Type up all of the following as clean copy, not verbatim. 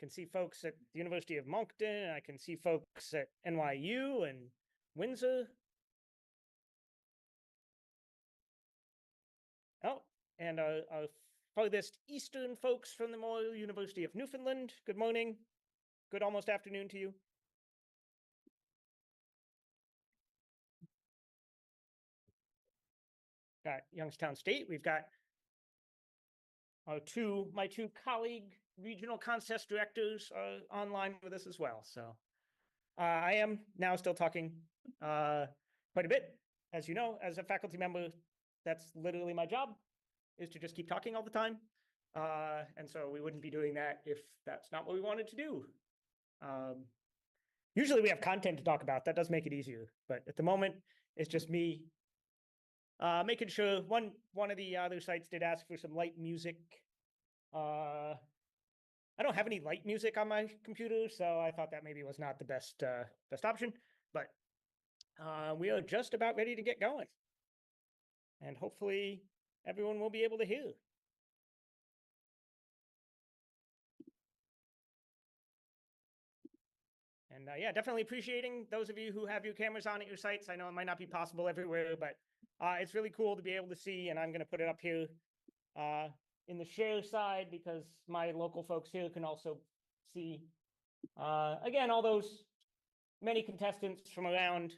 can see folks at the University of Moncton. I can see folks at NYU and Windsor. Oh, and our farthest eastern folks from the Memorial University of Newfoundland. Good morning. Good almost afternoon to you. Got Youngstown State. We've got my two colleague regional contest directors are online with us as well. So I am now still talking quite a bit. As you know, as a faculty member, that's literally my job, is to just keep talking all the time. And so we wouldn't be doing that if that's not what we wanted to do. Usually we have content to talk about. That does make it easier. But at the moment, it's just me making sure. One of the other sites did ask for some light music. I don't have any light music on my computer, so I thought that maybe was not the best option. But we are just about ready to get going. And hopefully everyone will be able to hear. And yeah, definitely appreciating those of you who have your cameras on at your sites. I know it might not be possible everywhere, but it's really cool to be able to see. And I'm going to put it up here in the share side because my local folks here can also see, again, all those many contestants from around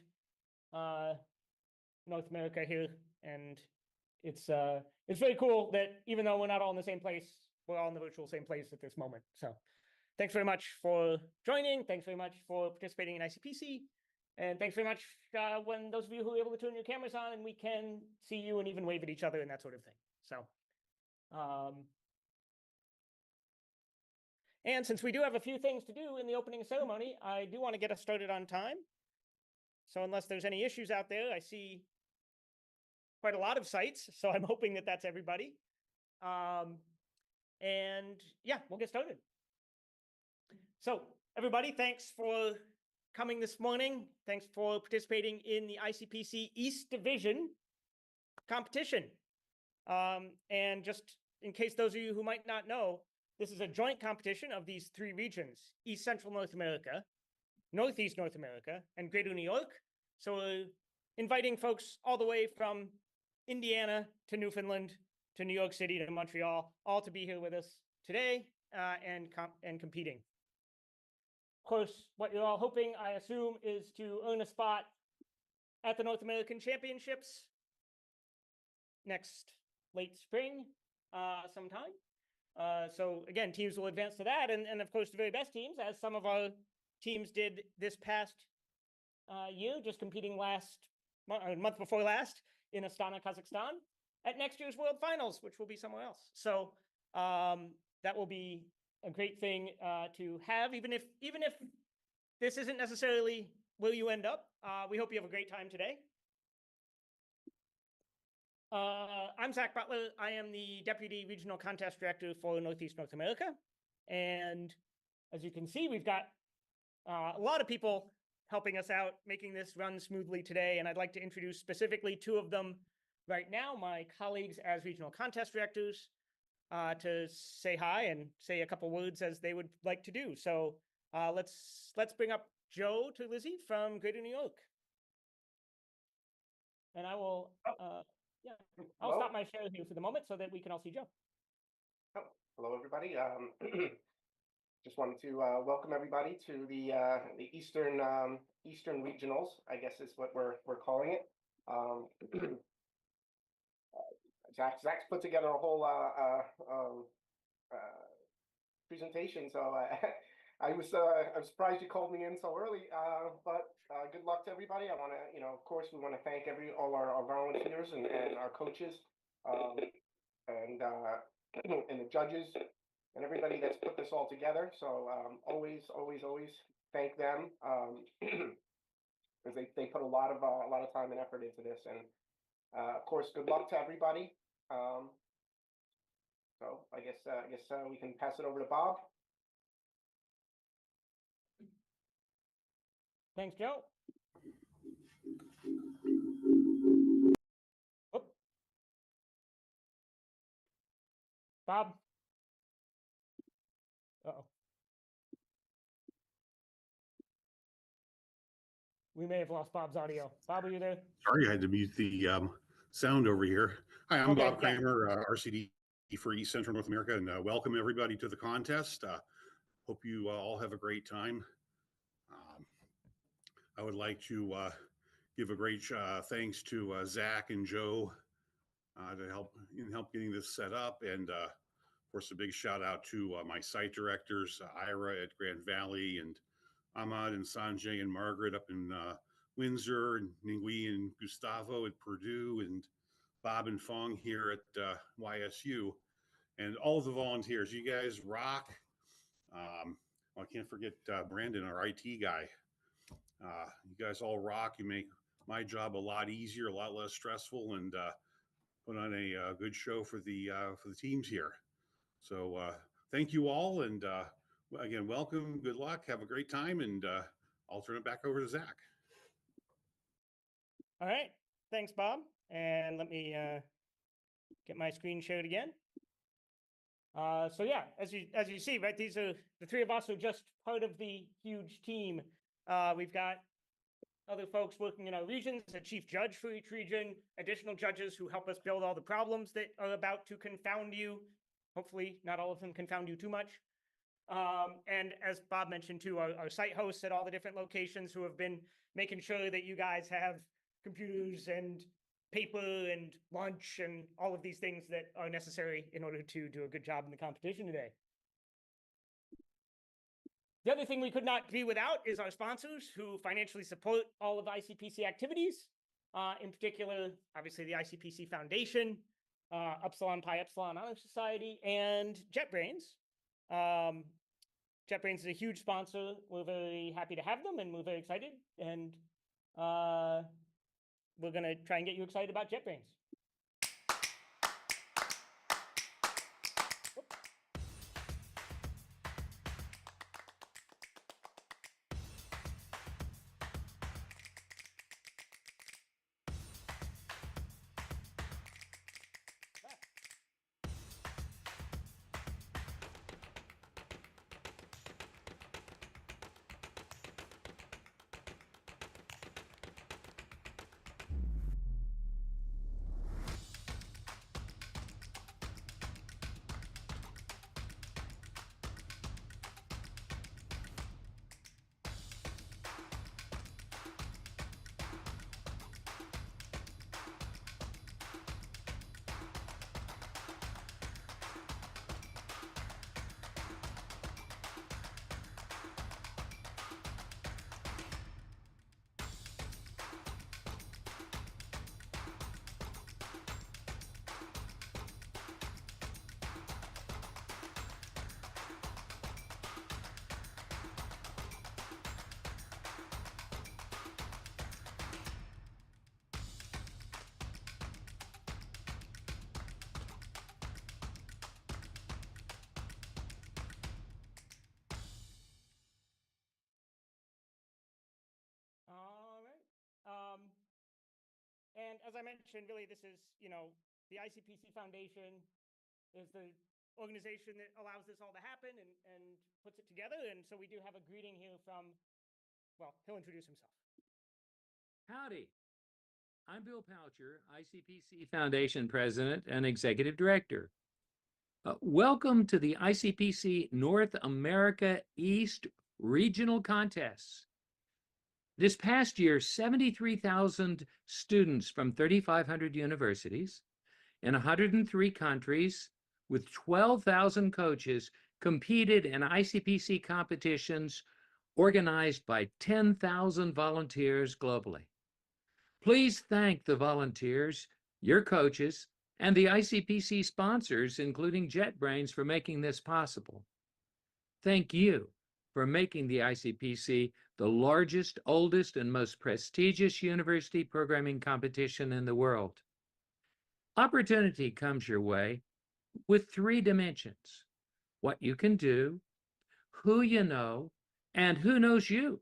North America here. And it's very cool that even though we're not all in the same place, we're all in the virtual same place at this moment. So thanks very much for joining. Thanks very much for participating in ICPC. And thanks very much when those of you who are able to turn your cameras on and we can see you and even wave at each other and that sort of thing. So, and since we do have a few things to do in the opening ceremony, I do want to get us started on time. So unless there's any issues out there, I see quite a lot of sites. So I'm hoping that that's everybody. And yeah, we'll get started. So everybody, thanks for coming this morning. Thanks for participating in the ICPC East Division competition. And just in case those of you who might not know, this is a joint competition of these three regions: East Central North America, Northeast North America, and Greater New York. So we're inviting folks all the way from Indiana to Newfoundland to New York City to Montreal, all to be here with us today and competing. Of course, what you're all hoping, I assume, is to earn a spot at the North American Championships next late spring sometime. So again, teams will advance to that. And of course, the very best teams, as some of our teams did this past year, just competing month before last in Astana, Kazakhstan, at next year's World Finals, which will be somewhere else. So that will be a great thing to have, even if this isn't necessarily where you end up. We hope you have a great time today. I'm Zach Butler. I am the Deputy Regional Contest Director for Northeast North America. And as you can see, we've got a lot of people helping us out, making this run smoothly today. And I'd like to introduce specifically two of them right now, my colleagues as Regional Contest Directors, to say hi and say a couple words as they would like to do. So let's bring up Joe to Lizzie from Greater New York. And I will, I'll stop my share here for the moment so that we can all see Joe. Oh, hello, everybody. Just wanted to welcome everybody to the Eastern Regionals, I guess is what we're calling it. Zach's put together a whole presentation, so I was surprised you called me in so early. But good luck to everybody. I want to, of course, we want to thank all our volunteers and our coaches, and the judges and everybody that's put this all together. So always thank them, because they put a lot of time and effort into this. And of course, good luck to everybody. So I guess we can pass it over to Bob. Thanks, Joe. Oh. Bob. Uh-oh. we may have lost Bob's audio. Bob, are you there? Sorry, I had to mute the sound over here. Hi, I'm Okay, Bob yeah. Kramer, RCD for East Central North America, and welcome everybody to the contest. Hope you all have a great time. I would like to give a great thanks to Zach and Joe to help getting this set up, and of course a big shout out to my site directors, Ira at Grand Valley, and Ahmad and Sanjay and Margaret up in Windsor, and Ningui and Gustavo at Purdue, and Bob and Fong here at YSU, and all of the volunteers. You guys rock. I can't forget Brandon, our IT guy. You guys all rock. You make my job a lot easier, a lot less stressful, and put on a good show for the teams here. So thank you all, and again, welcome. Good luck. Have a great time, and I'll turn it back over to Zach. All right. Thanks, Bob. And let me get my screen shared again. So yeah, as you see, right, these are the three of us are just part of the huge team. We've got other folks working in our regions, a chief judge for each region, additional judges who help us build all the problems that are about to confound you. Hopefully not all of them confound you too much. And as Bob mentioned too, our site hosts at all the different locations who have been making sure that you guys have computers and paper and lunch and all of these things that are necessary in order to do a good job in the competition today. The other thing we could not be without is our sponsors who financially support all of ICPC activities. In particular, obviously the ICPC Foundation, Upsilon Pi Epsilon Honor Society, and JetBrains. JetBrains is a huge sponsor. We're very happy to have them, and we're very excited. And we're going to try and get you excited about JetBrains. And as I mentioned, really, this is, the ICPC Foundation is the organization that allows this all to happen and puts it together. And so we do have a greeting here from, well, he'll introduce himself. Howdy. I'm Bill Poucher, ICPC Foundation President and Executive Director. Welcome to the ICPC North America East Regional Contests. This past year, 73,000 students from 3,500 universities in 103 countries with 12,000 coaches competed in ICPC competitions organized by 10,000 volunteers globally. Please thank the volunteers, your coaches, and the ICPC sponsors, including JetBrains, for making this possible. Thank you for making the ICPC the largest, oldest, and most prestigious university programming competition in the world. Opportunity comes your way with three dimensions: what you can do, who you know, and who knows you.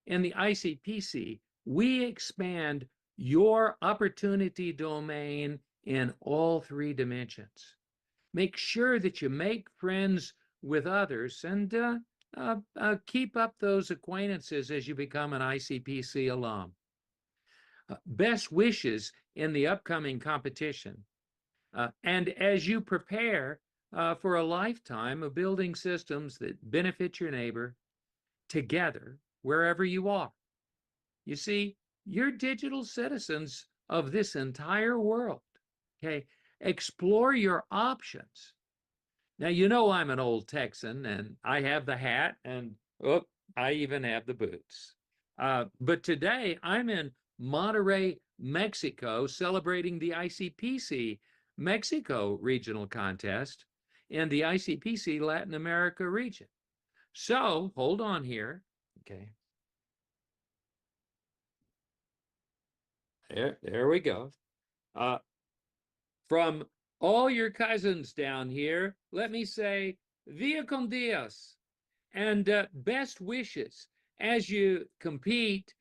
In the ICPC, we expand your opportunity domain in all three dimensions. Make sure that you make friends with others and keep up those acquaintances as you become an ICPC alum. Best wishes in the upcoming competition. And as you prepare for a lifetime of building systems that benefit your neighbor together, wherever you are. You see, you're digital citizens of this entire world. Okay, explore your options. Now, you know I'm an old Texan, and I have the hat, and I even have the boots. But today I'm in Monterrey, Mexico, celebrating the ICPC Mexico Regional Contest in the ICPC Latin America region. So hold on here. Okay. There we go. From all your cousins down here, let me say, Via con Dios, and best wishes as you compete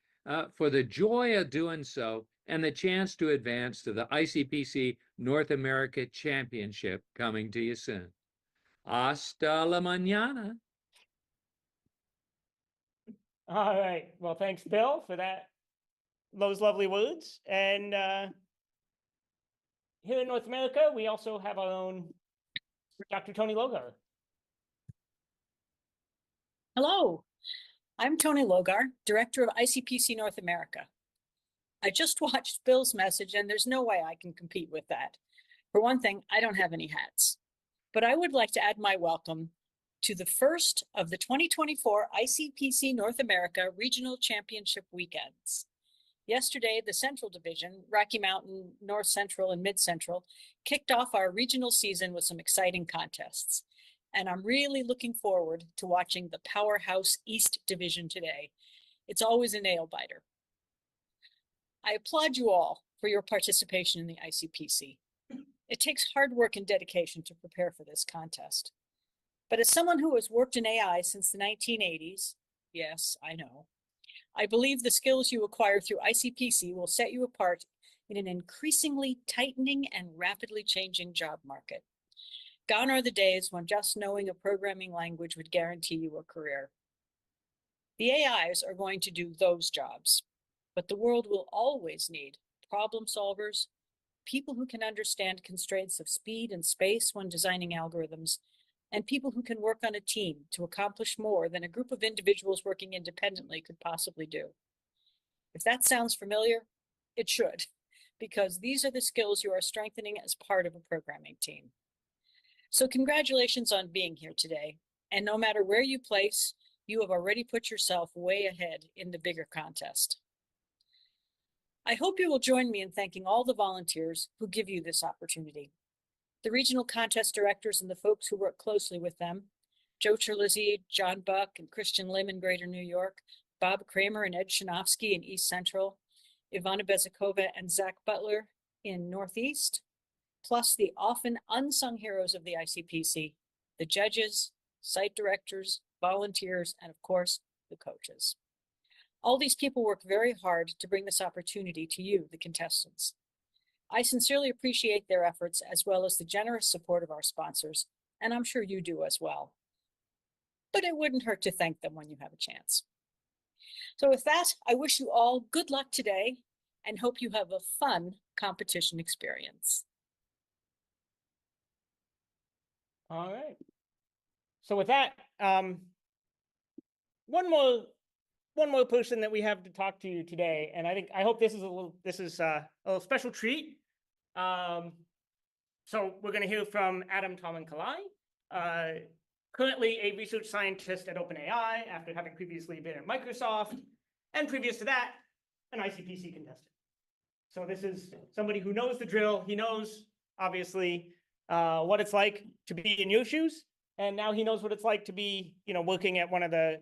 for the joy of doing so and the chance to advance to the ICPC North America Championship coming to you soon. Hasta la mañana. All right. Well, thanks, Bill, for those lovely words. And here in North America, we also have our own Dr. Tony Logar. Hello, I'm Tony Logar, Director of ICPC North America. I just watched Bill's message, and there's no way I can compete with that. For one thing, I don't have any hats. But I would like to add my welcome to the first of the 2024 ICPC North America Regional Championship weekends. Yesterday, the Central Division, Rocky Mountain, North Central, and Mid Central, kicked off our regional season with some exciting contests. And I'm really looking forward to watching the powerhouse East Division today. It's always a nail biter. I applaud you all for your participation in the ICPC. It takes hard work and dedication to prepare for this contest. But as someone who has worked in AI since the 1980s, yes, I know, I believe the skills you acquire through ICPC will set you apart in an increasingly tightening and rapidly changing job market. Gone are the days when just knowing a programming language would guarantee you a career. The AIs are going to do those jobs, but the world will always need problem solvers, people who can understand constraints of speed and space when designing algorithms, and people who can work on a team to accomplish more than a group of individuals working independently could possibly do. If that sounds familiar, it should, because these are the skills you are strengthening as part of a programming team. So congratulations on being here today, and no matter where you place, you have already put yourself way ahead in the bigger contest. I hope you will join me in thanking all the volunteers who give you this opportunity. The regional contest directors and the folks who work closely with them, Joe Terlizzi, John Buck, and Christian Lim in Greater New York, Bob Kramer and Ed Shanofsky in East Central, Ivana Bezakova and Zach Butler in Northeast, plus the often unsung heroes of the ICPC, the judges, site directors, volunteers, and of course, the coaches. All these people work very hard to bring this opportunity to you, the contestants. I sincerely appreciate their efforts as well as the generous support of our sponsors, and I'm sure you do as well. But it wouldn't hurt to thank them when you have a chance. So with that, I wish you all good luck today and hope you have a fun competition experience. All right. So with that, one more person that we have to talk to today, and I hope this is a little special treat. So we're going to hear from Adam Tolman-Kalai, currently a research scientist at OpenAI after having previously been at Microsoft, and previous to that, an ICPC contestant. So this is somebody who knows the drill. He knows, obviously, what it's like to be in your shoes, and now he knows what it's like to be, working at one of the,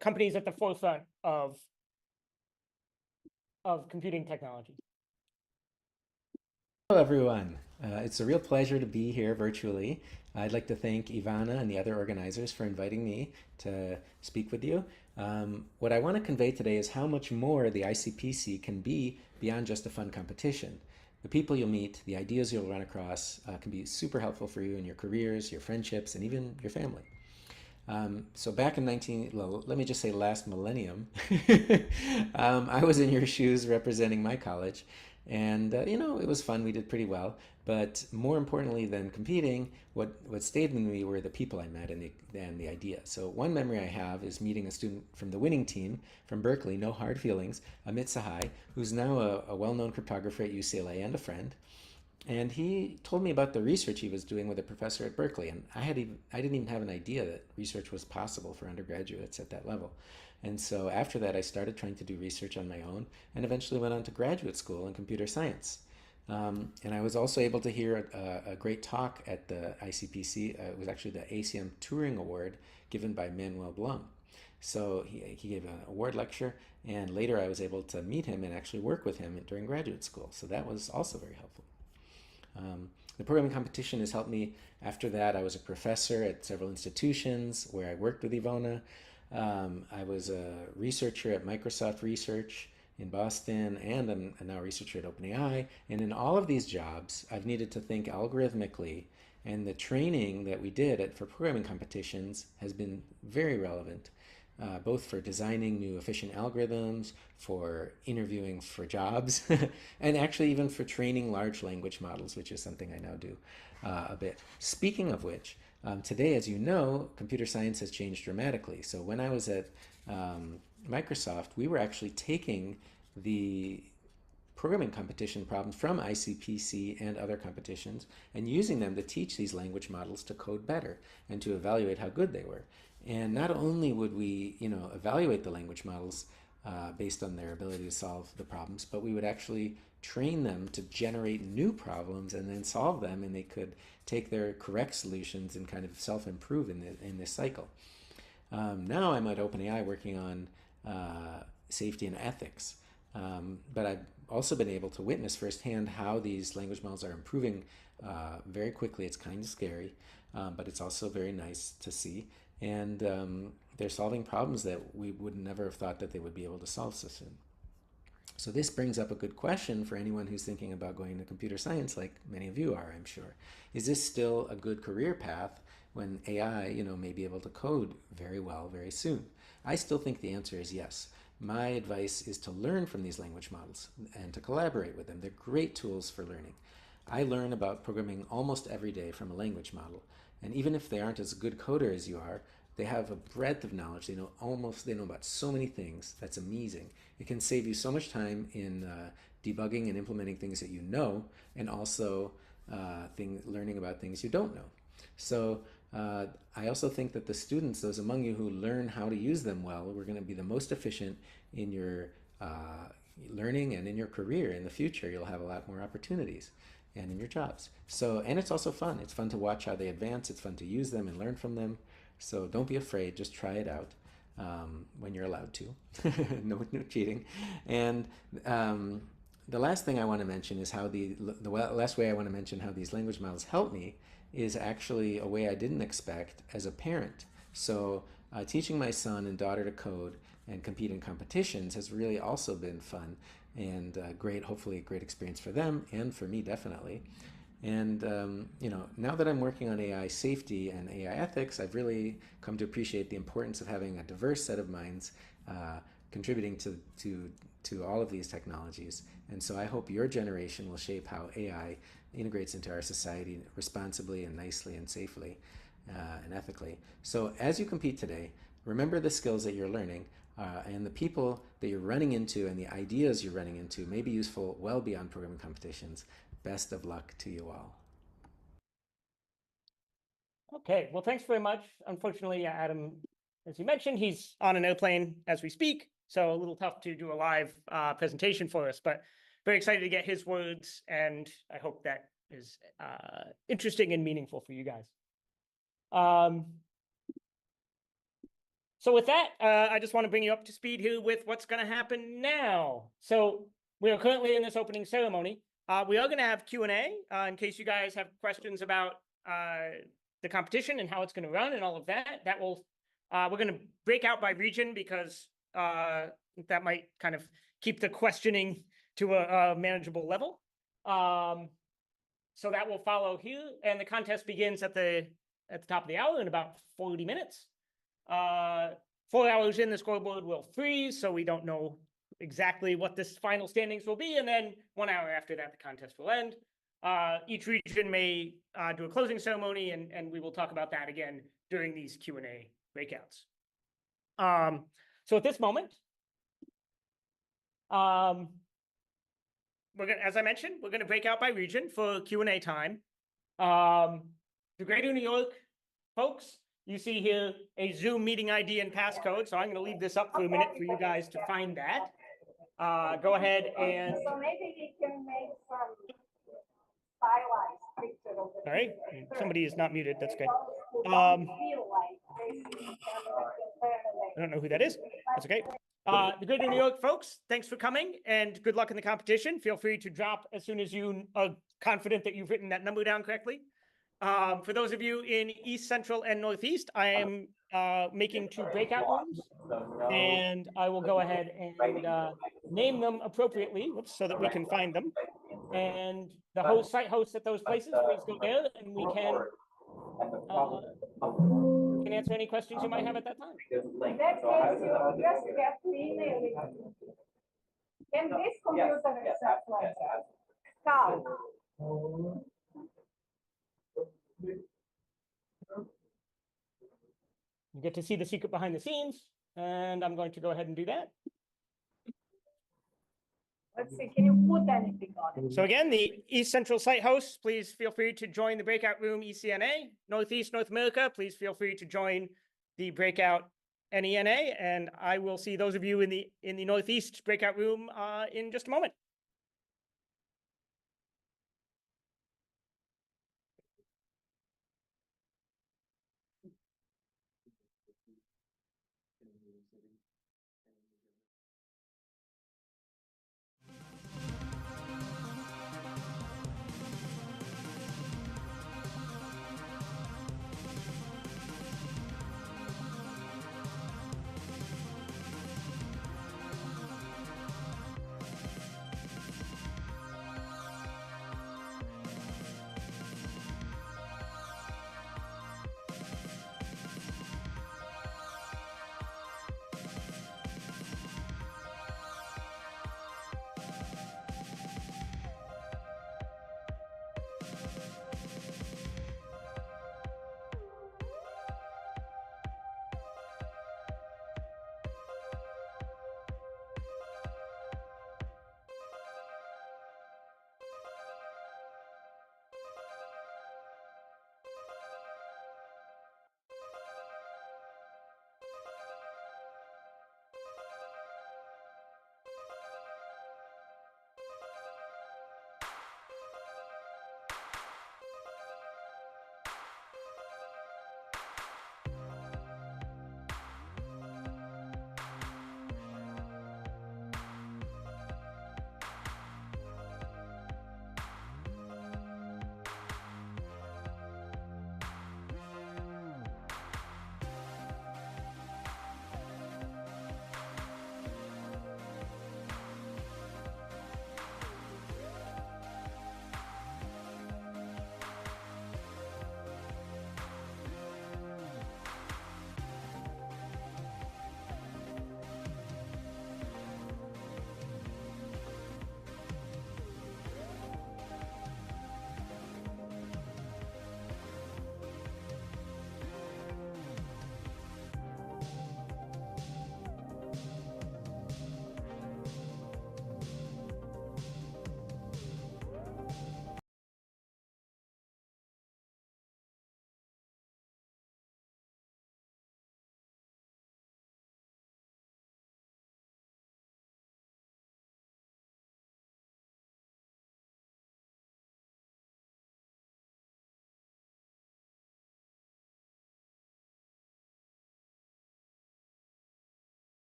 companies at the forefront of computing technology. Hello, everyone. It's a real pleasure to be here virtually. I'd like to thank Ivana and the other organizers for inviting me to speak with you. What I want to convey today is how much more the ICPC can be beyond just a fun competition. The people you'll meet, the ideas you'll run across can be super helpful for you in your careers, your friendships, and even your family. So back in let me just say last millennium, I was in your shoes representing my college. And, it was fun. We did pretty well. But more importantly than competing, what stayed with me were the people I met and the idea. So one memory I have is meeting a student from the winning team from Berkeley, no hard feelings, Amit Sahai, who's now a well-known cryptographer at UCLA and a friend. And he told me about the research he was doing with a professor at Berkeley. And I didn't even have an idea that research was possible for undergraduates at that level. And so after that, I started trying to do research on my own and eventually went on to graduate school in computer science. And I was also able to hear a great talk at the ICPC. It was actually the ACM Turing Award given by Manuel Blum. So he gave an award lecture, and later I was able to meet him and actually work with him during graduate school. So that was also very helpful. The programming competition has helped me. After that, I was a professor at several institutions where I worked with Ivana. I was a researcher at Microsoft Research in Boston, and I'm now a researcher at OpenAI. And in all of these jobs, I've needed to think algorithmically, and the training that we did for programming competitions has been very relevant, both for designing new efficient algorithms, for interviewing for jobs, and actually even for training large language models, which is something I now do a bit. Speaking of which, today, as you know, computer science has changed dramatically. So when I was at Microsoft, we were actually taking the programming competition problems from ICPC and other competitions and using them to teach these language models to code better and to evaluate how good they were. And not only would we, evaluate the language models based on their ability to solve the problems, but we would actually train them to generate new problems and then solve them, and they could take their correct solutions and kind of self-improve in this cycle. Now I'm at OpenAI working on safety and ethics, but I've also been able to witness firsthand how these language models are improving very quickly. It's kind of scary, but it's also very nice to see. And they're solving problems that we would never have thought that they would be able to solve so soon. So this brings up a good question for anyone who's thinking about going into computer science, like many of you are, I'm sure. Is this still a good career path when AI, may be able to code very well very soon? I still think the answer is yes. My advice is to learn from these language models and to collaborate with them. They're great tools for learning. I learn about programming almost every day from a language model. And even if they aren't as good coder as you are, they have a breadth of knowledge. They know about so many things. That's amazing. It can save you so much time in debugging and implementing things that you know, and also learning about things you don't know. So I also think that the students, those among you who learn how to use them well, we're going to be the most efficient in your learning and in your career. In the future, you'll have a lot more opportunities and in your jobs. So, and it's also fun. It's fun to watch how they advance. It's fun to use them and learn from them. So don't be afraid. Just try it out when you're allowed to. No cheating. And the last thing I want to mention is how the last way I want to mention how these language models help me is actually a way I didn't expect as a parent. So teaching my son and daughter to code and compete in competitions has really also been fun and great, hopefully a great experience for them and for me, definitely. And now that I'm working on AI safety and AI ethics, I've really come to appreciate the importance of having a diverse set of minds contributing to all of these technologies. And so I hope your generation will shape how AI integrates into our society responsibly and nicely and safely and ethically. So as you compete today, remember the skills that you're learning and the people that you're running into and the ideas you're running into may be useful well beyond programming competitions. Best of luck to you all. Okay, well, thanks very much. Unfortunately, Adam, as you mentioned, he's on an airplane as we speak, so a little tough to do a live presentation for us, but very excited to get his words, and I hope that is interesting and meaningful for you guys. So with that, I just want to bring you up to speed here with what's going to happen now. So we are currently in this opening ceremony. We are going to have Q&A in case you guys have questions about the competition and how it's going to run and all of that. That will we're going to break out by region because that might kind of keep the questioning to a manageable level. So that will follow here, and the contest begins at the top of the hour in about 40 minutes. 4 hours in, the scoreboard will freeze, so we don't know exactly what this final standings will be. And then 1 hour after that, the contest will end. Each region may do a closing ceremony, and we will talk about that again during these Q&A breakouts. So at this moment, we're gonna, as I mentioned, we're gonna break out by region for Q&A time. The Greater New York folks, you see here a Zoom meeting ID and passcode, so I'm gonna leave this up for a minute for you guys to find that. Go ahead and. So maybe we can make some stylized picture of the. All right, picture. somebody is not muted, that's good. Who don't feel like facing I don't know who that is, that's okay. The Greater New York folks, thanks for coming and good luck in the competition. Feel free to drop as soon as you are confident that you've written that number down correctly. For those of you in East, Central, and Northeast, I am making 2 breakout rooms, and I will go ahead and name them appropriately, so that we can find them. And the site hosts at those places, please go there, and we can answer any questions you might have at that time. In that case, you just have to email it. Can this computer accept like that? Carl. You get to see the secret behind the scenes, and I'm going to go ahead and do that. Let's see, can you put anything on it? So again, the East Central site hosts, please feel free to join the breakout room ECNA. Northeast North America, please feel free to join the breakout NENA, and I will see those of you in the Northeast breakout room in just a moment.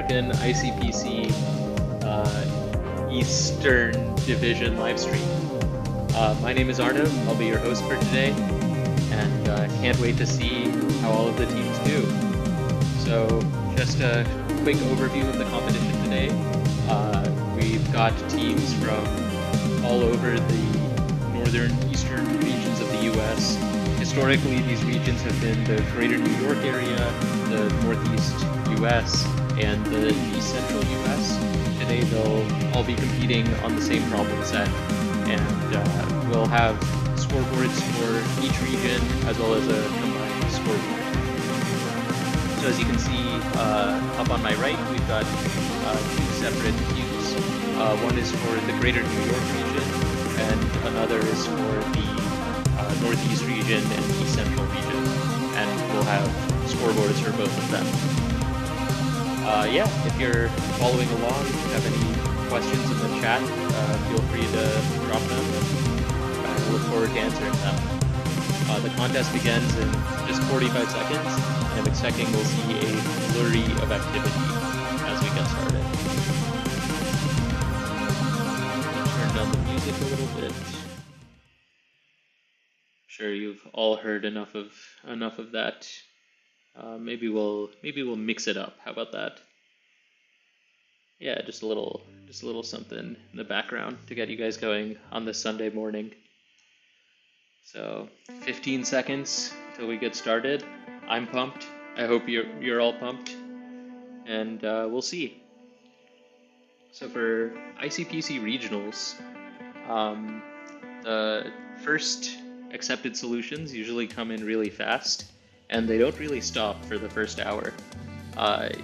American ICPC Eastern Division live stream. My name is Arnav. I'll be your host for today, and can't wait to see how all of the teams do. So, just a quick overview of the competition today. We've got teams from all over the northern eastern regions of the U.S. Historically, these regions have been the greater New York area, the northeast U.S., and the east central U.S. Today, they'll all be competing on the same problem set, and we'll have scoreboards for each region as well as a combined scoreboard. So as you can see up on my right, we've got two separate queues. One is for the greater New York region, and another is for the northeast region and east central region. And we'll have scoreboards for both of them. Yeah, if you're following along, have any questions in the chat, feel free to drop them, and I look forward to answering them. The contest begins in just 45 seconds, and I'm expecting we'll see a flurry of activity as we get started. Turn down the music a little bit. I'm sure you've all heard enough of that. Maybe we'll mix it up. How about that? Yeah, just a little something in the background to get you guys going on this Sunday morning. So 15 seconds till we get started. I'm pumped. I hope you're all pumped, and we'll see. So for ICPC regionals, the first accepted solutions usually come in really fast, and they don't really stop for the first hour.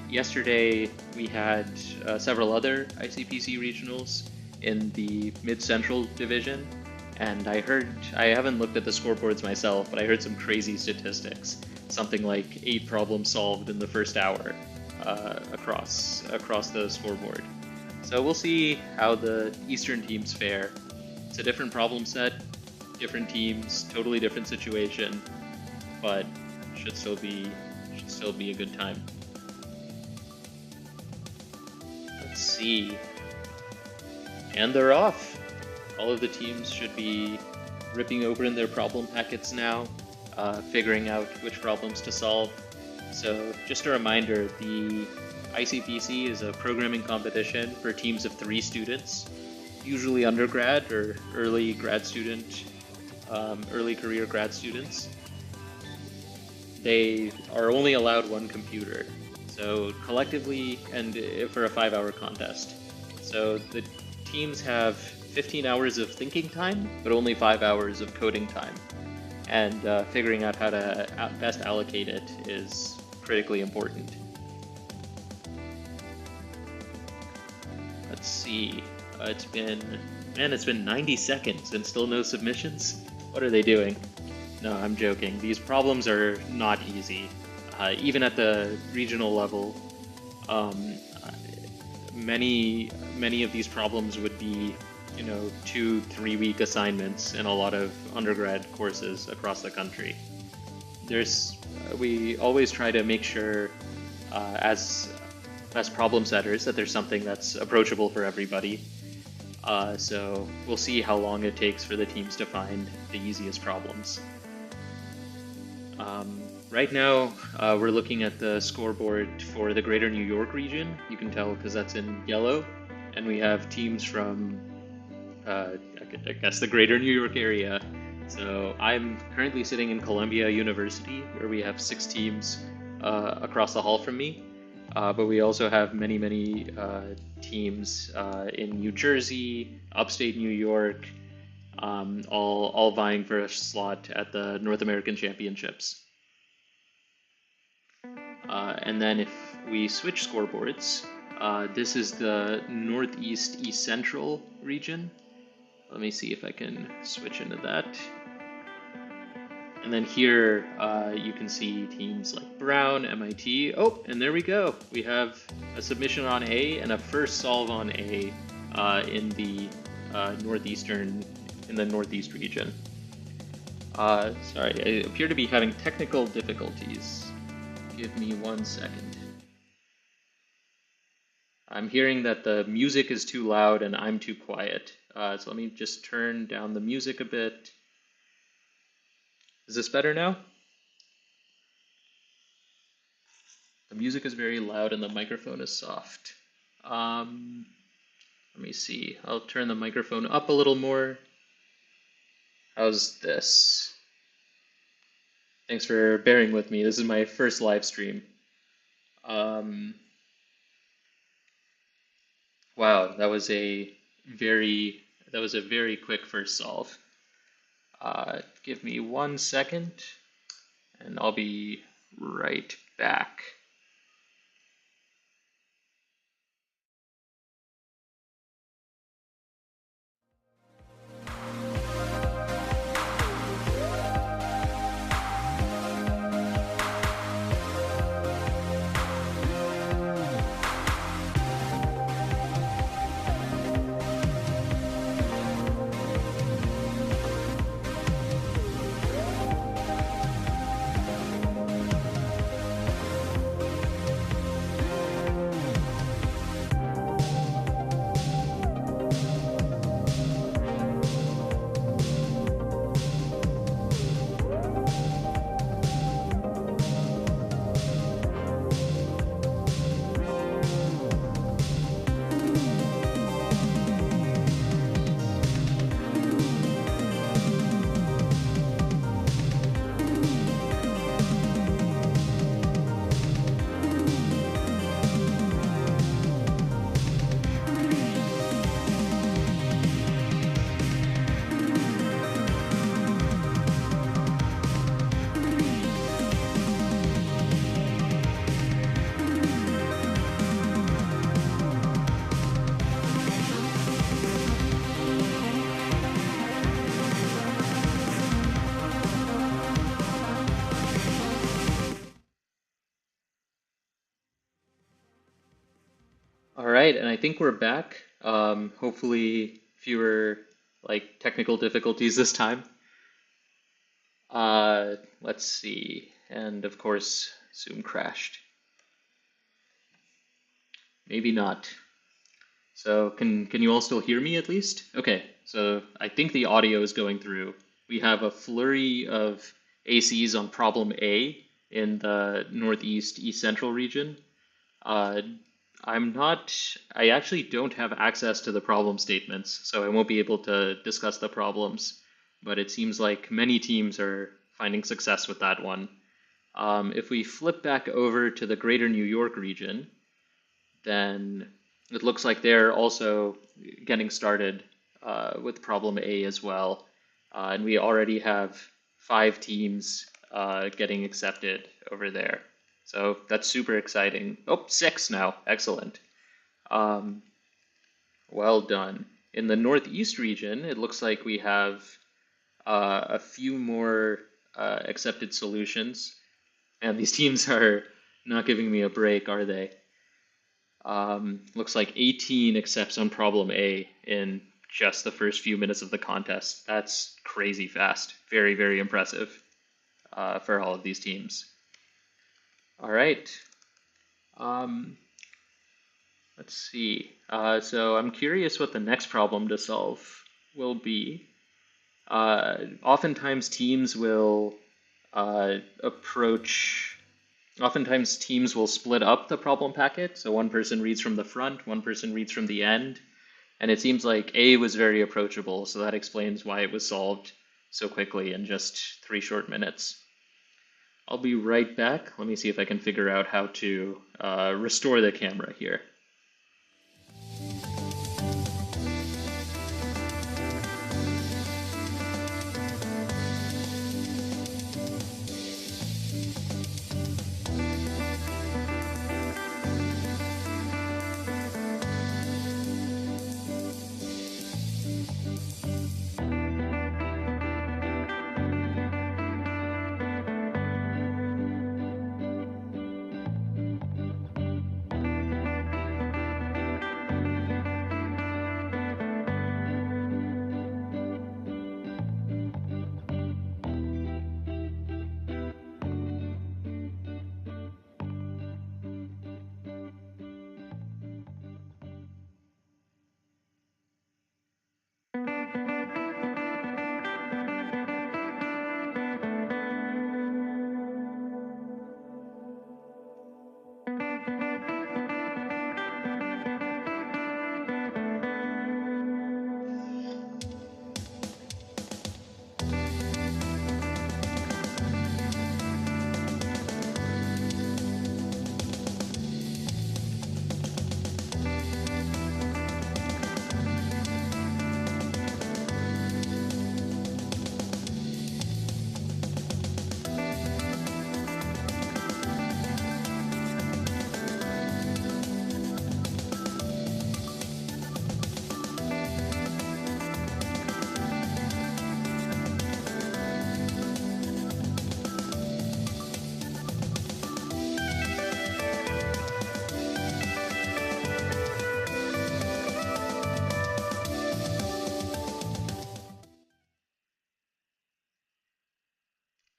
Yesterday we had several other ICPC regionals in the Mid-Central Division, and I haven't looked at the scoreboards myself, but I heard some crazy statistics. Something like 8 problems solved in the first hour across the scoreboard. So we'll see how the Eastern teams fare. It's a different problem set, different teams, totally different situation, but should still be a good time. Let's see. And they're off. All of the teams should be ripping open their problem packets now, figuring out which problems to solve. So just a reminder, the ICPC is a programming competition for teams of 3 students, usually undergrad or early career grad students. They are only allowed 1 computer, so collectively, and for a 5-hour contest. So the teams have 15 hours of thinking time, but only 5 hours of coding time. And figuring out how to best allocate it is critically important. Let's see. It's been 90 seconds and still no submissions? What are they doing? No, I'm joking. These problems are not easy. Even at the regional level, many of these problems would be 2-3 week assignments in a lot of undergrad courses across the country. We always try to make sure as problem setters that there's something that's approachable for everybody. So we'll see how long it takes for the teams to find the easiest problems. Right now, we're looking at the scoreboard for the greater New York region. You can tell because that's in yellow. And we have teams from, I guess, the greater New York area. So I'm currently sitting in Columbia University, where we have 6 teams across the hall from me. But we also have many teams in New Jersey, upstate New York, all vying for a slot at the North American Championships. And then if we switch scoreboards, this is the Northeast East Central region. Let me see if I can switch into that. And then here you can see teams like Brown, MIT. Oh, and there we go. We have a submission on A and a first solve on A in the Northeast region. Sorry, I appear to be having technical difficulties. Give me 1 second. I'm hearing that the music is too loud and I'm too quiet. So let me just turn down the music a bit. Is this better now? The music is very loud and the microphone is soft. Let me see. I'll turn the microphone up a little more. How's this? Thanks for bearing with me. This is my first live stream. Wow, that was a very quick first solve. Give me 1 second, and I'll be right back. All right, and I think we're back. Hopefully fewer technical difficulties this time. Let's see. And of course, Zoom crashed. Maybe not. So can you all still hear me at least? Okay, so I think the audio is going through. We have a flurry of ACs on problem A in the Northeast East Central region. I actually don't have access to the problem statements, so I won't be able to discuss the problems, but it seems like many teams are finding success with that one. If we flip back over to the greater New York region, then it looks like they're also getting started with problem A as well. And we already have 5 teams getting accepted over there. So that's super exciting. Oh, 6 now. Excellent. Well done. In the Northeast region, it looks like we have a few more accepted solutions. And these teams are not giving me a break, are they? Looks like 18 accepts on problem A in just the first few minutes of the contest. That's crazy fast. Very, very impressive for all of these teams. All right. Let's see. So I'm curious what the next problem to solve will be. Oftentimes teams will Oftentimes teams will split up the problem packet. So one person reads from the front, one person reads from the end. And it seems like A was very approachable, so that explains why it was solved so quickly in just 3 short minutes. I'll be right back. Let me see if I can figure out how to restore the camera here.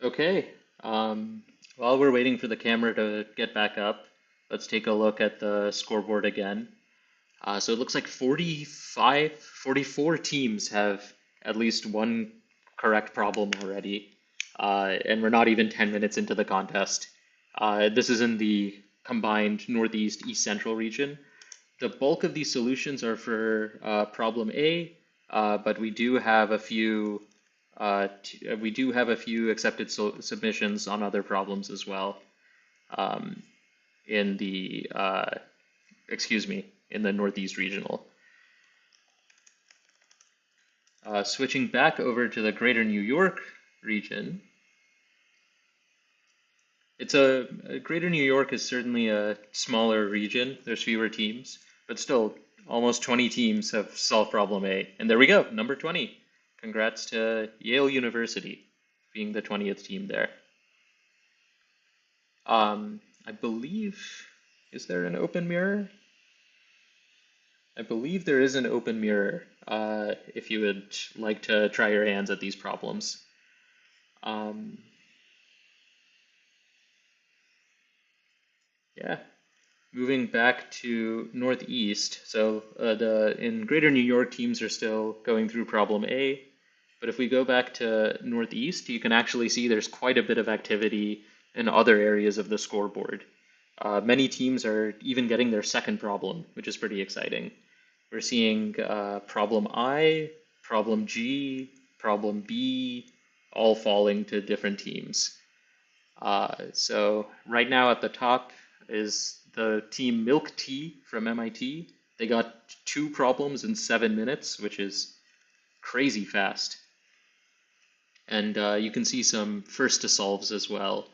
Okay. While we're waiting for the camera to get back up, let's take a look at the scoreboard again. So it looks like 44 teams have at least one correct problem already. And we're not even 10 minutes into the contest. This is in the combined Northeast East Central region. The bulk of these solutions are for problem A, but we do have a few accepted submissions on other problems as well. In the in the Northeast Regional. Switching back over to the Greater New York region. Greater New York is certainly a smaller region. There's fewer teams, but still almost 20 teams have solved problem A. And there we go, number 20. Congrats to Yale University being the 20th team there. I believe, is there an open mirror? I believe there is an open mirror if you would like to try your hands at these problems. Yeah, moving back to Northeast. So in Greater New York, teams are still going through problem A. But if we go back to Northeast, you can actually see there's quite a bit of activity in other areas of the scoreboard. Many teams are even getting their second problem, which is pretty exciting. We're seeing problem I, problem G, problem B, all falling to different teams. So right now at the top is the team Milk Tea from MIT. They got 2 problems in 7 minutes, which is crazy fast. And you can see some first to solves as well.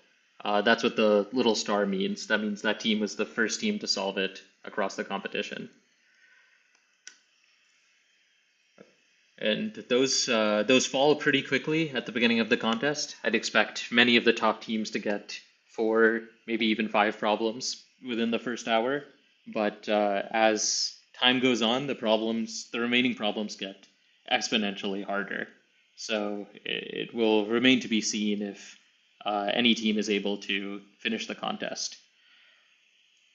That's what the little star means. That means that team was the first team to solve it across the competition. And those fall pretty quickly at the beginning of the contest. I'd expect many of the top teams to get 4, maybe even 5 problems within the first hour. But as time goes on, the remaining problems get exponentially harder. So it will remain to be seen if any team is able to finish the contest.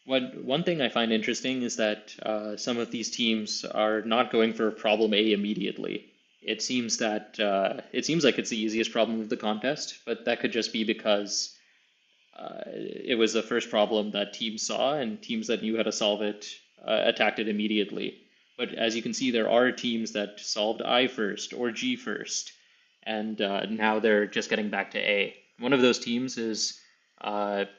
One thing I find interesting is that some of these teams are not going for problem A immediately. It seems like it's the easiest problem of the contest, but that could just be because it was the first problem that teams saw, and teams that knew how to solve it attacked it immediately. But as you can see, there are teams that solved I first or G first, and now they're just getting back to A. One of those teams is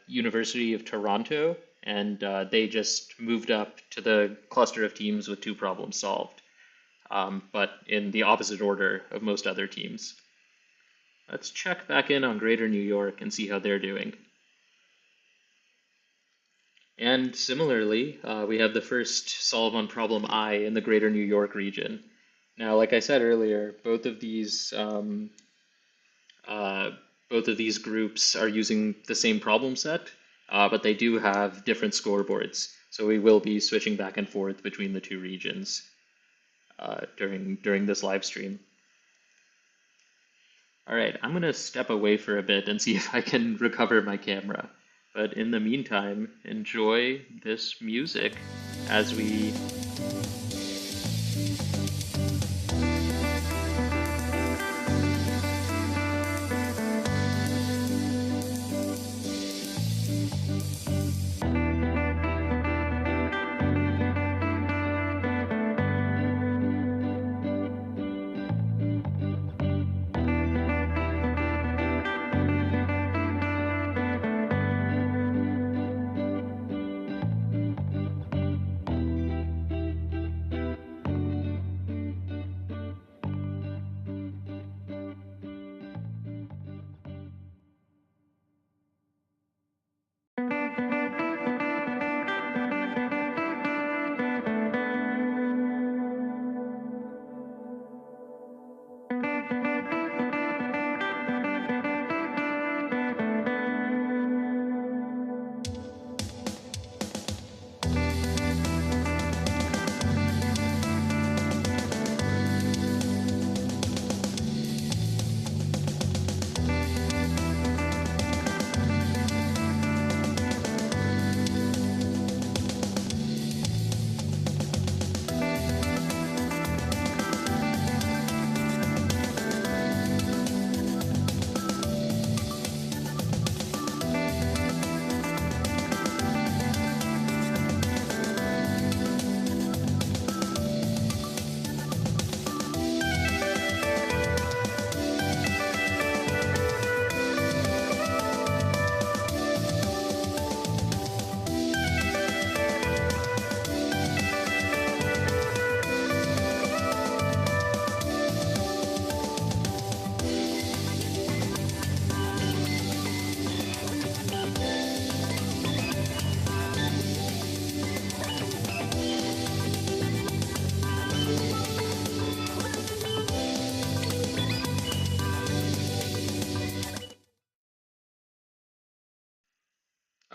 University of Toronto, and they just moved up to the cluster of teams with 2 problems solved, but in the opposite order of most other teams. Let's check back in on Greater New York and see how they're doing. And similarly, we have the first solve on problem I in the Greater New York region. Now, like I said earlier, both of these groups are using the same problem set, but they do have different scoreboards. So we will be switching back and forth between the 2 regions during this live stream. All right, I'm gonna step away for a bit and see if I can recover my camera. But in the meantime, enjoy this music as we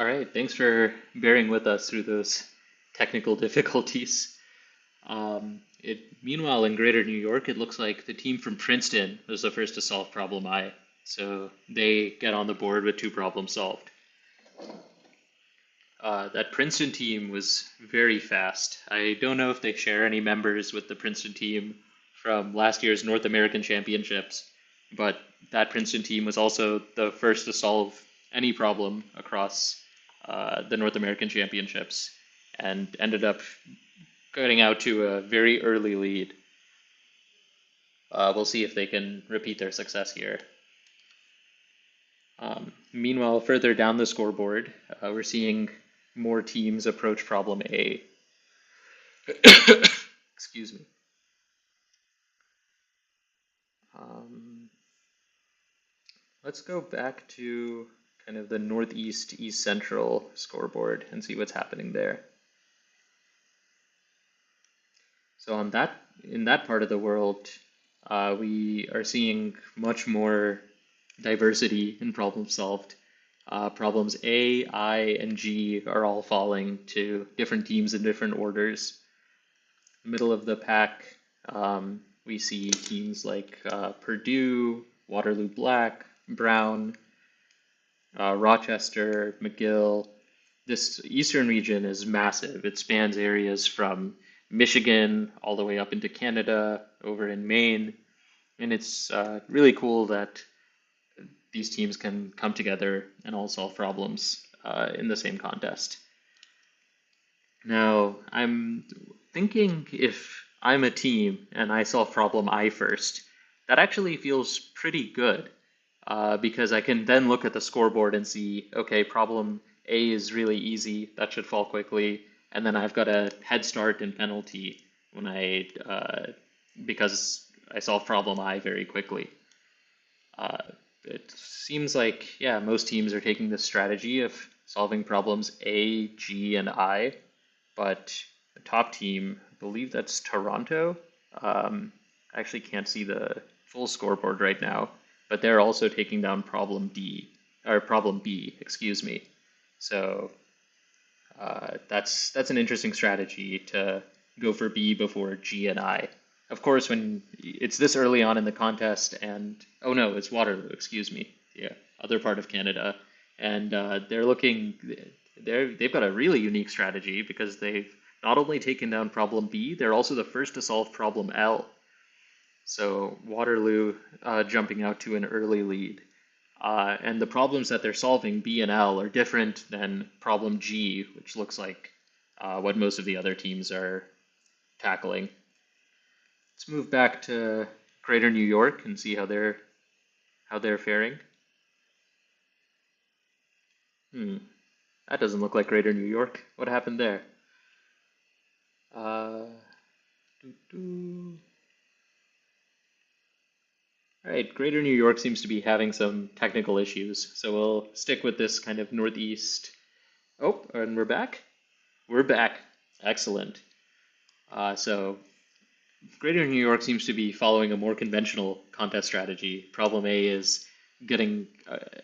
All right, thanks for bearing with us through those technical difficulties. Meanwhile, in Greater New York, it looks like the team from Princeton was the first to solve problem I. So they get on the board with 2 problems solved. That Princeton team was very fast. I don't know if they share any members with the Princeton team from last year's North American Championships, but that Princeton team was also the first to solve any problem across the North American Championships and ended up getting out to a very early lead. We'll see if they can repeat their success here. Meanwhile, further down the scoreboard, we're seeing more teams approach problem A. Excuse me. Let's go back to kind of the northeast, east central scoreboard and see what's happening there. So in that part of the world, we are seeing much more diversity in problems solved. Problems A, I, and G are all falling to different teams in different orders. Middle of the pack, we see teams like Purdue, Waterloo Black, Brown, Rochester, McGill. This eastern region is massive. It spans areas from Michigan all the way up into Canada, over in Maine. And it's really cool that these teams can come together and all solve problems in the same contest. Now, I'm thinking if I'm a team and I solve problem I first, that actually feels pretty good because I can then look at the scoreboard and see, okay, problem A is really easy, that should fall quickly, and then I've got a head start and penalty when because I solve problem I very quickly. It seems like, yeah, most teams are taking this strategy of solving problems A, G, and I, but the top team, I believe that's Toronto. I actually can't see the full scoreboard right now, but they're also taking down problem B, excuse me. So that's an interesting strategy to go for B before G and I. Of course, when it's this early on in the contest, and oh no, it's Waterloo, excuse me, yeah, other part of Canada, and they've got a really unique strategy because they've not only taken down problem B, they're also the first to solve problem L. So Waterloo jumping out to an early lead, and the problems that they're solving, B and L, are different than problem G, which looks like what most of the other teams are tackling. Let's move back to Greater New York and see how they're faring. That doesn't look like Greater New York. What happened there? All right, Greater New York seems to be having some technical issues, so we'll stick with this kind of northeast. Oh, and we're back? We're back. Excellent. So Greater New York seems to be following a more conventional contest strategy. Problem A is getting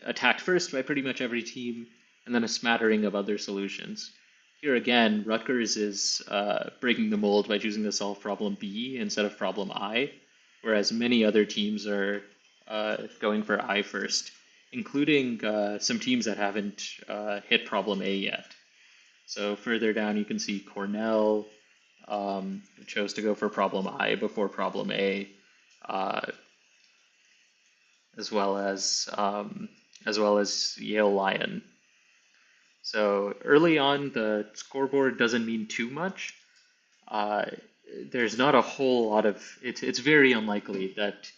attacked first by pretty much every team, and then a smattering of other solutions. Here again, Rutgers is breaking the mold by choosing to solve problem B instead of problem I, whereas many other teams are going for I first, including some teams that haven't hit problem A yet. So further down, you can see Cornell chose to go for problem I before problem A, as well as Yale Lion. So early on, the scoreboard doesn't mean too much. There's not a whole lot of, it's very unlikely that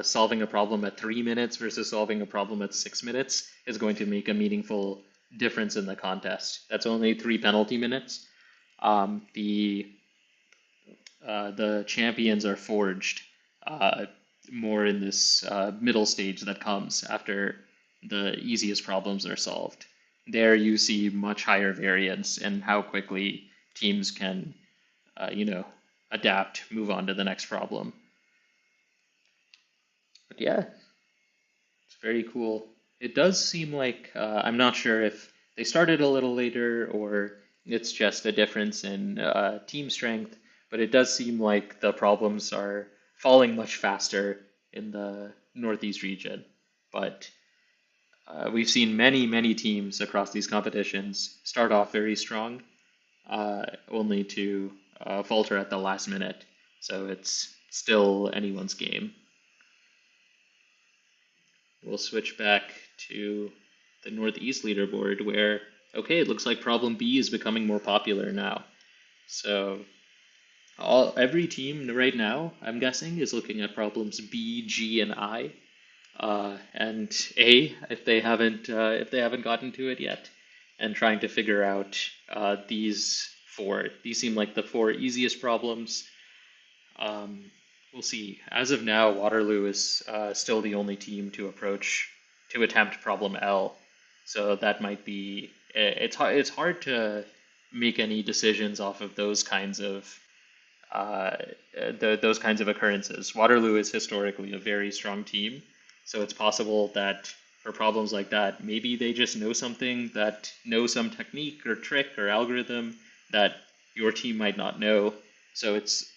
solving a problem at 3 minutes versus solving a problem at 6 minutes is going to make a meaningful difference in the contest. That's only 3 penalty minutes. The champions are forged more in this middle stage that comes after the easiest problems are solved. There you see much higher variance in how quickly teams can, adapt, move on to the next problem. But yeah, it's very cool. It does seem like, I'm not sure if they started a little later or it's just a difference in team strength, but it does seem like the problems are falling much faster in the Northeast region. But we've seen many teams across these competitions start off very strong, only to falter at the last minute. So it's still anyone's game. We'll switch back to the Northeast leaderboard where, okay, it looks like problem B is becoming more popular now. So every team right now, I'm guessing, is looking at problems B, G, and I, and A if they haven't gotten to it yet, and trying to figure out these four. These seem like the four easiest problems. We'll see. As of now, Waterloo is still the only team to attempt problem L. So that might be, it's hard to make any decisions off of those kinds of occurrences. Waterloo is historically a very strong team, so it's possible that for problems like that, maybe they just know something, that know some technique or trick or algorithm that your team might not know. So it's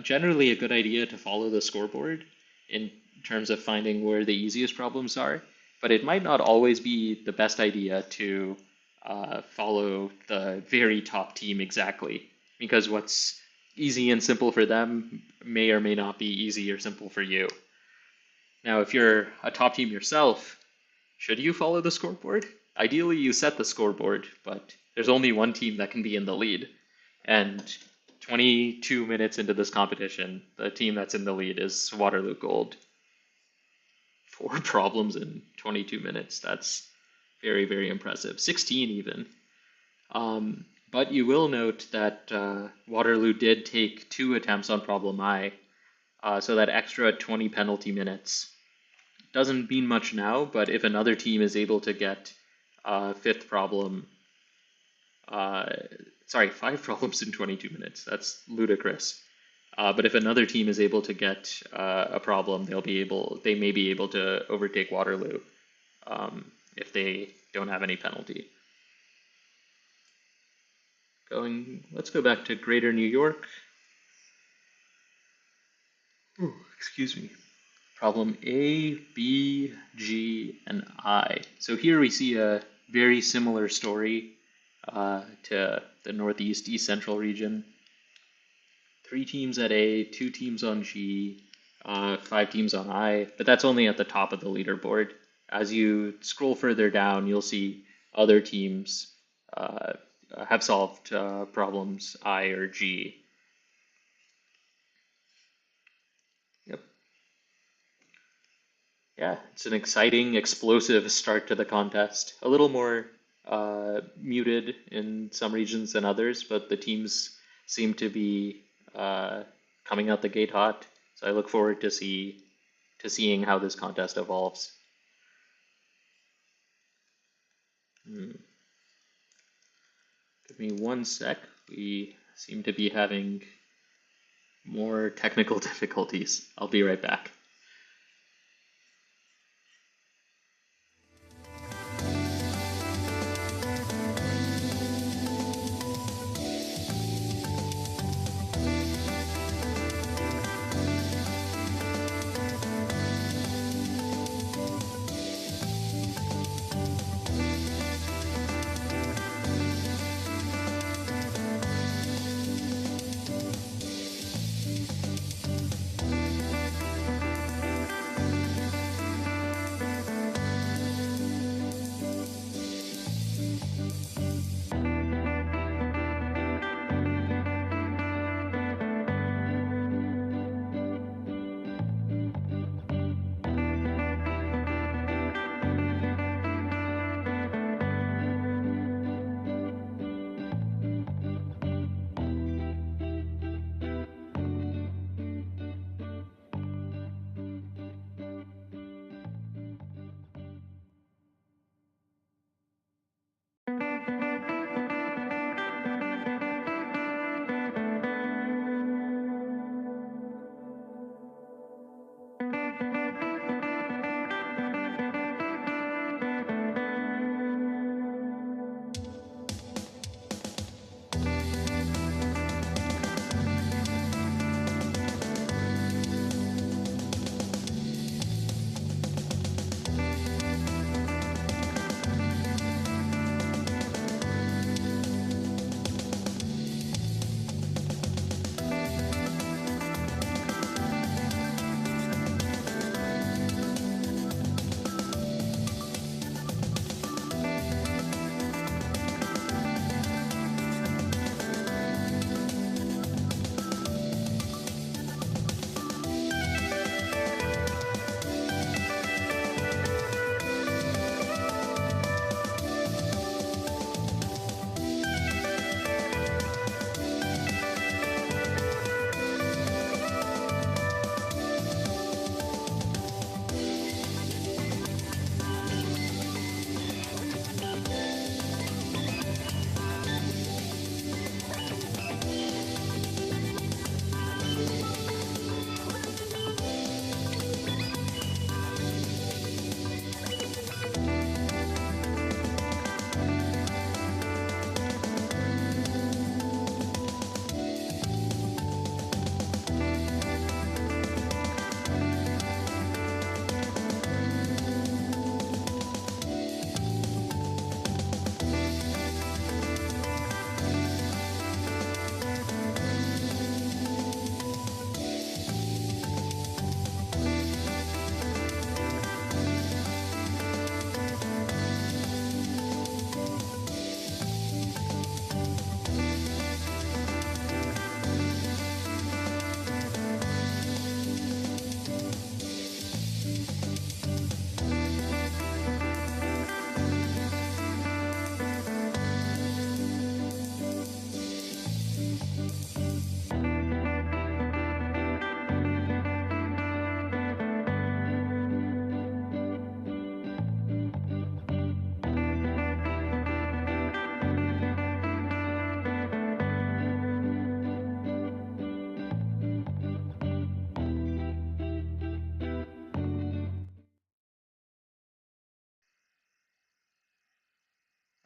generally a good idea to follow the scoreboard in terms of finding where the easiest problems are, but it might not always be the best idea to follow the very top team exactly, because what's easy and simple for them may or may not be easy or simple for you. Now, if you're a top team yourself, should you follow the scoreboard? Ideally, you set the scoreboard, but there's only one team that can be in the lead. And 22 minutes into this competition, the team that's in the lead is Waterloo Gold. 4 problems in 22 minutes. That's very impressive. 16 even. But you will note that Waterloo did take 2 attempts on problem I, so that extra 20 penalty minutes doesn't mean much now, but if another team is able to get 5th problem, 5 problems in 22 minutes, that's ludicrous. But if another team is able to get a problem, they may be able to overtake Waterloo if they don't have any penalty. Let's go back to Greater New York. Ooh, excuse me. Problem A, B, G, and I. So here we see a very similar story to the Northeast East Central region. 3 teams at A, 2 teams on G, 5 teams on I, but that's only at the top of the leaderboard. As you scroll further down, you'll see other teams have solved problems I or G. Yep. Yeah, it's an exciting, explosive start to the contest. A little more muted in some regions than others, but the teams seem to be coming out the gate hot. So I look forward to seeing how this contest evolves. Give me 1 sec. We seem to be having more technical difficulties. I'll be right back.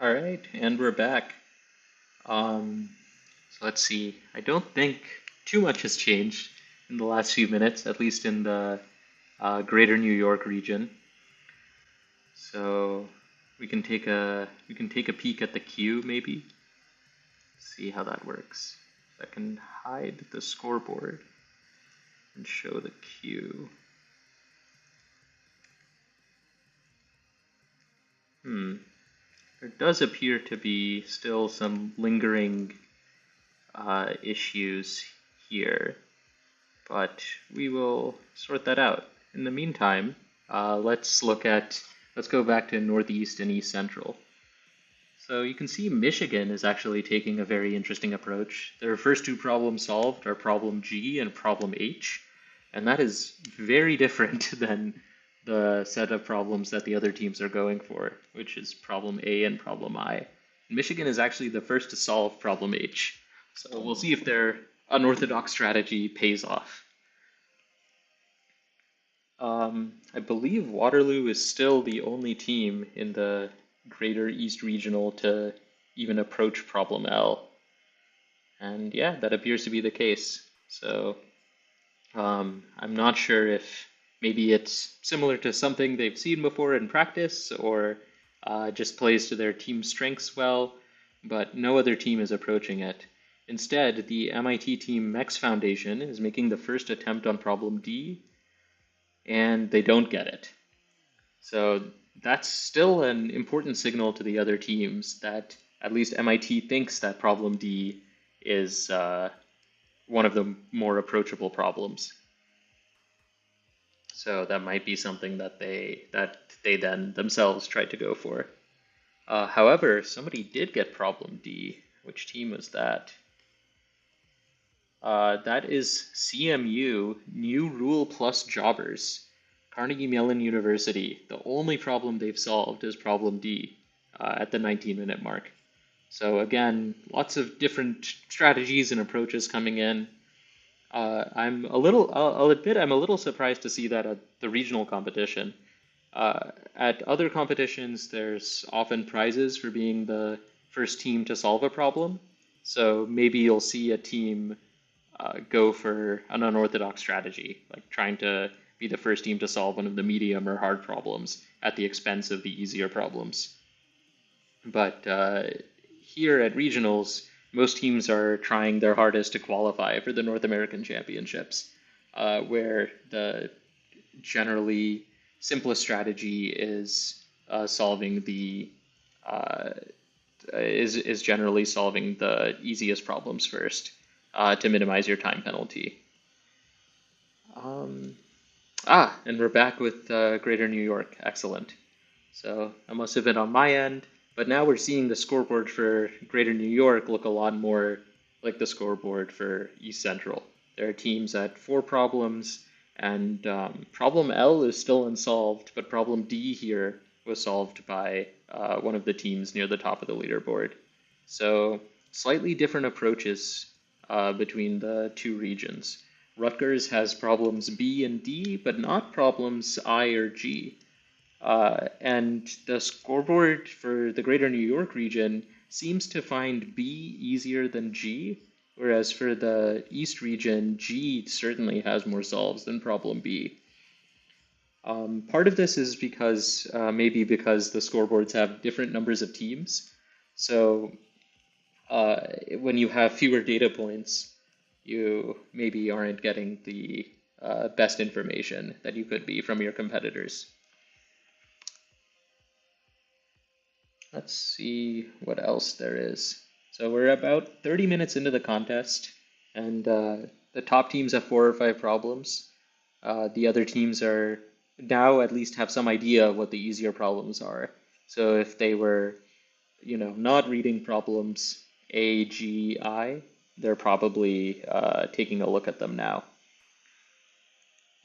All right, and we're back. So let's see. I don't think too much has changed in the last few minutes, at least in the greater New York region. So we can take a peek at the queue maybe. See how that works. I can hide the scoreboard and show the queue. There does appear to be still some lingering issues here, but we will sort that out. In the meantime, let's go back to Northeast and East Central. So you can see Michigan is actually taking a very interesting approach. Their first two problems solved are problem G and problem H, and that is very different than the set of problems that the other teams are going for, which is problem A and problem I. Michigan is actually the first to solve problem H. So we'll see if their unorthodox strategy pays off. I believe Waterloo is still the only team in the Greater East Regional to even approach problem L. And yeah, that appears to be the case. So I'm not sure if maybe it's similar to something they've seen before in practice or just plays to their team's strengths well, but no other team is approaching it. Instead, the MIT team MEX Foundation is making the first attempt on problem D, and they don't get it. So that's still an important signal to the other teams that at least MIT thinks that problem D is one of the more approachable problems. So that might be something that they then themselves tried to go for. However, somebody did get problem D. Which team was that? That is CMU, New Rule Plus Jobbers. Carnegie Mellon University. The only problem they've solved is problem D at the 19-minute mark. So again, lots of different strategies and approaches coming in. I'll admit I'm a little surprised to see that at the regional competition. At other competitions, there's often prizes for being the first team to solve a problem. So maybe you'll see a team go for an unorthodox strategy, like trying to be the first team to solve one of the medium or hard problems at the expense of the easier problems. But here at regionals, most teams are trying their hardest to qualify for the North American Championships, where the generally simplest strategy is solving the generally solving the easiest problems first to minimize your time penalty. And we're back with Greater New York. Excellent. So that must have been on my end, but now we're seeing the scoreboard for Greater New York look a lot more like the scoreboard for East Central. There are teams at 4 problems, and problem L is still unsolved, but problem D here was solved by one of the teams near the top of the leaderboard. So slightly different approaches between the two regions. Rutgers has problems B and D, but not problems I or G. And the scoreboard for the Greater New York region seems to find B easier than G, whereas for the East region, G certainly has more solves than problem B. Part of this is because maybe because the scoreboards have different numbers of teams. So when you have fewer data points, you maybe aren't getting the best information that you could be from your competitors. Let's see what else there is. So we're about 30 minutes into the contest, and the top teams have 4 or 5 problems. The other teams are now at least have some idea of what the easier problems are. So if they were, not reading problems A, G, I, they're probably taking a look at them now.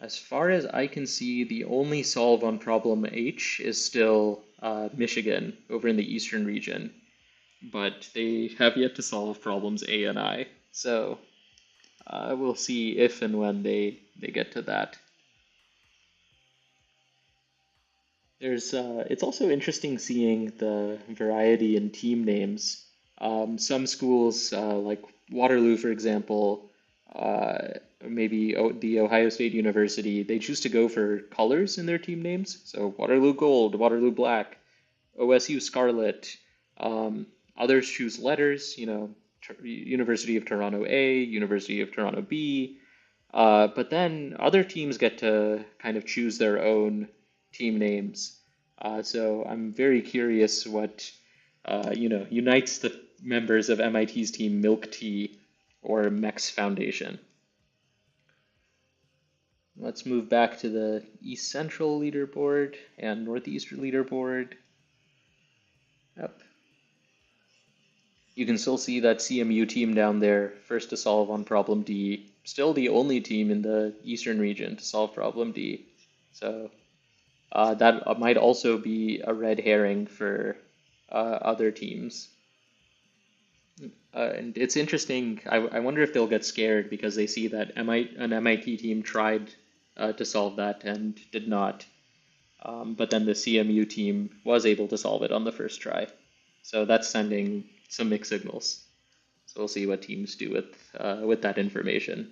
As far as I can see, the only solve on problem H is still Michigan over in the eastern region, but they have yet to solve problems A and I. So we'll see if and when they get to that. It's also interesting seeing the variety in team names. Some schools, like Waterloo, for example, maybe the Ohio State University, they choose to go for colors in their team names. So Waterloo Gold, Waterloo Black, OSU Scarlet. Um, Others choose letters, University of Toronto A, University of Toronto B. But then other teams get to kind of choose their own team names. So I'm very curious what, unites the members of MIT's team Milk Tea or MEX Foundation. Let's move back to the East Central leaderboard and Northeast leaderboard. Yep. You can still see that CMU team down there, first to solve on problem D. Still the only team in the Eastern region to solve problem D. So that might also be a red herring for other teams. And it's interesting. I wonder if they'll get scared because they see that an MIT team tried to solve that and did not. But then the CMU team was able to solve it on the first try. So that's sending some mixed signals. So we'll see what teams do with that information.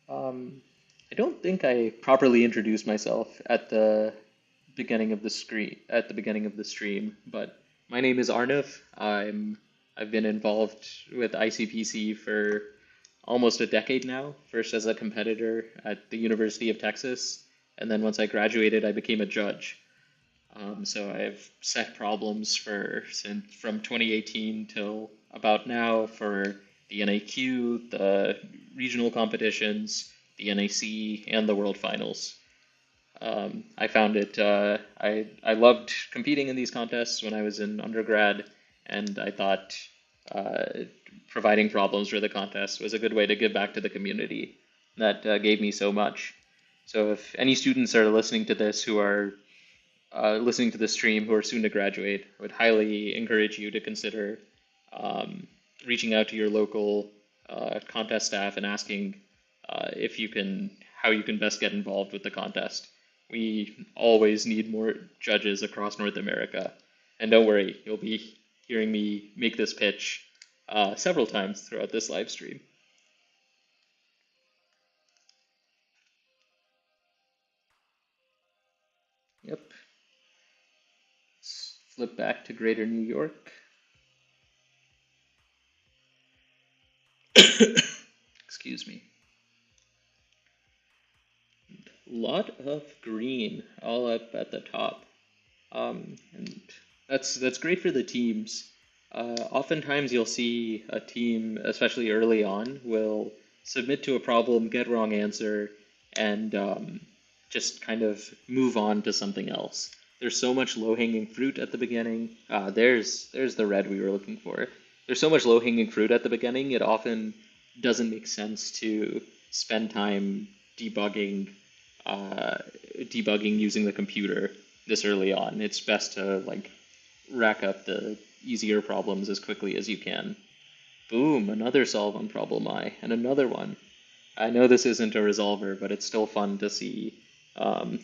I don't think I properly introduced myself at the beginning of the stream, but my name is Arnav. I've been involved with ICPC for almost a decade now, first as a competitor at the University of Texas, and then once I graduated, I became a judge. So I've set problems from 2018 till about now for the NAQ, the regional competitions, the NAC, and the World Finals. I found it, I loved competing in these contests when I was in undergrad, and I thought providing problems for the contest was a good way to give back to the community that gave me so much. So if any students are listening to this who are listening to this stream who are soon to graduate, I would highly encourage you to consider reaching out to your local contest staff and asking how you can best get involved with the contest. We always need more judges across North America. And don't worry, you'll be hearing me make this pitch several times throughout this live stream. Yep. Let's flip back to Greater New York. Excuse me. Lot of green all up at the top. And that's great for the teams. Oftentimes you'll see a team, especially early on, will submit to a problem, get wrong answer, and just kind of move on to something else. There's so much low-hanging fruit at the beginning. There's the red we were looking for. There's so much low-hanging fruit at the beginning, it often doesn't make sense to spend time debugging using the computer this early on. It's best to rack up the easier problems as quickly as you can. Boom, another solve on problem I, and another one. I know this isn't a resolver, but it's still fun to see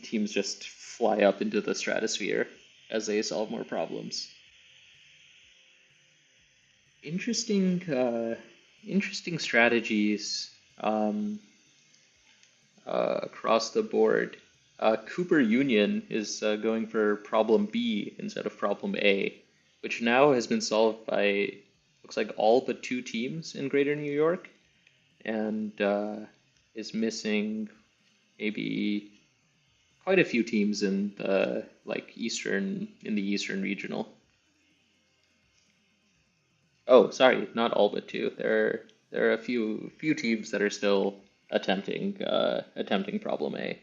teams just fly up into the stratosphere as they solve more problems. Interesting strategies across the board. Cooper Union is going for problem B instead of problem A, which now has been solved by, looks like all but 2 teams in Greater New York, and is missing maybe quite a few teams in the Eastern regional. Oh, sorry, not all but 2. There are a few teams that are still attempting problem A.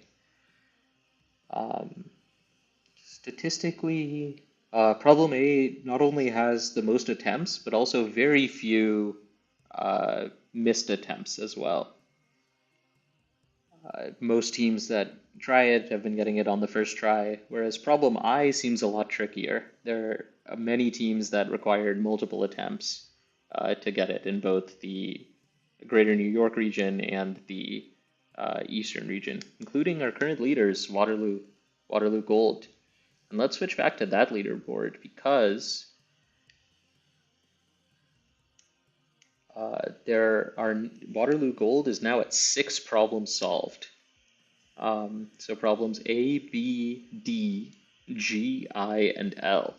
Statistically, problem A not only has the most attempts, but also very few missed attempts as well. Most teams that try it have been getting it on the first try, whereas problem I seems a lot trickier. There are many teams that required multiple attempts to get it in both the the Greater New York region, and the Eastern region, including our current leaders, Waterloo Gold. And let's switch back to that leaderboard because Waterloo Gold is now at 6 problems solved. So problems A, B, D, G, I, and L.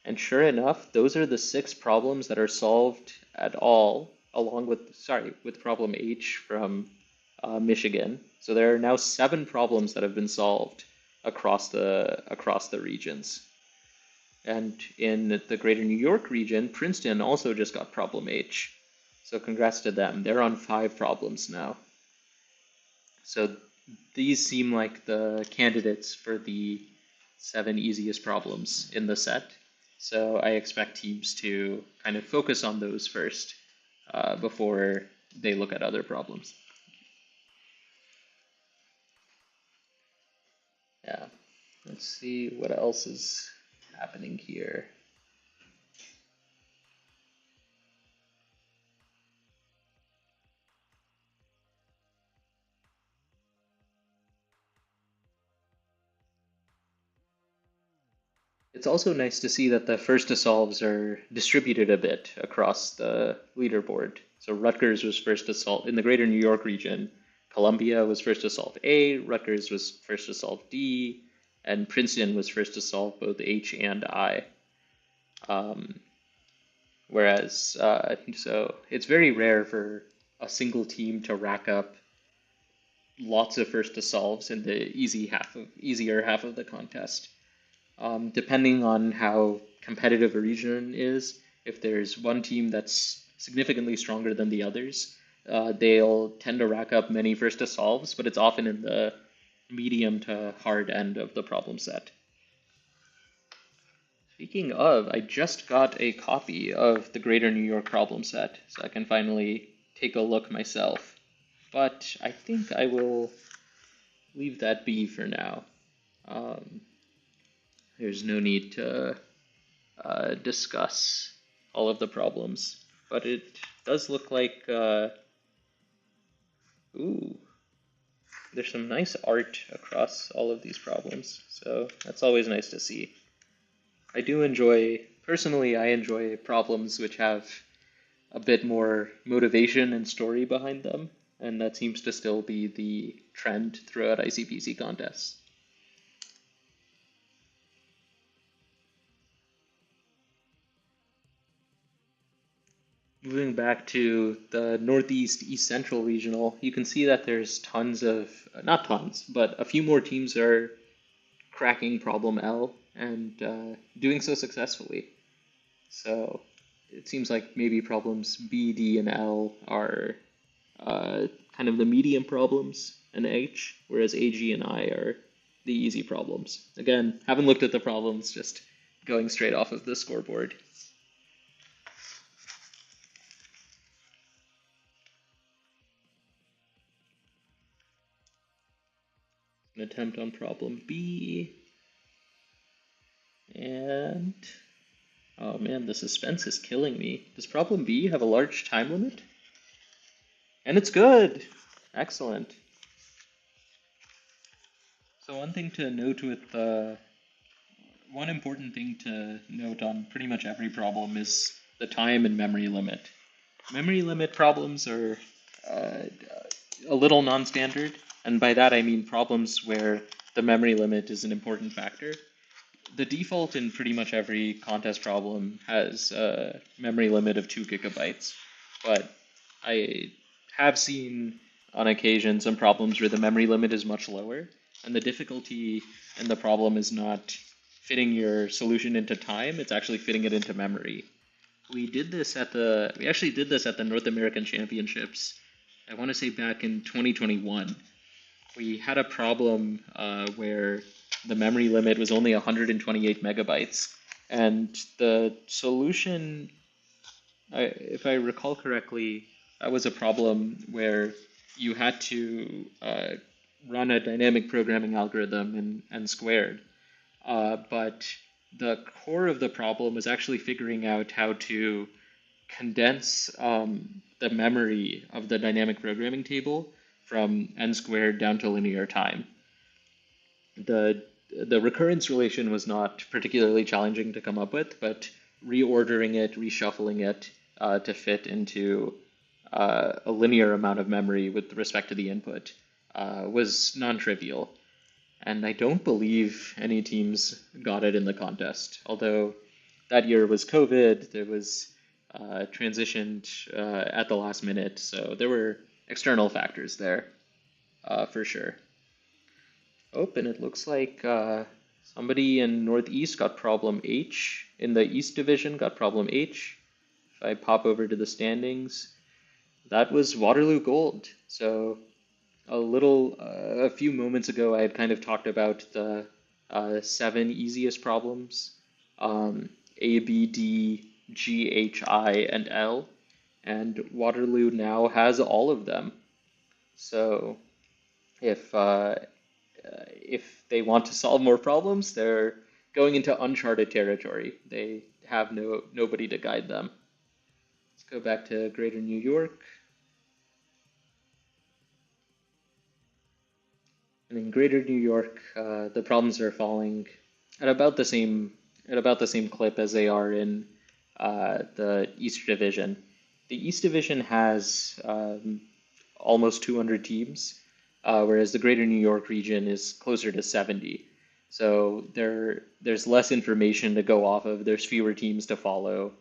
And sure enough, those are the 6 problems that are solved at all, along with, with problem H from Michigan. So there are now 7 problems that have been solved across the regions. And in the Greater New York region, Princeton also just got problem H. So congrats to them. They're on 5 problems now. So these seem like the candidates for the 7 easiest problems in the set. So I expect teams to kind of focus on those first before they look at other problems. Yeah, let's see what else is happening here. It's also nice to see that the first to solves are distributed a bit across the leaderboard. So Rutgers was first to solve in the Greater New York region. Columbia was first to solve A, Rutgers was first to solve D, and Princeton was first to solve both H and I. So it's very rare for a single team to rack up lots of first to solves in the easier half of the contest. Depending on how competitive a region is, if there's one team that's significantly stronger than the others, they'll tend to rack up many first to solves, but it's often in the medium to hard end of the problem set. Speaking of, I just got a copy of the Greater New York problem set, so I can finally take a look myself. But I think I will leave that be for now. There's no need to discuss all of the problems, but it does look like, ooh, there's some nice art across all of these problems, so that's always nice to see. Personally, I enjoy problems which have a bit more motivation and story behind them, and that seems to still be the trend throughout ICPC contests. Moving back to the Northeast East Central Regional, you can see that there's not tons, but a few more teams are cracking problem L and doing so successfully. So it seems like maybe problems B, D, and L are kind of the medium problems, and H, whereas A, G, and I are the easy problems. Again, haven't looked at the problems, just going straight off of the scoreboard. An attempt on problem B. And oh man, the suspense is killing me. Does problem B have a large time limit? And it's good. Excellent. So one important thing to note on pretty much every problem is the time and memory limit. Memory limit problems are a little non-standard, and by that I mean problems where the memory limit is an important factor. The default in pretty much every contest problem has a memory limit of 2 gigabytes, but I have seen on occasion some problems where the memory limit is much lower, and the difficulty in the problem is not fitting your solution into time, it's actually fitting it into memory. We actually did this at the North American Championships, I want to say back in 2021. We had a problem where the memory limit was only 128 megabytes, and the solution, if I recall correctly, that was a problem where you had to run a dynamic programming algorithm and squared. But the core of the problem was actually figuring out how to condense the memory of the dynamic programming table from n squared down to linear time. The recurrence relation was not particularly challenging to come up with, but reordering it, reshuffling it to fit into a linear amount of memory with respect to the input was non-trivial. And I don't believe any teams got it in the contest. Although that year was COVID, there was transitioned at the last minute, so there were external factors there for sure. Oh, and it looks like somebody in Northeast got problem H. In the East Division got problem H. If I pop over to the standings, that was Waterloo Gold. So a few moments ago, I had kind of talked about the 7 easiest problems, A, B, D, G, H, I, and L, and Waterloo now has all of them. So if they want to solve more problems, they're going into uncharted territory. They have nobody to guide them. Let's go back to Greater New York. And in Greater New York, the problems are falling at about the same clip as they are in the East Division. The East Division has almost 200 teams, whereas the Greater New York region is closer to 70. So there's less information to go off of. There's fewer teams to follow.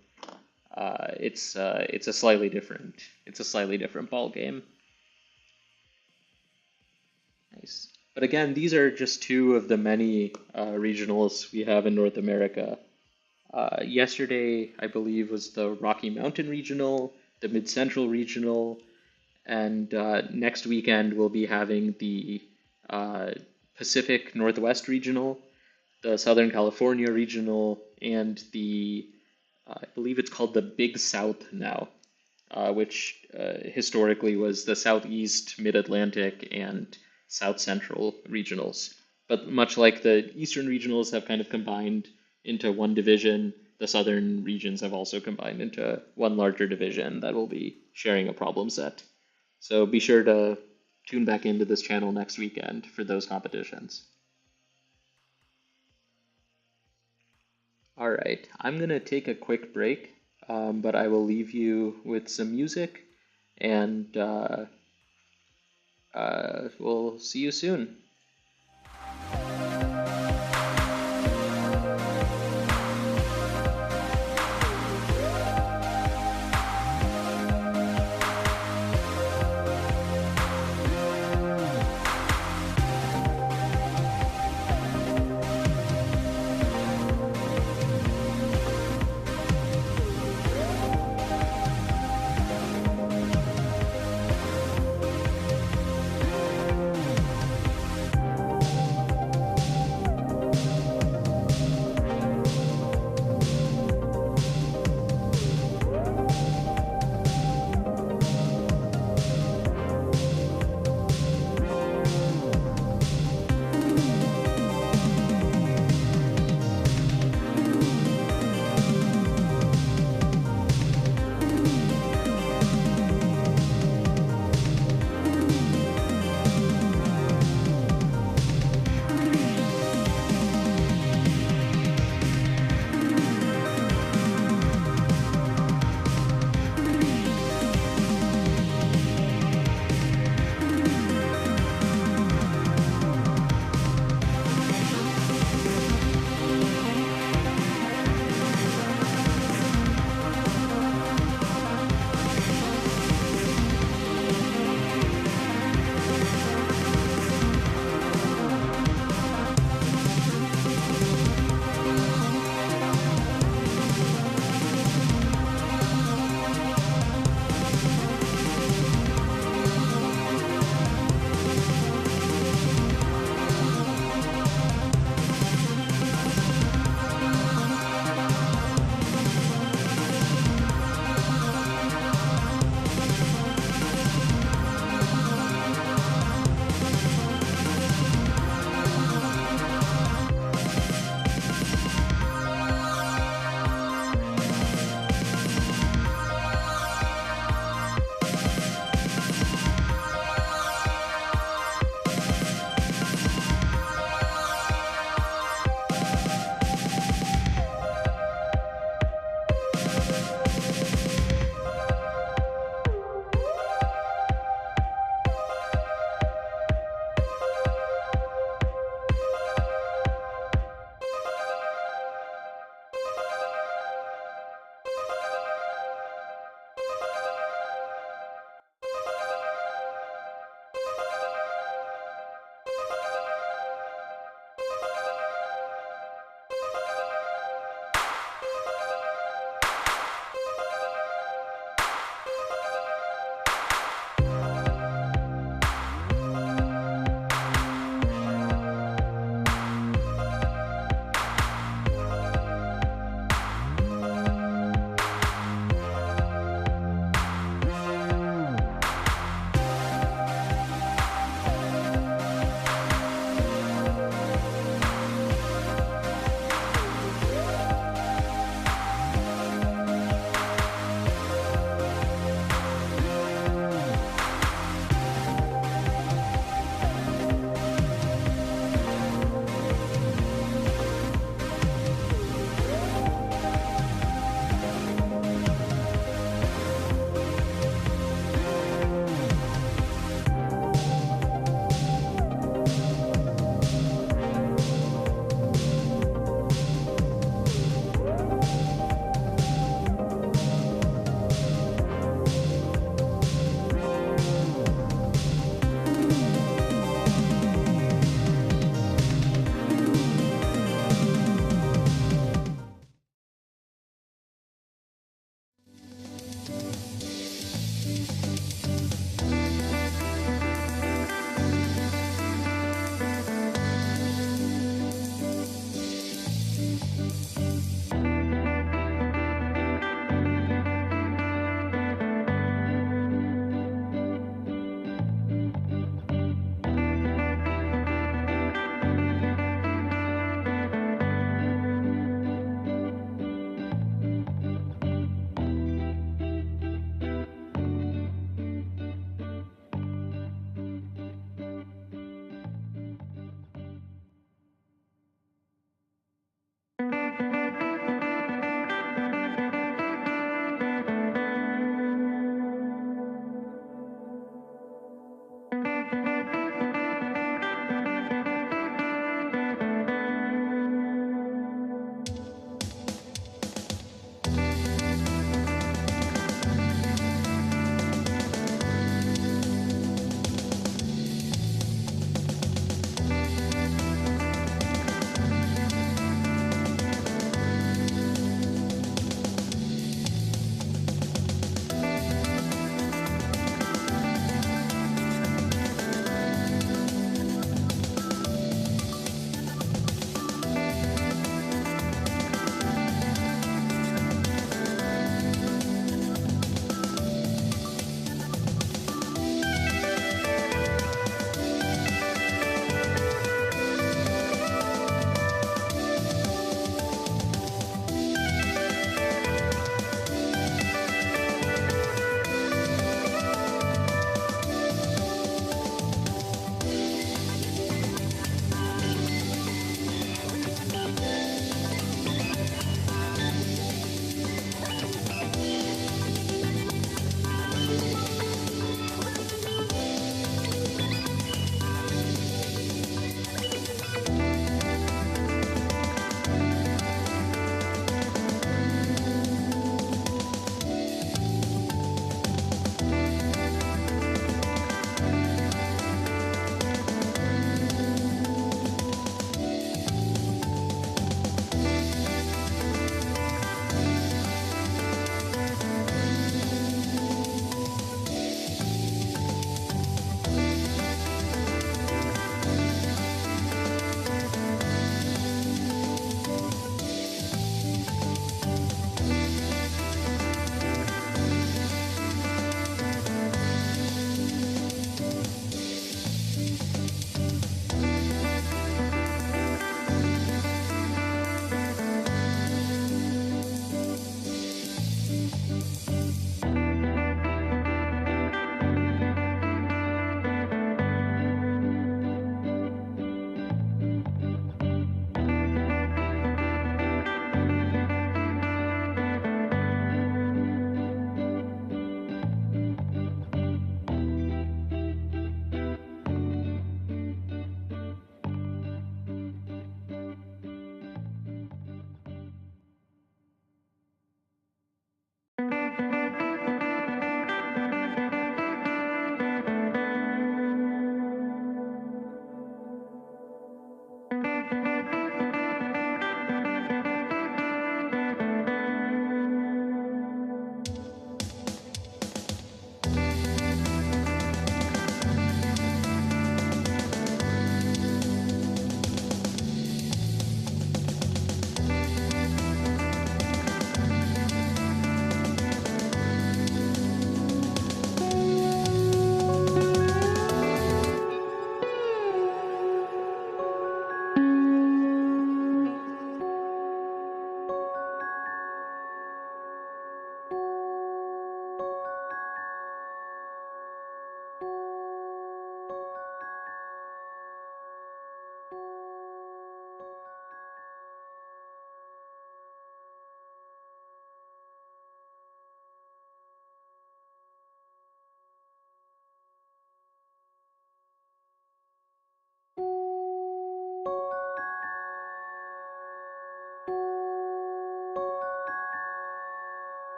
It's a slightly different ball game. Nice. But again, these are just 2 of the many regionals we have in North America. Yesterday, I believe, was the Rocky Mountain Regional, the Mid-Central Regional, and next weekend we'll be having the Pacific Northwest Regional, the Southern California Regional, and the, I believe it's called the Big South now, which historically was the Southeast, Mid-Atlantic, and South Central regionals. But much like the Eastern regionals have kind of combined into one division, the Southern regions have also combined into one larger division that will be sharing a problem set. So be sure to tune back into this channel next weekend for those competitions. All right, I'm gonna take a quick break, but I will leave you with some music, and we'll see you soon.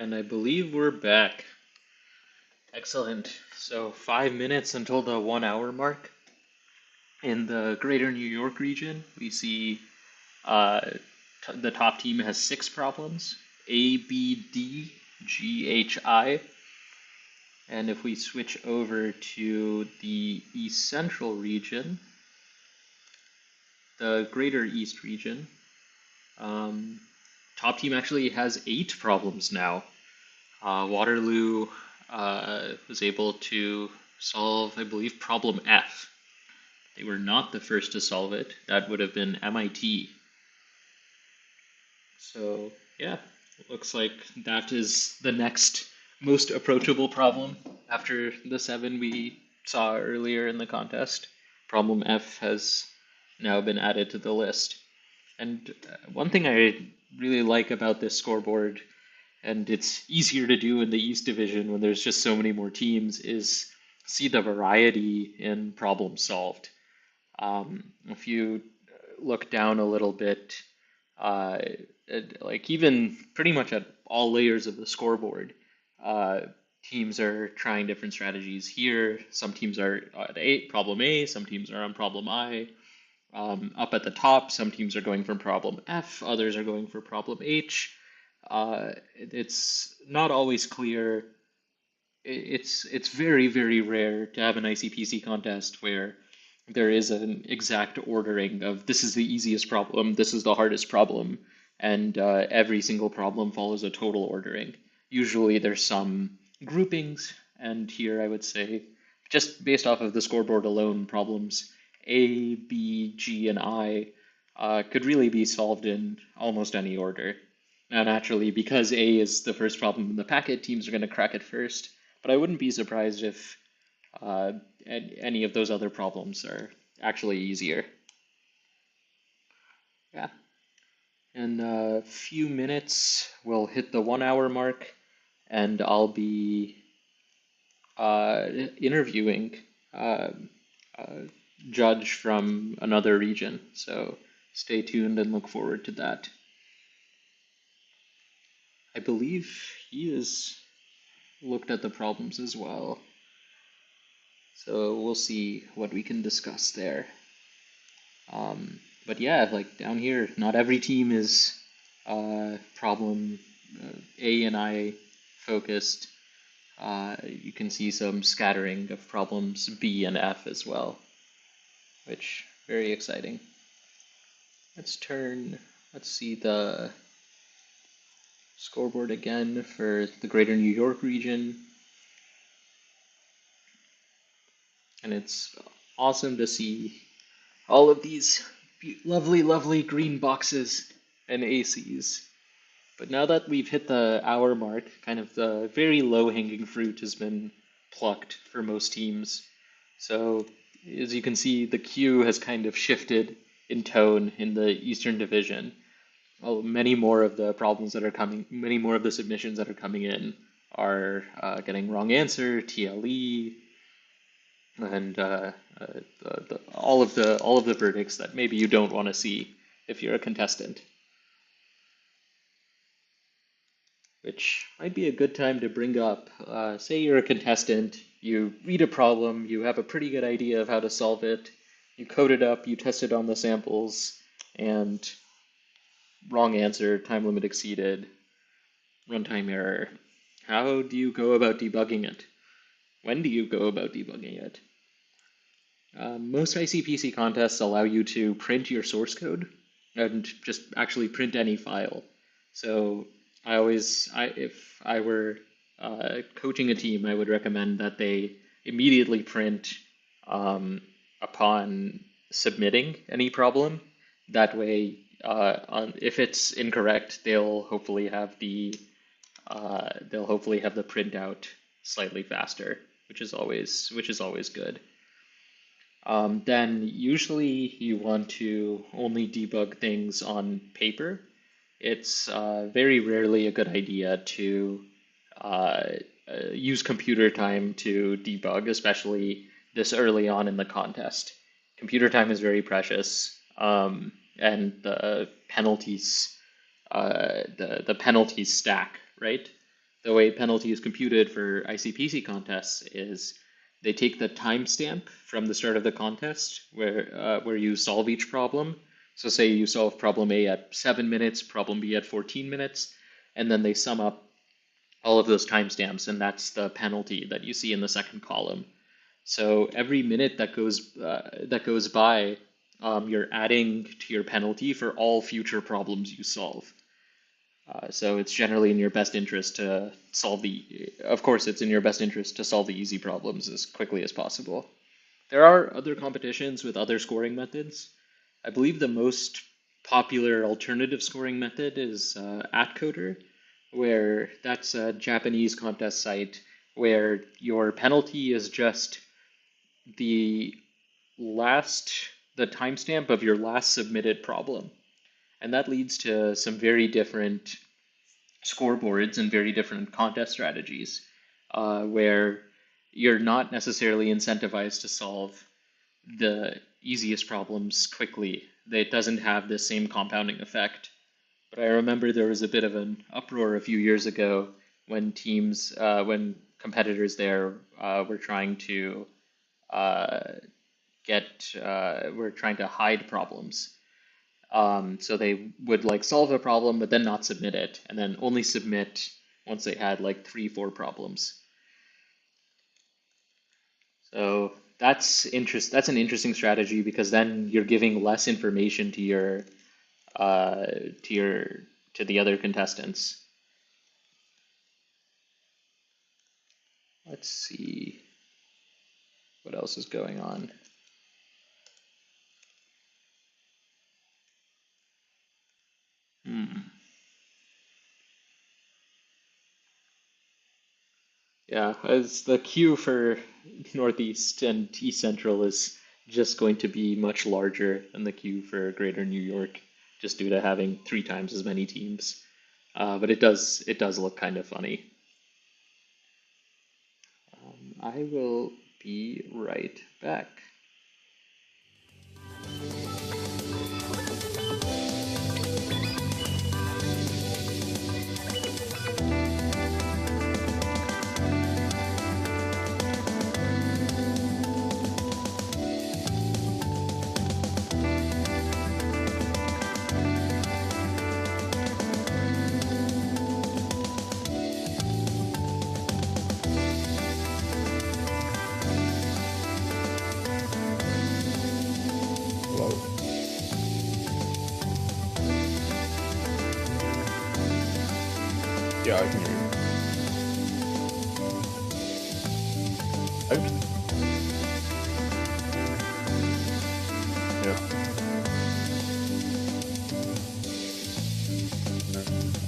And I believe we're back. Excellent. So 5 minutes until the 1 hour mark. In the greater New York region, we see the top team has 6 problems. A, B, D, G, H, I. And if we switch over to the East Central region, the greater East region, top team actually has 8 problems now. Waterloo was able to solve, I believe, problem F. They were not the first to solve it. That would have been MIT. So yeah, it looks like that is the next most approachable problem after the 7 we saw earlier in the contest. Problem F has now been added to the list. And one thing I really like about this scoreboard, and it's easier to do in the East Division when there's just so many more teams, is see the variety in problems solved. If you look down a little bit, like even pretty much at all layers of the scoreboard, teams are trying different strategies here. Some teams are at problem A, some teams are on problem I. Up at the top, some teams are going for problem F, others are going for problem H. It's not always clear. It's very, very rare to have an ICPC contest where there is an exact ordering of this is the easiest problem, this is the hardest problem, and every single problem follows a total ordering. Usually there's some groupings, and here I would say, just based off of the scoreboard alone, problems A, B, G, and I could really be solved in almost any order. Now, naturally, because A is the first problem in the packet, teams are going to crack it first, but I wouldn't be surprised if any of those other problems are actually easier. Yeah. In a few minutes, we'll hit the 1 hour mark, and I'll be interviewing a judge from another region. So stay tuned and look forward to that. I believe he has looked at the problems as well. So we'll see what we can discuss there. But yeah, like down here, not every team is problem A and I focused. You can see some scattering of problems B and F as well, which very exciting. Let's see the scoreboard again for the greater New York region. And it's awesome to see all of these lovely, lovely green boxes and ACs. But now that we've hit the hour mark, kind of the very low-hanging fruit has been plucked for most teams. So as you can see, the queue has kind of shifted in tone in the Eastern Division. Well, many more of the problems that are coming, many more of the submissions that are coming in are getting wrong answer, TLE, and all of the verdicts that maybe you don't want to see if you're a contestant. Which might be a good time to bring up. Say you're a contestant, you read a problem, you have a pretty good idea of how to solve it, you code it up, you test it on the samples, and wrong answer, time limit exceeded, runtime error. How do you go about debugging it? When do you go about debugging it? Most ICPC contests allow you to print your source code and just actually print any file. So if I were coaching a team, I would recommend that they immediately print upon submitting any problem. That way, if it's incorrect, they'll hopefully have the printout slightly faster, which is always good. Then usually you want to only debug things on paper. It's very rarely a good idea to use computer time to debug, especially this early on in the contest. Computer time is very precious, and the penalties, the penalties stack, right? the way penalty is computed for ICPC contests is they take the timestamp from the start of the contest where you solve each problem. So say you solve problem A at 7 minutes, problem B at 14 minutes, and then they sum up all of those timestamps, and that's the penalty that you see in the second column. So every minute that goes by, you're adding to your penalty for all future problems you solve. So it's generally in your best interest to of course, it's in your best interest to solve the easy problems as quickly as possible. There are other competitions with other scoring methods. I believe the most popular alternative scoring method is @coder, where that's a Japanese contest site where your penalty is just the timestamp of your last submitted problem. And that leads to some very different scoreboards and very different contest strategies, where you're not necessarily incentivized to solve the easiest problems quickly. It doesn't have the same compounding effect. But I remember there was a bit of an uproar a few years ago when when competitors there were trying to hide problems. So they would solve a problem, but then not submit it, and then only submit once they had 3-4 problems. So that's an interesting strategy, because then you're giving less information to the other contestants. Let's see what else is going on. Yeah, as the queue for Northeast and East Central is just going to be much larger than the queue for Greater New York, just due to having 3 times as many teams. But it does look kind of funny. I will be right back. Yeah, I can hear you.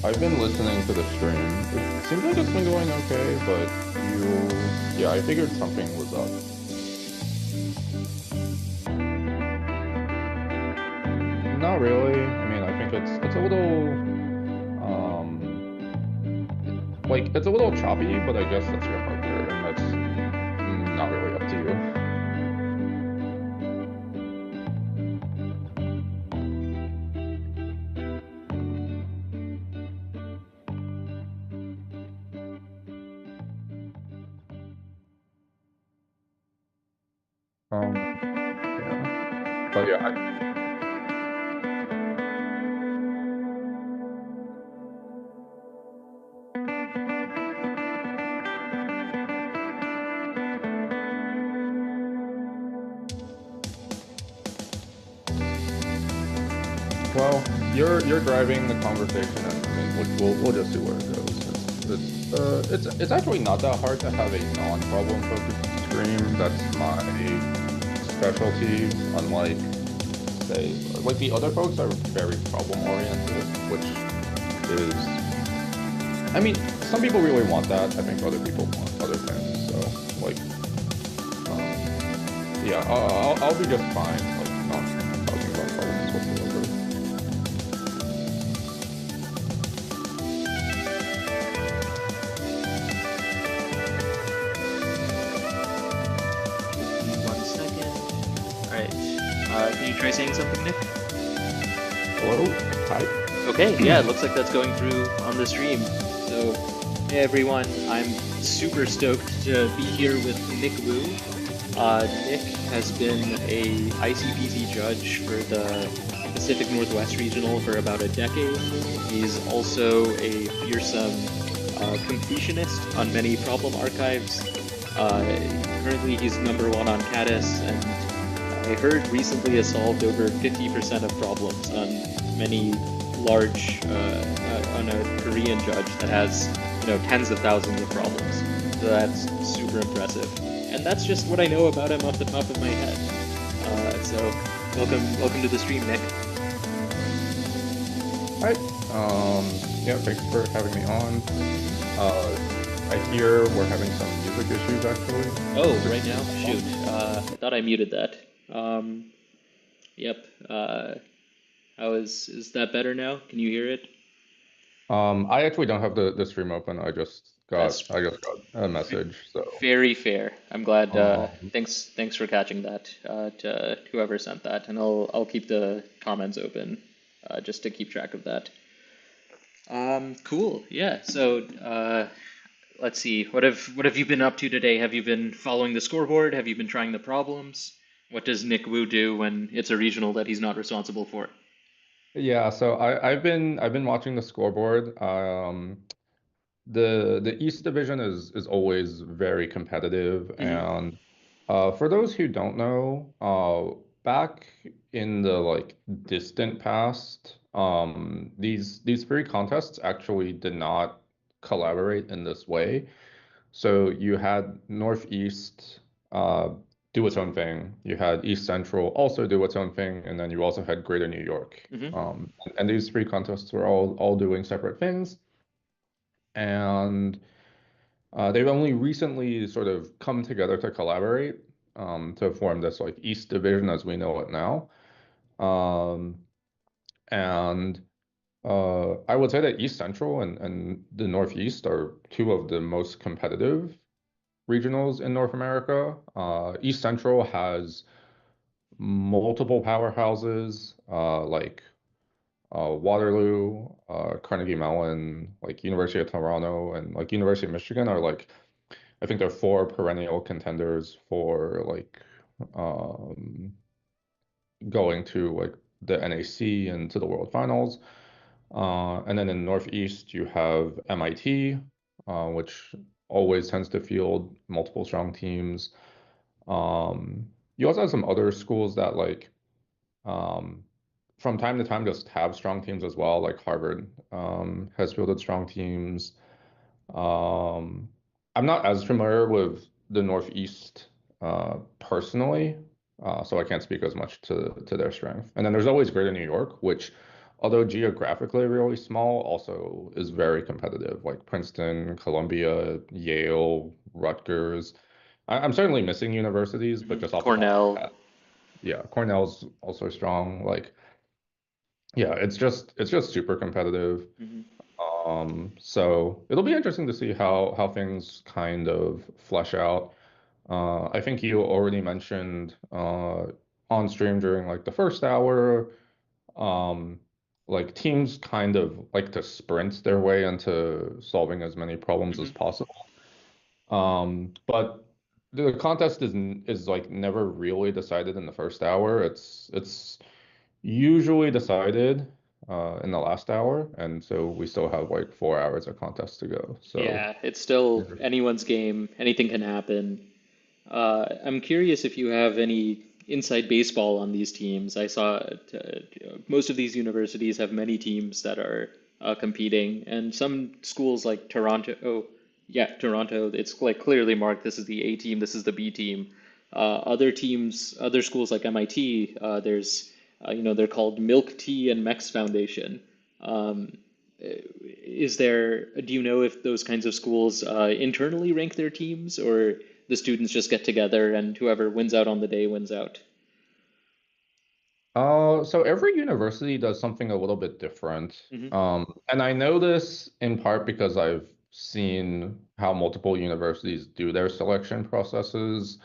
I've been listening to the stream. It seems like it's been going okay, but yeah, I figured something was up. Not really. I mean, I think it's a little, it's a little choppy, but I guess that's your hardware, and that's not really up to you. Yeah. But yeah, well, you're driving the conversation, and I mean, we'll just see where it goes. It's actually not that hard to have a non-problem focused stream. That's my specialty. Unlike, say, the other folks are very problem oriented, which is, I mean, some people really want that. I think other people want other things. So yeah, I'll be just fine. Not talking about problems whatsoever. Can you try saying something, Nick? Hello? Hi? Okay, yeah, it looks like that's going through on the stream. So Hey everyone, I'm super stoked to be here with Nick Wu. Nick has been a ICPC judge for the Pacific Northwest Regional for about a decade. He's also a fearsome completionist on many problem archives. Currently he's #1 on Caddis, and I heard recently has solved over 50% of problems on many large, on a Korean judge that has, tens of thousands of problems. So that's super impressive. And that's just what I know about him off the top of my head. So welcome to the stream, Nick. Hi. Yeah, thanks for having me on. I hear we're having some music issues actually. Oh, right now? Shoot. I thought I muted that. Yep. How is that better now? Can you hear it? I actually don't have the stream open. I just got a message. So very fair. I'm glad. Um, Thanks for catching that. To whoever sent that, and I'll keep the comments open, just to keep track of that. Cool. Yeah. So let's see. What have you been up to today? Have you been following the scoreboard? Have you been trying the problems? What does Nick Wu do when it's a regional that he's not responsible for? yeah, so I've been watching the scoreboard. The East Division is always very competitive, and for those who don't know, back in the like distant past, these three contests actually did not collaborate in this way. So you had Northeast do its own thing. You had East Central also do its own thing, and then you also had Greater New York. And these three contests were all doing separate things, and they've only recently sort of come together to collaborate to form this like East Division as we know it now. And I would say that East Central and the Northeast are two of the most competitive regionals in North America. East Central has multiple powerhouses like Waterloo, Carnegie Mellon, like University of Toronto, and like University of Michigan are like, I think they're 4 perennial contenders for like going to like the NAC and to the World Finals. And then in Northeast, you have MIT, which always tends to field multiple strong teams. You also have some other schools that like from time to time just have strong teams as well, like Harvard has fielded strong teams. I'm not as familiar with the Northeast personally, so I can't speak as much to their strength. And then there's always Greater New York, which, although geographically really small, also is very competitive, like Princeton, Columbia, Yale, Rutgers. I'm certainly missing universities, but just off the top of my Cornell. head. Yeah, Cornell's also strong. Like, yeah, it's just super competitive. So it'll be interesting to see how things kind of flesh out. I think you already mentioned on stream during like the first hour, like teams kind of like to sprint their way into solving as many problems as possible. But the contest is like never really decided in the first hour. It's usually decided in the last hour, and so we still have like 4 hours of contest to go. So Yeah, it's still anyone's game. Anything can happen. I'm curious if you have any inside baseball on these teams. I saw most of these universities have many teams that are competing, and some schools like Toronto. Oh, yeah, Toronto. It's like clearly marked. This is the A team. This is the B team. Other teams, other schools like MIT. There's they're called Milk Tea and Mex Foundation. Do you know if those kinds of schools internally rank their teams, or the students just get together and whoever wins out on the day wins out? So every university does something a little bit different. And I know this in part because I've seen how multiple universities do their selection processes.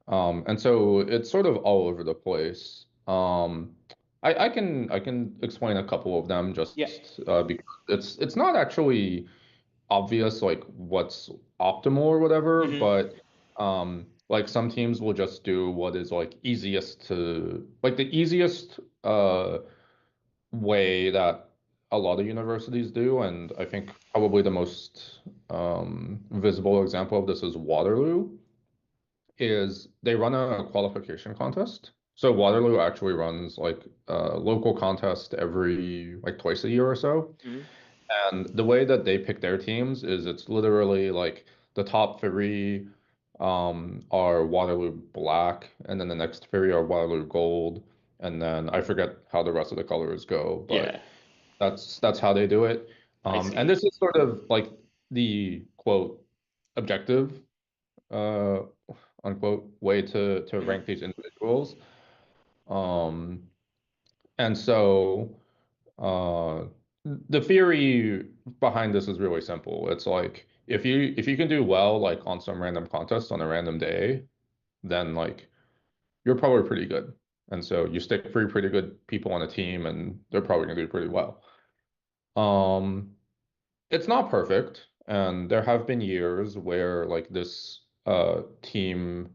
And so it's sort of all over the place. I can explain a couple of them just Yeah. because it's not actually obvious like what's optimal or whatever, Mhm. but like some teams will just do what is like easiest to like the easiest way that a lot of universities do, and I think probably the most visible example of this is Waterloo, is they run a qualification contest. So Waterloo actually runs like a local contest every like twice a year or so. Mhm. And the way that they pick their teams is it's literally like the top three are Waterloo Black, and then the next three are Waterloo Gold, and then I forget how the rest of the colors go, Yeah, but that's how they do it. I And see. this is sort of like the quote objective uh unquote way to Mhm. rank these individuals. Um, and so uh, the theory behind this is really simple. It's like if you can do well like on some random contest on a random day, then like you're probably pretty good. And so you stick three pretty good people on a team, and they're probably gonna do pretty well. Um, it's not perfect, and there have been years where like this team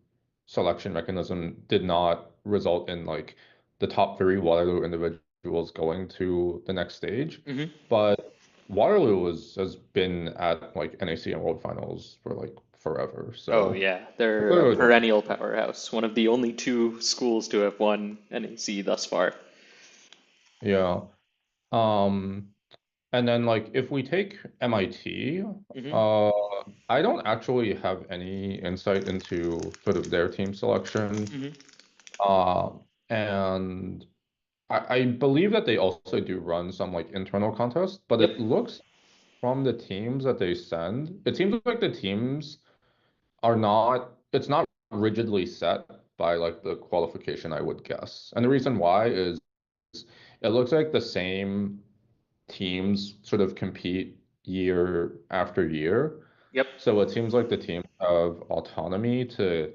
selection mechanism did not result in like the top three Waterloo individuals going to the next stage. Mhm. But Waterloo has been at like NAC and World Finals for like forever. Oh So yeah, they're a clearly doing it. perennial powerhouse. One of the only two schools to have won NEC thus far. Yeah. Um, And then like if we take MIT, Mhm. uh, I don't actually have any insight into sort of their team selection. Mhm. Uh, and I believe that they also do run some like internal contests, but Yep. it looks from the teams that they send, it seems like the teams are not, it's not rigidly set by like the qualification, I would guess. And the reason why is it looks like the same teams sort of compete year after year. Yep. So it seems like the teams have autonomy to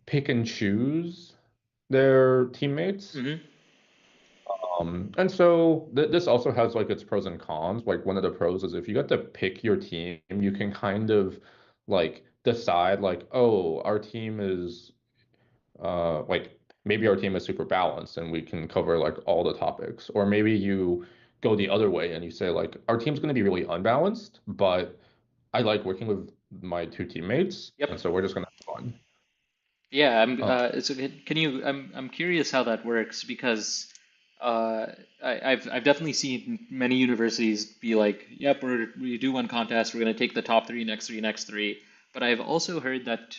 pick and choose their teammates. Mhm. And so this also has like its pros and cons. Like one of the pros is if you get to pick your team, you can kind of like decide like, oh, our team is like maybe our team is super balanced and we can cover like all the topics. Or maybe you go the other way and you say like our team's going to be really unbalanced, but I like working with my two teammates, Yep. and so we're just going to have fun. Yeah, I'm. Uh, So can you? I'm curious how that works because uh, I've definitely seen many universities be like, "Yep, we do one contest. We're going to take the top three, next three, next three." But I've also heard that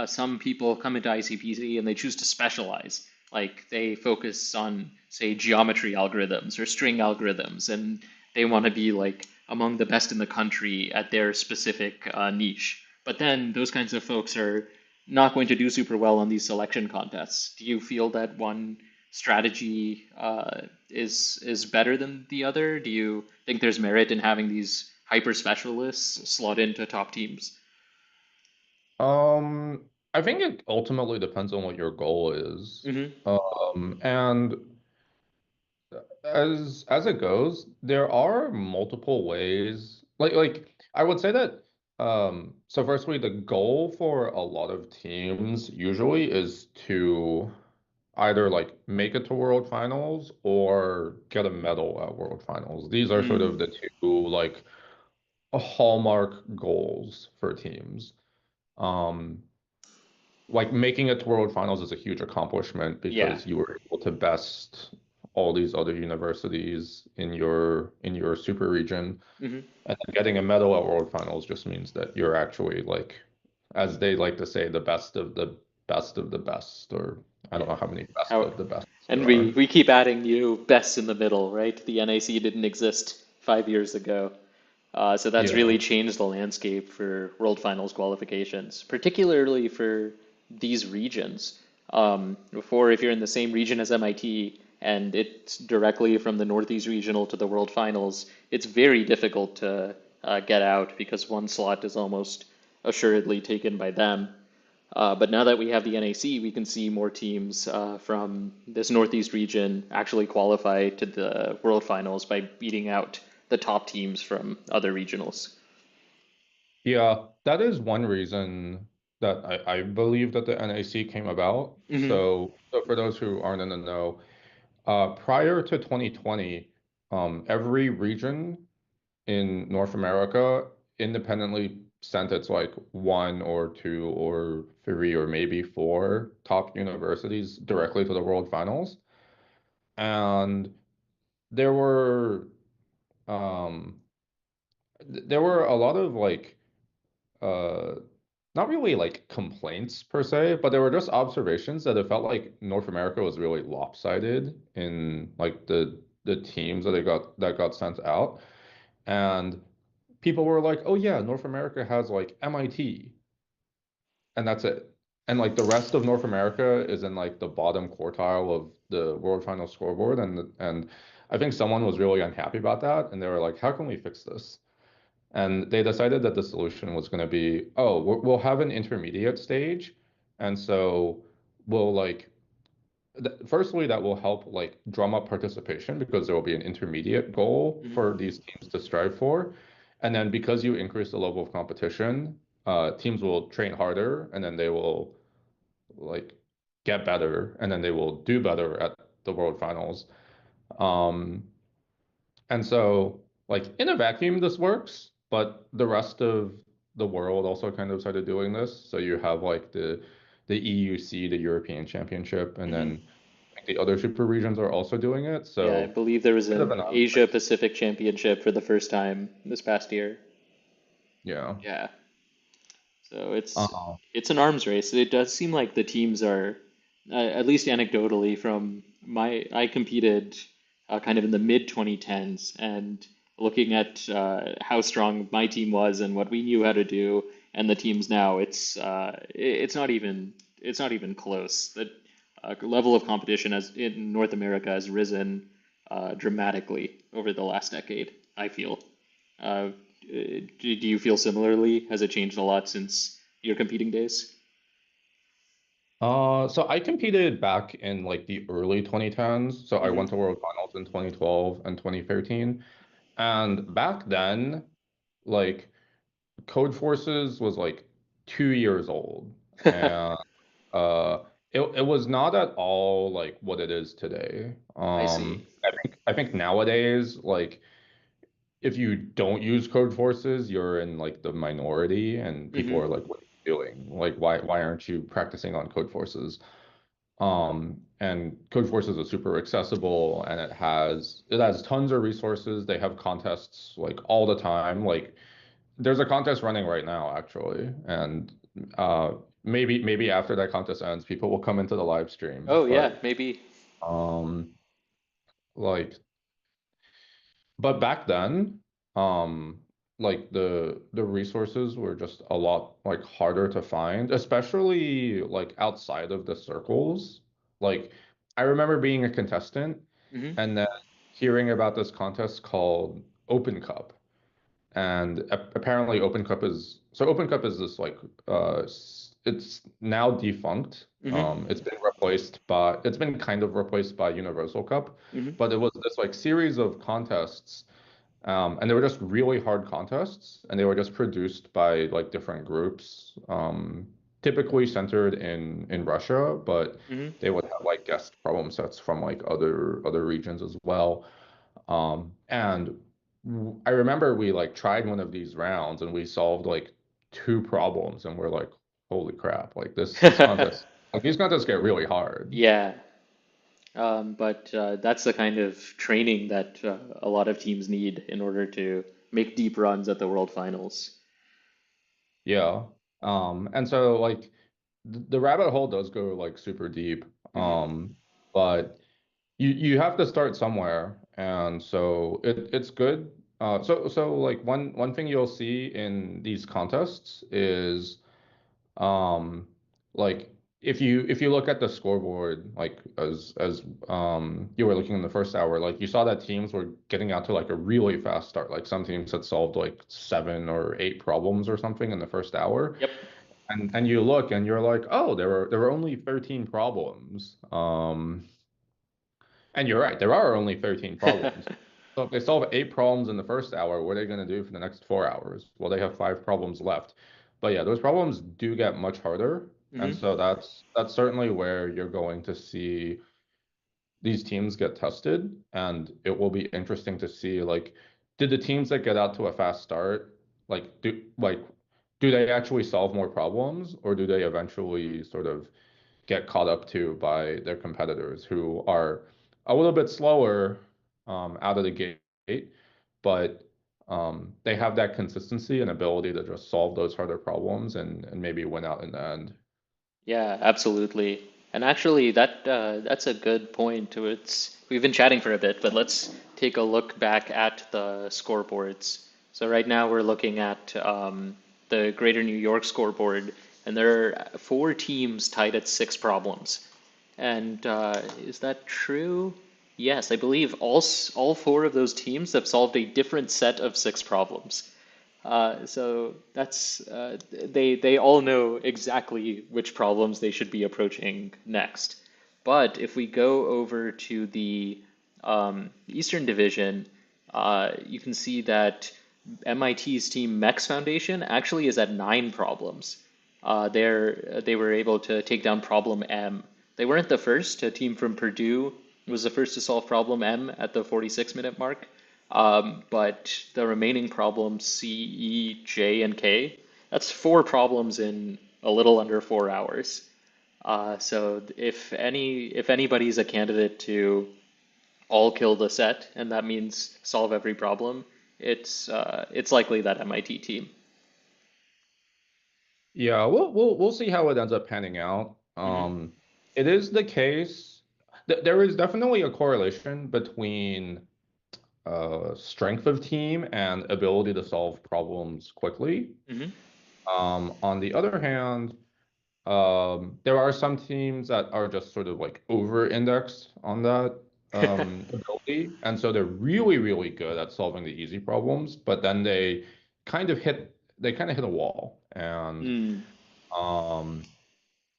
some people come into ICPC and they choose to specialize. Like they focus on, say, geometry algorithms or string algorithms, and they want to be like among the best in the country at their specific niche. But then those kinds of folks are not going to do super well on these selection contests. Do you feel that one strategy is better than the other? Do you think there's merit in having these hyper specialists slot into top teams? um, I think it ultimately depends on what your goal is. Hmm. And as it goes, there are multiple ways. Like I would say that so firstly, the goal for a lot of teams usually is to either like make it to World Finals or get a medal at World Finals. These are sort of Mm, the two like hallmark goals for teams. Um, like making it to World Finals is a huge accomplishment yeah. because you were able to best all these other universities in your super region. Hmm. And then getting a medal at World Finals just means that you're actually like, as they like to say, the best of the best of the best, or I don't Yeah. know how many best How of the best and there we are. we keep adding new bests in the middle, right? The NAC didn't exist 5 years ago. So that's Yeah. really changed the landscape for World Finals qualifications, particularly for these regions. Before, if you're in the same region as MIT and it's directly from the Northeast Regional to the World Finals, it's very difficult to get out because one slot is almost assuredly taken by them. But now that we have the NAC, we can see more teams from this Northeast region actually qualify to the World Finals by beating out the top teams from other regionals. Yeah, that is one reason that I believe that the NAC came about. Hmm. So for those who aren't in the know, prior to 2020, every region in North America independently sent its like one or two or three or maybe four top universities directly to the World Finals. And there were um there were a lot of like uh not really like complaints per se, but there were just observations that it felt like North America was really lopsided in like the teams that got sent out. And people were like, "Oh yeah, North America has like MIT, and that's it." And like the rest of North America is in like the bottom quartile of the World Final scoreboard, and I think someone was really unhappy about that, and they were like, "How can we fix this?" And they decided that the solution was going to be, "Oh, we'll have an intermediate stage, and so we'll like firstly, that will help like drum up participation because there will be an intermediate goal Hmm. for these teams to strive for. And then because you increase the level of competition, teams will train harder and then they will like get better and then they will do better at the World Finals. Um, and so like in a vacuum, this works, but the rest of the world also kind of started doing this. So you have like the EUC, the European Championship, and Hmm. then the other super regions are also doing it. Yeah, I So believe there was bit of an an arms Asia race. Pacific Championship for the first time this past year. Yeah. Yeah. So it's Um, it's an arms race. It does seem like the teams are, at least anecdotally, from I competed kind of in the mid 2010s, and looking at how strong my team was and what we knew how to do, and the teams now, it's not even close. The level of competition as in North America has risen dramatically over the last decade, I feel. Uh, do you feel similarly? Has it changed a lot since your competing days? so I competed back in like the early 2010s. So I Hmm. went to World Finals in 2012 and 2013. And back then, like Code Forces was like 2 years old. And uh it was not at all like what it is today. I see. I think nowadays, like if you don't use code forces, you're in like the minority and people Hmm. are like, what are you doing? Like why aren't you practicing on code forces? And code forces is super accessible and it has tons of resources. They have contests like all the time. Like there's a contest running right now actually. And uh maybe after that contest ends, people will come into the live stream. Oh yeah, But maybe. um like But back then, um, like the resources were just a lot like harder to find, especially like outside of the circles. Like I remember being a contestant Hmm. and then hearing about this contest called Open Cup. And apparently Open Cup is this like it's now defunct. Hmm. It's been kind of replaced by Universal Cup, Hmm. but it was this like series of contests and they were just really hard contests, and they were just produced by like different groups, typically centered in Russia, but Hmm. they would have like guest problem sets from like other regions as well. And I remember we like tried one of these rounds, and we solved like two problems, and we're like, holy crap! Like this contest, like these contests get really hard. Yeah. But that's the kind of training that a lot of teams need in order to make deep runs at the World Finals. Yeah. And so like the rabbit hole does go like super deep. Hmm. But you have to start somewhere. And so it's good. So like one thing you'll see in these contests is um like if you look at the scoreboard like as you were looking in the first hour, like you saw that teams were getting out to like a really fast start. Like some teams had solved like 7 or 8 problems or something in the first hour. Yep. And you look and you're like, oh, there were only 13 problems. And you're right, there are only 13 problems. So if they solve 8 problems in the first hour, what are they going to do for the next 4 hours? Well, they have 5 problems left. But yeah, those problems do get much harder. And so that's certainly where you're going to see these teams get tested. And it will be interesting to see, like, did the teams that get out to a fast start, do they actually solve more problems, or do they eventually sort of get caught up to by their competitors who are a little bit slower out of the gate, but they have that consistency and ability to just solve those harder problems and maybe win out in the end. Yeah, absolutely. And actually, that's a good point. We've been chatting for a bit, but let's take a look back at the scoreboards. So right now we're looking at the Greater New York scoreboard, and there are 4 teams tied at 6 problems. And is that true? Yes, I believe all 4 of those teams have solved a different set of 6 problems. So that's they all know exactly which problems they should be approaching next. But if we go over to the Eastern Division, you can see that MIT's team Mex Foundation actually is at 9 problems. They were able to take down problem M. They weren't the first. A team from Purdue was the first to solve problem M at the 46-minute mark. But the remaining problems, C, E, J, and K, that's 4 problems in a little under 4 hours. So if anybody's a candidate to all kill the set, and that means solve every problem, it's likely that MIT team. Yeah, we'll see how it ends up panning out. It is the case there is definitely a correlation between strength of team and ability to solve problems quickly. On the other hand, there are some teams that are just sort of like over-indexed on that ability, and so they're really, really good at solving the easy problems, but then they kind of hit a wall, and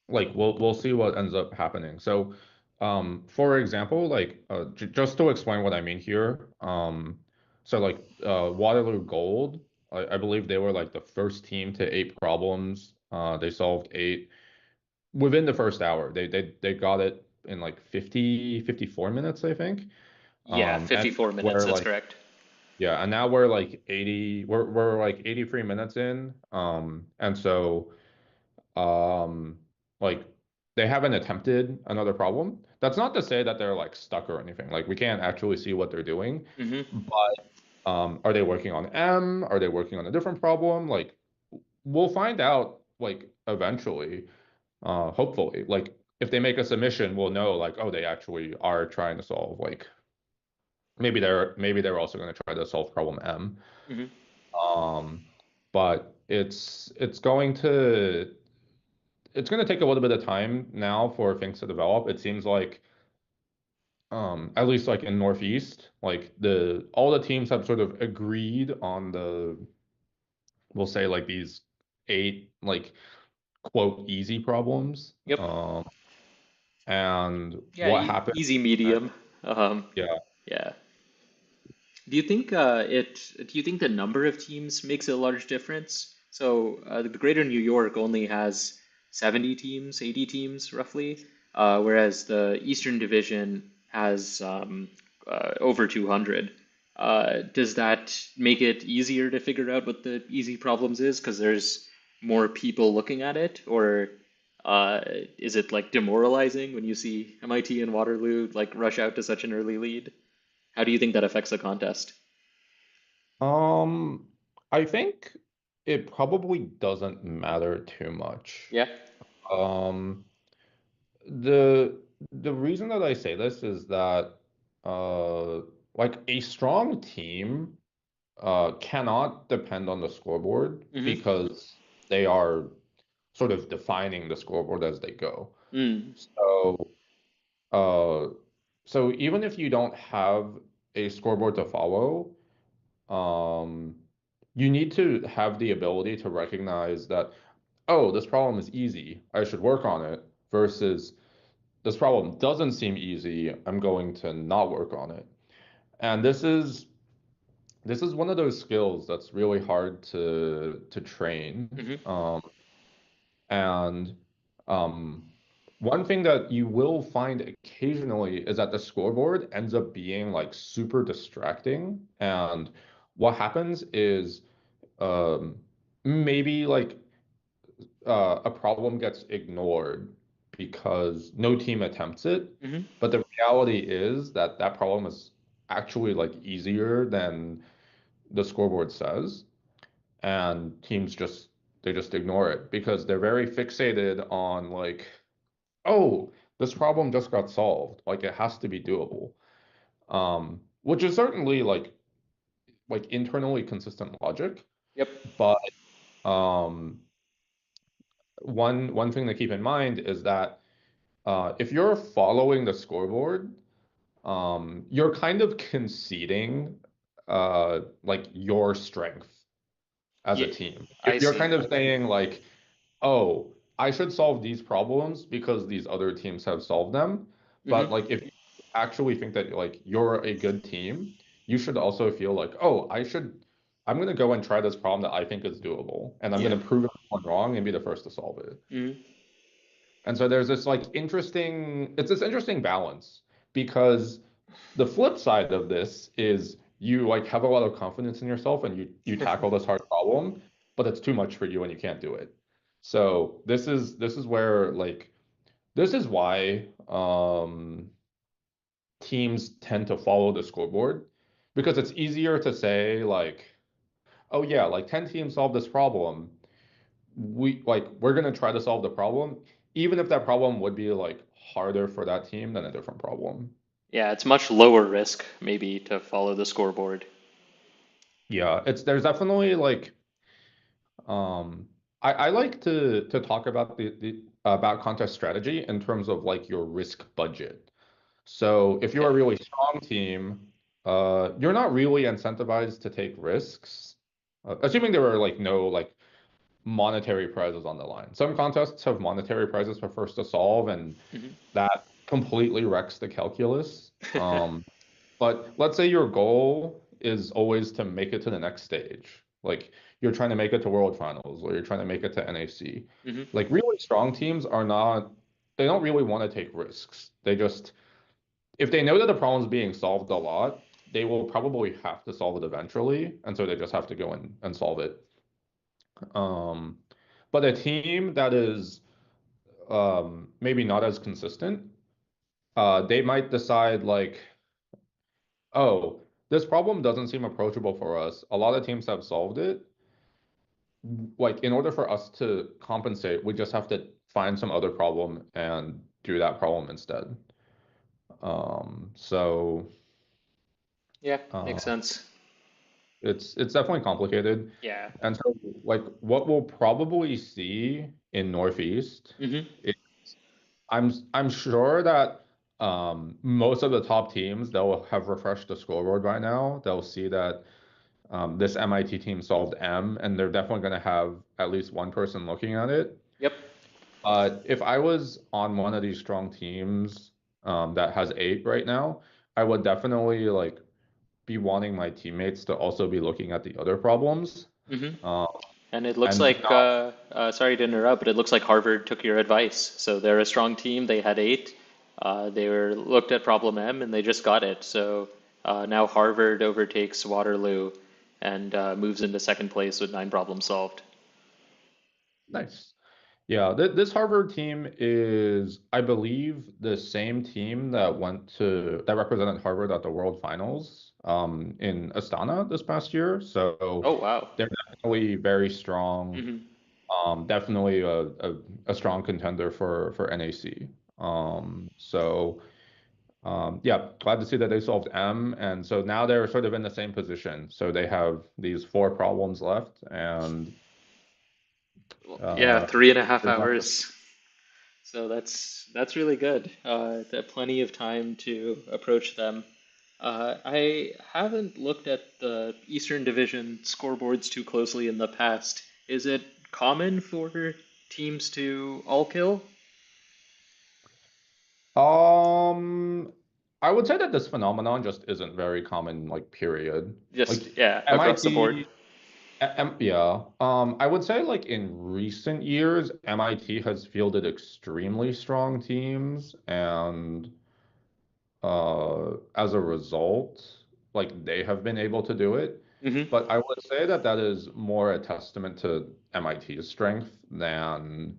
like we'll see what ends up happening. So, for example, like just to explain what I mean here, so like Waterloo Gold, I believe they were like the first team to 8 problems. They solved 8 within the first hour. They got it in like 54 minutes, I think. Yeah, 54 minutes, that's correct. Yeah, and now we're like 80, we're like 83 minutes in. And so like they haven't attempted another problem. That's not to say that they're like stuck or anything. Like we can't actually see what they're doing. But are they working on M? Are they working on a different problem? Like we'll find out like eventually, hopefully. Like if they make a submission, we'll know like, oh, they actually are trying to solve like maybe they're also going to try to solve problem M. But it's going to take a little bit of time now for things to develop. It seems like at least like in Northeast, like all the teams have sort of agreed on we'll say like these 8 like quote easy problems. Yep. And Yeah, what happened? Easy, medium. Yeah. Yeah. Do you think the number of teams makes a large difference? So the Greater New York only has 70 teams, 80 teams roughly, whereas the Eastern Division has over 200. Does that make it easier to figure out what the easy problems is because there's more people looking at it, or is it like demoralizing when you see MIT and Waterloo like rush out to such an early lead? How do you think that affects the contest? I think it probably doesn't matter too much. Yeah. Um, the reason that I say this is that like a strong team cannot depend on the scoreboard because they are sort of defining the scoreboard as they go. So so even if you don't have a scoreboard to follow, you need to have the ability to recognize that, oh, this problem is easy, I should work on it, versus this problem doesn't seem easy, I'm going to not work on it. And this is this is one of those skills that's really hard to train. Hmm. And um, one thing that you will find occasionally is that the scoreboard ends up being like super distracting. And what happens is um, maybe like a problem gets ignored because no team attempts it. Hmm. But the reality is that that problem is actually like easier than the scoreboard says, and teams just ignore it because they're very fixated on like, oh, this problem just got solved, like it has to be doable. Which is certainly like internally consistent logic, Yep. but um one thing to keep in mind is that if you're following the scoreboard, you're kind of conceding like your strength as a Yeah, team. I You're see. kind of saying like, oh, I should solve these problems because these other teams have solved them. But Hmm. like if you actually think that like you're a good team, you should also feel like, oh, I'm gonna go and try this problem that I think is doable, and I'm Yeah. gonna prove everyone wrong and be the first to solve it. Hmm. And so there's this like it's this interesting balance because the flip side of this is you like have a lot of confidence in yourself and you tackle this hard problem, but it's too much for you and you can't do it. So this is where like this is why teams tend to follow the scoreboard because it's easier to say like, oh yeah, like 10 teams solved this problem. We're gonna try to solve the problem, even if that problem would be like harder for that team than a different problem. Yeah, it's much lower risk maybe to follow the scoreboard. Yeah, there's definitely like um I like to talk about the about contest strategy in terms of like your risk budget. So if you're a Okay. really strong team, you're not really incentivized to take risks, assuming there were like no like monetary prizes on the line. Some contests have monetary prizes for first to solve, and Hmm. that completely wrecks the calculus. But let's say your goal is always to make it to the next stage. Like you're trying to make it to World Finals or you're trying to make it to NAC. Hmm. Like really strong teams they don't really want to take risks. If they know that the problem's being solved a lot, they will probably have to solve it eventually. And so they just have to go and solve it. Um, but a team that is maybe not as consistent, they might decide like, oh, this problem doesn't seem approachable for us. A lot of teams have solved it. Like, in order for us to compensate, we just have to find some other problem and do that problem instead. So Yeah, uh, makes sense. it's definitely complicated. Yeah. And so, like, what we'll probably see in Northeast, Hmm. is I'm sure that most of the top teams they'll have refreshed the scoreboard by now. They'll see that this MIT team solved M, and they're definitely going to have at least one person looking at it. Yep. If I was on one of these strong teams that has 8 right now, I would definitely like be wanting my teammates to also be looking at the other problems. Hmm. Um, And it looks and like, not sorry to interrupt, but it looks like Harvard took your advice. So they're a strong team. They had 8. They were looked at problem M and they just got it. So now Harvard overtakes Waterloo and moves into second place with 9 problems solved. nice. Yeah, this Harvard team is, I believe, the same team that represented Harvard at the World Finals in Astana this past year. So Oh, wow. they're definitely very strong. Hmm. Definitely a strong contender for NAC. Yeah, glad to see that they solved M, and so now they're sort of in the same position. So they have these 4 problems left, and Yeah, uh, 3.5 there's not. hours. So that's really good. Plenty of time to approach them. I haven't looked at the Eastern Division scoreboards too closely in the past. Is it common for teams to all kill? Um, I would say that this phenomenon just isn't very common, like, period. Like Just, yeah, across the board. Yeah. I would say like in recent years, MIT has fielded extremely strong teams, and as a result, like they have been able to do it. Hmm. But I would say that that is more a testament to MIT's strength than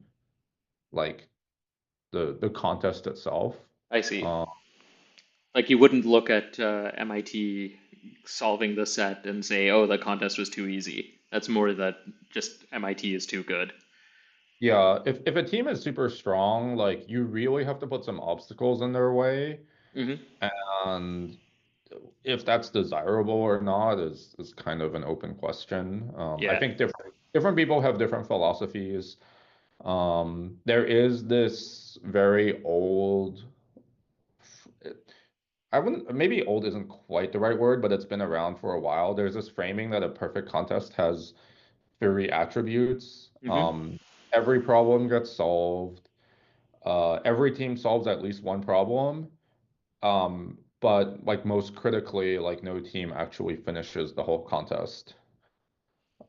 like the contest itself. I see. Um, Like you wouldn't look at MIT solving the set and say, "Oh, the contest was too easy." That's more that just MIT is too good. yeah, if a team is super strong, like you really have to put some obstacles in their way, Hmm. and if that's desirable or not is kind of an open question. I Yeah. think different people have different philosophies. There is this very old, I wouldn't, maybe old isn't quite the right word, but it's been around for a while. There's this framing that a perfect contest has three attributes. Hmm. Every problem gets solved. Every team solves at least one problem. But like most critically, like no team actually finishes the whole contest.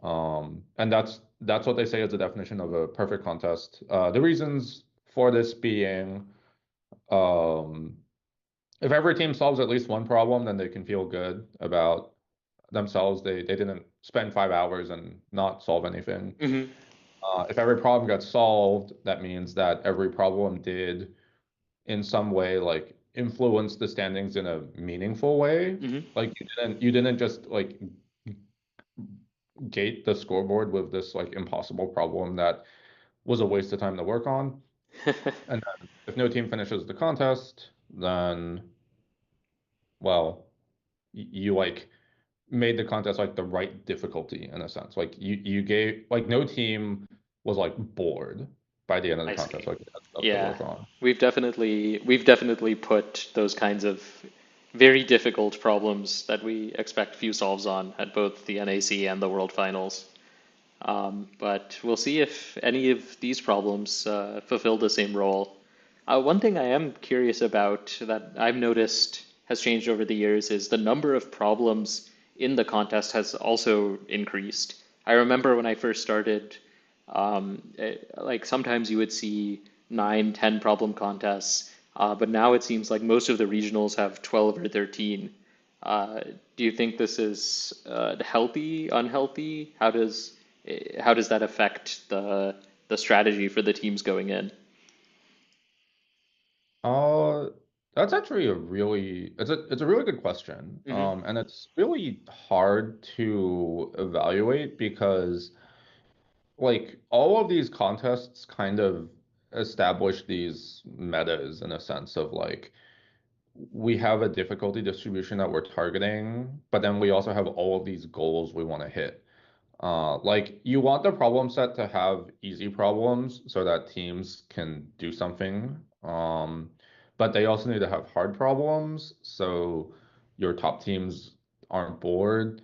And that's what they say is the definition of a perfect contest. The reasons for this being, um, if every team solves at least one problem, then they can feel good about themselves. They didn't spend 5 hours and not solve anything. Hmm. If every problem got solved, that means that every problem did in some way like influence the standings in a meaningful way. Hmm. Like you didn't just like gate the scoreboard with this like impossible problem that was a waste of time to work on. And then if no team finishes the contest, then well, you like made the contest like the right difficulty in a sense. Like you gave like no team was like bored by the end of the I contest. see. Like they had stuff to Yeah, work on. we've definitely put those kinds of very difficult problems that we expect few solves on at both the NAC and the World Finals. But we'll see if any of these problems fulfill the same role. One thing I am curious about that I've noticed has changed over the years is the number of problems in the contest has also increased. I remember when I first started, like sometimes you would see 9, 10 problem contests, but now it seems like most of the regionals have 12 or 13. Uh, do you think this is healthy, unhealthy? How does that affect the strategy for the teams going in? Uh, that's actually it's a really good question. Hmm. And it's really hard to evaluate because like all of these contests kind of establish these metas in a sense of like we have a difficulty distribution that we're targeting, but then we also have all of these goals we want to hit. Like you want the problem set to have easy problems so that teams can do something. But they also need to have hard problems so your top teams aren't bored.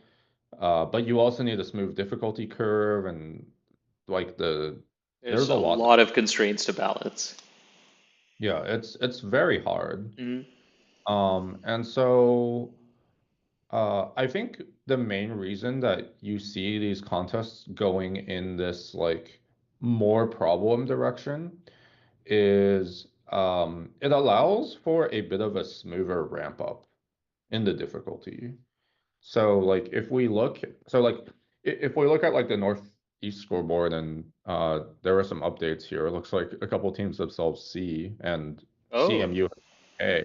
But you also need a smooth difficulty curve and like There's there's a a lot. lot of constraints to balance. Yeah, it's very hard. Hmm. And so I think the main reason that you see these contests going in this like more problem direction is it allows for a bit of a smoother ramp up in the difficulty. So like if we look at like the Northeast scoreboard and there are some updates here. It looks like a couple teams have solved C and Oh, CMU A. Um,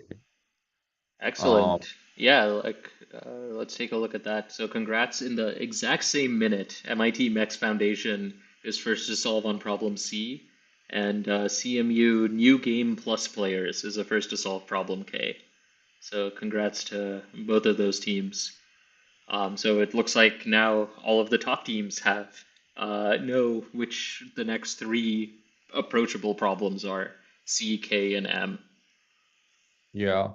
excellent. Yeah, like let's take a look at that. So congrats in the exact same minute. MIT Mex Foundation is first to solve on problem C, and CMU New Game Plus Players is the first to solve problem K. So congrats to both of those teams. So it looks like now all of the top teams have know which the next three approachable problems are: C, K, and M. yeah.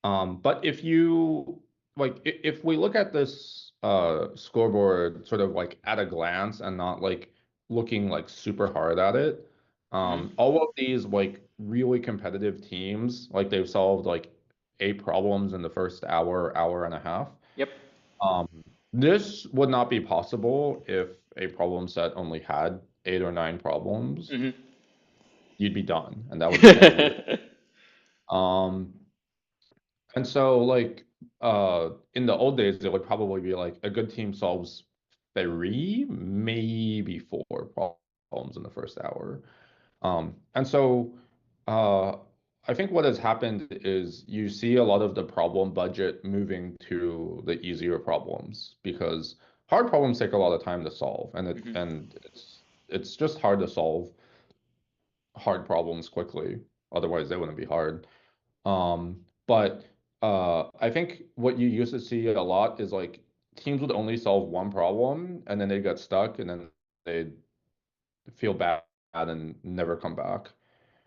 But if you like, if we look at this scoreboard sort of like at a glance and not like looking like super hard at it, Hmm. all of these like really competitive teams, like they've solved like 8 problems in the first hour, hour and a half. Yep. This would not be possible if a problem set only had 8 or 9 problems. Hmm. You'd be done, and that would be kind of weird. And so like in the old days, it would probably be like a good team solves 3, maybe 4 problems in the first hour. And so uh, I think what has happened is you see a lot of the problem budget moving to the easier problems because hard problems take a lot of time to solve, and it's just hard to solve hard problems quickly. Otherwise, they wouldn't be hard. But I think what you used to see a lot is like teams would only solve one problem and then they get stuck and then they'd feel bad and never come back.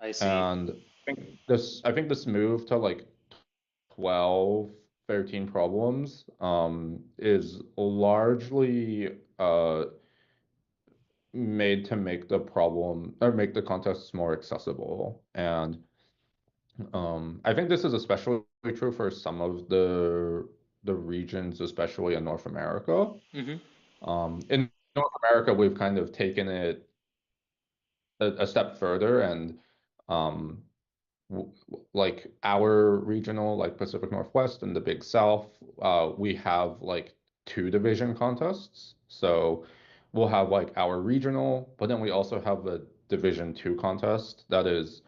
I see. And I think this move to like 12, 13 problems is largely made to make the problem or make the contests more accessible. And I think this is especially true for some of the regions, especially in North America. Hmm. In North America, we've kind of taken it a step further, and um, like our regional, like Pacific Northwest and the Big South, we have like 2 division contests. So we'll have like our regional, but then we also have a Division 2 contest that is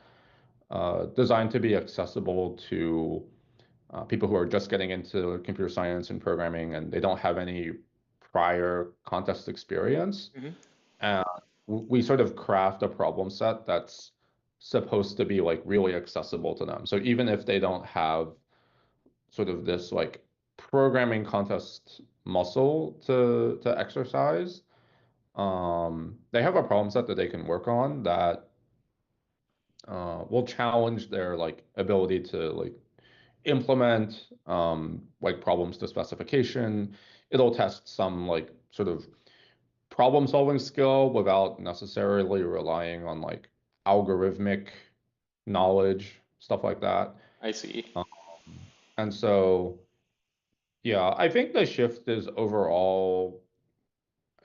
designed to be accessible to people who are just getting into computer science and programming and they don't have any prior contest experience. Hmm. And we sort of craft a problem set that's supposed to be like really accessible to them. So even if they don't have sort of this like programming contest muscle to exercise, they have a problem set that they can work on that will challenge their like ability to like implement like problems to specification. It'll test some like sort of problem solving skill without necessarily relying on like algorithmic knowledge, stuff like that. I see. Um, and so, yeah, I think the shift is overall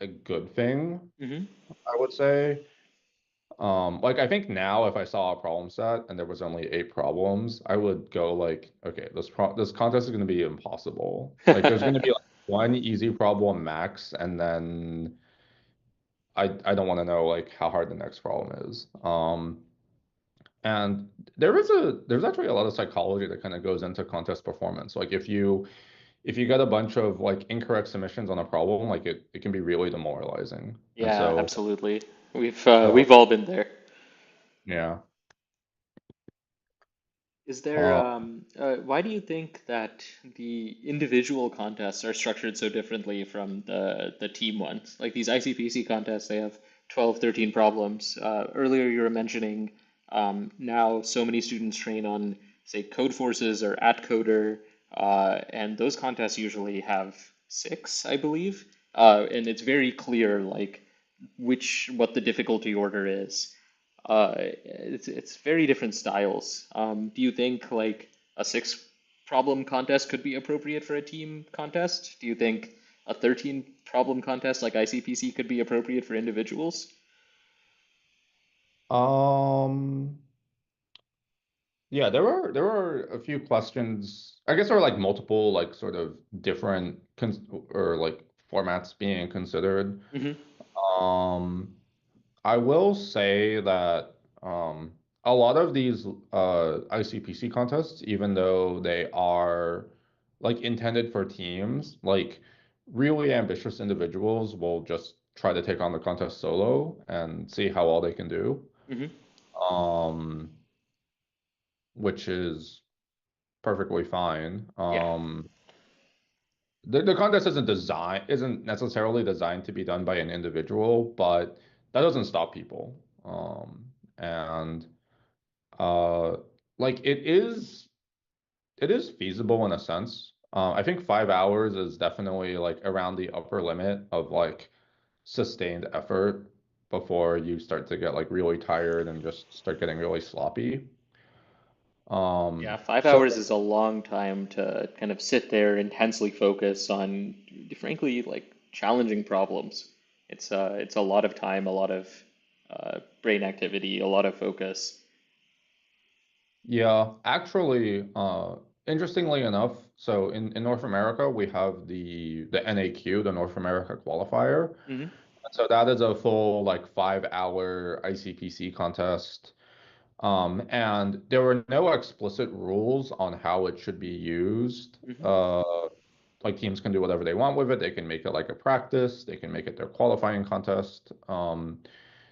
a good thing, Hmm. I would say. Like I think now if I saw a problem set and there was only 8 problems, I would go like, okay, this contest is going to be impossible. Like there's going to be like one easy problem max, and then I don't want to know like how hard the next problem is. And there's actually a lot of psychology that kind of goes into contest performance. Like if you get a bunch of like incorrect submissions on a problem, like it can be really demoralizing. And Yeah, so absolutely. We've so we've all been there. yeah. Is there, Uh, why do you think that the individual contests are structured so differently from the team ones? Like these ICPC contests, they have 12, 13 problems. Earlier you were mentioning now so many students train on, say, Code Forces or AtCoder, and those contests usually have 6, I believe. And it's very clear, like, what the difficulty order is. It's very different styles. Do you think like a 6 problem contest could be appropriate for a team contest? Do you think a 13 problem contest like ICPC could be appropriate for individuals? um, yeah, there are a few questions. I guess there are like multiple like sort of different or like formats being considered. Hmm. Um, I will say that a lot of these ICPC contests, even though they are like intended for teams, like really ambitious individuals will just try to take on the contest solo and see how well they can do. Hmm. Um, which is perfectly fine. Yeah. The contest isn't necessarily designed to be done by an individual, but that doesn't stop people. And uh, like it is feasible in a sense. I think 5 hours is definitely like around the upper limit of like sustained effort before you start to get like really tired and just start getting really sloppy. Yeah, five So hours is a long time to kind of sit there intensely focus on, frankly, like challenging problems. It's a lot of time, a lot of brain activity, a lot of focus. yeah, actually, interestingly enough, so in North America we have the NAQ, the North America qualifier. Hmm. So that is a full like 5 hour ICPC contest. And there were no explicit rules on how it should be used. Hmm. Like teams can do whatever they want with it. They can make it like a practice. They can make it their qualifying contest.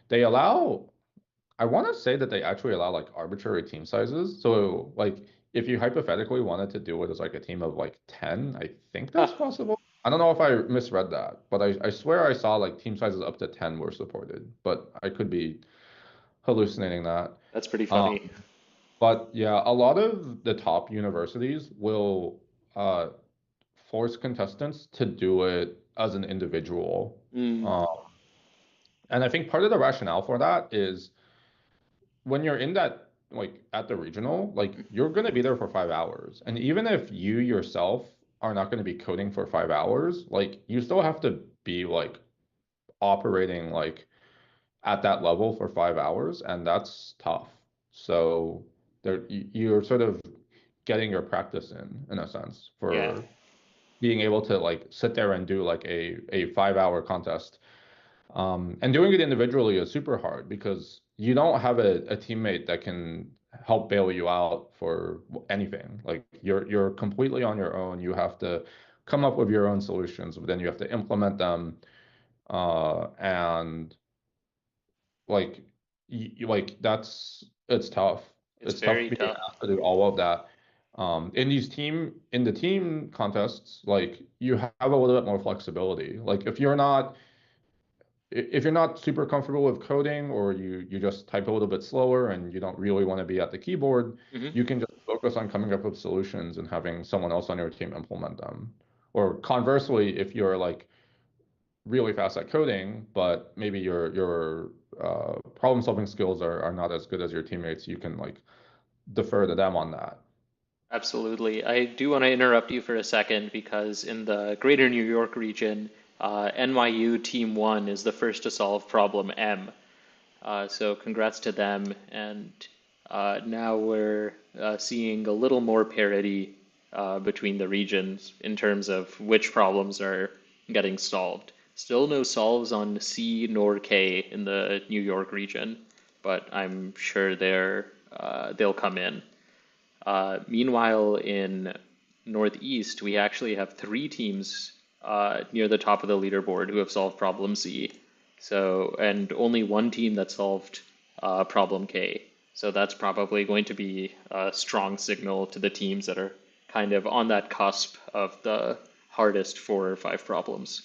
They allow, I want to say that they actually allow like arbitrary team sizes. So like if you hypothetically wanted to do it as like a team of like 10, I think that's Huh, possible. I don't know if I misread that, but I swear I saw like team sizes up to 10 were supported, but I could be hallucinating that. that's pretty Um, funny. but yeah, a lot of the top universities will uh, force contestants to do it as an individual. Mm. Um, and I think part of the rationale for that is when you're in that, like at the regional, like you're going to be there for 5 hours. And even if you yourself are not going to be coding for 5 hours, like you still have to be like operating like at that level for 5 hours. And that's tough. So there, you're sort of getting your practice in a sense Yeah, for being able to like sit there and do like a 5 hour contest. And doing it individually is super hard because you don't have a teammate that can help bail you out for anything. Like you're completely on your own. You have to come up with your own solutions, but then you have to implement them. And like like that's it's tough. it's It's tough very being tough. asked to do all of that. In the team contests, like you have a little bit more flexibility. Like if you're not super comfortable with coding or you just type a little bit slower and you don't really want to be at the keyboard, Hmm. you can just focus on coming up with solutions and having someone else on your team implement them. Or conversely, if you're like really fast at coding, but maybe your problem solving skills are not as good as your teammates, you can like defer to them on that. Absolutely. I do want to interrupt you for a second because in the greater New York region, NYU Team 1 is the first to solve problem M. So congrats to them. And now we're seeing a little more parity between the regions in terms of which problems are getting solved. Still no solves on C nor K in the New York region, but I'm sure they'll come in. Meanwhile, in Northeast, we actually have three teams near the top of the leaderboard who have solved problem C. So, and only one team that solved problem K. So that's probably going to be a strong signal to the teams that are kind of on that cusp of the hardest 4 or 5 problems.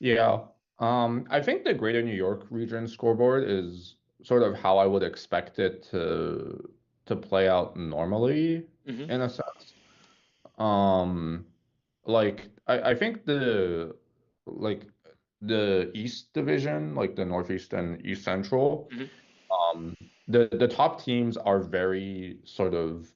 Yeah. I think the Greater New York region scoreboard is sort of how I would expect it to play out normally Hmm. in a sense. Um, like I think like the East Division, like the Northeast and East Central, Hmm. um, the top teams are very sort of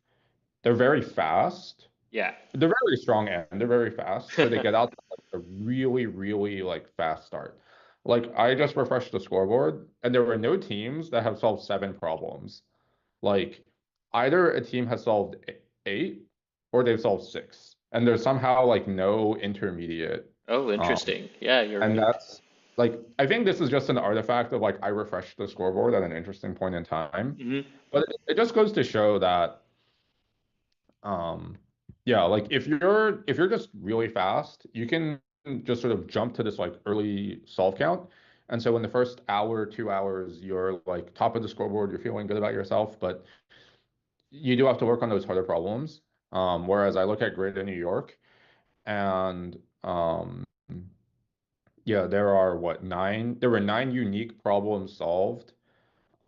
they're very fast. Yeah. They're very strong and they're very fast, so they get out to like a really, really like fast start. Like I just refreshed the scoreboard, and there were no teams that have solved 7 problems. Like either a team has solved 8 or they've solved 6, and there's somehow like no intermediate. Oh, Um, interesting. Yeah, you're and right. that's like I think this is just an artifact of like I refreshed the scoreboard at an interesting point in time, Hmm. but it just goes to show that um, yeah, like if you're just really fast, you can just sort of jump to this like early solve count. And so in the first hour, 2 hours, you're like top of the scoreboard, you're feeling good about yourself, but you do have to work on those harder problems. Whereas I look at Greater New York and yeah, there were 9 unique problems solved.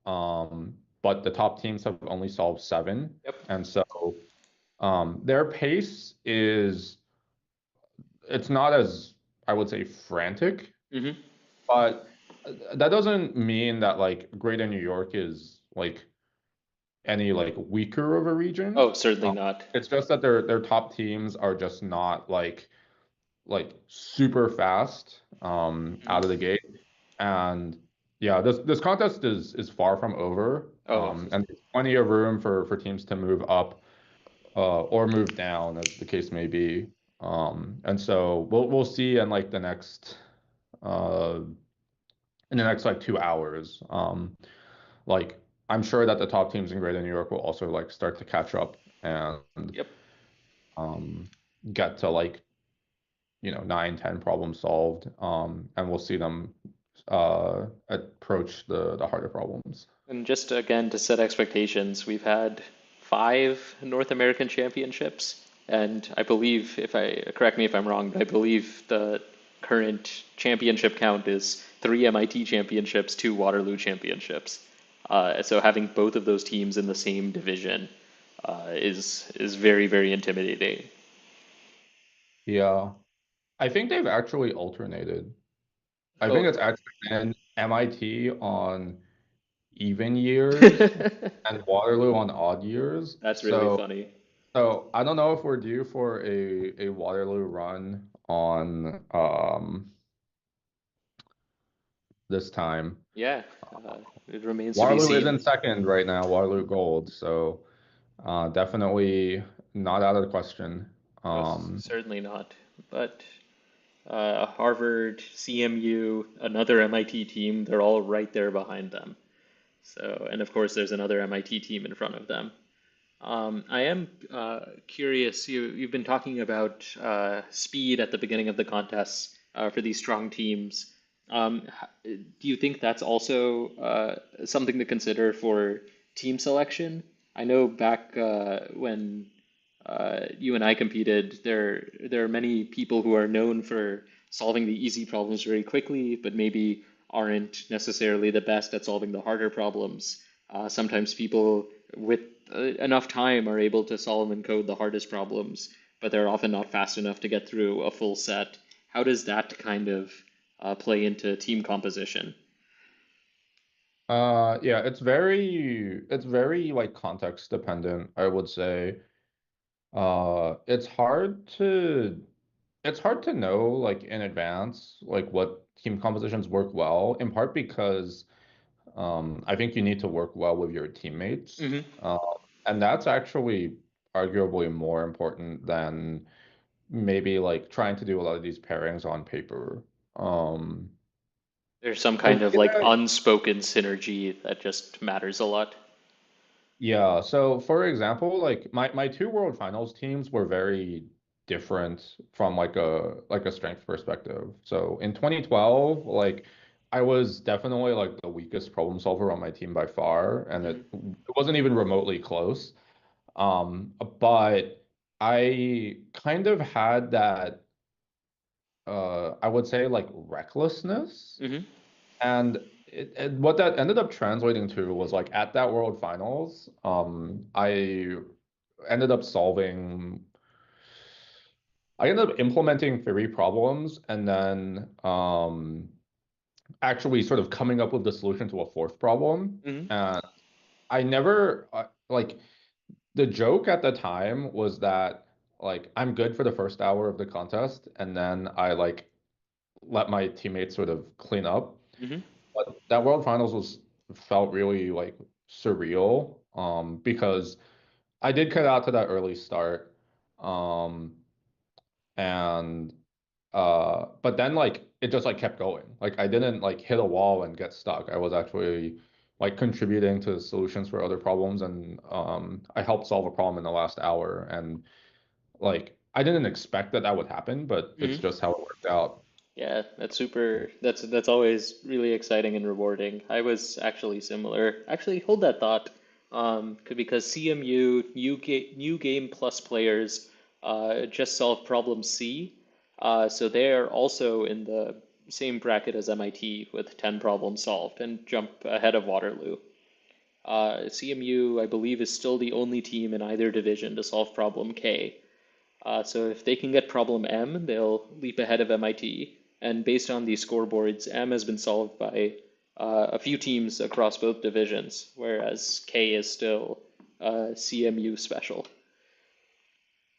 But the top teams have only solved 7. Yep. And so their pace is it's not as I would say frantic, Hmm. but that doesn't mean that like Greater New York is like any like weaker of a region. Oh, certainly not. It's just that their top teams are just not like super fast out of the gate. And yeah, this contest is far from over. Oh, And there's plenty of room for teams to move up or move down, as the case may be. And so we'll see in like the next like 2 hours. Like I'm sure that the top teams in Greater New York will also like start to catch up and yep. Get to like 9, 10 problems solved. And we'll see them approach the harder problems. And just again to set expectations, we've had 5 North American championships, and I believe, correct me if I'm wrong, but I believe the current championship count is 3 MIT championships, 2 Waterloo championships. So having both of those teams in the same division is very, very intimidating. Yeah, I think they've actually alternated. I think it's actually been MIT on even years and Waterloo on odd years. That's really funny. So I don't know if we're due for a Waterloo run on this time. Yeah, it remains Waterloo to be is seen. in second right now, Waterloo Gold, so definitely not out of the question. Certainly not. But Harvard, CMU, another MIT team, they're all right there behind them. So, and of course, there's another MIT team in front of them. I am curious, you've been talking about speed at the beginning of the contests for these strong teams. Do you think that's also something to consider for team selection? I know back when you and I competed, there are many people who are known for solving the easy problems very quickly, but maybe aren't necessarily the best at solving the harder problems. Sometimes people with enough time are able to solve and code the hardest problems, but they're often not fast enough to get through a full set. How does that kind of play into team composition? Yeah, it's very like context dependent, I would say. It's hard to know like in advance like what team compositions work well, in part because I think you need to work well with your teammates. And that's actually arguably more important than maybe like trying to do a lot of these pairings on paper. There's some The kind way of like that unspoken synergy that just matters a lot. Yeah, so for example, like my 2 World Finals teams were very different from like a strength perspective. So in 2012, like I was definitely like the weakest problem solver on my team by far, and it wasn't even remotely close. But I kind of had that I would say like recklessness. And what that ended up translating to was like at that World Finals, I ended up solving, I ended up implementing 3 problems and then actually sort of coming up with the solution to a 4th problem. And I never like the joke at the time was that like I'm good for the first hour of the contest and then I like let my teammates sort of clean up. But that World Finals felt really like surreal because I did cut out to that early start and but then like it just like kept going. Like I didn't like hit a wall and get stuck. I was actually like contributing to solutions for other problems and I helped solve a problem in the last hour and like I didn't expect that that would happen, but it's just how it worked out. Yeah, that's super. That's always really exciting and rewarding. I was actually similar. Actually, hold that thought. Because CMU new game plus players just solved problem C. So they are also in the same bracket as MIT with 10 problems solved and jump ahead of Waterloo. CMU, I believe, is still the only team in either division to solve problem K. So if they can get problem M, they'll leap ahead of MIT. And based on these scoreboards, M has been solved by a few teams across both divisions, whereas K is still CMU special.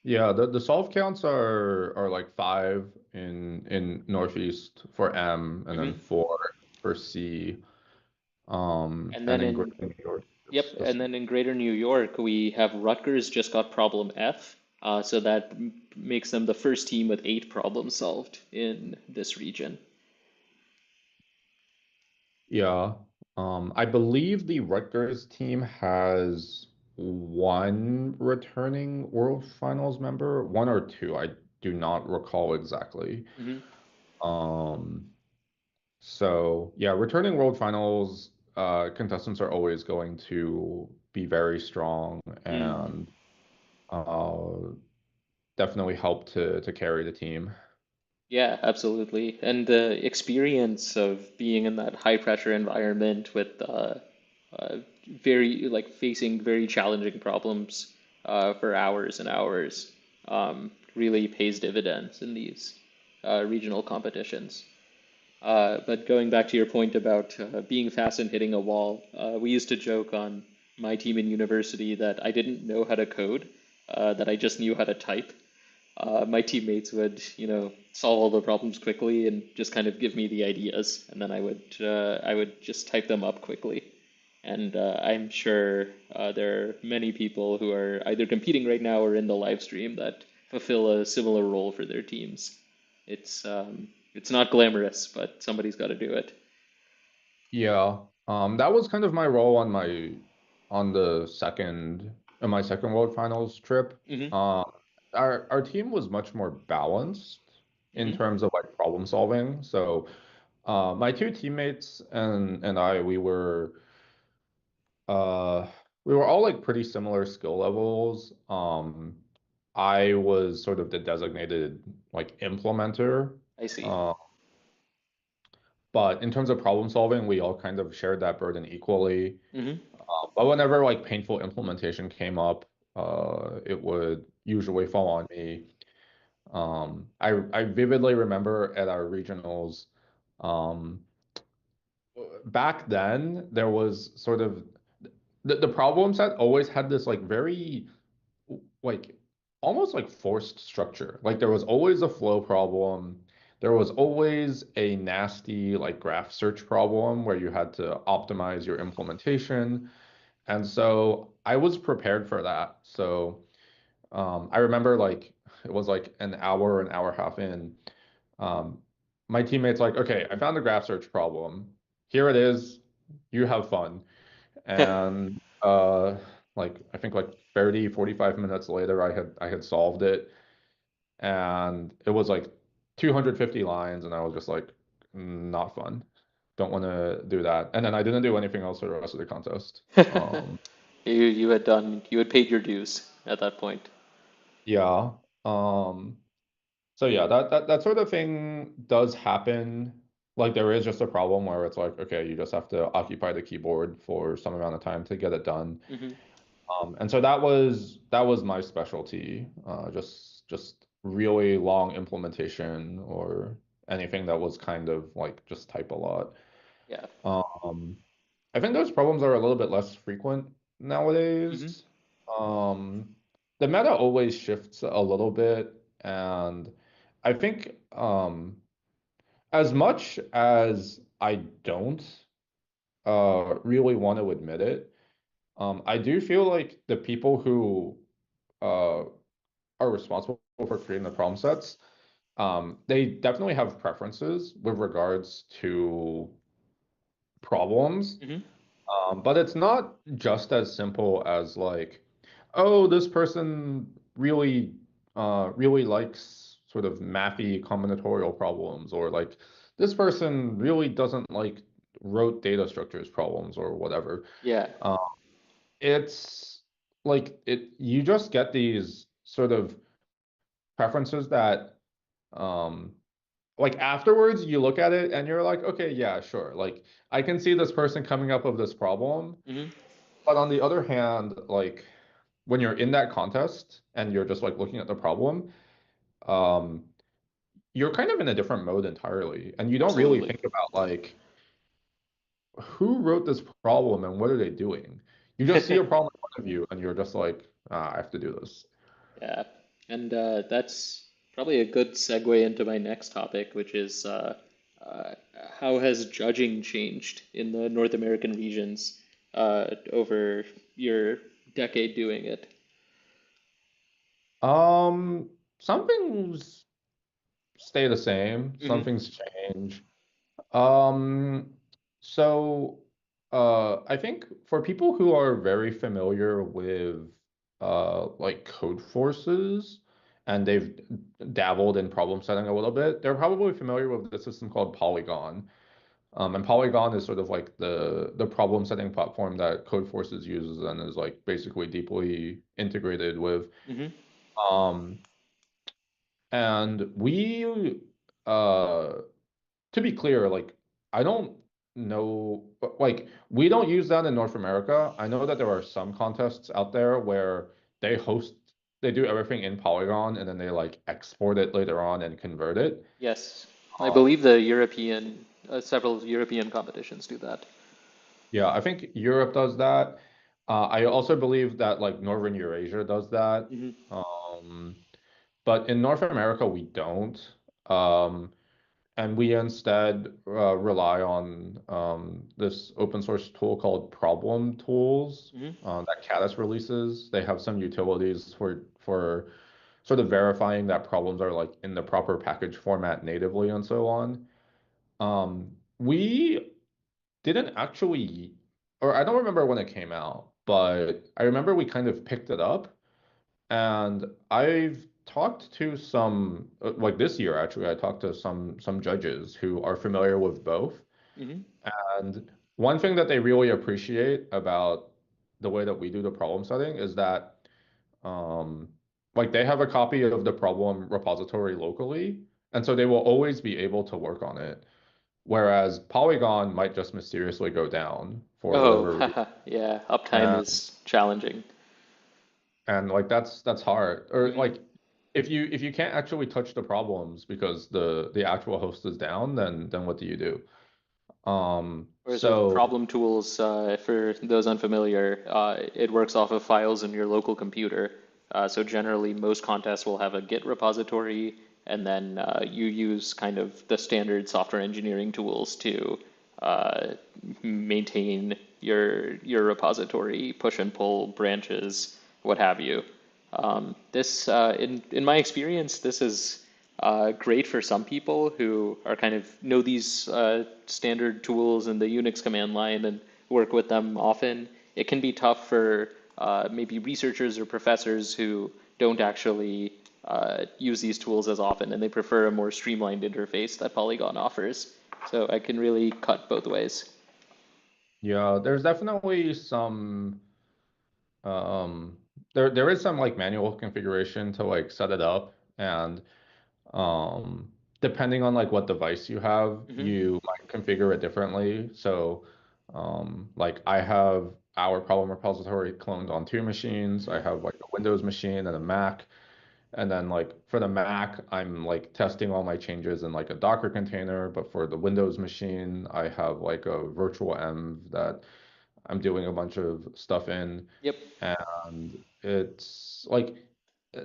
Yeah, the solve counts are like 5 in Northeast for M, and then 4 for C. And And then in in Greater New York, Yep, it's and then in Greater New York, we have Rutgers just got problem F, so that makes them the first team with 8 problems solved in this region. yeah. I believe the Rutgers team has 1 returning World Finals member, 1 or 2. I do not recall exactly. Um, so yeah, returning World Finals contestants are always going to be very strong and definitely help to carry the team. Yeah, absolutely. And the experience of being in that high pressure environment with very like facing very challenging problems for hours and hours really pays dividends in these regional competitions. But going back to your point about being fast and hitting a wall, we used to joke on my team in university that I didn't know how to code, that I just knew how to type. My teammates would, solve all the problems quickly and just kind of give me the ideas, and then I would just type them up quickly. And I'm sure there are many people who are either competing right now or in the live stream that fulfill a similar role for their teams. It's not glamorous, but somebody's got to do it. Yeah, that was kind of my role on my second World Finals trip. Our team was much more balanced in terms of like problem solving. So, my 2 teammates and I, we were all like pretty similar skill levels. I was sort of the designated like implementer. I see. But in terms of problem solving, we all kind of shared that burden equally. But whenever like painful implementation came up, it would usually fall on me. I vividly remember at our regionals, um, back then there was sort of the problem set always had this like very like almost like forced structure. Like there was always a flow problem. There was always a nasty like graph search problem where you had to optimize your implementation. And so I was prepared for that. So I remember like it was like an hour and a half in. Um, my teammates like, okay, I found the graph search problem. Here it is. You have fun. And like I think like 30, 45 minutes later I had solved it, and it was like 250 lines, and I was just like, not fun. Don't want to do that. And then I didn't do anything else for the rest of the contest. You had paid your dues at that point. Yeah. So yeah, that sort of thing does happen. Like there is just a problem where it's like, okay, you just have to occupy the keyboard for some amount of time to get it done. And so that was my specialty, just really long implementation or anything that was kind of like just type a lot. Yeah. I think those problems are a little bit less frequent nowadays. The meta always shifts a little bit, and I think as much as I don't really want to admit it, I do feel like the people who uh, are responsible for creating the problem sets, they definitely have preferences with regards to problems. But it's not just as simple as like, oh, this person really likes sort of mathy combinatorial problems, or like this person really doesn't like rote data structures problems or whatever. Yeah. It's like you just get these sort of preferences that like afterwards you look at it and you're like, okay, yeah, sure. Like I can see this person coming up with this problem. But on the other hand, like when you're in that contest and you're just like looking at the problem, um, you're kind of in a different mode entirely. And you don't really Absolutely. think about like who wrote this problem and what are they doing? You just see a problem in front of you, and you're just like, I have to do this. Yeah, and that's probably a good segue into my next topic, which is how has judging changed in the North American regions over your decade doing it? Some things stay the same, some Hmm. things change. Um, so I think for people who are very familiar with like code forces and they've dabbled in problem setting a little bit, they're probably familiar with the system called Polygon. And Polygon is sort of like the problem setting platform that Code Forces uses and is like basically deeply integrated with. Hmm. Um, and uh, to be clear, like I don't know, like we don't use that in North America. I know that there are some contests out there where they host, they do everything in Polygon and then they like export it later on and convert it. Yes, I Um, believe the several European competitions do that. yeah, I think Europe does that. I also believe that like Northern Eurasia does that. Hmm. Um, but in North America, we don't. Um, And we instead rely on this open source tool called Problem Tools Hmm. that Caddis releases. They have some utilities for sort of verifying that problems are like in the proper package format natively and so on. We didn't actually, or I don't remember when it came out, but I remember we kind of picked it up and I've talked to some, like this year actually, I talked to some judges who are familiar with both. Hmm. And one thing that they really appreciate about the way that we do the problem setting is that um, like they have a copy of the problem repository locally, and so they will always be able to work on it. Whereas Polygon might just mysteriously go down for Oh, whatever haha, yeah, uptime reason. is challenging. And like that's hard. Or Hmm. like if you can't actually touch the problems because the actual host is down, then what do you do? Whereas with So problem tools, for those unfamiliar, it works off of files in your local computer. So generally, most contests will have a Git repository, and then you use kind of the standard software engineering tools to uh, maintain your repository, push and pull branches, what have you. This, in my experience, this is great for some people who are kind of know these standard tools in the Unix command line and work with them often. It can be tough for maybe researchers or professors who don't actually use these tools as often, and they prefer a more streamlined interface that Polygon offers. So I can really cut both ways. yeah, there's definitely some there is some like manual configuration to like set it up and depending on like what device you have, Hmm. you might configure it differently. So like I have our problem repository cloned on two machines. I have like a Windows machine and a Mac. And then like for the Mac, I'm like testing all my changes in like a Docker container, but for the Windows machine, I have like a virtual env that I'm doing a bunch of stuff in. Yep. And it's like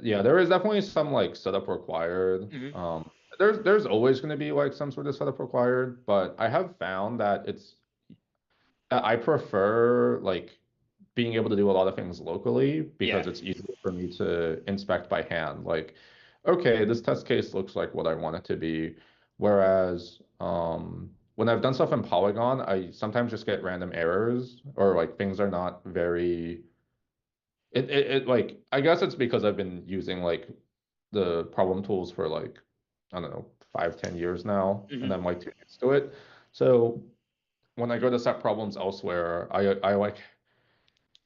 yeah, there is definitely some like setup required. Hmm. There's always going to be like some sort of setup required, but I have found that I prefer like being able to do a lot of things locally Yeah. because it's easier for me to inspect by hand. Like, okay, this test case looks like what I want it to be. Whereas when I've done stuff in Polygon, I sometimes just get random errors or like things are not very it like I guess it's because I've been using like the problem tools for like I don't know 5, 10 years now, and Hmm. I'm like too used to it. So when I go to set problems elsewhere, I like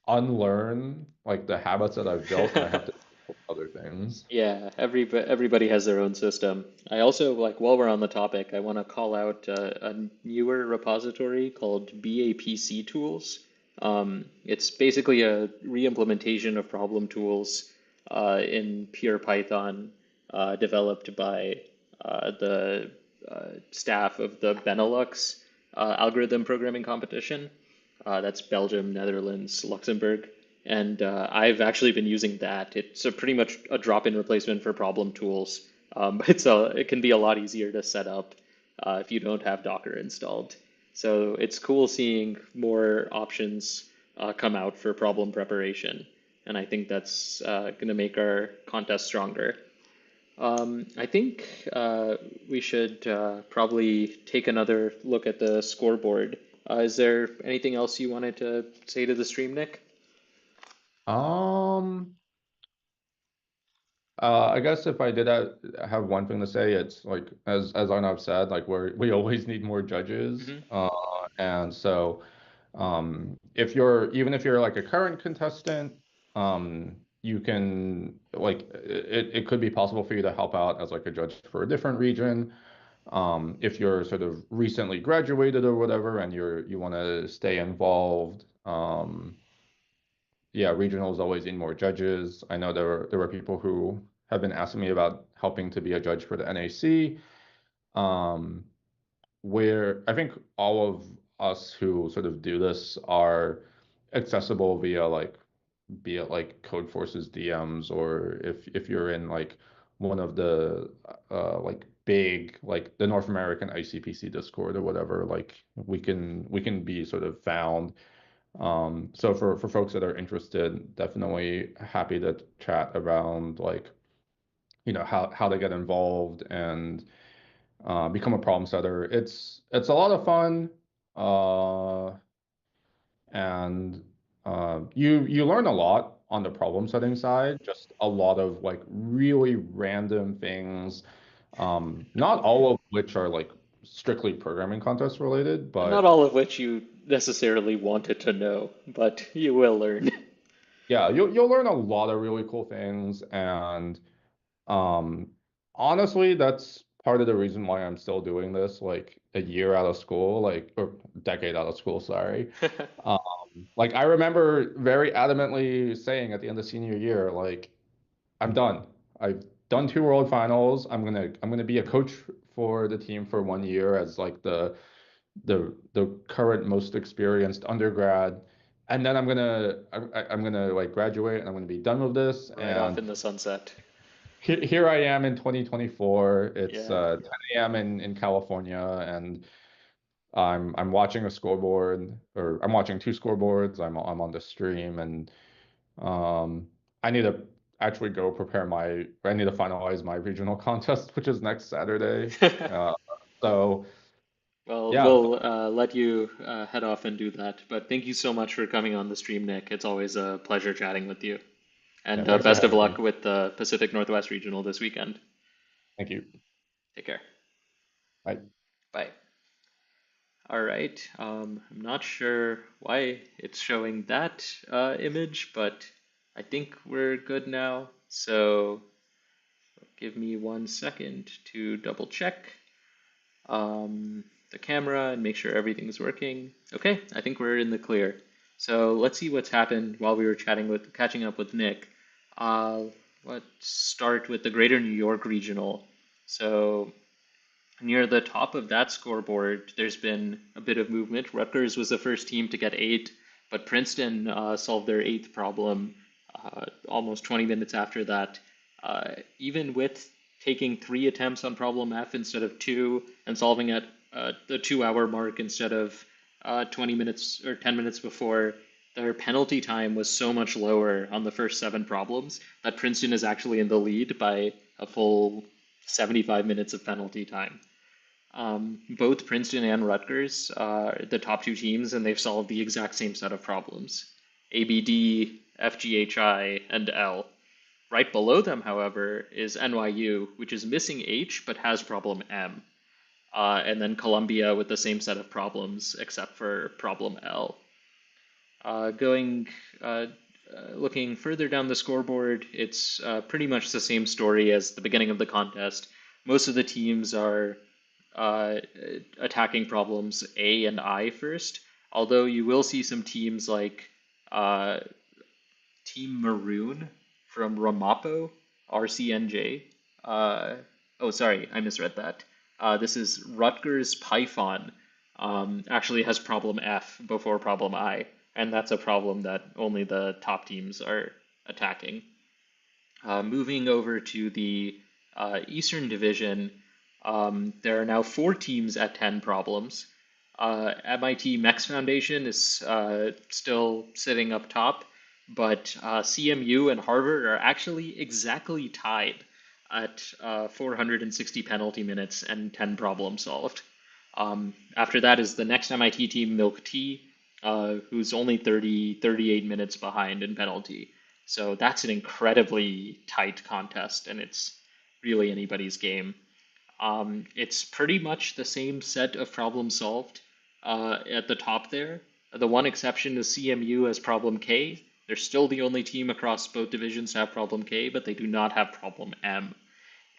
unlearn like the habits that I've built, and I have to do other things. Yeah, everybody has their own system. I also like while we're on the topic, I want to call out a newer repository called BAPC Tools. It's basically a re-implementation of problem tools in pure Python, developed by the staff of the Benelux algorithm programming competition. That's Belgium, Netherlands, Luxembourg. And I've actually been using that. It's pretty much a drop-in replacement for problem tools. But it can be a lot easier to set up if you don't have Docker installed. So it's cool seeing more options come out for problem preparation. And I think that's going to make our contest stronger. I think we should probably take another look at the scoreboard. Is there anything else you wanted to say to the stream, Nick? I guess if I did have one thing to say, it's like as Arnav said, like we always need more judges. And so even if you're like a current contestant, you can like it could be possible for you to help out as like a judge for a different region. If you're sort of recently graduated or whatever and you want to stay involved, yeah, regionals always need more judges. I know there were people who have been asking me about helping to be a judge for the NAC, where I think all of us who sort of do this are accessible via like, be it like Codeforce's DMs, or if you're in like one of the like big like the North American ICPC Discord or whatever, like we can be sort of found. So for folks that are interested, definitely happy to chat around like, how to get involved and become a problem setter. It's a lot of fun, and you learn a lot on the problem setting side. Just a lot of like really random things, not all of which are like strictly programming contest related, And not but all of which you necessarily wanted to know, but you will learn. yeah, you'll learn a lot of really cool things. And honestly, that's part of the reason why I'm still doing this, like a year out of school, like, or decade out of school, sorry. Like I remember very adamantly saying at the end of senior year, like, I'm done. I've done 2 World Finals. I'm gonna be a coach for the team for 1 year as like the current most experienced undergrad, and then I'm gonna like graduate and I'm gonna be done with this. Right off And in the sunset. here I am in 2024. It's Yeah. 10 a.m. in California, and I'm watching a scoreboard, or I'm watching 2 scoreboards. I'm on the stream, and I need to actually go prepare I need to finalize my regional contest, which is next Saturday. So Well, yeah, we'll let you head off and do that. But thank you so much for coming on the stream, Nick. It's always a pleasure chatting with you. And thanks for best of having luck me. with the Pacific Northwest Regional this weekend. Thank you. Take care. Bye. Bye. All right. I'm not sure why it's showing that image, but I think we're good now. So give me 1 second to double check the camera and make sure everything's working. Okay, I think we're in the clear. So let's see what's happened while we were catching up with Nick. Let's start with the Greater New York Regional. So near the top of that scoreboard, there's been a bit of movement. Rutgers was the first team to get 8, but Princeton solved their 8th problem almost 20 minutes after that. Even with taking 3 attempts on problem F instead of 2 and solving at the 2-hour mark instead of 20 minutes or 10 minutes before, their penalty time was so much lower on the first 7 problems that Princeton is actually in the lead by a full 75 minutes of penalty time. Both Princeton and Rutgers are the top 2 teams, and they've solved the exact same set of problems: ABD, FGHI, and L. Right below them, however, is NYU, which is missing H but has problem M. And then Columbia with the same set of problems except for problem L. Looking further down the scoreboard, it's pretty much the same story as the beginning of the contest. Most of the teams are attacking problems A and I first, although you will see some teams like Team Maroon from Ramapo, RCNJ. Oh, sorry, I misread that. This is Rutgers Python. Actually has problem F before problem I. and that's a problem that only the top teams are attacking. Moving over to the Eastern Division, there are now 4 teams at 10 problems. MIT Mex Foundation is still sitting up top, but CMU and Harvard are actually exactly tied at 460 penalty minutes and 10 problems solved. After that is the next MIT team, Milk Tea, who's only 38 minutes behind in penalty. So that's an incredibly tight contest, and it's really anybody's game. It's pretty much the same set of problems solved at the top there. The one exception is CMU has problem K. They're still the only team across both divisions to have problem K, but they do not have problem M.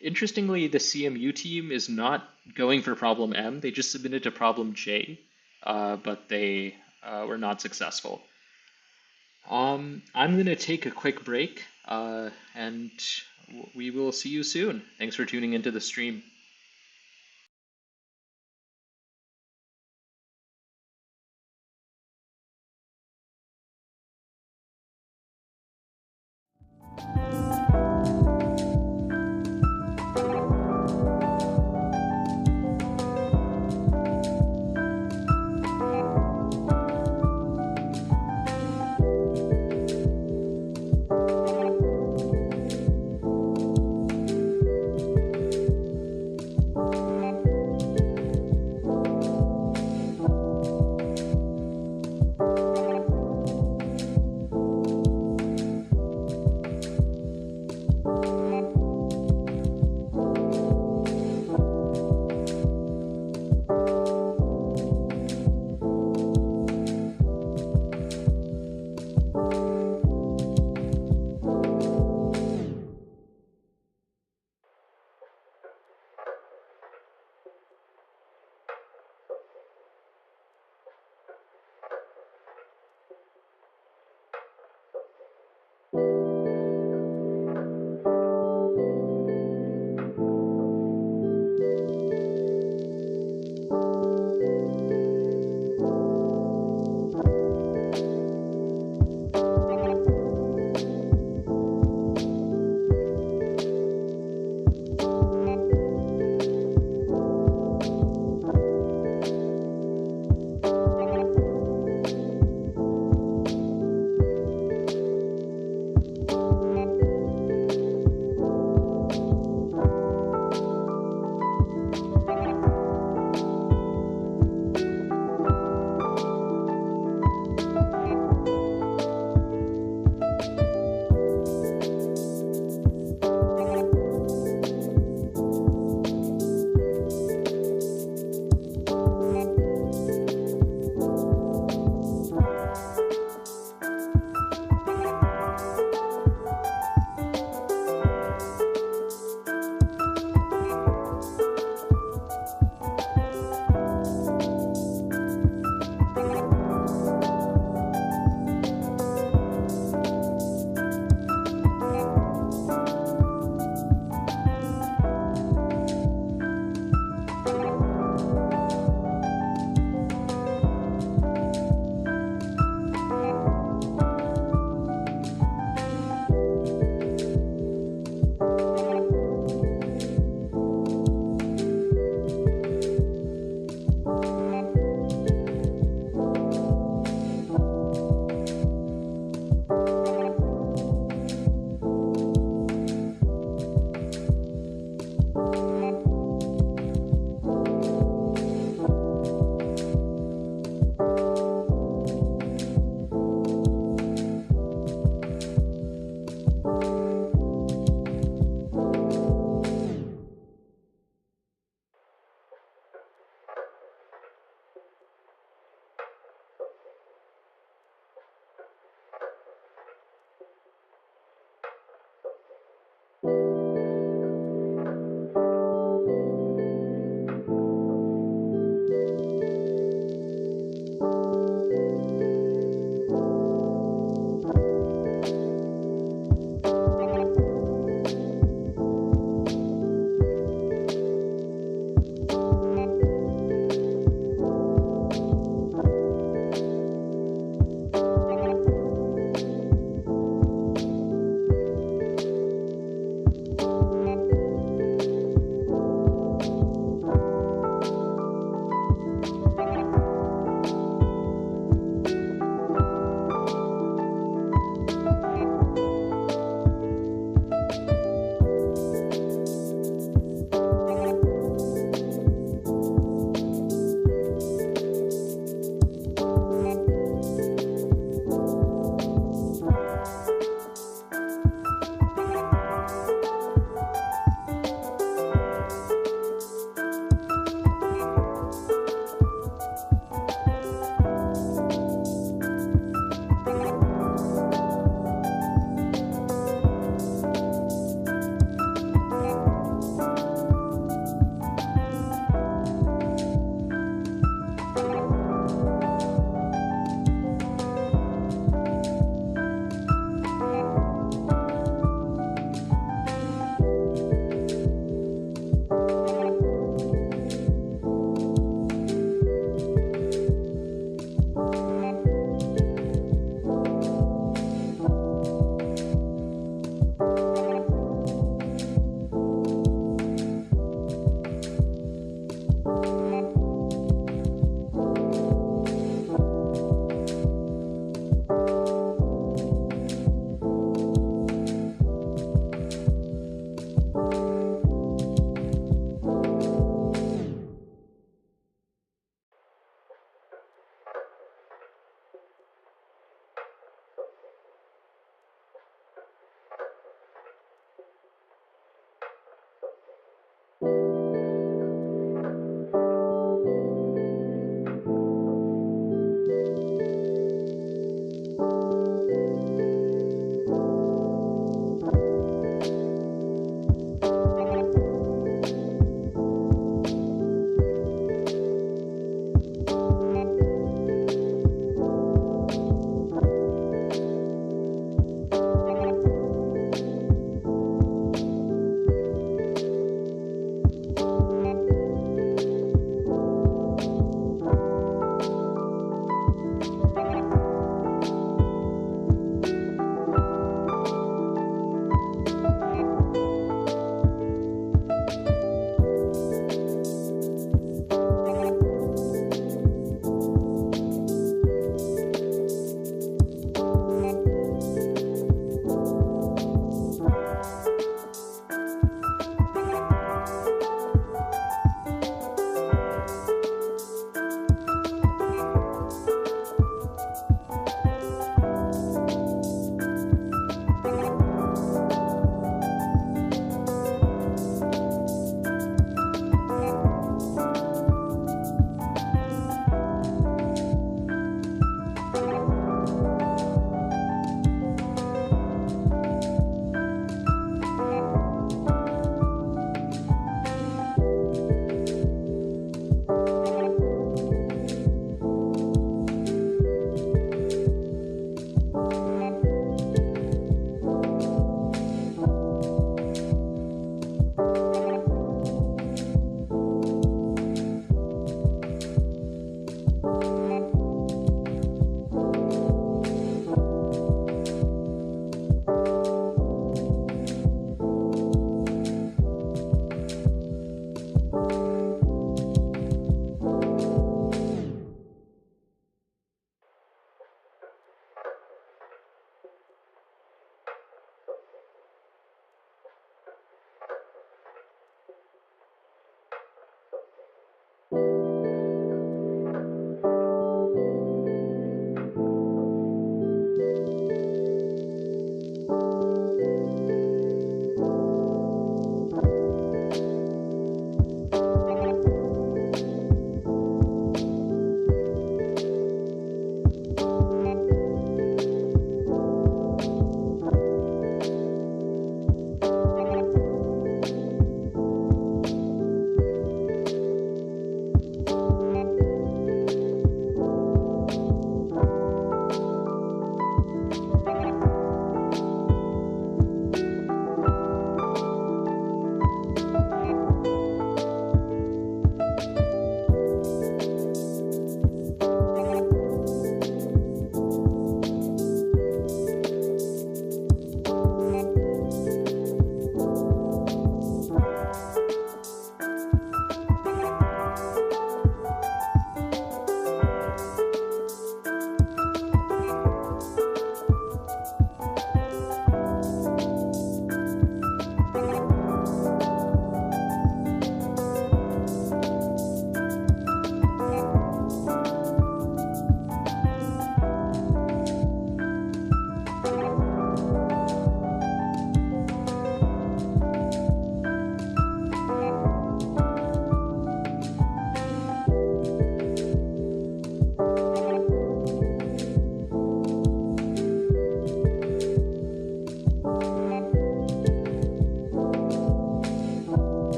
Interestingly, the CMU team is not going for problem M. They just submitted to problem J, but they were not successful. I'm going to take a quick break, and we will see you soon. Thanks for tuning into the stream.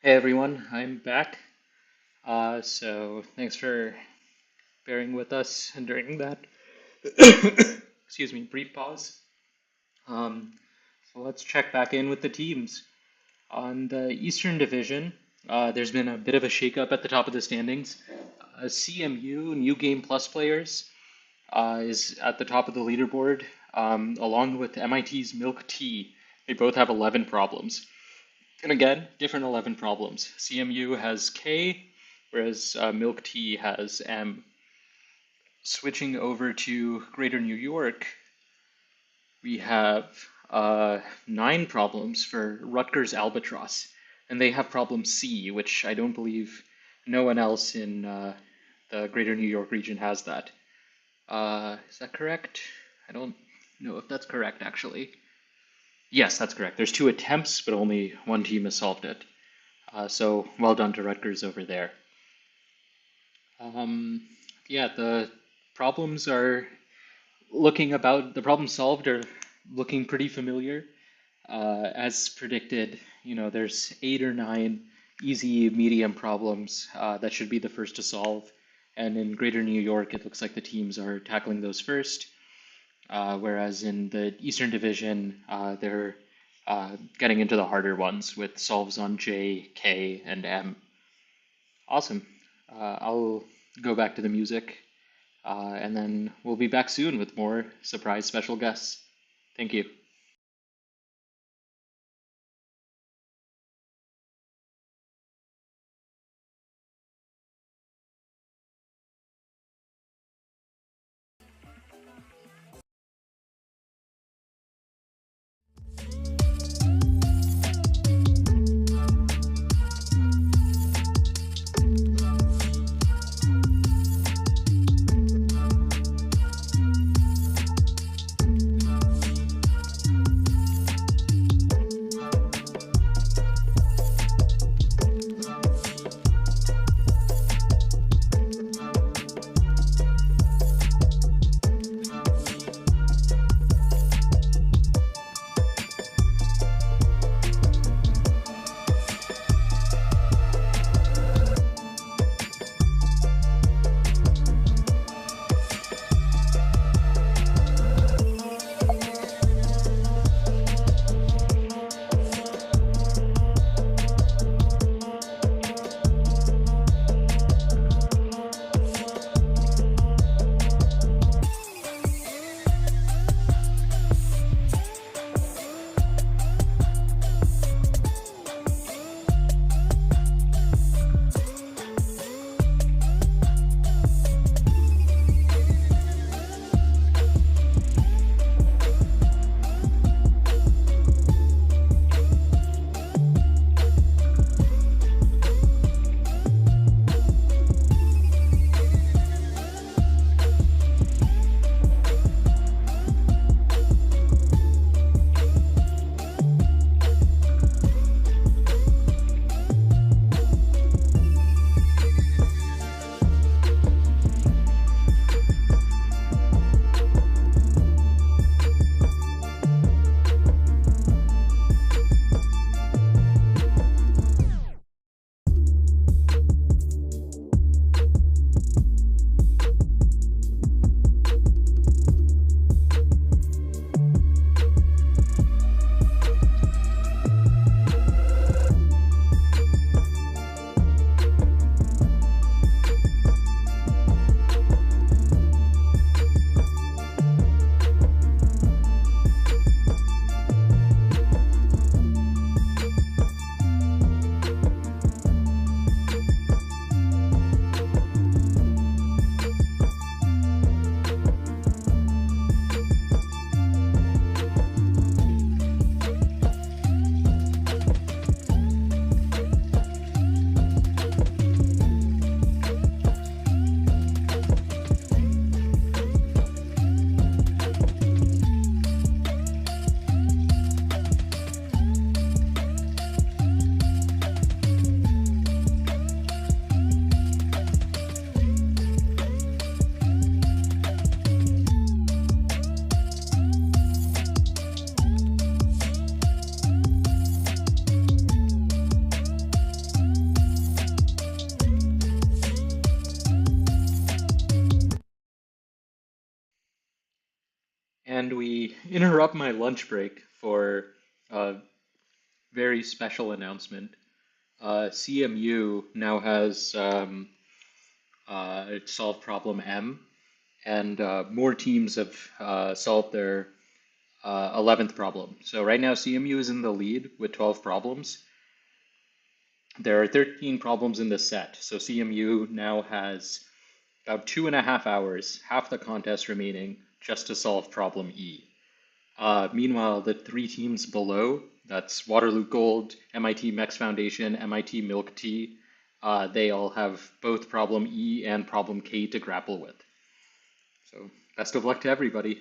Hey everyone, I'm back. So thanks for bearing with us during that, excuse me, brief pause. So let's check back in with the teams. On the Eastern Division, there's been a bit of a shakeup at the top of the standings. CMU, New Game Plus players, is at the top of the leaderboard, along with MIT's Milk Tea. They both have 11 problems. And again, different 11 problems. CMU has K, whereas Milk Tea has M. Switching over to Greater New York, we have 9 problems for Rutgers Albatross, and they have problem C, which I don't believe no one else in the Greater New York region has that. Is that correct? I don't know if that's correct, actually. Yes, that's correct. There's 2 attempts, but only one team has solved it. So well done to Rutgers over there. Yeah, the problems are the problems solved are looking pretty familiar. As predicted, there's 8 or 9 easy medium problems that should be the first to solve. And in Greater New York, it looks like the teams are tackling those first. Whereas in the Eastern Division, they're getting into the harder ones with solves on J, K, and M. Awesome. I'll go back to the music, and then we'll be back soon with more surprise special guests. Thank you. and we interrupt my lunch break for a very special announcement. CMU now has solved problem M, and more teams have solved their 11th problem. So right now CMU is in the lead with 12 problems. There are 13 problems in the set, so CMU now has about 2.5 hours, half the contest remaining, just to solve problem E. Meanwhile, the 3 teams below, that's Waterloo Gold, MIT Mex Foundation, MIT Milk Tea, they all have both problem E and problem K to grapple with. So best of luck to everybody.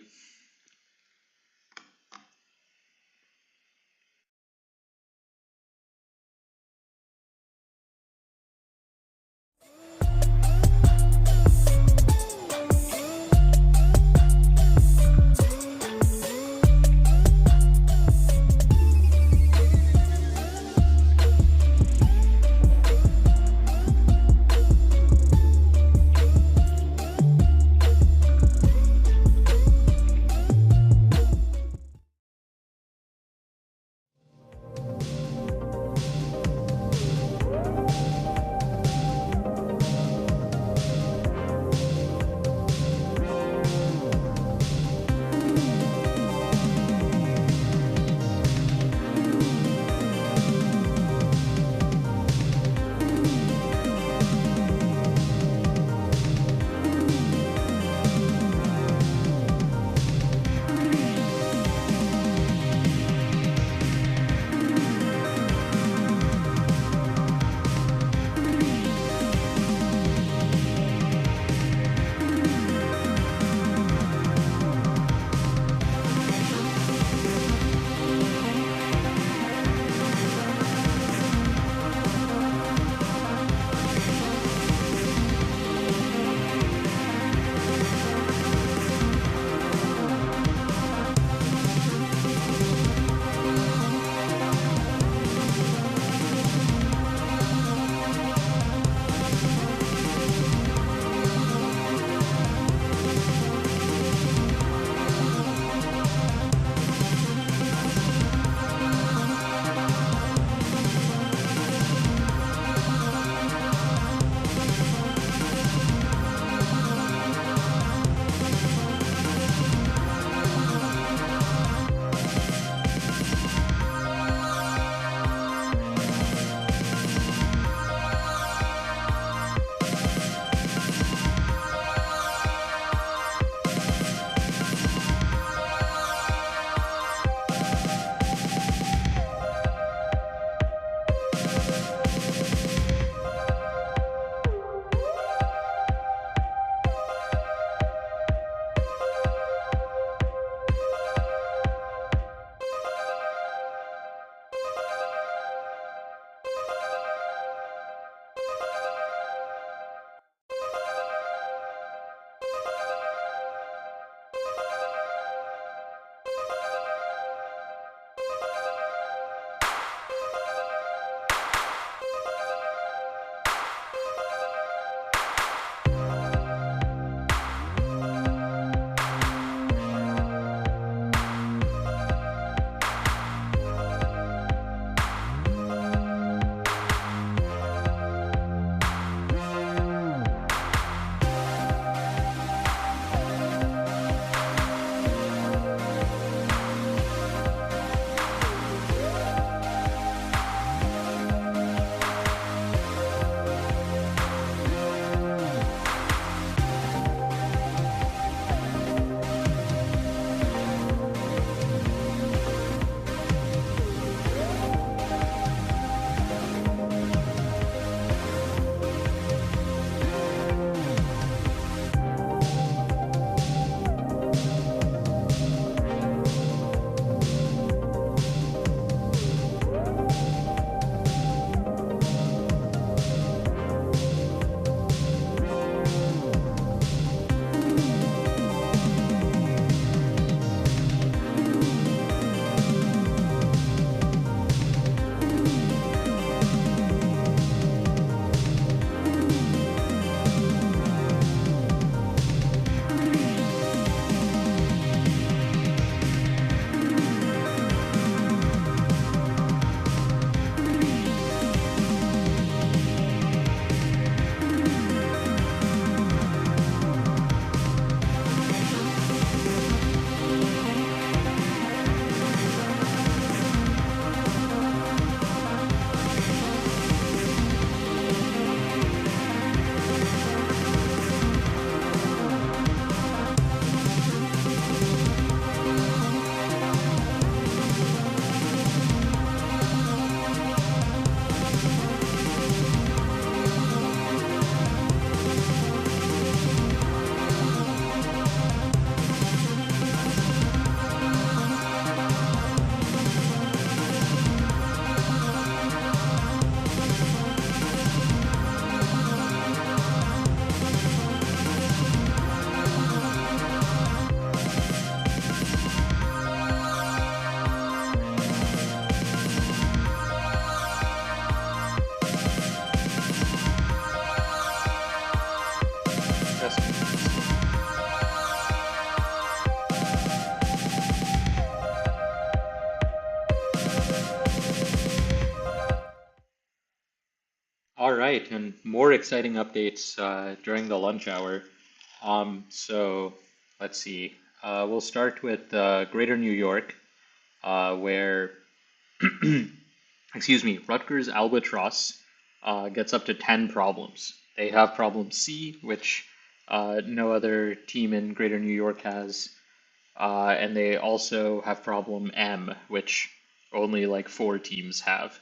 right, and more exciting updates during the lunch hour. So let's see. We'll start with Greater New York, where, excuse me, Rutgers Albatross gets up to 10 problems. They have problem C, which no other team in Greater New York has. And they also have problem M, which only like 4 teams have.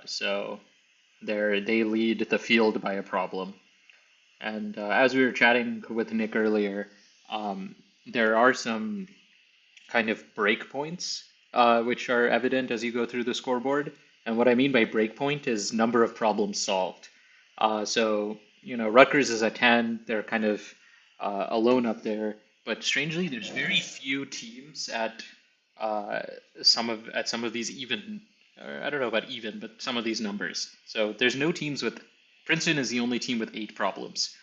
So they lead the field by a problem. And as we were chatting with Nick earlier, there are some kind of breakpoints which are evident as you go through the scoreboard. And what I mean by breakpoint is number of problems solved. So, you know, Rutgers is at 10. They're kind of alone up there. But strangely, there's very few teams at some of these even, or I don't know about even, but some of these numbers. So there's no teams with, Princeton is the only team with 8 problems.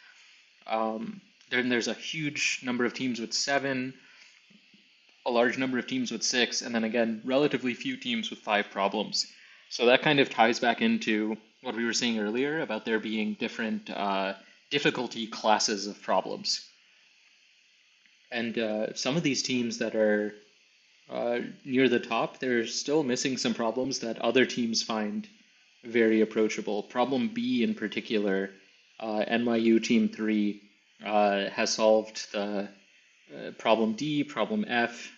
Then there's a huge number of teams with 7, a large number of teams with 6, and then again, relatively few teams with 5 problems. So that kind of ties back into what we were saying earlier about there being different difficulty classes of problems. And some of these teams that are near the top, they're still missing some problems that other teams find very approachable. Problem B in particular, NYU Team 3 has solved the problem D, problem F,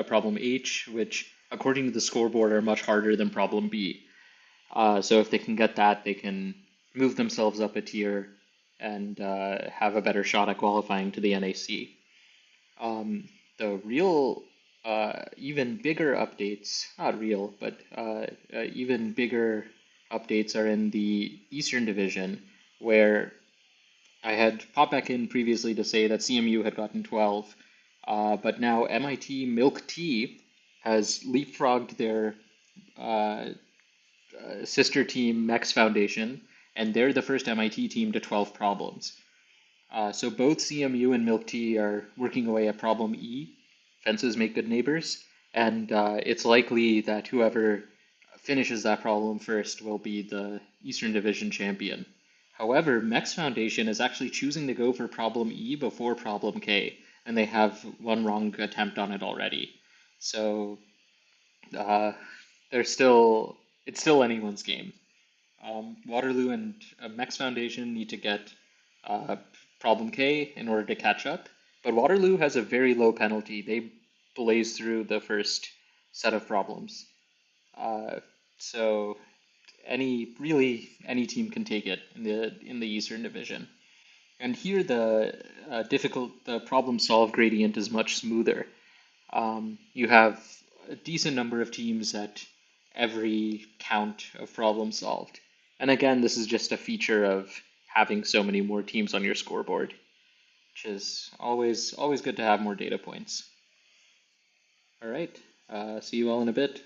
problem H, which according to the scoreboard are much harder than problem B. So if they can get that, they can move themselves up a tier and have a better shot at qualifying to the NAC. The real, even bigger updates, not real, but even bigger updates are in the Eastern Division, where I had popped back in previously to say that CMU had gotten 12, but now MIT Milk Tea has leapfrogged their sister team, Mex Foundation, and they're the first MIT team to 12 problems. So both CMU and Milk Tea are working away at problem E, fences make good neighbors, and it's likely that whoever finishes that problem first will be the Eastern Division champion. However, Mex Foundation is actually choosing to go for problem E before problem K, and they have one wrong attempt on it already. So it's still anyone's game. Waterloo and Mex Foundation need to get problem K in order to catch up, but Waterloo has a very low penalty. They blaze through the first set of problems. So any team can take it in the Eastern Division. And here the problem solve gradient is much smoother. You have a decent number of teams at every count of problem solved. And again, this is just a feature of having so many more teams on your scoreboard, which is always good to have more data points. All right, see you all in a bit.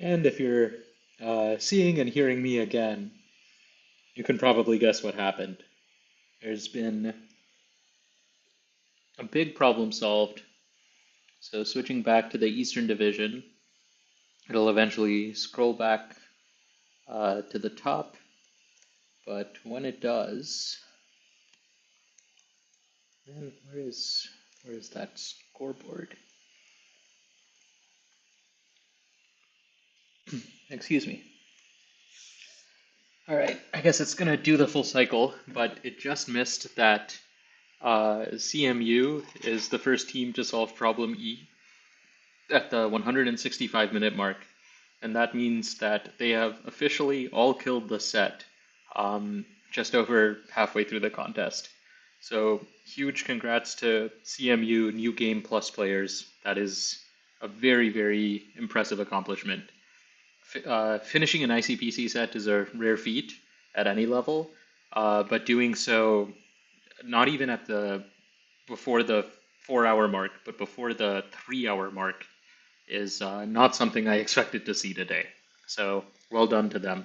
And if you're seeing and hearing me again, you can probably guess what happened. There's been a big problem solved. So switching back to the Eastern Division, it'll eventually scroll back to the top. But when it does, then where is that scoreboard? Excuse me. All right, I guess it's gonna do the full cycle, but it just missed that CMU is the first team to solve problem E at the 165-minute mark, and that means that they have officially all killed the set just over halfway through the contest. So huge congrats to CMU New Game Plus players. That is a very, very impressive accomplishment. Finishing an ICPC set is a rare feat at any level, but doing so not even at before the 4-hour mark, but before the 3-hour mark is not something I expected to see today. So well done to them.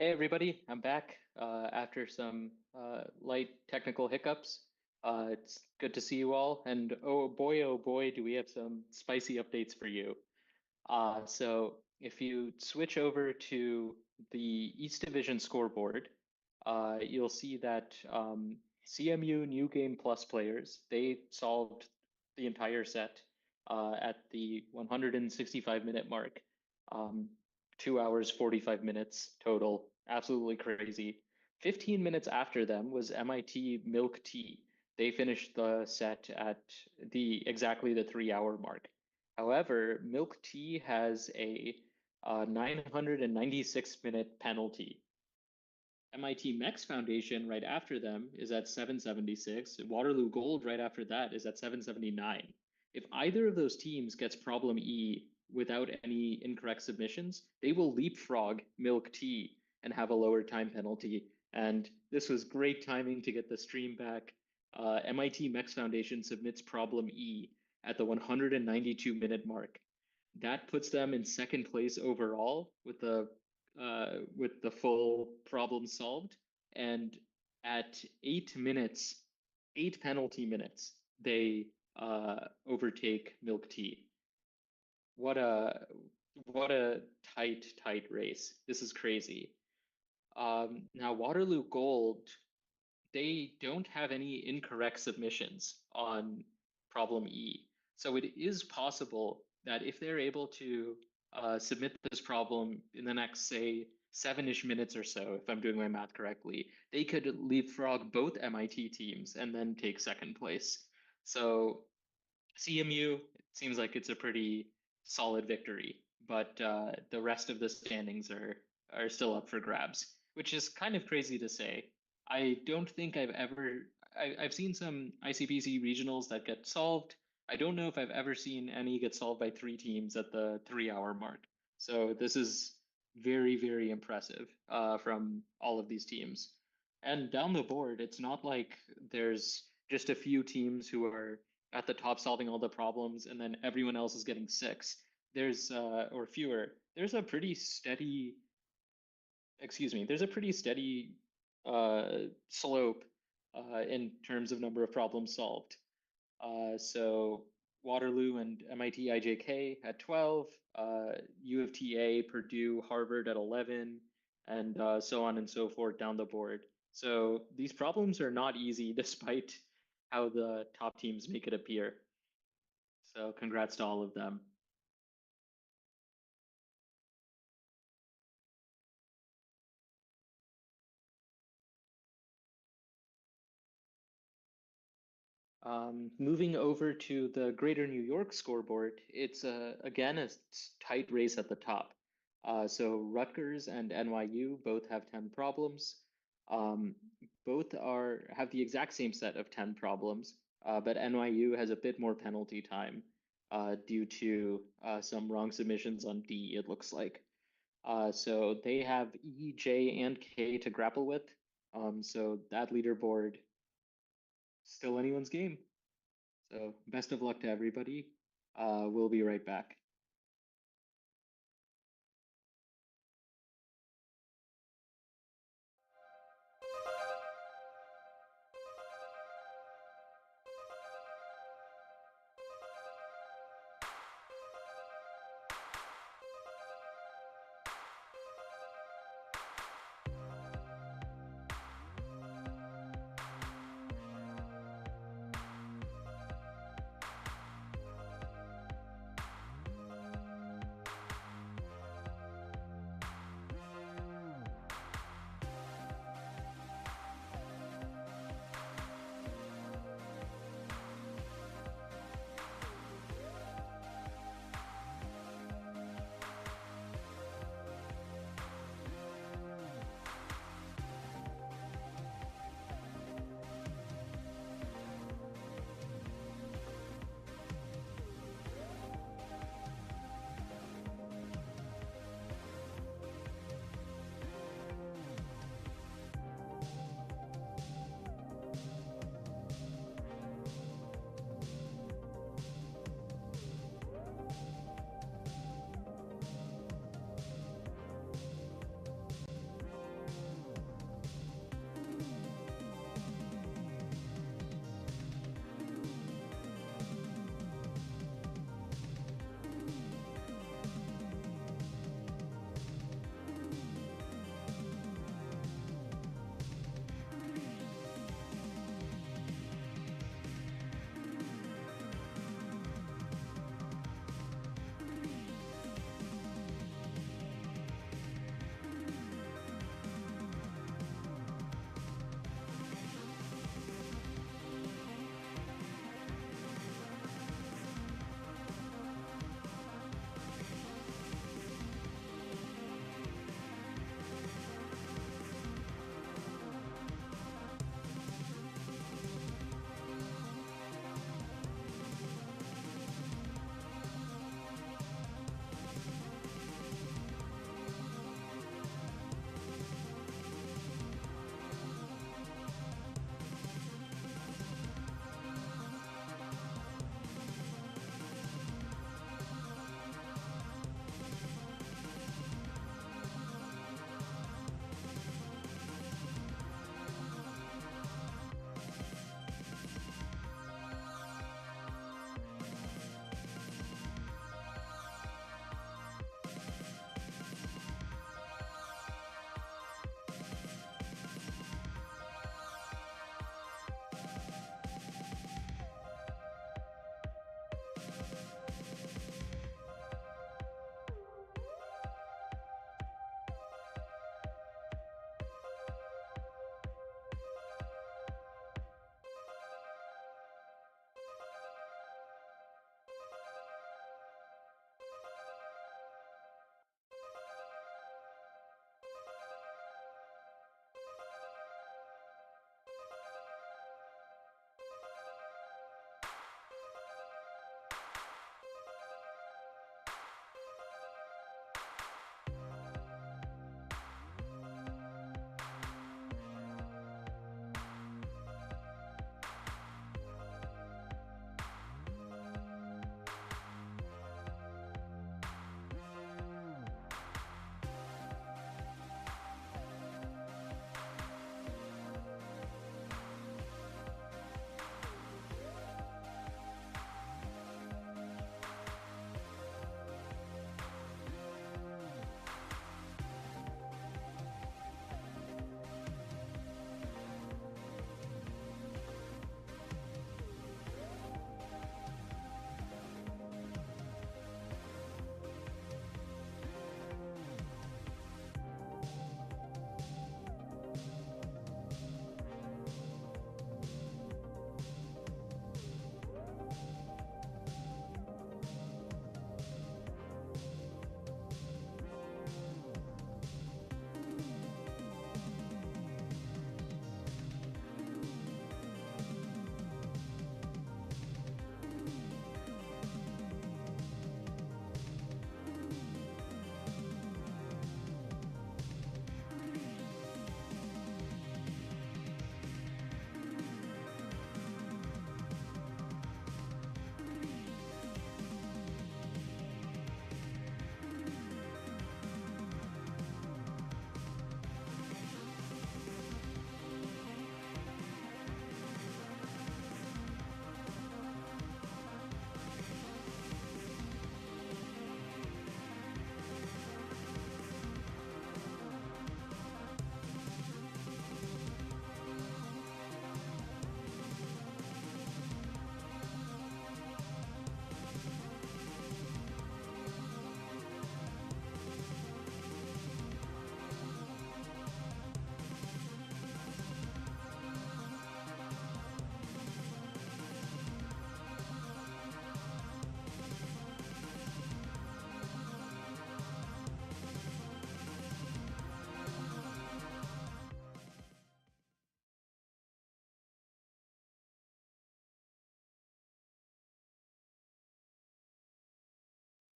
Hey everybody, I'm back after some light technical hiccups. It's good to see you all, and oh boy, do we have some spicy updates for you. So if you switch over to the East Division scoreboard, you'll see that CMU New Game Plus players, they solved the entire set at the 165-minute mark. 2 hours, 45 minutes total. Absolutely crazy. 15 minutes after them was MIT Milk Tea. They finished the set at exactly the 3-hour mark. However, Milk Tea has a 996-minute penalty. MIT Mex Foundation right after them is at 776. Waterloo Gold right after that is at 779. If either of those teams gets problem E without any incorrect submissions, they will leapfrog Milk Tea and have a lower time penalty. And this was great timing to get the stream back. MIT Mex Foundation submits problem E at the 192-minute mark. That puts them in second place overall with the full problem solved. And at 8 minutes, 8 penalty minutes, they overtake Milk Tea. What a tight race. This is crazy. Now Waterloo Gold, they don't have any incorrect submissions on problem E. So it is possible that if they're able to submit this problem in the next, say, 7-ish minutes or so, if I'm doing my math correctly, they could leapfrog both MIT teams and then take second place. So CMU, it seems like it's a pretty solid victory, but the rest of the standings are still up for grabs, which is kind of crazy to say. I don't think I've seen some ICPC regionals that get solved. I don't know if I've ever seen any get solved by 3 teams at the 3-hour mark. So this is very, very impressive from all of these teams. And down the board, it's not like there's just a few teams who are at the top solving all the problems and then everyone else is getting 6. There's or fewer. There's a pretty steady slope in terms of number of problems solved. So Waterloo and MIT IJK at 12, U of TA, Purdue, Harvard at 11, and so on and so forth down the board. So these problems are not easy despite how the top teams make it appear. So congrats to all of them. Moving over to the Greater New York scoreboard, it's again a tight race at the top. So Rutgers and NYU both have 10 problems. Both have the exact same set of 10 problems, but NYU has a bit more penalty time due to some wrong submissions on D, it looks like. So they have E, J, and K to grapple with. So that leaderboard, still anyone's game. So best of luck to everybody. We'll be right back.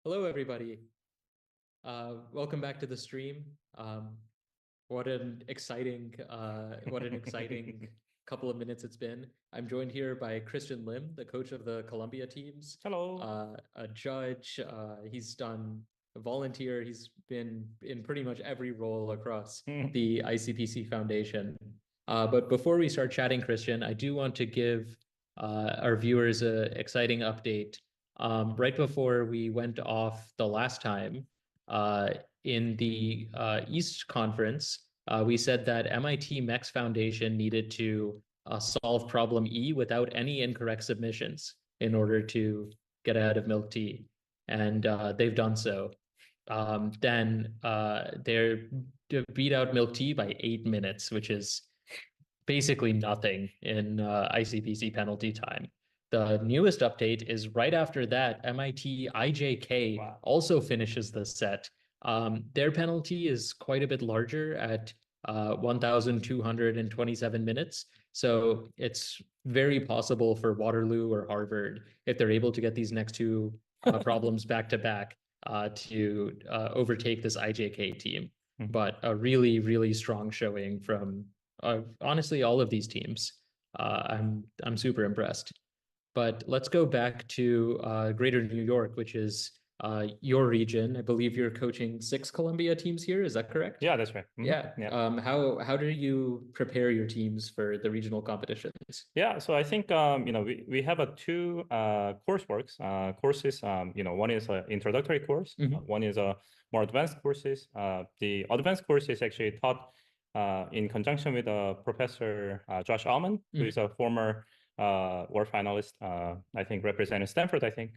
Hello, everybody. Welcome back to the stream. What an exciting couple of minutes it's been. I'm joined here by Christian Lim, the coach of the Columbia teams. Hello. A judge. He's done a volunteer. He's been in pretty much every role across the ICPC Foundation. But before we start chatting, Christian, I do want to give our viewers an exciting update. Right before we went off the last time, in the East Conference, we said that MIT MEX Foundation needed to solve problem E without any incorrect submissions in order to get ahead of milk tea. And they've done so. Then they beat out milk tea by 8 minutes, which is basically nothing in ICPC penalty time. The newest update is right after that, MIT IJK also finishes the set. Their penalty is quite a bit larger at 1,227 minutes. So it's very possible for Waterloo or Harvard, if they're able to get these next two problems back to back, to overtake this IJK team. But a really, really strong showing from honestly all of these teams. I'm super impressed. But let's go back to Greater New York, which is your region. I believe you're coaching 6 Columbia teams here. Is that correct? Yeah, that's right. Yeah. How do you prepare your teams for the regional competitions? Yeah, so I think we have two courses. One is an introductory course. One is a more advanced courses. The advanced course is actually taught in conjunction with Professor Josh Allman, who is a former world finalist, I think representing Stanford, I think.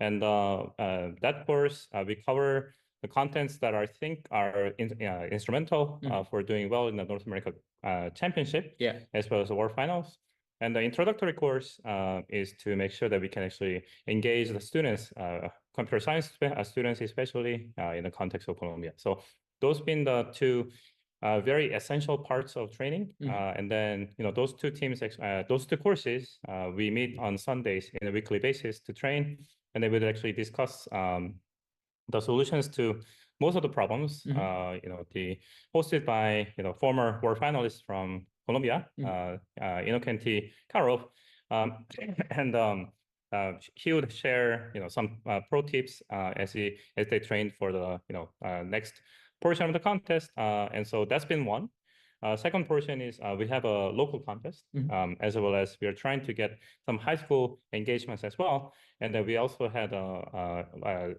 And that course, we cover the contents that I think are instrumental for doing well in the North America Championship, as well as the World Finals. And the introductory course is to make sure that we can actually engage the students, computer science students especially, in the context of Columbia. So those been the two very essential parts of training. And then, those two teams, those two courses, we meet on Sundays in a weekly basis to train, and they would actually discuss the solutions to most of the problems. Hosted by former world finalists from Colombia, Innocenti Karov, and he would share some pro tips as they train for the next portion of the contest. And so that's been one. Second portion is we have a local contest, as well as we are trying to get some high school engagements as well. And then we also had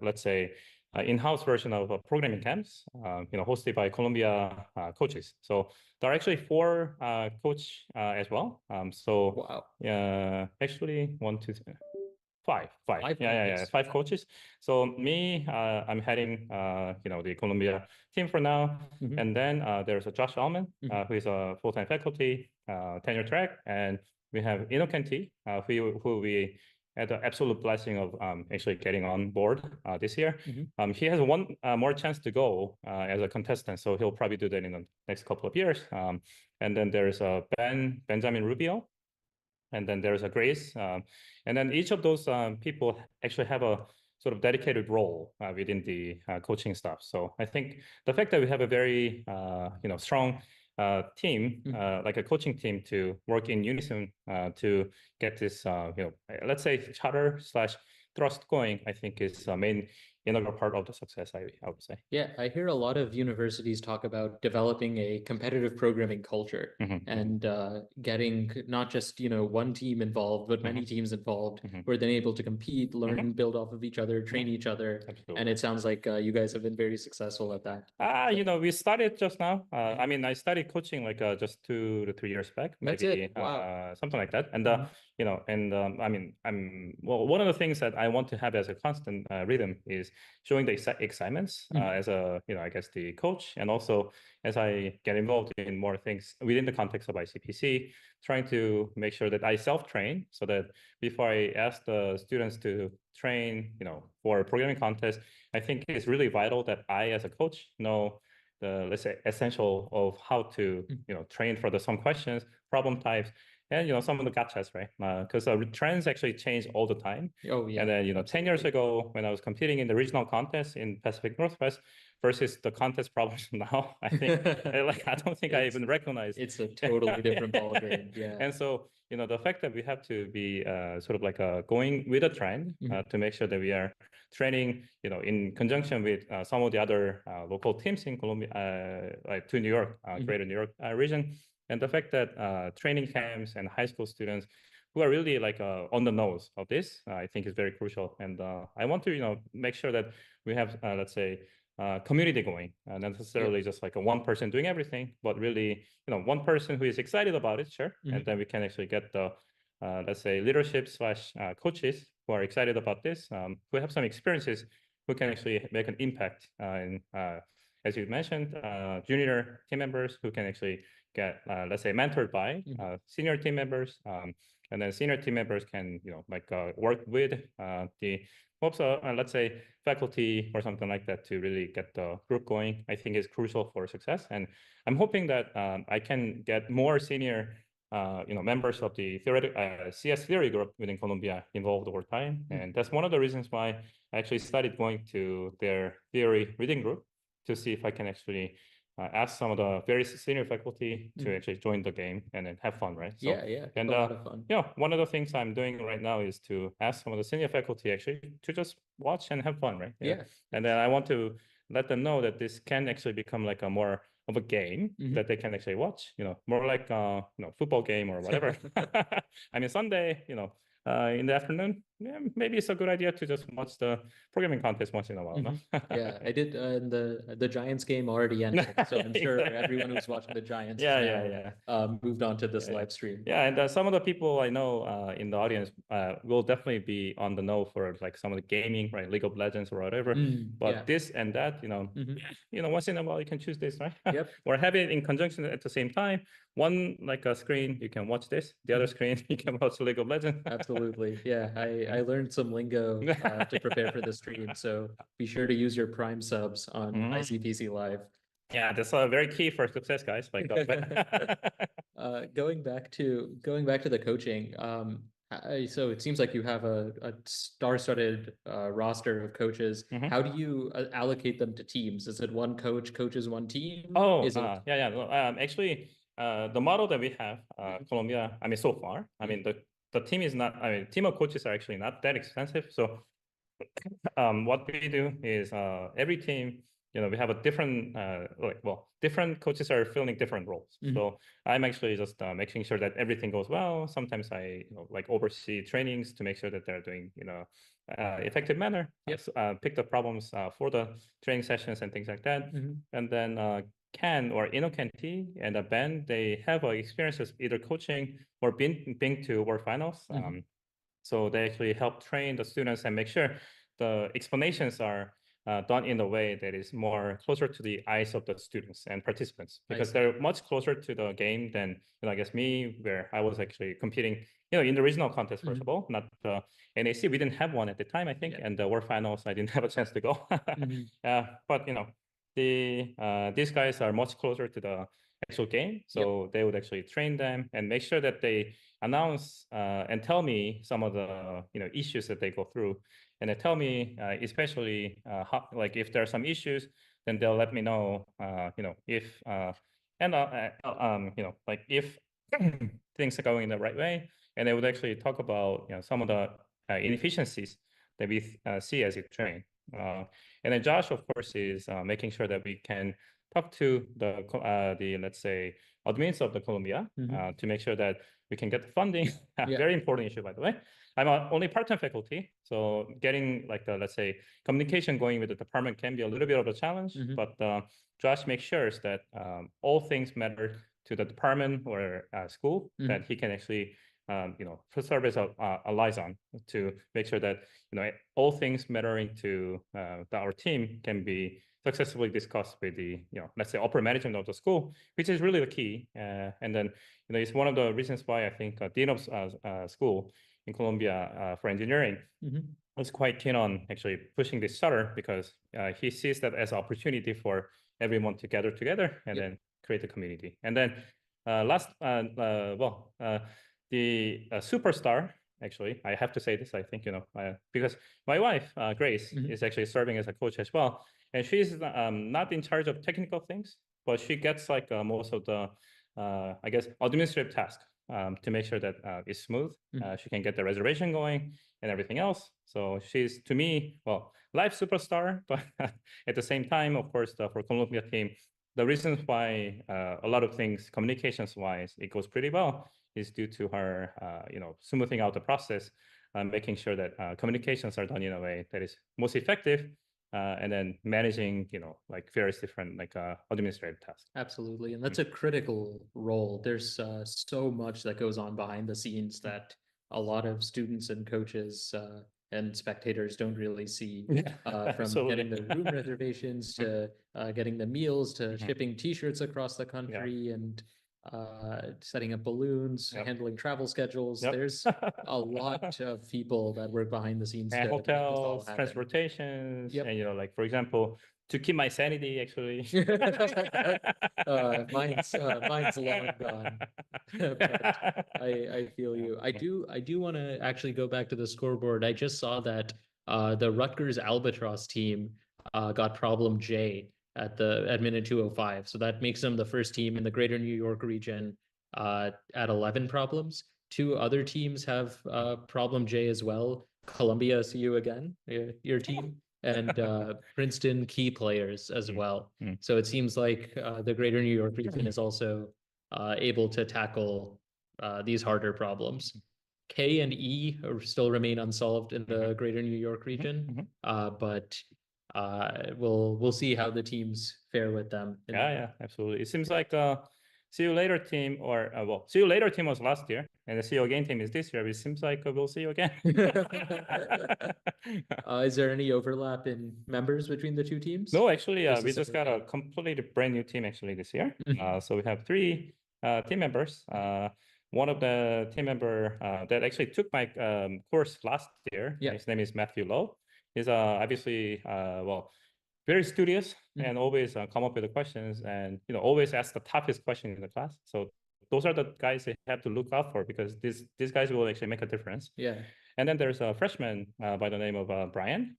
let's say in-house version of programming camps, hosted by Columbia coaches. So there are actually 4 coach as well. Actually 1, 2, 3. Five. Yeah. 5 coaches. So me, I'm heading, the Columbia team for now. And then there's a Josh Allman, who is a full-time faculty, tenure track, and we have Innocenti, who we had the absolute blessing of actually getting on board this year. He has one more chance to go as a contestant, so he'll probably do that in the next couple of years. And then there's Benjamin Rubio. And then there's a Grace. And then each of those people actually have a sort of dedicated role within the coaching staff. So I think the fact that we have a very strong team, like a coaching team, to work in unison to get this, let's say charter/thrust going, I think is a main integral part of the success, I would say. Yeah, I hear a lot of universities talk about developing a competitive programming culture and getting not just one team involved, but many teams involved, who are then able to compete, learn, build off of each other, train each other. Absolutely. And it sounds like you guys have been very successful at that. We started just now. I mean, I started coaching like just 2 to 3 years back. That's maybe, it. Wow. Something like that. And I mean, one of the things that I want to have as a constant rhythm is showing the excitements as a, I guess, the coach, and also as I get involved in more things within the context of ICPC, trying to make sure that I self-train, so that before I ask the students to train, for a programming contest, I think it's really vital that I, as a coach, know the, let's say, essential of how to, train for some questions, problem types, and some of the gotchas, right? Because trends actually change all the time. Oh yeah. And then 10 years absolutely. ago, when I was competing in the regional contest in Pacific Northwest versus the contest problems now, I think I don't think I even recognize. It's a totally different ballgame. Yeah. And so the fact that we have to be sort of like going with a trend to make sure that we are training, in conjunction with some of the other local teams in Colombia, like to New York, Greater New York region, and the fact that training camps and high school students who are really like on the nose of this, I think is very crucial. And I want to, make sure that we have, let's say, community going, not necessarily just like a one person doing everything, but really, one person who is excited about it, sure. And then we can actually get the, let's say, leadership / coaches who are excited about this, who have some experiences, who can actually make an impact in, as you mentioned, junior team members who can actually get, let's say, mentored by senior team members. And then senior team members can, work with the also, let's say, faculty or something like that to really get the group going, I think is crucial for success. And I'm hoping that I can get more senior, members of the CS theory group within Columbia involved over time. And that's one of the reasons why I actually started going to their theory reading group to see if I can actually ask some of the very senior faculty to actually join the game and then have fun, right? So, yeah, and a lot of fun. one of the things I'm doing right now is to ask some of the senior faculty actually to just watch and have fun, right? Yeah. And then I want to let them know that this can actually become like a more of a game that they can actually watch, more like football game or whatever. I mean, Sunday, in the afternoon, maybe it's a good idea to just watch the programming contest once in a while. No? Yeah, I did the Giants game already ended, so I'm sure everyone who's watching the Giants moved on to this live stream. Yeah, and some of the people I know in the audience will definitely be on the know for like some of the gaming, right? League of Legends or whatever. But this and that, once in a while you can choose this, right? Yep. Or have it in conjunction at the same time. One like a screen, you can watch this. The other screen, you can watch League of Legends. Absolutely. Yeah, I learned some lingo to prepare for the stream, so be sure to use your Prime subs on ICPC Live. Yeah, that's very key for success, guys. Like, going back to the coaching, so it seems like you have a star-studded roster of coaches. How do you allocate them to teams? Is it one coach coaches one team? Oh, Is it... actually, the model that we have, Colombia, I mean, so far, I mean, the team is not, I mean, team of coaches are actually not that expensive. So what we do is every team, we have a different, different coaches are filling different roles. So I'm actually just making sure that everything goes well. Sometimes I, oversee trainings to make sure that they're doing, effective manner. Yes. Pick the problems for the training sessions and things like that. And then Ken or Innocanti and Ben, they have experiences either coaching or being to World Finals. So they actually help train the students and make sure the explanations are done in a way that is more closer to the eyes of the students and participants, because they're much closer to the game than, I guess me, where I was actually competing, in the regional contest, first of all, not the NAC. We didn't have one at the time, I think, and the World Finals, I didn't have a chance to go. But, these guys are much closer to the actual game. So they would actually train them and make sure that they announce and tell me some of the, issues that they go through. And they tell me, especially how, if there are some issues, then they'll let me know, if, if things are going in the right way. And they would actually talk about, some of the inefficiencies that we see as you train. And then Josh, of course, is making sure that we can talk to the let's say, admins of the Columbia to make sure that we can get the funding. Very important issue, by the way. I'm only part-time faculty, so getting let's say, communication going with the department can be a little bit of a challenge. But Josh makes sure that all things matter to the department or school, that he can actually serve as a liaison to make sure that all things mattering to our team can be successfully discussed with the let's say, upper management of the school, which is really the key. And then it's one of the reasons why I think dean of school in Colombia for engineering was quite keen on actually pushing this charter, because he sees that as an opportunity for everyone to gather together and then create a community. And then the superstar, actually, I have to say this, I think, because my wife, Grace, is actually serving as a coach as well. And she's not in charge of technical things, but she gets like most of the, I guess, administrative tasks to make sure that it's smooth. She can get the reservation going and everything else. So she's, to me, well, life superstar, but at the same time, of course, for Columbia team, the reasons why a lot of things, communications-wise, it goes pretty well is due to her, smoothing out the process, making sure that communications are done in a way that is most effective, and then managing, like various different like administrative tasks. Absolutely, and that's a critical role. There's so much that goes on behind the scenes that a lot of students and coaches and spectators don't really see, from getting the room reservations to getting the meals to shipping T-shirts across the country and setting up balloons, handling travel schedules. There's a lot of people that work behind the scenes And to make this all hotels, happen. transportations, and like, for example, to keep my sanity, actually. Mine's long gone. But I feel you. I do want to actually go back to the scoreboard. I just saw that the Rutgers Albatross team got problem J at minute 2:05. So that makes them the first team in the greater New York region at 11 problems. Two other teams have problem J as well. Columbia, see you again, your team, and Princeton key players as well. So it seems like the greater New York region is also able to tackle these harder problems. K and E still remain unsolved in the greater New York region, but we'll see how the teams fare with them. Yeah, absolutely. It seems like See You Later team, or See You Later team was last year, and the See You Again team is this year. It seems like we'll see you again. Is there any overlap in members between the two teams? No, actually, Just a we just got separate a completely brand new team actually this year. So we have 3 team members. One of the team member that actually took my course last year, his name is Matthew Lowe. He's obviously, very studious and always come up with the questions and always ask the toughest question in the class. So those are the guys they have to look out for, because these guys will actually make a difference. Yeah. And then there's a freshman by the name of Brian.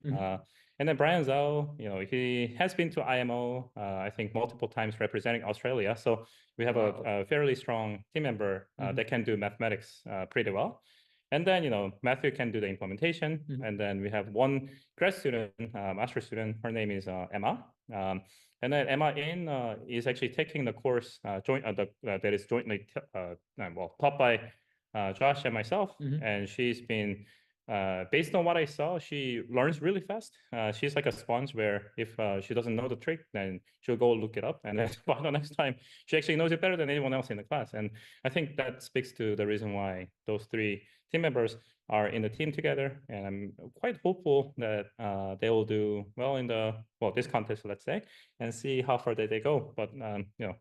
And then Brian Zhao, he has been to IMO, I think multiple times representing Australia. So we have a fairly strong team member that can do mathematics pretty well. And then, Matthew can do the implementation. And then we have one grad student, master student, her name is Emma. And then Emma is actually taking the course that is jointly taught by Josh and myself. And she's been, based on what I saw, she learns really fast. She's like a sponge where if she doesn't know the trick, then she'll go look it up. And then by the next time, she actually knows it better than anyone else in the class. And I think that speaks to the reason why those 3 team members are in the team together. And I'm quite hopeful that they will do well in this contest, let's say, and see how far they go. But,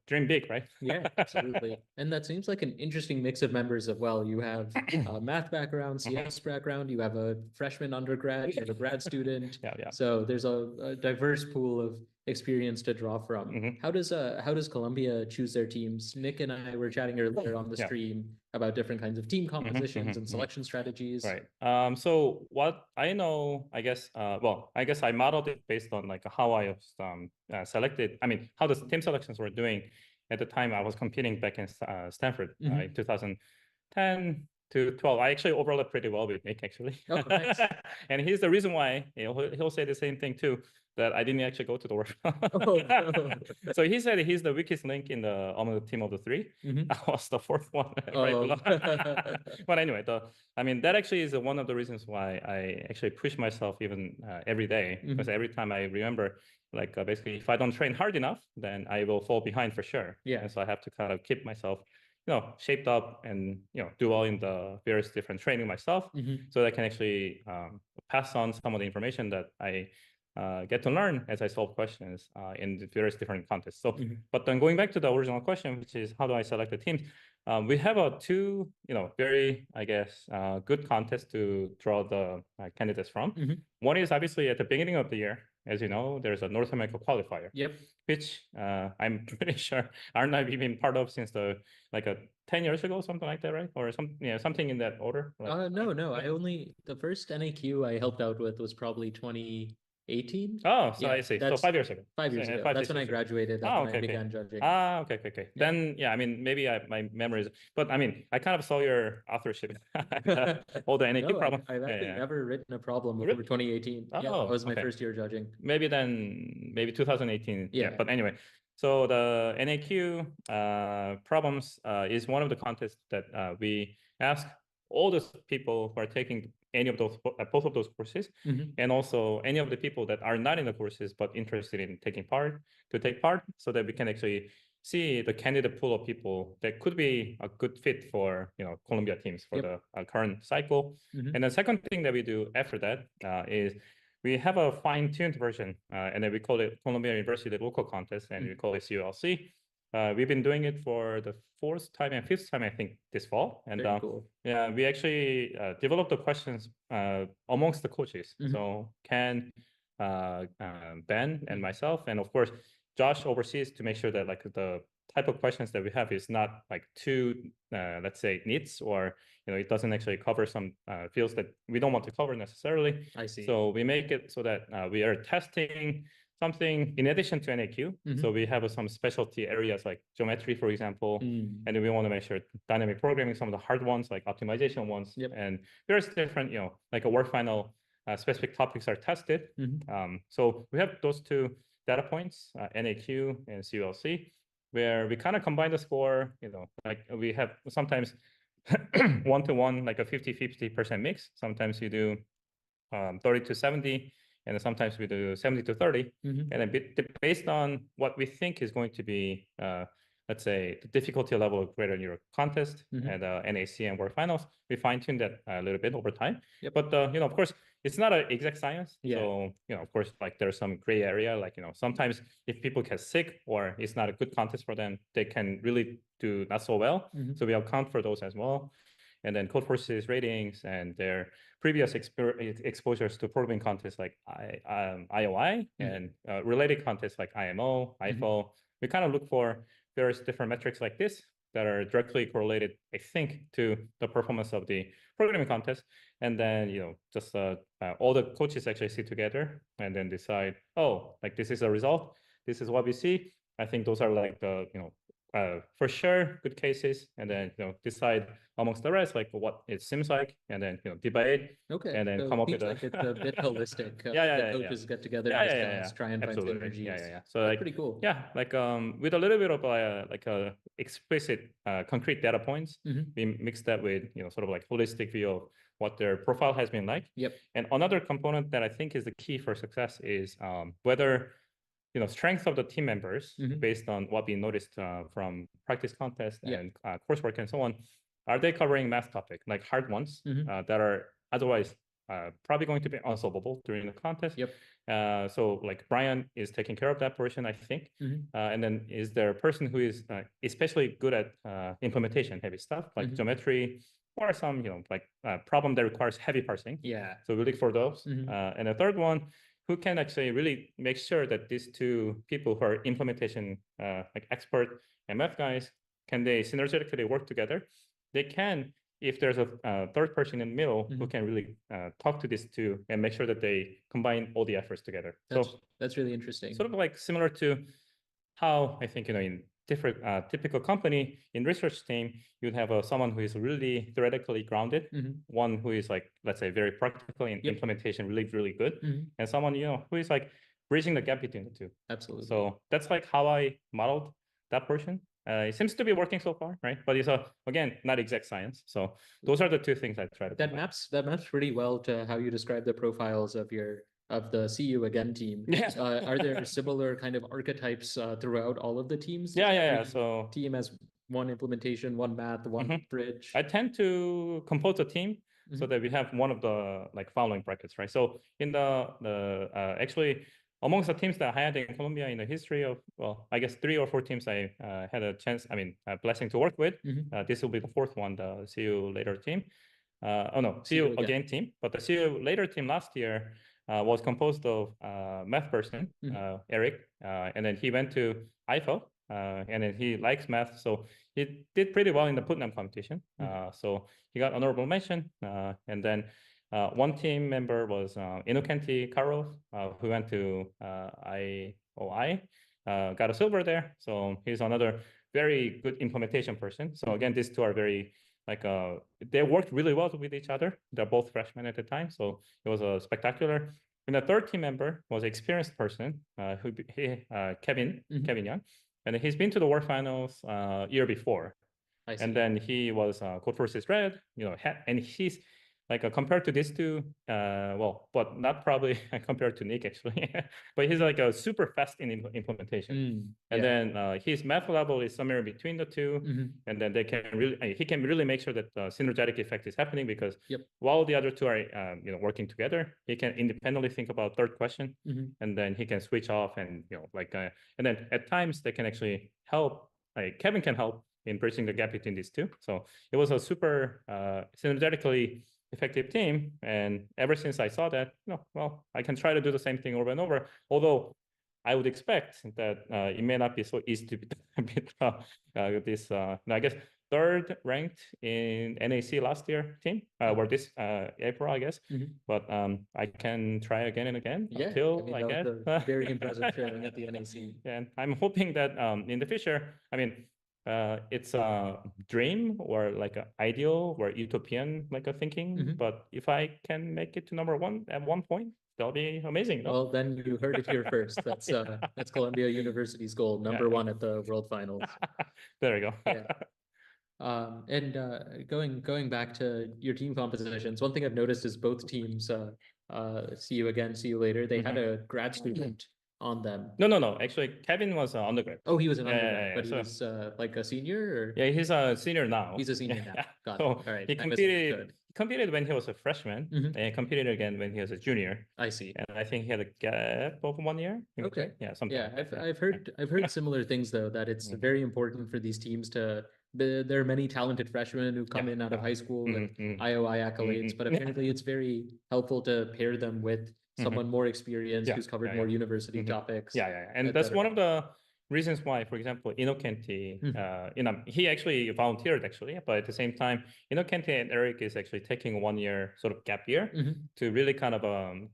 dream big, right? Yeah, absolutely. And that seems like an interesting mix of members as well. You have a math background, CS background, you have a freshman undergrad, you have a grad student. So there's a diverse pool of experience to draw from. How does Columbia choose their teams? Nick and I were chatting earlier on the stream about different kinds of team compositions and selection strategies. Right. So what I know, I guess, I modeled it based on like how I was selected. I mean, how the team selections were doing at the time I was competing back in Stanford in 2010 to 12. I actually overlapped pretty well with Nick, actually. Oh, nice. And here's the reason why, he'll say the same thing too, that I didn't actually go to the workshop. So he said he's the weakest link in the team of the 3. I was the 4th one. But anyway, that actually is one of the reasons why I actually push myself even every day, because every time I remember, like basically, if I don't train hard enough, then I will fall behind for sure. And so I have to kind of keep myself shaped up and, do well in the various different training myself, so that I can actually pass on some of the information that I get to learn as I solve questions in the various different contests. So, but then going back to the original question, which is how do I select the teams? We have 2, very, I guess, good contests to draw the candidates from. One is obviously at the beginning of the year, as you know, there's a North America qualifier. Yep. Which I'm pretty sure aren't I've been part of since the like 10 years ago, something like that, right? Or something in that order. Like, No. The first NAQ I helped out with was probably 2018. Oh, so Yeah, I see. So that's 5 years ago. 5 years Yeah, ago. 5, That's 6 when I years ago. graduated. That's Oh, when okay, I okay. began judging. Ah, okay. Then, yeah, I mean, maybe my memory is, but I mean, I kind of saw your authorship, all the NAQ No, problem. I've Yeah, actually yeah. never written a problem Really? before 2018. Yeah, Oh, that was my okay. first year judging. Maybe then, maybe 2018. Yeah. Yeah. But anyway, so the NAQ problems is one of the contests that we ask all those people who are taking any of those, both of those courses, and also any of the people that are not in the courses but interested in taking part to take part, so that we can actually see the candidate pool of people that could be a good fit for Columbia teams for the current cycle. And the second thing that we do after that is we have a fine-tuned version, and then we call it Columbia University Local Contest, and we call it CULC. We've been doing it for the 4th time and 5th time, I think, this fall. And Very cool. yeah, we actually developed the questions amongst the coaches. So Ken, Ben, and myself, and of course, Josh oversees to make sure that like the type of questions that we have is not like too, let's say, needs, or it doesn't actually cover some fields that we don't want to cover necessarily. I see. So we make it so that we are testing something in addition to NAQ. So we have some specialty areas like geometry, for example, and then we want to make sure dynamic programming, some of the hard ones like optimization ones, and various different, like a work final specific topics are tested. So we have those 2 data points, NAQ and CULC, where we kind of combine the score, like we have sometimes 1-to-1, like a 50-50% mix. Sometimes you do 30-70, and then sometimes we do 70-30. And then based on what we think is going to be, let's say, the difficulty level of greater New York contest and NAC and world finals, we fine tune that a little bit over time. But of course, it's not an exact science. So of course, like there's some gray area. Like sometimes if people get sick or it's not a good contest for them, they can really do not so well. So we account for those as well. And then Codeforce's ratings and their previous exposures to programming contests like IOI and related contests like IMO, IFO. We kind of look for various different metrics like this that are directly correlated, I think, to the performance of the programming contest. And then, just all the coaches actually sit together and then decide, oh, like this is a result. This is what we see. I think those are like the, for sure good cases, and then decide amongst the rest like what it seems like, and then debate, and then so come up seems with like it's a bit holistic. the coaches get together, discuss, try and find synergies. So that's like pretty cool. like with a little bit of like a explicit concrete data points, we mix that with sort of like holistic view of what their profile has been like. And another component that I think is the key for success is whether strength of the team members based on what we noticed from practice contests and coursework and so on. Are they covering math topic, like hard ones that are otherwise probably going to be unsolvable during the contest? So like Brian is taking care of that portion, I think. And then is there a person who is especially good at implementation heavy stuff like geometry, or some like problem that requires heavy parsing? So we look for those. And the third one, who can actually really make sure that these 2 people who are implementation like expert and math guys, can they synergetically work together? They can, if there's a third person in the middle who can really talk to these 2 and make sure that they combine all the efforts together. That's really interesting. Sort of like similar to how I think in different typical company in research team, you'd have someone who is really theoretically grounded, one who is like, let's say, very practical in implementation, really good, and someone who is like bridging the gap between the 2. Absolutely. So that's like how I modeled that portion. It seems to be working so far, right? But it's again not exact science. So those are the 2 things I try to. That maps pretty well to how you describe the profiles of the See You Again team. Are there similar kind of archetypes throughout all of the teams? So team as one implementation, one math, one bridge. I tend to compose a team so that we have one of the like following brackets, right? So in the actually amongst the teams that I had in Columbia in the history of, well, I guess 3 or 4 teams I had a chance, blessing to work with. This will be the 4th one, the See You Later team. See You Again team. But the See You Later team last year, was composed of math person, Eric, and then he went to IFO, and then he likes math, so he did pretty well in the Putnam competition. So he got honorable mention, and then one team member was Innocenti Carol, who went to IOI, got a silver there. So he's another very good implementation person. So again, these two are very they worked really well with each other. They're both freshmen at the time, so it was a spectacular. And the third team member was an experienced person, Kevin Young, and he's been to the World Finals year before. And then he was Code Forces Red, and he's compared to these two, well, but not probably compared to Nick actually, but he's like a super fast in implementation. And then his math level is somewhere between the two, and then he can really make sure that the synergetic effect is happening, because while the other two are working together, he can independently think about third question, and then he can switch off, and and then at times they can actually help. Kevin can help in bridging the gap between these two. So it was a super synergetically effective team, and ever since I saw that, well, I can try to do the same thing over and over. Although I would expect that it may not be so easy to beat this. I guess third ranked in NAC last year team, or this April, I guess. But I can try again and again until I that get was a very impressive showing at the NAC. And I'm hoping that in the future, it's a dream or like an ideal or utopian a thinking, but if I can make it to number one at one point, that'll be amazing. Well, then you heard it here first. That's that's Columbia University's goal, number one at the World Finals. There we go. And going back to your team compositions, one thing I've noticed is both teams, see you again, see you later, they had a grad student on them. No. Actually, Kevin was undergrad. Oh, he was an undergrad, yeah, but he was like a senior, or? Yeah, he's a senior now. He's a senior now. Got it. So All right. he competed when he was a freshman, and competed again when he was a junior. I see. And I think he had a gap of 1 year. Okay. Yeah, something. Yeah, like that. I've heard similar things though, that it's very important for these teams to. There are many talented freshmen who come in out of high school with IOI accolades, but apparently it's very helpful to pair them with someone more experienced who's covered more university topics. And that's one of the reasons why, for example, Innocenti, he actually volunteered actually, but at the same time, Innocenti and Eric is actually taking 1 year sort of gap year to really kind of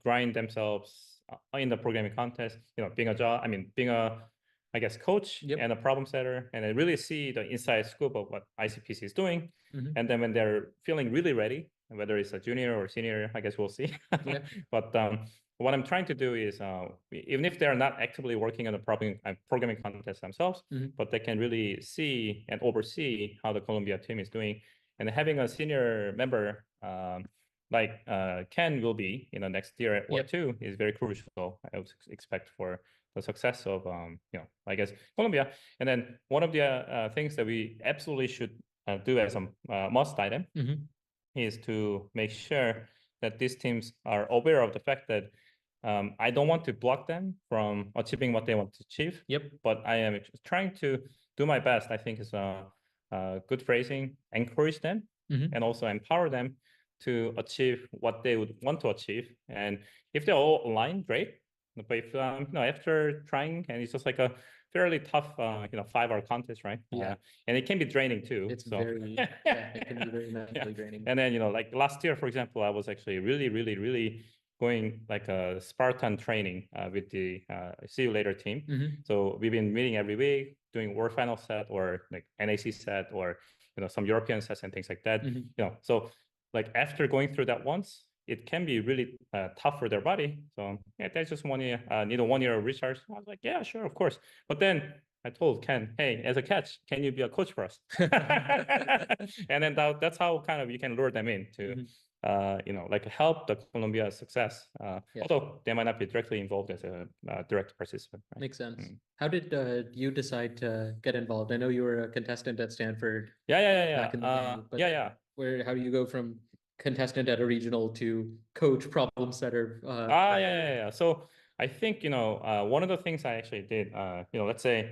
grind themselves in the programming contest, being a I guess coach and a problem setter, and I really see the inside scoop of what ICPC is doing. And then when they're feeling really ready, whether it's a junior or senior, I guess we'll see. But what I'm trying to do is, even if they're not actively working on the programming contest themselves, but they can really see and oversee how the Columbia team is doing. And having a senior member like Ken will be next year at War 2 is very crucial, I would expect, for the success of I guess Columbia. And then one of the things that we absolutely should do as a must item is to make sure that these teams are aware of the fact that I don't want to block them from achieving what they want to achieve. But I am trying to do my best. I think is good phrasing. Encourage them and also empower them to achieve what they would want to achieve. And if they're all aligned, great. But if after trying, and it's just like a fairly tough 5-hour contest, right? And it can be draining too. It's very it can be very mentally draining. And then like last year, for example, I was actually really going like a Spartan training with the See You Later team. So we've been meeting every week, doing World Final set or like NAC set or some European sets and things like that. So like after going through that once, it can be really tough for their body. So they just need a 1 year of recharge. I was like, yeah, sure, of course. But then I told Ken, hey, as a catch, can you be a coach for us? And then that's how kind of you can lure them in to, like help the Columbia success. Although they might not be directly involved as a direct participant. Right? Makes sense. How did you decide to get involved? I know you were a contestant at Stanford. Back in the day, but how do you go from contestant at a regional to coach, problem setter? So I think one of the things I actually did, let's say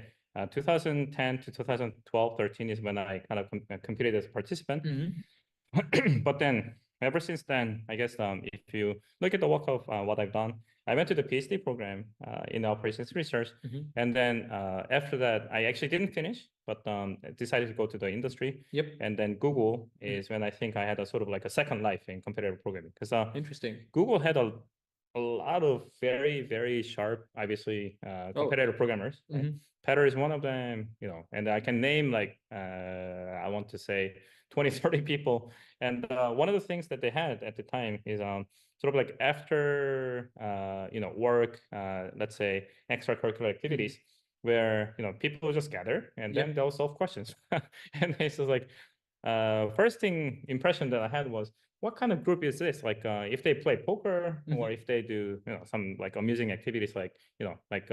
2010 to 2012, 13 is when I kind of competed as a participant. But then ever since then, I guess if if you look at the work of what I've done, I went to the PhD program in operations research. And then after that, I actually didn't finish, but decided to go to the industry. Yep. And then Google is when I think I had a sort of like a second life in competitive programming. Because Interesting. Google had a lot of very, very sharp, obviously, competitive programmers. Right? Petter is one of them, you know, and I can name like, I want to say 20, 30 people. And one of the things that they had at the time is sort of like after, you know, work, let's say extracurricular activities, where, you know, people just gather and then they'll solve questions. And it's just like, first thing impression that I had was, what kind of group is this? Like, if they play poker or if they do, you know, some like amusing activities, like, you know, like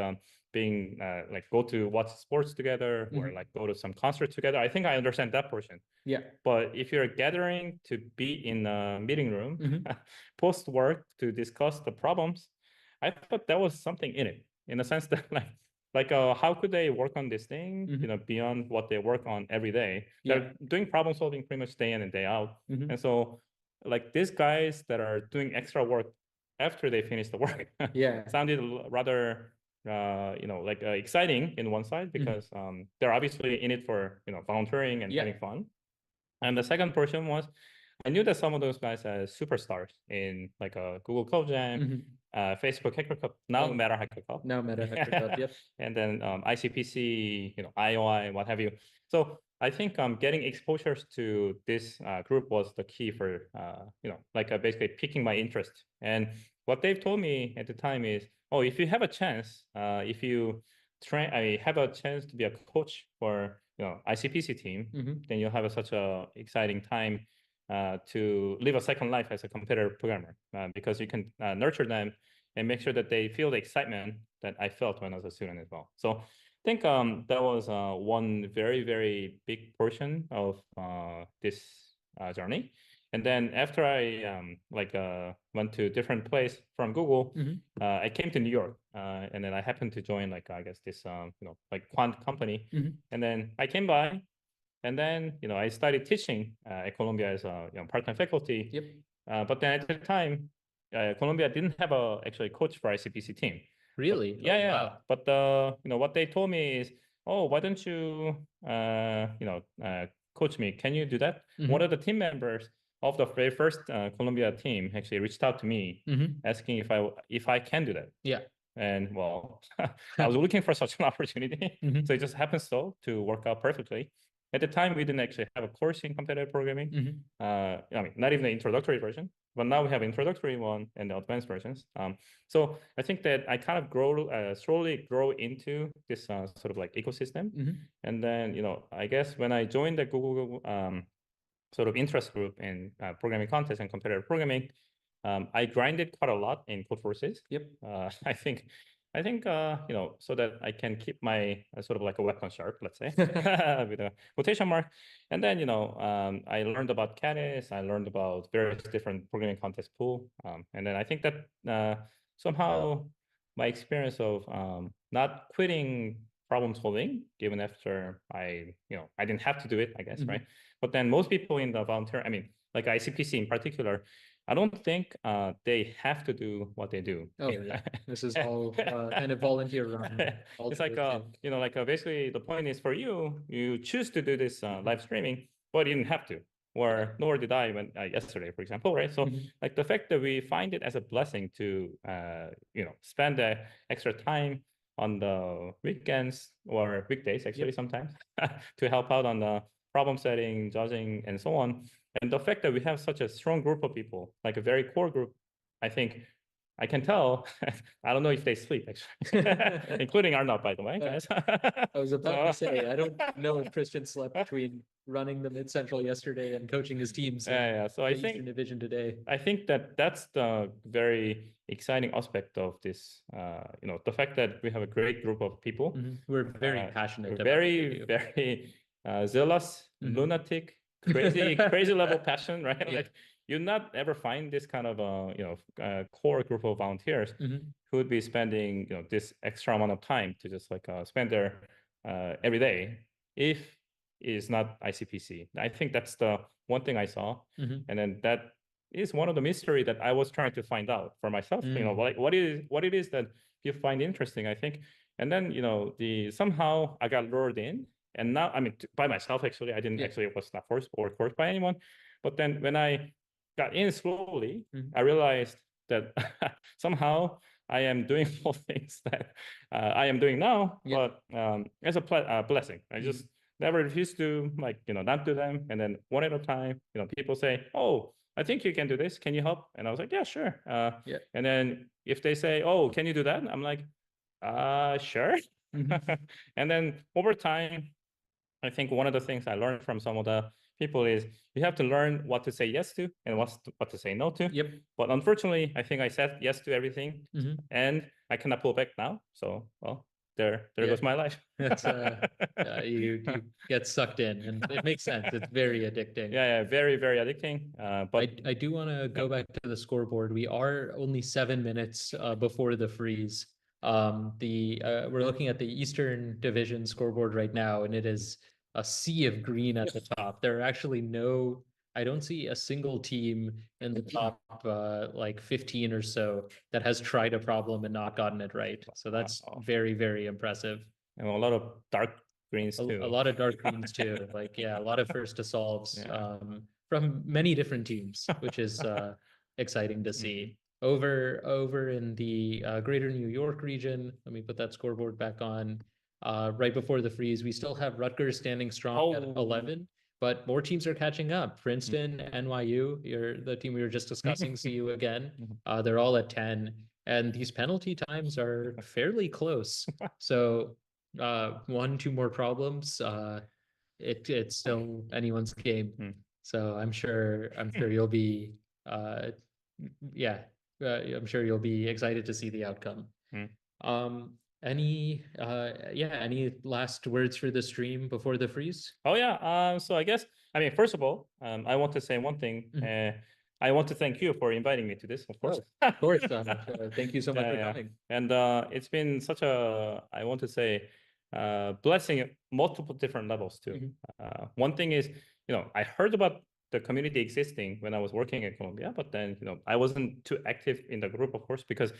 being like go to watch sports together or like go to some concert together. I think I understand that portion. Yeah. But if you're gathering to be in a meeting room post work to discuss the problems, I thought that was something in it, in the sense that like how could they work on this thing, you know, beyond what they work on every day? They're doing problem solving pretty much day in and day out. And so like these guys that are doing extra work after they finish the work sounded rather you know, like exciting in one side, because they're obviously in it for, you know, volunteering and having fun. And the second portion was, I knew that some of those guys are superstars in like a Google Code Jam, Facebook Hacker Cup, now Meta Hacker Cup. Now Meta Hacker Cup, yep. And then ICPC, you know, IOI, what have you. So I think getting exposures to this group was the key for, you know, like basically piquing my interest. And what they've told me at the time is, oh, if you have a chance, if you have a chance to be a coach for, you know, ICPC team, then you'll have such a exciting time to live a second life as a competitive programmer, because you can nurture them and make sure that they feel the excitement that I felt when I was a student as well. So I think that was one very, very big portion of this journey. And then after I went to different place from Google, I came to New York, and then I happened to join like, I guess this you know, like quant company. And then I came by, and then, you know, I started teaching at Columbia as a, you know, part-time faculty. But then at the time, Columbia didn't have a actually coach for ICPC team. Really? But, yeah. Wow. But you know, what they told me is, oh, why don't you you know, coach me? Can you do that? One of the team members of the very first Columbia team actually reached out to me asking if I can do that. Yeah. And well, I was looking for such an opportunity. So it just happens so to work out perfectly. At the time, we didn't actually have a course in competitive programming. I mean, not even the introductory version, but now we have introductory one and the advanced versions. So I think that I kind of slowly grow into this sort of like ecosystem. And then, you know, I guess when I joined the Google sort of interest group in programming contests and competitive programming, I grinded quite a lot in code forces. I think you know, so that I can keep my sort of like a weapon sharp, let's say, with a quotation mark. And then, you know, I learned about Canis, I learned about various different programming contest pool. And then I think that somehow my experience of not quitting problem solving, given after I didn't have to do it, I guess, right? But then most people in the volunteer, I mean, like ICPC in particular, I don't think they have to do what they do. Oh yeah, this is all kind of volunteer run. It's like you know, like basically the point is for you, you choose to do this live streaming, but you didn't have to, or nor did I when yesterday, for example, right? So like the fact that we find it as a blessing to you know, spend the extra time on the weekends or weekdays actually sometimes to help out on the problem setting, judging, and so on. And the fact that we have such a strong group of people, like a very core group, I think I can tell. I don't know if they sleep, actually, including Arnaud, by the way, guys. I was about to say, I don't know if Christian slept between running the Mid Central yesterday and coaching his teams. Yeah. So I think Eastern Division today. I think that that's the very exciting aspect of this. You know, the fact that we have a great group of people. We're very passionate. Very zealous, lunatic, crazy level passion, right? Like you not ever find this kind of you know, core group of volunteers who would be spending, you know, this extra amount of time to just like spend their every day if it's not ICPC. I think that's the one thing I saw, and then that is one of the mystery that I was trying to find out for myself. You know, like what it is that you find interesting, I think. And then, you know, somehow I got lured in, and now, I mean, by myself, actually, I didn't actually, was not forced or coerced by anyone. But then when I got in slowly, I realized that somehow I am doing all things that I am doing now, but as a blessing. I just never refused to, like, you know, not do them. And then one at a time, you know, people say, oh, I think you can do this. Can you help? And I was like, yeah, sure. And then if they say, oh, can you do that? I'm like, sure. And then over time, I think one of the things I learned from some of the people is you have to learn what to say yes to and what to say no to. But unfortunately, I think I said yes to everything, and I cannot pull back now. So, well, there goes my life. That's you get sucked in, and it makes sense. It's very addicting. Yeah, very, very addicting. But I do want to go back to the scoreboard. We are only 7 minutes before the freeze. We're looking at the Eastern Division scoreboard right now, and it is a sea of green at the top. There are actually I don't see a single team in the top like 15 or so that has tried a problem and not gotten it right. So that's very, very impressive. And a lot of dark greens too. A lot of dark greens too. Like, yeah, a lot of first to solves from many different teams, which is exciting to see. Over in the greater New York region, let me put that scoreboard back on. Right before the freeze, we still have Rutgers standing strong at 11, but more teams are catching up. Princeton, NYU, the team we were just discussing, see you again. They're all at 10, and these penalty times are fairly close. So 1-2 more problems, it's still anyone's game. So I'm sure you'll be I'm sure you'll be excited to see the outcome. Any last words for the stream before the freeze? Oh yeah. So I guess, I mean, first of all, I want to say one thing. I want to thank you for inviting me to this, of course. Of course. Thank you so much for coming. And it's been such a, I want to say, blessing at multiple different levels too. One thing is, you know, I heard about the community existing when I was working at Columbia, but then, you know, I wasn't too active in the group, of course, because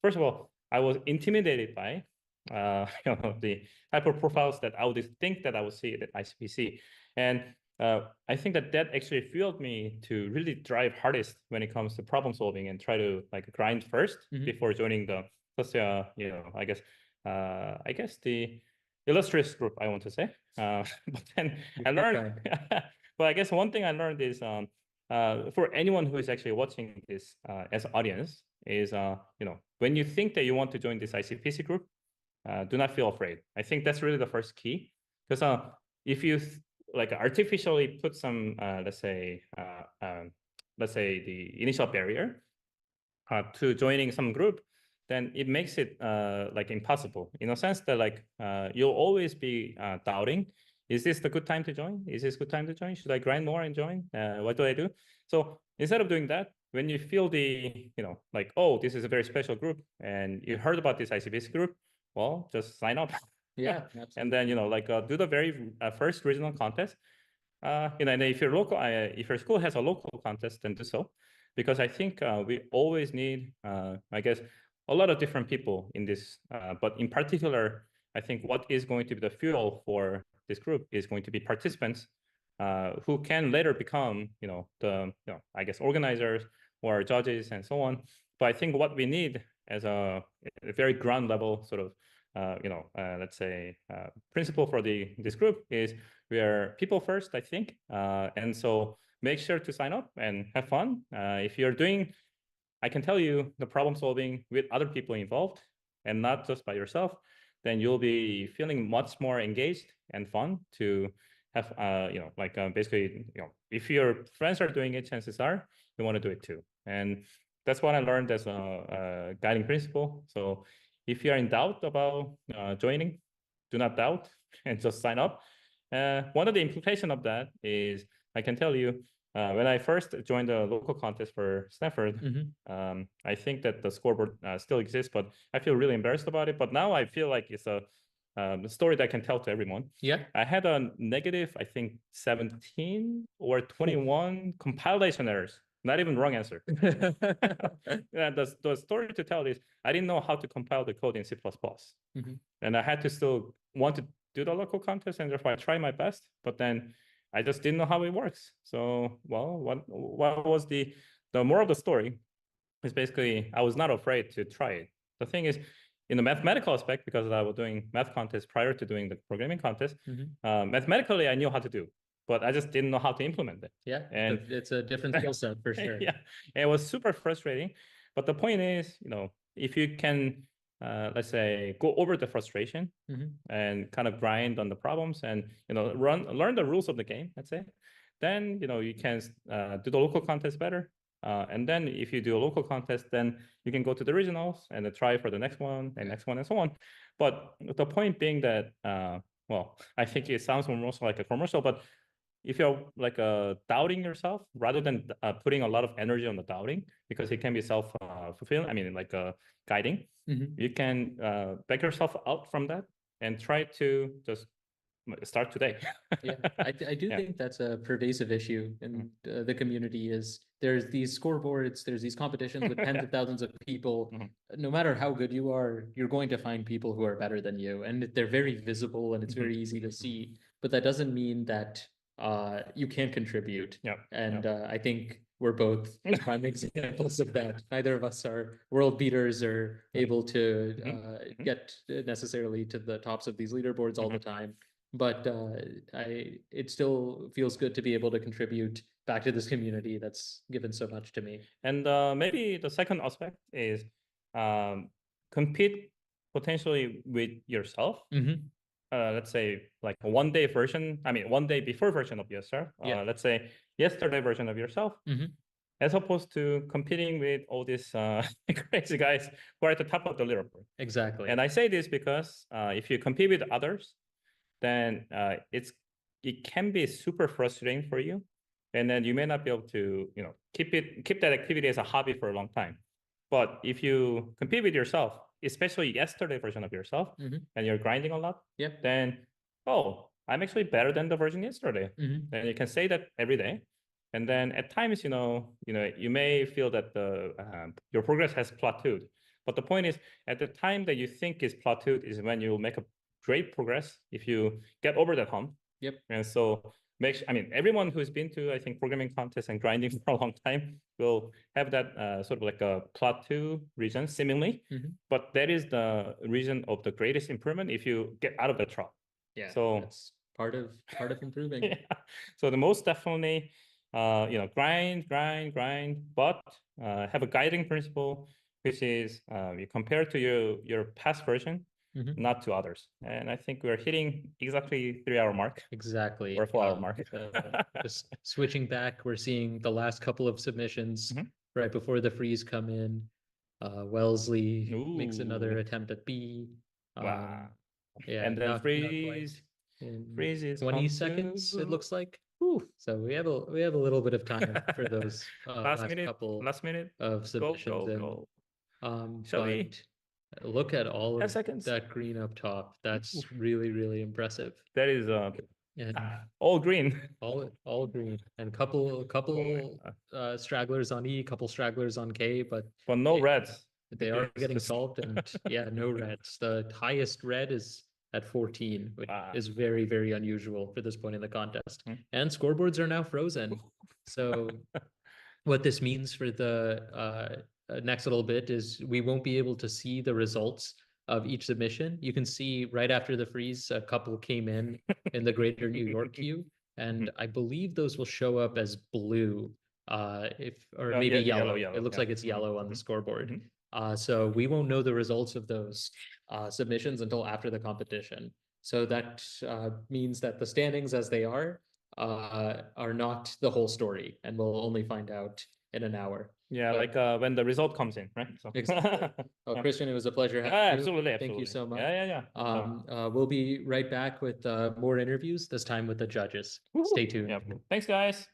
first of all, I was intimidated by the type of profiles that I would think that I would see at ICPC. And I think that actually fueled me to really drive hardest when it comes to problem solving and try to like grind first before joining the, you know, I guess the illustrious group, I want to say. But then I learned, but I guess one thing I learned is for anyone who is actually watching this as an audience is, you know, when you think that you want to join this ICPC group, do not feel afraid. I think that's really the first key, because if you like artificially put some, let's say the initial barrier to joining some group, then it makes it like impossible, in a sense that like you'll always be doubting, is this the good time to join? Is this good time to join? Should I grind more and join? What do I do? So instead of doing that, when you feel the, you know, like, oh, this is a very special group and you heard about this ICPC group, well, just sign up. Yeah, absolutely. And then, you know, like do the very first regional contest. You know, and if your school has a local contest, then do so. Because I think we always need, I guess, a lot of different people in this. But in particular, I think what is going to be the fuel for this group is going to be participants who can later become, you know, I guess, organizers or judges and so on. But I think what we need as a very ground level sort of, let's say, principle for this group is we are people first, I think. And so make sure to sign up and have fun. If you're doing, I can tell you, the problem solving with other people involved and not just by yourself, then you'll be feeling much more engaged and fun to have, basically, you know, if your friends are doing it, chances are you want to do it too. And that's what I learned as a guiding principle. So if you're in doubt about joining, do not doubt and just sign up. One of the implications of that is, I can tell you, when I first joined the local contest for Stanford, I think that the scoreboard still exists, but I feel really embarrassed about it. But now I feel like it's a story that I can tell to everyone. Yeah. I had a negative, I think, 17 or 21 compilation errors Not even wrong answer. Yeah, the story to tell is I didn't know how to compile the code in C++. And I had to still want to do the local contest, and therefore I tried my best, but then I just didn't know how it works. So, well, what was the moral of the story is basically I was not afraid to try it. The thing is, in the mathematical aspect, because I was doing math contests prior to doing the programming contest, mathematically I knew how to do, but I just didn't know how to implement it. Yeah, And it's a different skill set for sure. yeah, it was super frustrating. But the point is, if you can, let's say, go over the frustration and kind of grind on the problems and learn the rules of the game, let's say, then you can do the local contest better. And then if you do a local contest, then you can go to the regionals and then try for the next one and next one and so on. But the point being that, well, I think it sounds almost like a commercial, but if you're like doubting yourself rather than putting a lot of energy on the doubting, because it can be self-fulfilling, I mean, like guiding, you can back yourself out from that and try to just start today. Yeah, I do think that's a pervasive issue in the community. Is there's these scoreboards, there's these competitions with tens of thousands of people. No matter how good you are, you're going to find people who are better than you, and they're very visible and it's very easy to see. But that doesn't mean that you can't contribute. And I think we're both prime examples of that. Neither of us are world beaters or able to get necessarily to the tops of these leaderboards all the time. But it still feels good to be able to contribute back to this community that's given so much to me. And maybe the second aspect is compete potentially with yourself. Let's say like a one day before version of yourself. Let's say yesterday version of yourself, as opposed to competing with all these crazy guys who are at the top of the leaderboard. Exactly. And I say this because if you compete with others, then it can be super frustrating for you, and then you may not be able to keep that activity as a hobby for a long time. But if you compete with yourself, especially yesterday version of yourself, and you're grinding a lot, then I'm actually better than the version yesterday. And you can say that every day. And then at times, you may feel that your progress has plateaued. But the point is, at the time that you think is plateaued is when you make a great progress if you get over that hump. And so everyone who's been to, I think, programming contests and grinding for a long time will have that sort of like a plateau region seemingly, but that is the region of the greatest improvement if you get out of the trough. So that's part of improving. So the most definitely, grind, but have a guiding principle, which is you compare to your past version, not to others. And I think we're hitting exactly 3 hour mark. Exactly. Or 4 hour mark. Just switching back, we're seeing the last couple of submissions right before the freeze come in. Wellesley makes another attempt at B. Wow. Yeah, and then not freeze is 20 seconds, it looks like. So we have a little bit of time for those last minute of submissions. Go. Shall we? Look at all of seconds. that green up top. That's really, really impressive. That is and all green. All green. And couple stragglers on E, couple stragglers on K, but no reds. They are getting solved, and no reds. The highest red is at 14, which is very, very unusual for this point in the contest. And scoreboards are now frozen. So what this means for the next little bit is we won't be able to see the results of each submission. You can see right after the freeze, a couple came in the greater New York queue, and I believe those will show up as blue, maybe yellow. It looks like it's yellow on the scoreboard. So we won't know the results of those submissions until after the competition. So that means that the standings as they are not the whole story, and we'll only find out in an hour. Like when the result comes in, right? So. Exactly. Christian, it was a pleasure having you. Absolutely. Thank you so much. Yeah. We'll be right back with more interviews, this time with the judges. Stay tuned. Thanks, guys.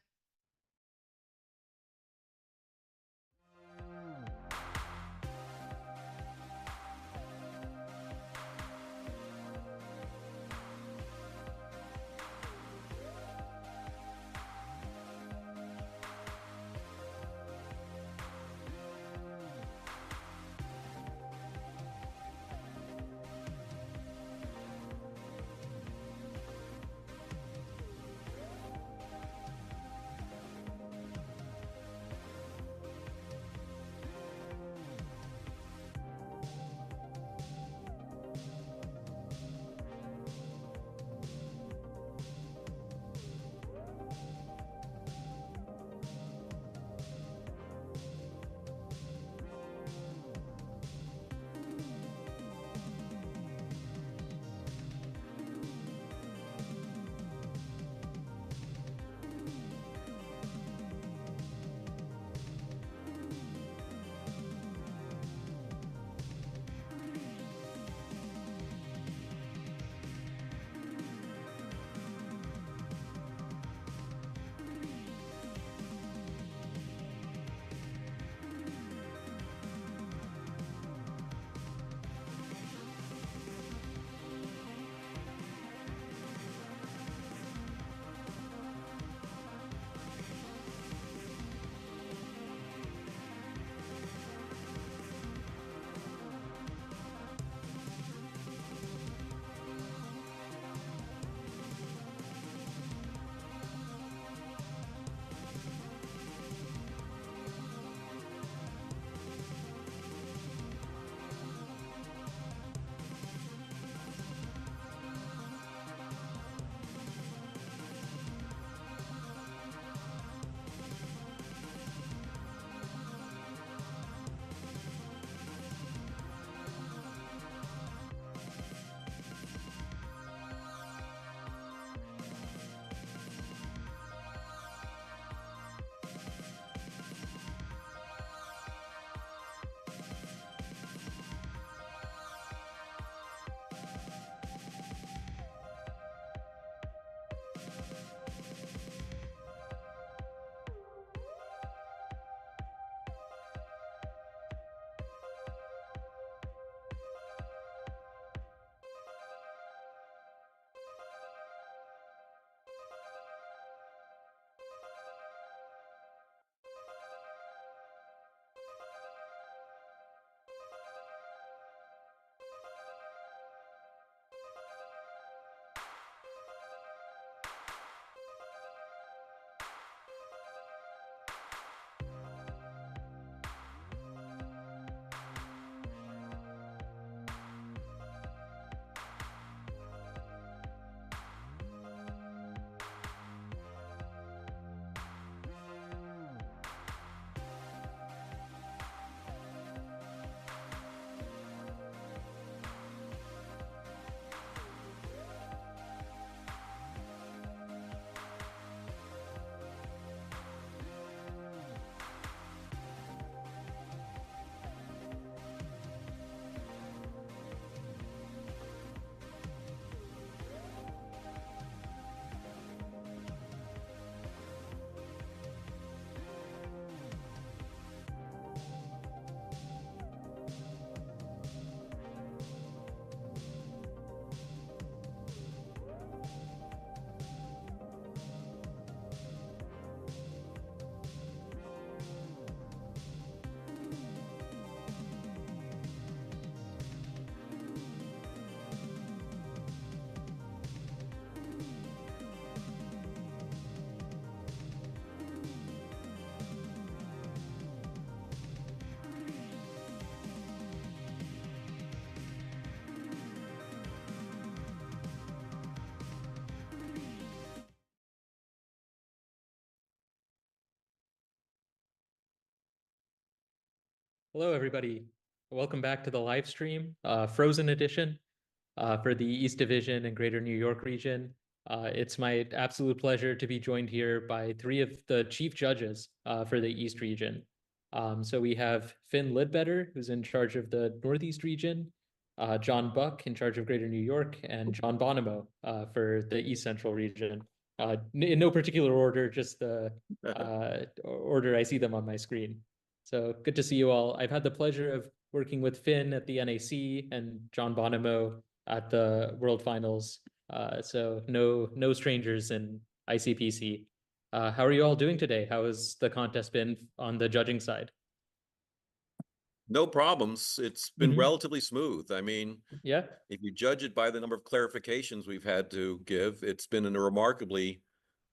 Hello, everybody. Welcome back to the live stream, Frozen Edition, for the East Division and Greater New York region. It's my absolute pleasure to be joined here by three of the chief judges for the East region. So we have Finn Lidbetter, who's in charge of the Northeast region, John Buck in charge of Greater New York, and John Bonomo for the East Central region. In no particular order, just the order I see them on my screen. So good to see you all. I've had the pleasure of working with Finn at the NAC and John Bonomo at the World Finals. So no strangers in ICPC. How are you all doing today? How has the contest been on the judging side? No problems. It's been relatively smooth. I mean, Yeah, if you judge it by the number of clarifications we've had to give, it's been a remarkably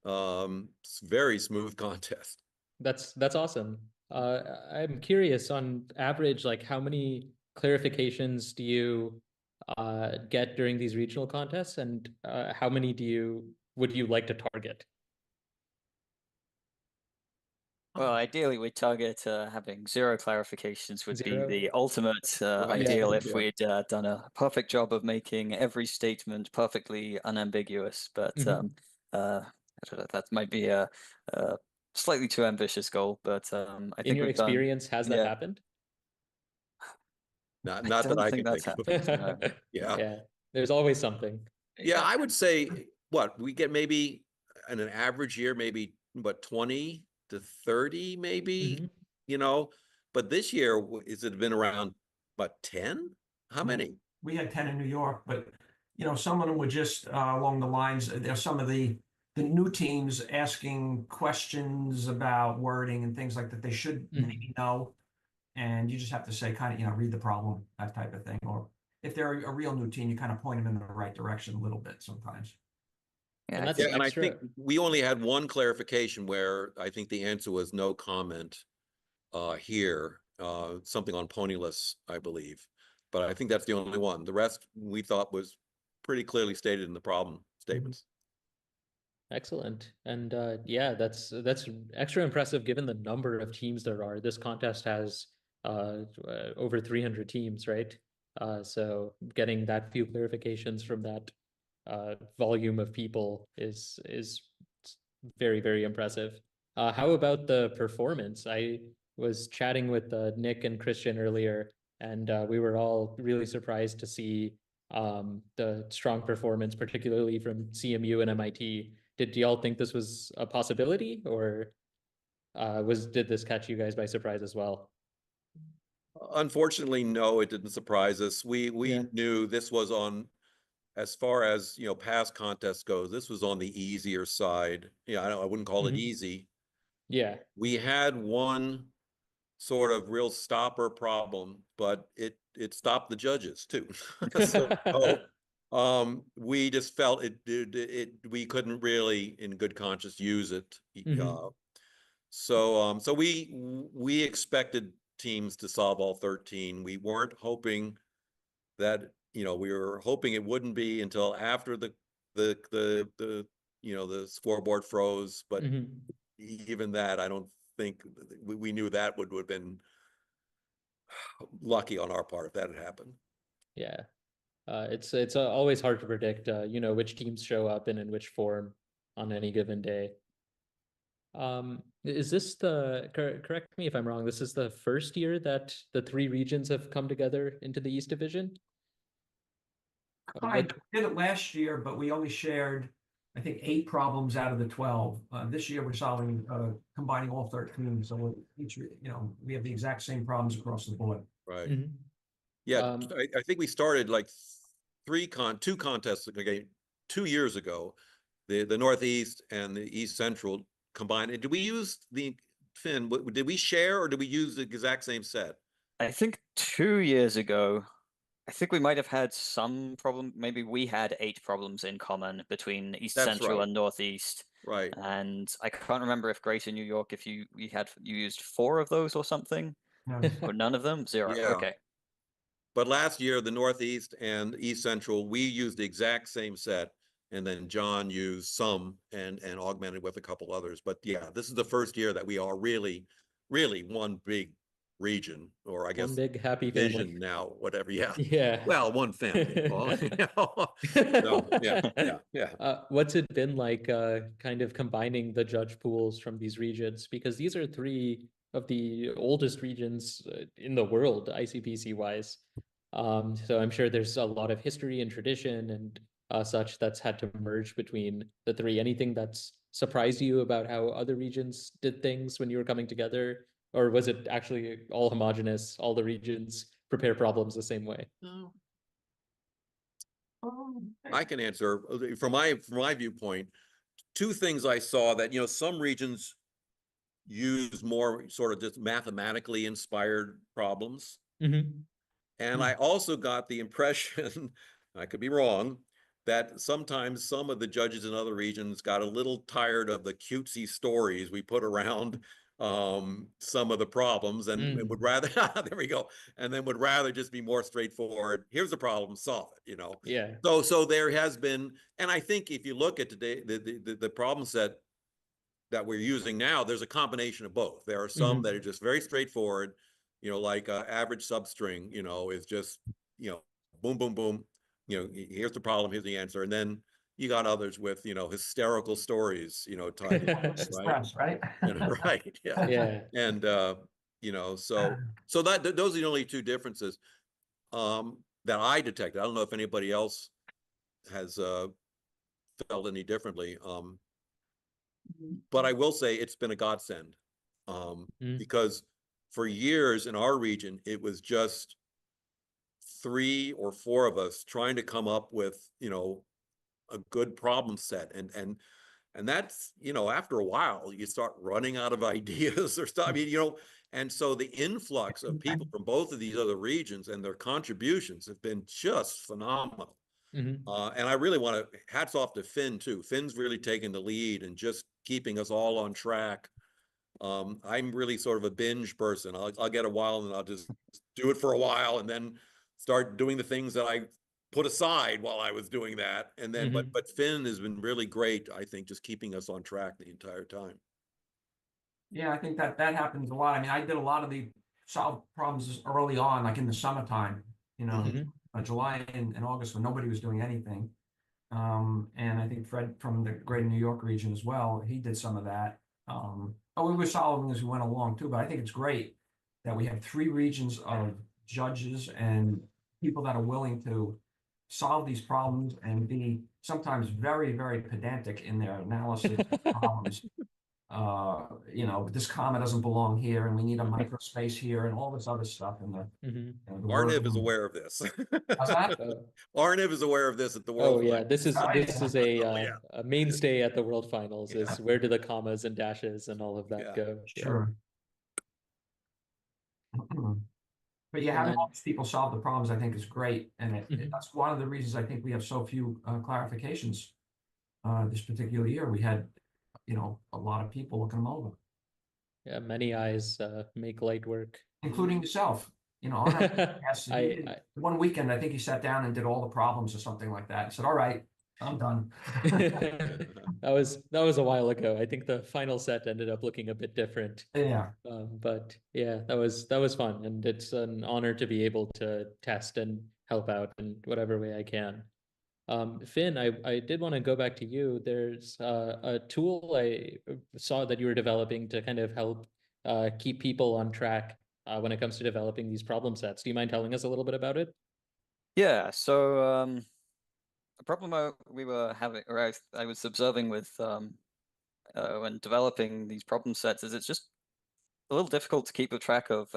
very smooth contest. that's awesome. I'm curious, on average, like how many clarifications do you get during these regional contests, and how many would you like to target? Well, ideally, we target having 0 clarifications would be 0? the ultimate Right. ideal Yeah. if we'd done a perfect job of making every statement perfectly unambiguous. But I don't know, that might be a slightly too ambitious goal. But I In think your we've done. experience, has that Yeah, happened? Not I that don't I think can that's think of. happened. No. Yeah. Yeah, there's always something. Yeah, I would say what we get maybe in an average year, maybe what 20 to 30, maybe, you know. But this year, is it been around what 10? How many? We had 10 in New York, but some of them were just along the lines. There's some of the new teams asking questions about wording and things like that they should maybe know, and you just have to say kind of read the problem, that type of thing. Or if they're a real new team, you kind of point them in the right direction a little bit sometimes. Yeah, And that's Yeah, and I extra. think we only had one clarification where I think the answer was no comment here, something on ponyless, I believe. But I think that's the only one. The rest we thought was pretty clearly stated in the problem statements. Excellent. And yeah, that's extra impressive given the number of teams there are. This contest has over 300 teams, right? So getting that few clarifications from that volume of people is very, very impressive. How about the performance? I was chatting with Nick and Christian earlier, and we were all really surprised to see the strong performance, particularly from CMU and MIT. Did y'all think this was a possibility, or did this catch you guys by surprise as well? Unfortunately, no, it didn't surprise us. We knew this was on, as far as past contests goes, this was on the easier side. Yeah, I wouldn't call it easy. Yeah. We had one sort of real stopper problem, but it stopped the judges too. So we just felt we couldn't really in good conscience use it. So we expected teams to solve all 13. We weren't hoping that, we were hoping it wouldn't be until after the scoreboard froze, but even that, I don't think we knew that would have been lucky on our part if that had happened. Yeah. It's always hard to predict, which teams show up and in which form on any given day. Is this correct me if I'm wrong, this is the first year that the 3 regions have come together into the East Division? I did it last year, but we only shared, I think, 8 problems out of the 12. This year we're solving, combining all 13. So each, we have the exact same problems across the board. Right. Yeah, I think we started like 2 contests again 2 years ago. The Northeast and the East Central combined. Did we use Finn? Did we share or did we use the exact same set? I think 2 years ago, I think we might have had some problem. Maybe we had 8 problems in common between East Central and Northeast. Right. And I can't remember if Greater New York, if you used 4 of those or something, or none of them. 0. Yeah. Okay. But last year, the Northeast and East Central, we used the exact same set, and then John used some and augmented with a couple others. But yeah, this is the first year that we are really one big region, or I guess One big happy family. division now, whatever. Yeah. Yeah. Well, one family. Paul, you know? So, yeah. What's it been like kind of combining the judge pools from these regions? Because these are three of the oldest regions in the world, ICPC wise. So I'm sure there's a lot of history and tradition and such that's had to merge between the three. Anything that's surprised you about how other regions did things when you were coming together? Or was it actually all homogenous, all the regions prepare problems the same way? I can answer from my viewpoint. Two things I saw that, you know, some regions use more sort of just mathematically inspired problems. And I also got the impression, I could be wrong, that sometimes some of the judges in other regions got a little tired of the cutesy stories we put around some of the problems, and would rather there we go, and then would rather just be more straightforward. Here's the problem, solve it, you know. Yeah. So there has been, and I think if you look at today the problem set that we're using now, there's a combination of both. There are some that are just very straightforward, you know, like average substring, you know, is just, you know, boom, boom, boom, you know, here's the problem, here's the answer. And then you got others with, you know, hysterical stories, you know, tied in, right? You know, right. Yeah. Yeah. And, you know, so those are the only two differences that I detected. I don't know if anybody else has felt any differently. But I will say it's been a godsend because for years in our region, it was just 3 or 4 of us trying to come up with, you know, a good problem set. And that's, you know, after a while, you start running out of ideas or stuff. I mean, you know, and so the influx of people from both of these other regions and their contributions have been just phenomenal. And I really want to hats off to Finn too. Finn's really taking the lead and just keeping us all on track. I'm really sort of a binge person. I'll get a while and I'll just do it for a while and then start doing the things that I put aside while I was doing that. And then, but Finn has been really great, I think, just keeping us on track the entire time. Yeah, I think that happens a lot. I mean, I did a lot of the solved problems early on, like in the summertime, you know, July and August when nobody was doing anything. And I think Fred from the Greater New York region as well, he did some of that. We were solving as we went along too, but I think it's great that we have 3 regions of judges and people that are willing to solve these problems and be sometimes very, very pedantic in their analysis of problems. You know, this comma doesn't belong here, and we need a microspace here, and all this other stuff. And the Arniv is aware of this. How's that? Arniv is aware of this at the World. Oh yeah, this is yeah. a mainstay at the World Finals. Is where do the commas and dashes and all of that go? Sure. But yeah, having all these people solve the problems, I think, is great, and that's one of the reasons I think we have so few clarifications this particular year. We had, you know, a lot of people looking them over. Yeah, many eyes make light work, including yourself. You know, on that, one weekend, I think he sat down and did all the problems or something like that. And said, "All right, I'm done." That was a while ago. I think the final set ended up looking a bit different. Yeah. But yeah, that was fun, and it's an honor to be able to test and help out in whatever way I can. Finn, I did want to go back to you. There's a tool I saw that you were developing to kind of help keep people on track when it comes to developing these problem sets. Do you mind telling us a little bit about it? Yeah, so a problem we were having, or I was observing with when developing these problem sets is it's just a little difficult to keep a track of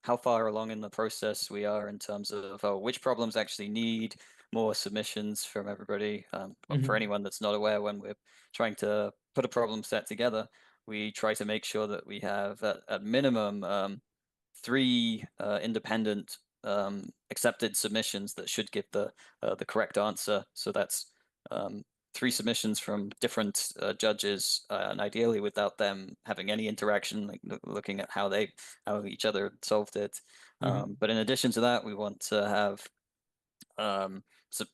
how far along in the process we are in terms of which problems actually need more submissions from everybody. For anyone that's not aware, when we're trying to put a problem set together, we try to make sure that we have at minimum 3 independent accepted submissions that should give the correct answer. So that's 3 submissions from different judges, and ideally without them having any interaction, like looking at how each other solved it. But in addition to that, we want to have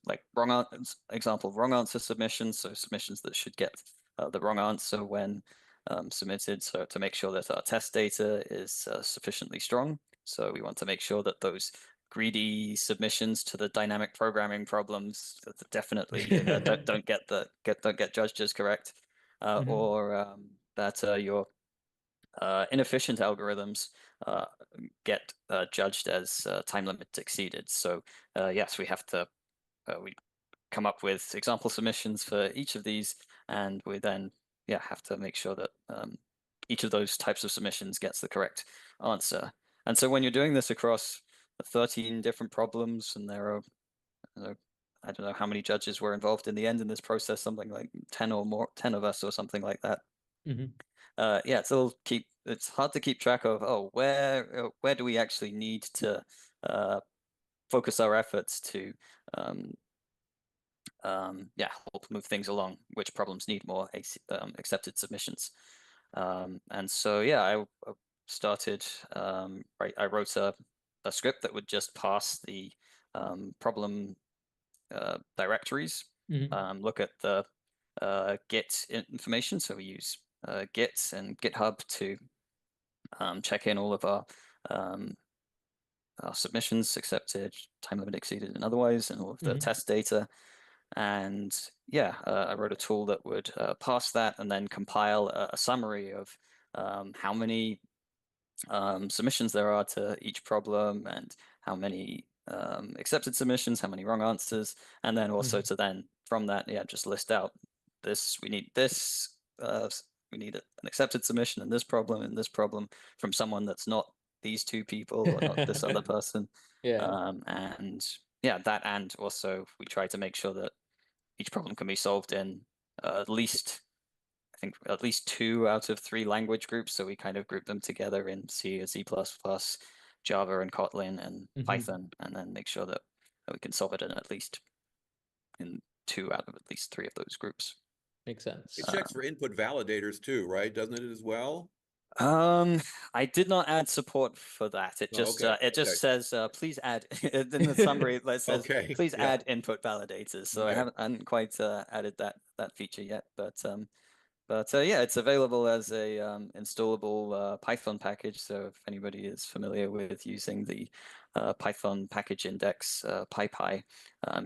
like wrong answer submissions, so submissions that should get the wrong answer when submitted. So to make sure that our test data is sufficiently strong. So we want to make sure that those greedy submissions to the dynamic programming problems that definitely don't get judged as correct, or that your inefficient algorithms get judged as time limit exceeded. So yes, we have to we come up with example submissions for each of these, and we then have to make sure that each of those types of submissions gets the correct answer. And so when you're doing this across 13 different problems, and there are, I don't know how many judges were involved in the end in this process, something like 10 or more, 10 of us or something like that. It's hard to keep track of, where do we actually need to focus our efforts to help move things along, which problems need more accepted submissions. And so I started, I wrote a script that would just pass the problem directories, look at the Git information. So we use Git and GitHub to check in all of our submissions, accepted, time limit exceeded, and otherwise, and all of the test data. And I wrote a tool that would pass that and then compile a summary of how many submissions there are to each problem, and how many accepted submissions, how many wrong answers, and then also to then from that just list out this, we need this, we need an accepted submission in this problem from someone that's not these two people or not this other person. And that, and also we try to make sure that each problem can be solved in at least 2 out of 3 language groups. So we kind of group them together in C, C++, Java, and Kotlin, and Python, and then make sure that we can solve it in 2 out of at least 3 of those groups. Makes sense. It checks for input validators too, right? Doesn't it as well? I did not add support for that. It just says please add in the summary. It says please add input validators. So I hadn't quite added that feature yet, but it's available as a installable Python package. So if anybody is familiar with using the Python package index PyPy,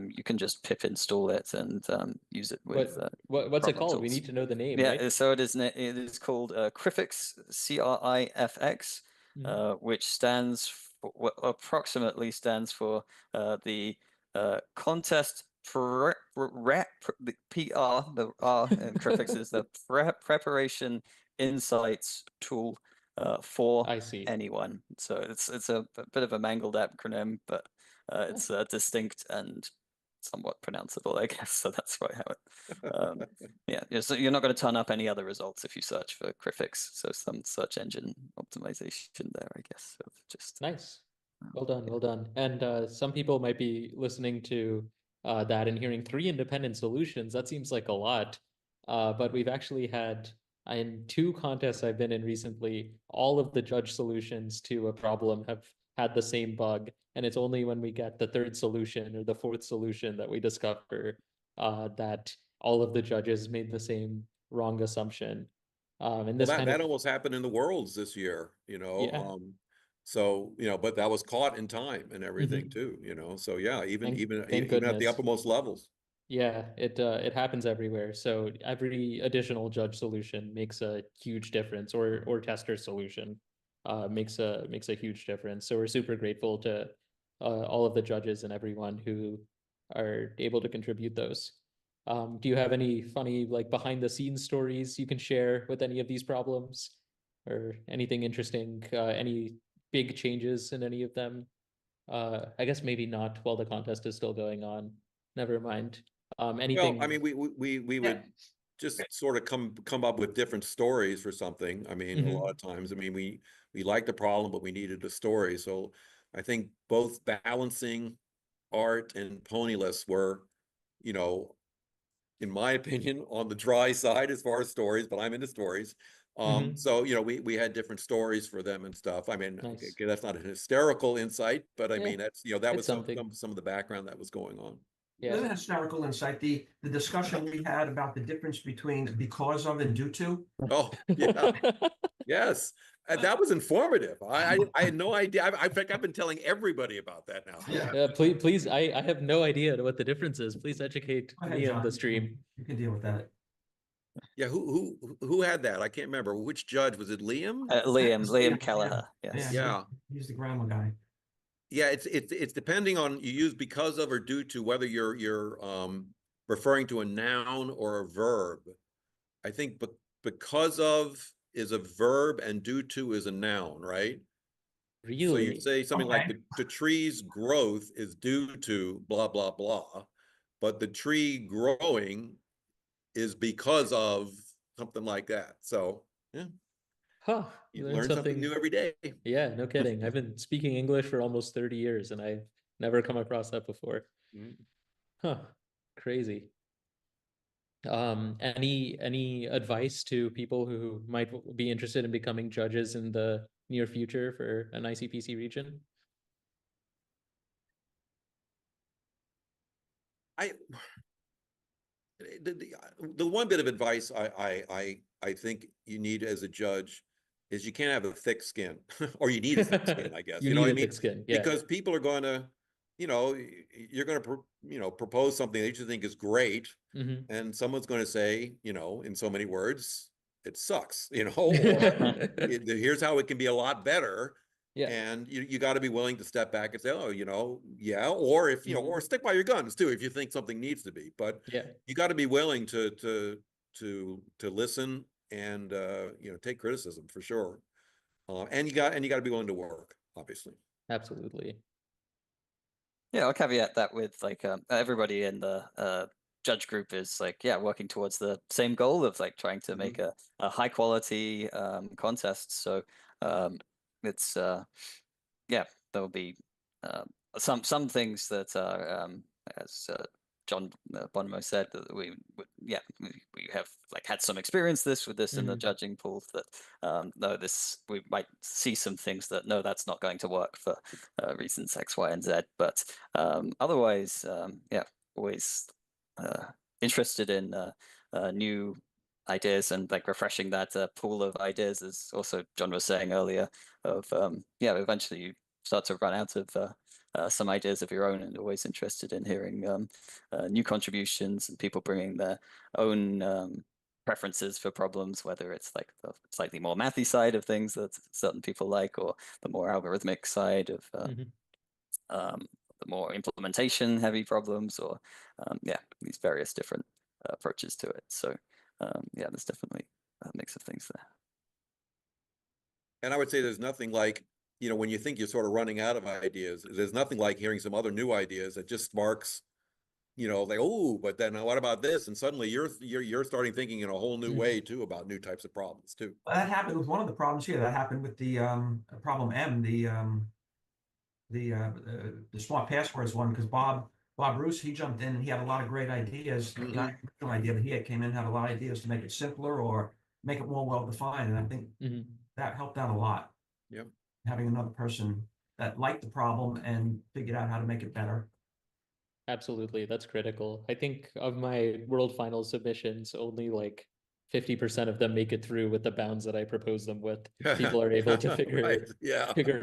you can just pip install it and use it with. What's it called? We need to know the name. Right? So it is called Crifx, CRIFX, which stands for, approximately stands for the contest PR, the R in Crifx is the preparation insights tool for anyone. So it's a bit of a mangled acronym, but it's distinct and somewhat pronounceable, I guess. So that's why I have it. So you're not going to turn up any other results if you search for Crifx. So some search engine optimization there, I guess. So just nice. Well done, well done. And some people might be listening to that and hearing 3 independent solutions. That seems like a lot. But we've actually had, in 2 contests I've been in recently, all of the judge solutions to a problem have had the same bug. And it's only when we get the 3rd solution or the 4th solution that we discover that all of the judges made the same wrong assumption. And this that almost happened in the Worlds this year, so, but that was caught in time and everything too, so even at the uppermost levels. Yeah, it happens everywhere. So every additional judge solution makes a huge difference, or tester solution makes a huge difference. So we're super grateful to all of the judges and everyone who are able to contribute those. Do you have any funny behind the scenes stories you can share with any of these problems, or anything interesting, any big changes in any of them? I guess maybe not while the contest is still going on. Never mind. Anything? Well, I mean, we would just sort of come up with different stories for something. I mean, a lot of times, I mean, we liked the problem, but we needed a story. So I think both balancing art and Ponyless were, in my opinion, on the dry side as far as stories, but I'm into stories. So, we had different stories for them and stuff. I mean, Nice. okay, that's not a hysterical insight, but I mean, that's, that was something. some of the background that was going on. There's an hysterical insight. The discussion we had about the difference between because of and due to. Oh, yeah. Yes. That was informative. I had no idea. In fact, I've been telling everybody about that now. Yeah. Please, I have no idea what the difference is. Please educate Go ahead, me John. on the stream. You can deal with that. Yeah, who had that? I can't remember. Which judge? Was it Liam? Liam Kelleher. Yes. Yeah. He's the grammar guy. Yeah, it's depending on you use because of or due to whether you're referring to a noun or a verb. I think because of is a verb and due to is a noun, right? Really? So you say something like the tree's growth is due to blah blah blah, but the tree growing is because of something like that. So yeah. Huh. You learn something new every day. Yeah, no kidding. I've been speaking English for almost 30 years and I've never come across that before. Huh. Crazy. Any advice to people who might be interested in becoming judges in the near future for an ICPC region? The one bit of advice I think you need as a judge is you can't have a thick skin, or you need a thick skin, I guess. You know need what I a mean? thick skin, yeah. Because people are going to, you're going to, propose something that you think is great, and someone's going to say, in so many words, it sucks, or here's how it can be a lot better. Yeah. And you got to be willing to step back and say, oh, yeah, or if or stick by your guns too if you think something needs to be. But you got to be willing to listen and take criticism for sure. And you got to be willing to work, obviously. Absolutely. Yeah, I'll caveat that with like everybody in the judge group is like, working towards the same goal of like trying to make a high quality contest. So it's there'll be some things that are as John Bonomo said that we have like had some experience with this in the judging pool that no, we might see some things that no, that's not going to work for reasons X, Y, and Z. But otherwise, always interested in new ideas and like refreshing that pool of ideas, as also John was saying earlier. Of eventually you start to run out of some ideas of your own, and always interested in hearing new contributions and people bringing their own preferences for problems, whether it's like the slightly more mathy side of things that certain people like, or the more algorithmic side of the more implementation heavy problems, or these various different approaches to it. So there's definitely a mix of things there. And I would say there's nothing like, when you think you're sort of running out of ideas, there's nothing like hearing some other new ideas that just sparks, like, oh, but then what about this? And suddenly you're starting thinking in a whole new way too about new types of problems too. That happened with one of the problems here. That happened with the problem M, the smart passwords one, because Bob Roos, he jumped in and he had a lot of great ideas. Not an idea, but he came in and had a lot of ideas to make it simpler or make it more well defined. And I think that helped out a lot. Yep. Having another person that liked the problem and figured out how to make it better. Absolutely, that's critical. I think of my World Finals submissions, only like 50% of them make it through with the bounds that I propose them with. People are able to figure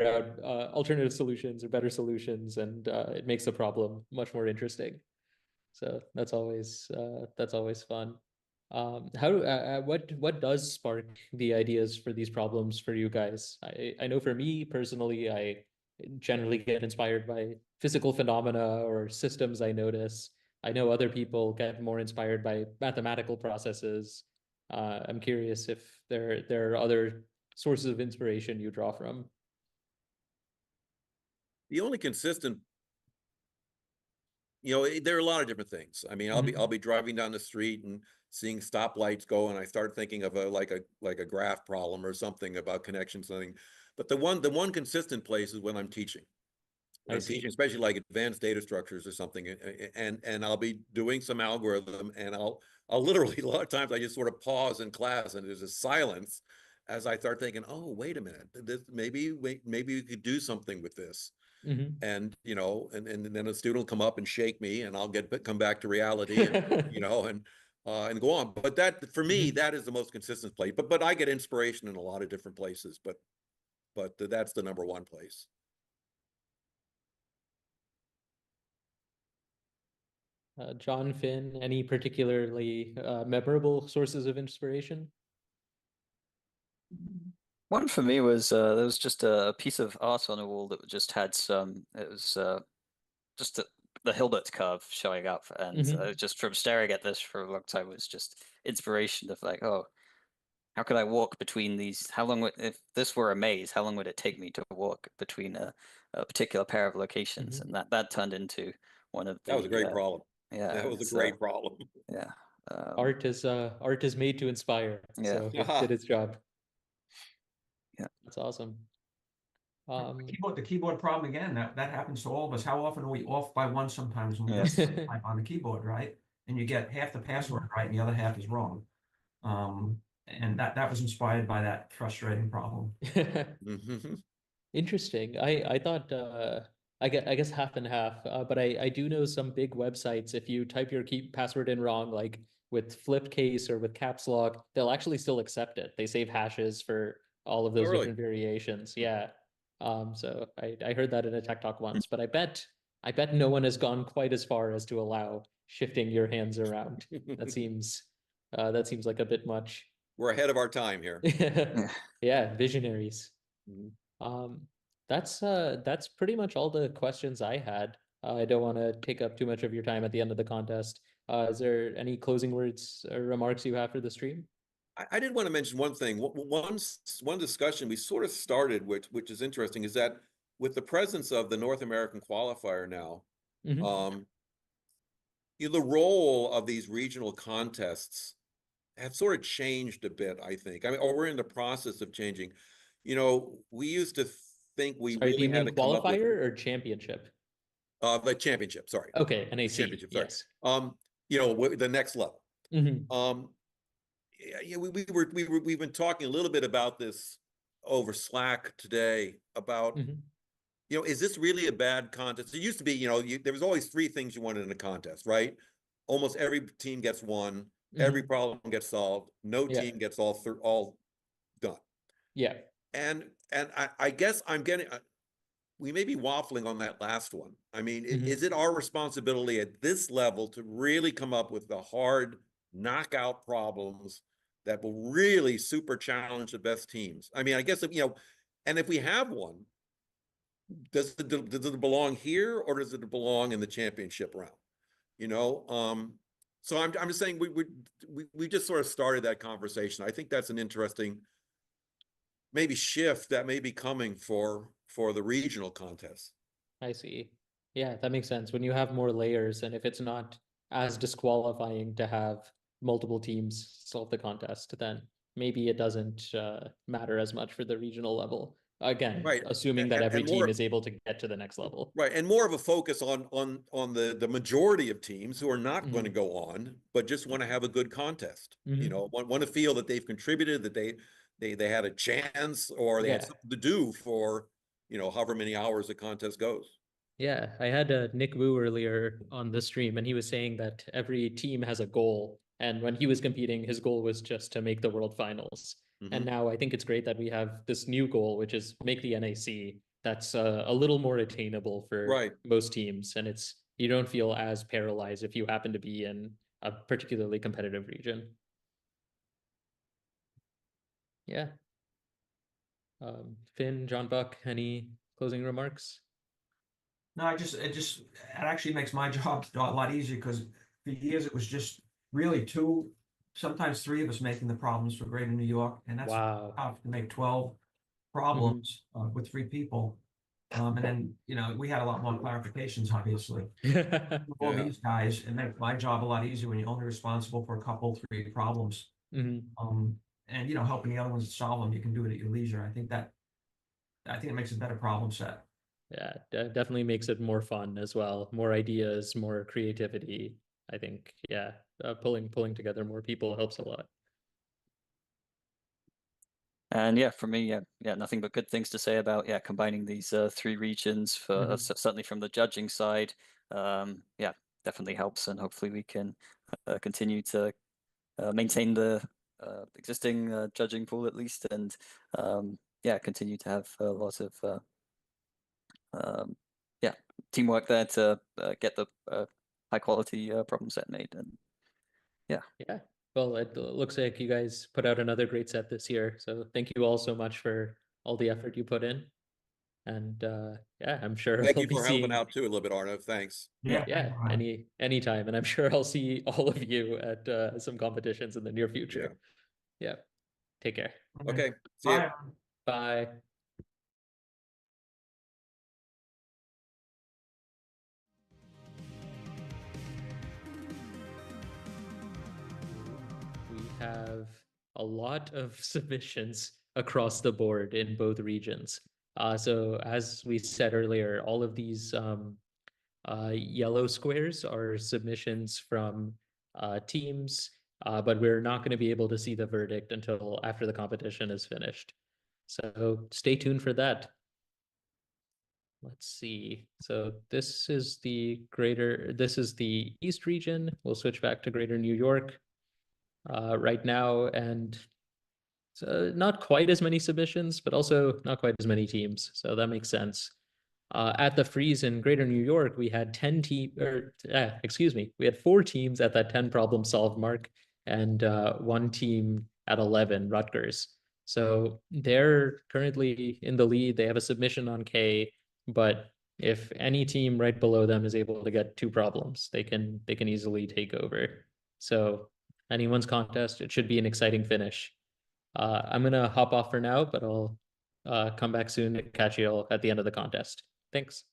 out alternative solutions or better solutions, and it makes the problem much more interesting. So that's always fun. What does spark the ideas for these problems for you guys? I know for me personally, I generally get inspired by physical phenomena or systems I notice. I know other people get more inspired by mathematical processes. I'm curious if there are other sources of inspiration you draw from. The only consistent, there are a lot of different things. I mean, I'll be driving down the street and seeing stoplights go, and I start thinking of like a graph problem or something about connections, something. But the one consistent place is when I'm teaching. When I'm teaching, especially like advanced data structures or something, and I'll be doing some algorithm, and I'll literally, a lot of times I just sort of pause in class, and there's a silence as I start thinking, oh, wait a minute, maybe we could do something with this. and and then a student will come up and shake me, and I'll come back to reality, and and go on. But that, for me, that is the most consistent place. But I get inspiration in a lot of different places. But that's the number one place. John, Finn, any particularly memorable sources of inspiration? One for me was there was just a piece of art on a wall that just had some. It was just the Hilbert curve showing up, and just from staring at this for a long time was just inspiration of like, oh, how could I walk between these? How long would, if this were a maze, how long would it take me to walk between a particular pair of locations? And that turned into one of the. That was a great problem. Yeah, that was a great problem. Yeah. Art is made to inspire. Yeah. So it did its job. Yeah, that's awesome. The keyboard problem again. That happens to all of us. How often are we off by one sometimes when we Yes. type on the keyboard, right? And you get half the password right, and the other half is wrong. And that was inspired by that frustrating problem. Interesting. I thought I guess half and half, but I do know some big websites. If you type your key password in wrong, like with flip case or with caps lock, they'll actually still accept it. They save hashes for all of those different variations. Yeah. So I heard that in a tech talk once, but I bet no one has gone quite as far as to allow shifting your hands around. That seems like a bit much. We're ahead of our time here. Yeah, visionaries. That's pretty much all the questions I had. I don't want to take up too much of your time at the end of the contest. Is there any closing words or remarks you have for the stream? I did want to mention one thing. One discussion we sort of started, which is interesting, is that with the presence of the North American qualifier now, the role of these regional contests have sort of changed a bit, I think. I mean, or we're in the process of changing. We used to think we really had to come up with qualifier or championship. The championship. Sorry. Okay, NAC. Championship. Sorry. Yes. The next level. We've been talking a little bit about this over Slack today about, is this really a bad contest? It used to be, there was always three things you wanted in a contest, right? Almost every team gets one, every problem gets solved, no team gets all done. Yeah. And I guess we may be waffling on that last one. I mean, is it our responsibility at this level to really come up with the hard knockout problems that will really super challenge the best teams? I mean, I guess, and if we have one, does it belong here, or does it belong in the championship round? So I'm just saying we just sort of started that conversation. I think that's an interesting maybe shift that may be coming for the regional contests. I see. Yeah, that makes sense. When you have more layers, and if it's not as disqualifying to have multiple teams solve the contest, then maybe it doesn't matter as much for the regional level. Again, right. Assuming that every team is able to get to the next level. Right, and more of a focus on the majority of teams who are not going to go on, but just want to have a good contest. Want to feel that they've contributed, that they had a chance, or they had something to do for however many hours the contest goes. Yeah, I had Nick Wu earlier on the stream, and he was saying that every team has a goal, and when he was competing, his goal was just to make the world finals. And now I think it's great that we have this new goal, which is make the NAC. That's a little more attainable for most teams, and you don't feel as paralyzed if you happen to be in a particularly competitive region. Yeah. Finn, John Buck, any closing remarks? No, it actually makes my job a lot easier, because for years it was just really two, sometimes three of us making the problems for Greater New York, and that's tough to make 12 problems with 3 people. And then we had a lot more clarifications, obviously. All these guys, it makes my job a lot easier when you're only responsible for a couple, 3 problems. And helping the other ones solve them, you can do it at your leisure. I think it makes a better problem set. Yeah, definitely makes it more fun as well. More ideas, more creativity. I think, pulling together more people helps a lot. And yeah, for me, nothing but good things to say about combining these three regions for certainly from the judging side. Definitely helps, and hopefully we can continue to maintain the existing judging pool at least, and continue to have a lot of teamwork there to get the high quality problem set made. And yeah. Well, it looks like you guys put out another great set this year. So thank you all so much for all the effort you put in. And I'm sure Thank we'll you be for helping seeing. out too a little bit, Arno. Thanks. Yeah, anytime. And I'm sure I'll see all of you at some competitions in the near future. Yeah. Take care. Okay. See you. Bye. We have a lot of submissions across the board in both regions. So as we said earlier, all of these yellow squares are submissions from teams, but we're not going to be able to see the verdict until after the competition is finished. So stay tuned for that. Let's see. So this is the East region. We'll switch back to Greater New York right now, and so not quite as many submissions, but also not quite as many teams. So that makes sense. At the freeze in Greater New York, we had we had 4 teams at that 10 problem solved mark, and 1 team at 11, Rutgers. So they're currently in the lead. They have a submission on K, but if any team right below them is able to get 2 problems, they can easily take over. So anyone's contest, it should be an exciting finish. I'm gonna hop off for now, but I'll come back soon to catch you all at the end of the contest. Thanks.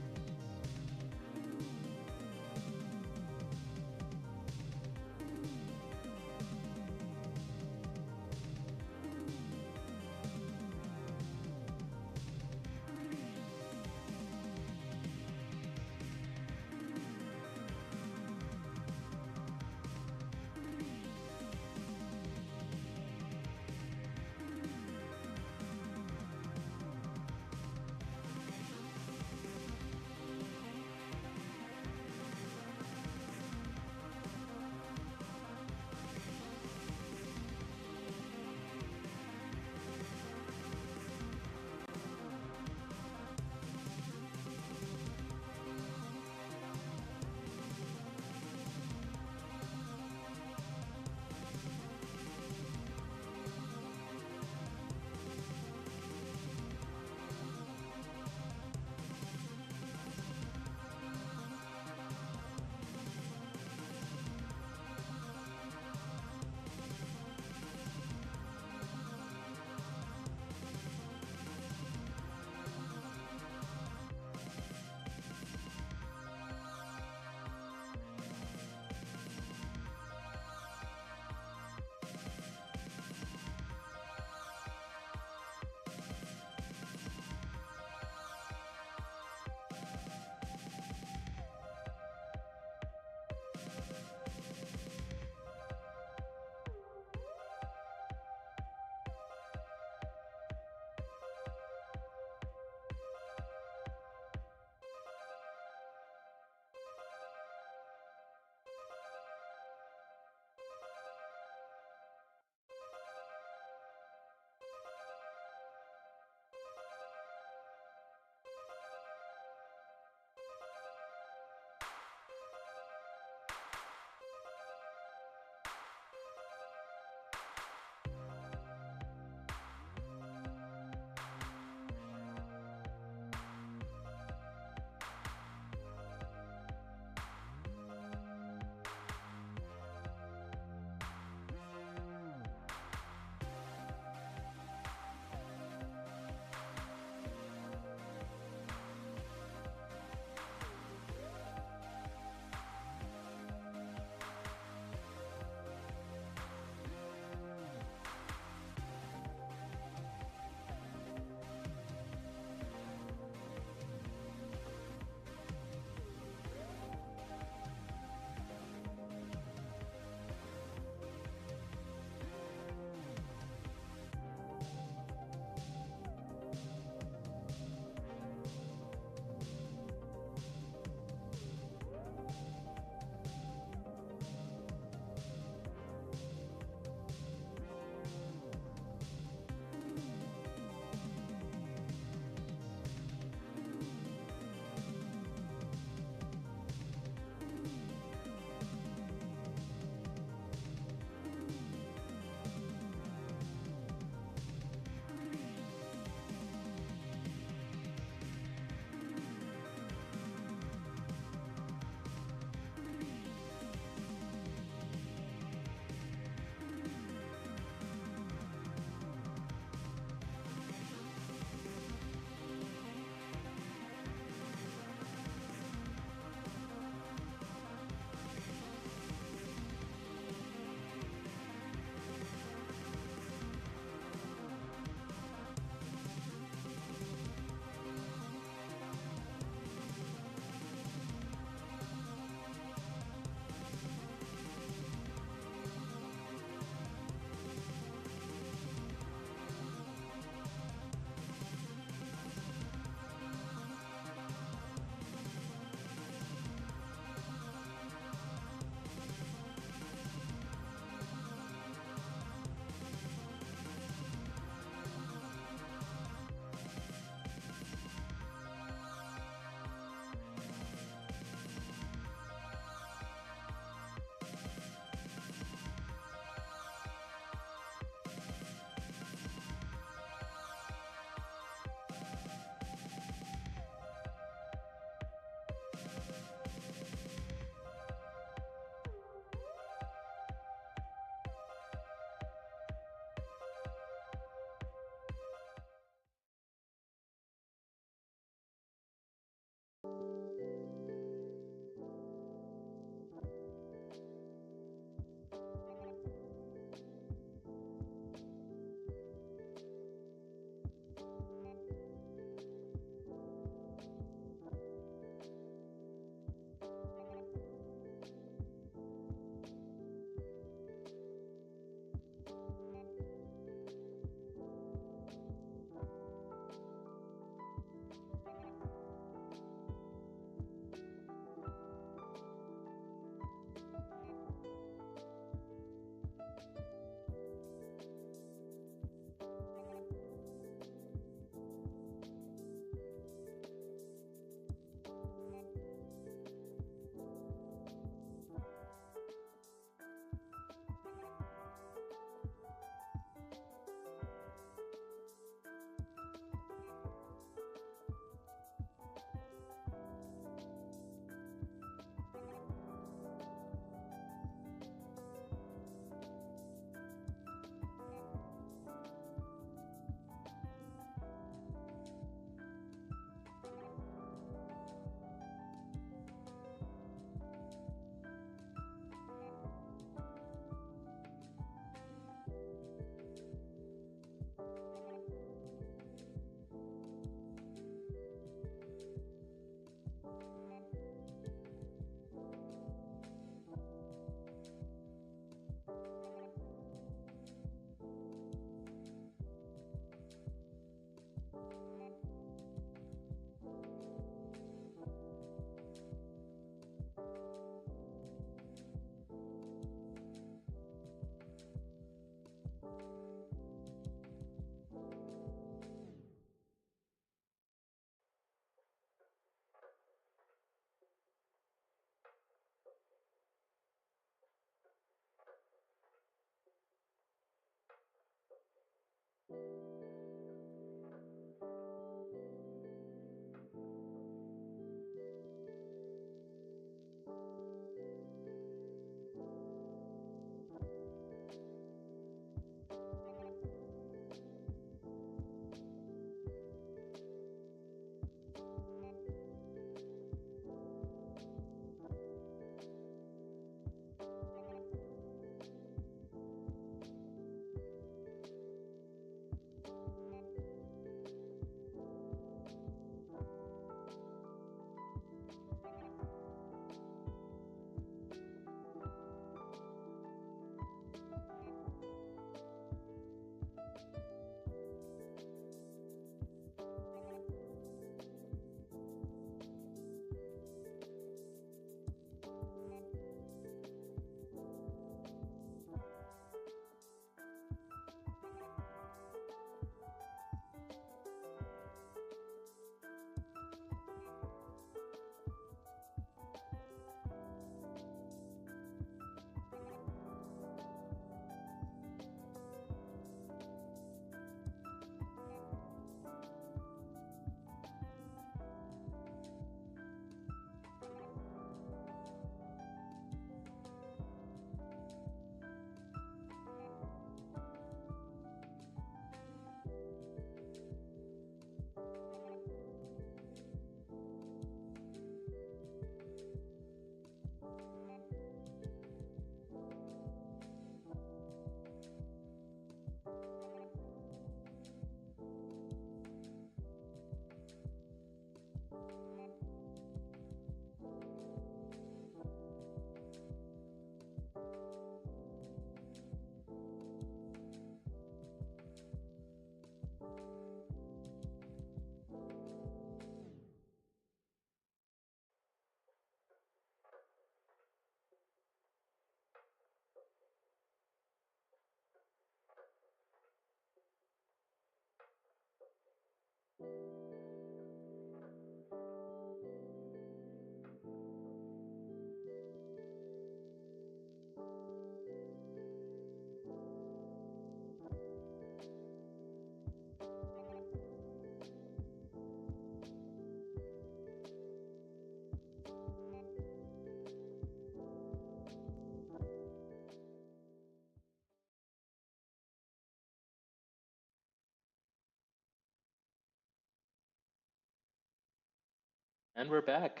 And we're back.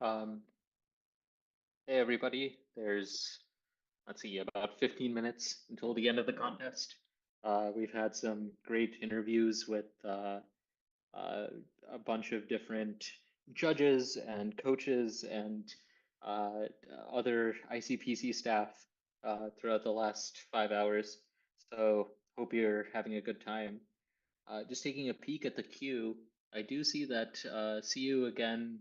Um, hey everybody, there's, let's see, about 15 minutes until the end of the contest. We've had some great interviews with a bunch of different judges and coaches and other ICPC staff throughout the last 5 hours. So hope you're having a good time. Just taking a peek at the queue, I do see that See You Again,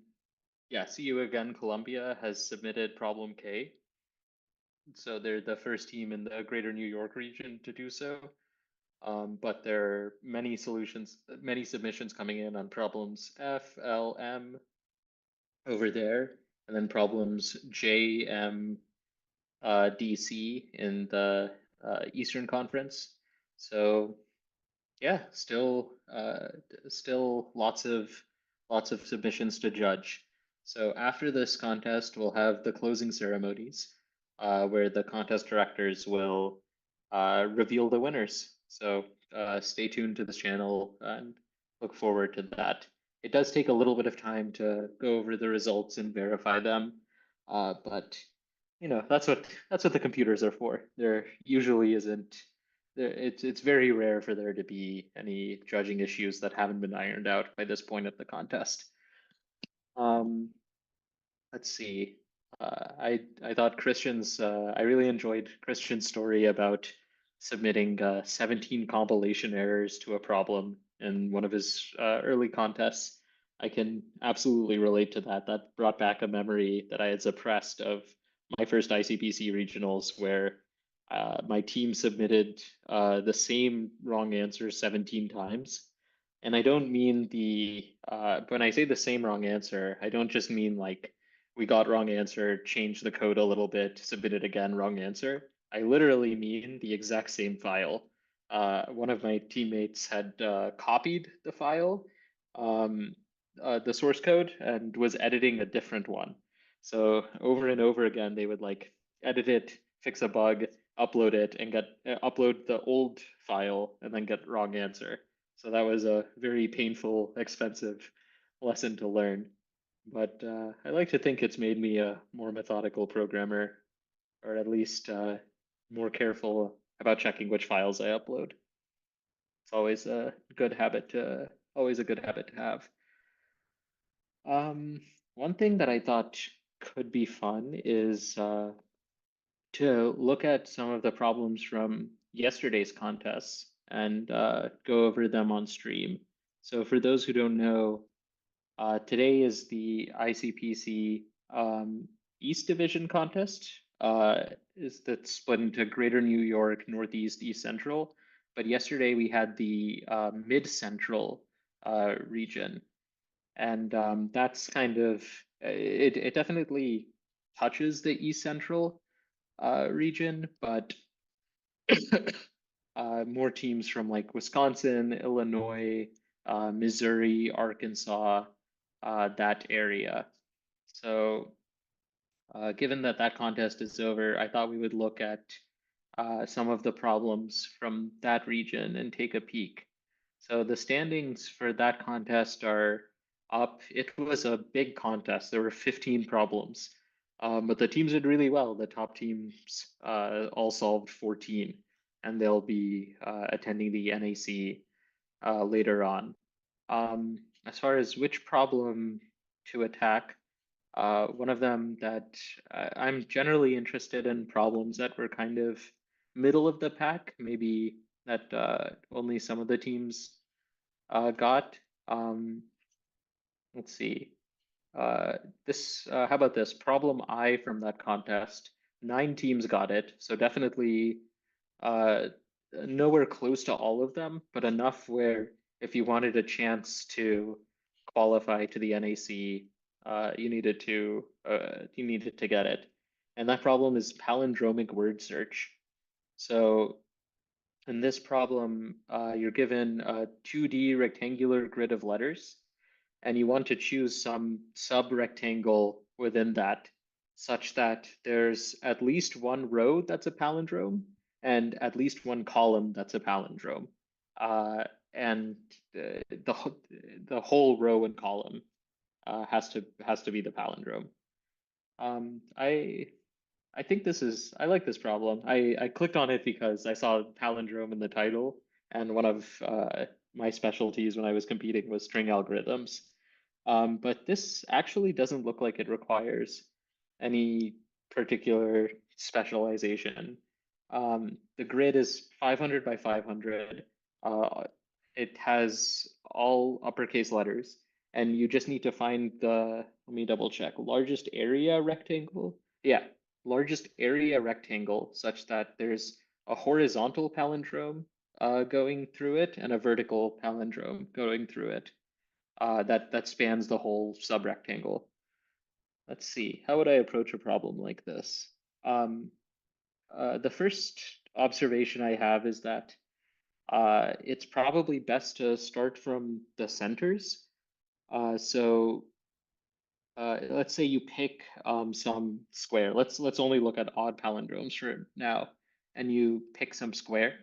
See You Again Columbia has submitted problem K. So they're the first team in the greater New York region to do so. But there are many submissions coming in on problems F, L, M over there, and then problems J, M, D, C in the Eastern Conference. So yeah, still lots of submissions to judge. So after this contest, we'll have the closing ceremonies, where the contest directors will reveal the winners. So stay tuned to this channel and look forward to that. It does take a little bit of time to go over the results and verify them, but you know that's what the computers are for. There usually isn't. It's very rare for there to be any judging issues that haven't been ironed out by this point of the contest. Let's see. I thought I really enjoyed Christian's story about submitting 17 compilation errors to a problem in one of his early contests. I can absolutely relate to that. That brought back a memory that I had suppressed of my first ICPC regionals, where my team submitted the same wrong answer 17 times. And I don't mean when I say the same wrong answer, I don't just mean like we got wrong answer, change the code a little bit, submit it again, wrong answer. I literally mean the exact same file. one of my teammates had copied the file, the source code, and was editing a different one. So over and over again, they would like edit it, fix a bug, upload it, and get upload the old file, and then get wrong answer. So that was a very painful, expensive lesson to learn. But I like to think it's made me a more methodical programmer, or at least more careful about checking which files I upload. It's always a good habit to have. One thing that I thought could be fun is to look at some of the problems from yesterday's contests and go over them on stream. So for those who don't know, today is the ICPC East Division contest. That's split into Greater New York, Northeast, East Central. But yesterday we had the Mid Central region, and that's kind of it definitely touches the East Central region, but more teams from like Wisconsin, Illinois, Missouri, Arkansas, that area. So given that that contest is over, I thought we would look at some of the problems from that region and take a peek. So the standings for that contest are up. It was a big contest. There were 15 problems, but the teams did really well. The top teams all solved 14, and they'll be attending the NAC later on. As far as which problem to attack, one of them that I'm generally interested in problems that were kind of middle of the pack, maybe that only some of the teams got. Let's see. How about this? Problem I from that contest, 9 teams got it, so definitely nowhere close to all of them, but enough where if you wanted a chance to qualify to the NAC, you needed to get it. And that problem is palindromic word search. So in this problem, you're given a 2D rectangular grid of letters, and you want to choose some sub-rectangle within that, such that there's at least one row that's a palindrome and at least one column that's a palindrome. And the whole row and column has to be the palindrome. I think I like this problem. I clicked on it because I saw palindrome in the title, and one of my specialties when I was competing was string algorithms. But this actually doesn't look like it requires any particular specialization. The grid is 500 by 500. It has all uppercase letters, and you just need to find let me double check, largest area rectangle. Yeah, largest area rectangle such that there's a horizontal palindrome going through it and a vertical palindrome going through it. That spans the whole subrectangle. Let's see, how would I approach a problem like this? The first observation I have is that it's probably best to start from the centers. So let's say you pick some square. Let's only look at odd palindromes for now, and you pick some square.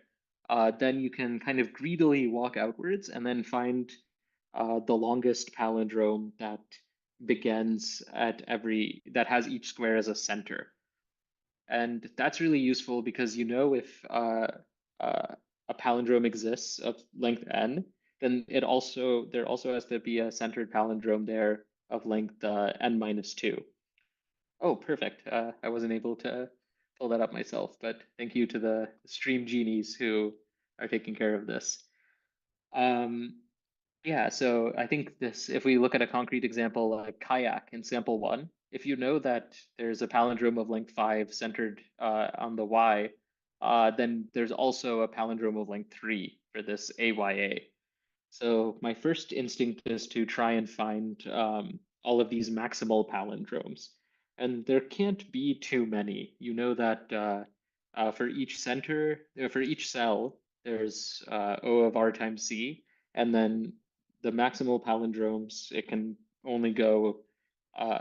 Then you can kind of greedily walk outwards and then find the longest palindrome that begins that has each square as a center. And that's really useful because you know if a palindrome exists of length n, then there also has to be a centered palindrome there of length n-2. Oh, perfect. I wasn't able to pull that up myself, but thank you to the stream genies who are taking care of this. Yeah, so I think if we look at a concrete example like kayak in sample 1, if you know that there's a palindrome of length 5 centered on the y, then there's also a palindrome of length 3 for this AYA. So my first instinct is to try and find all of these maximal palindromes. And there can't be too many. You know that for each cell, there's O of R times C, and then the maximal palindromes, it can only go,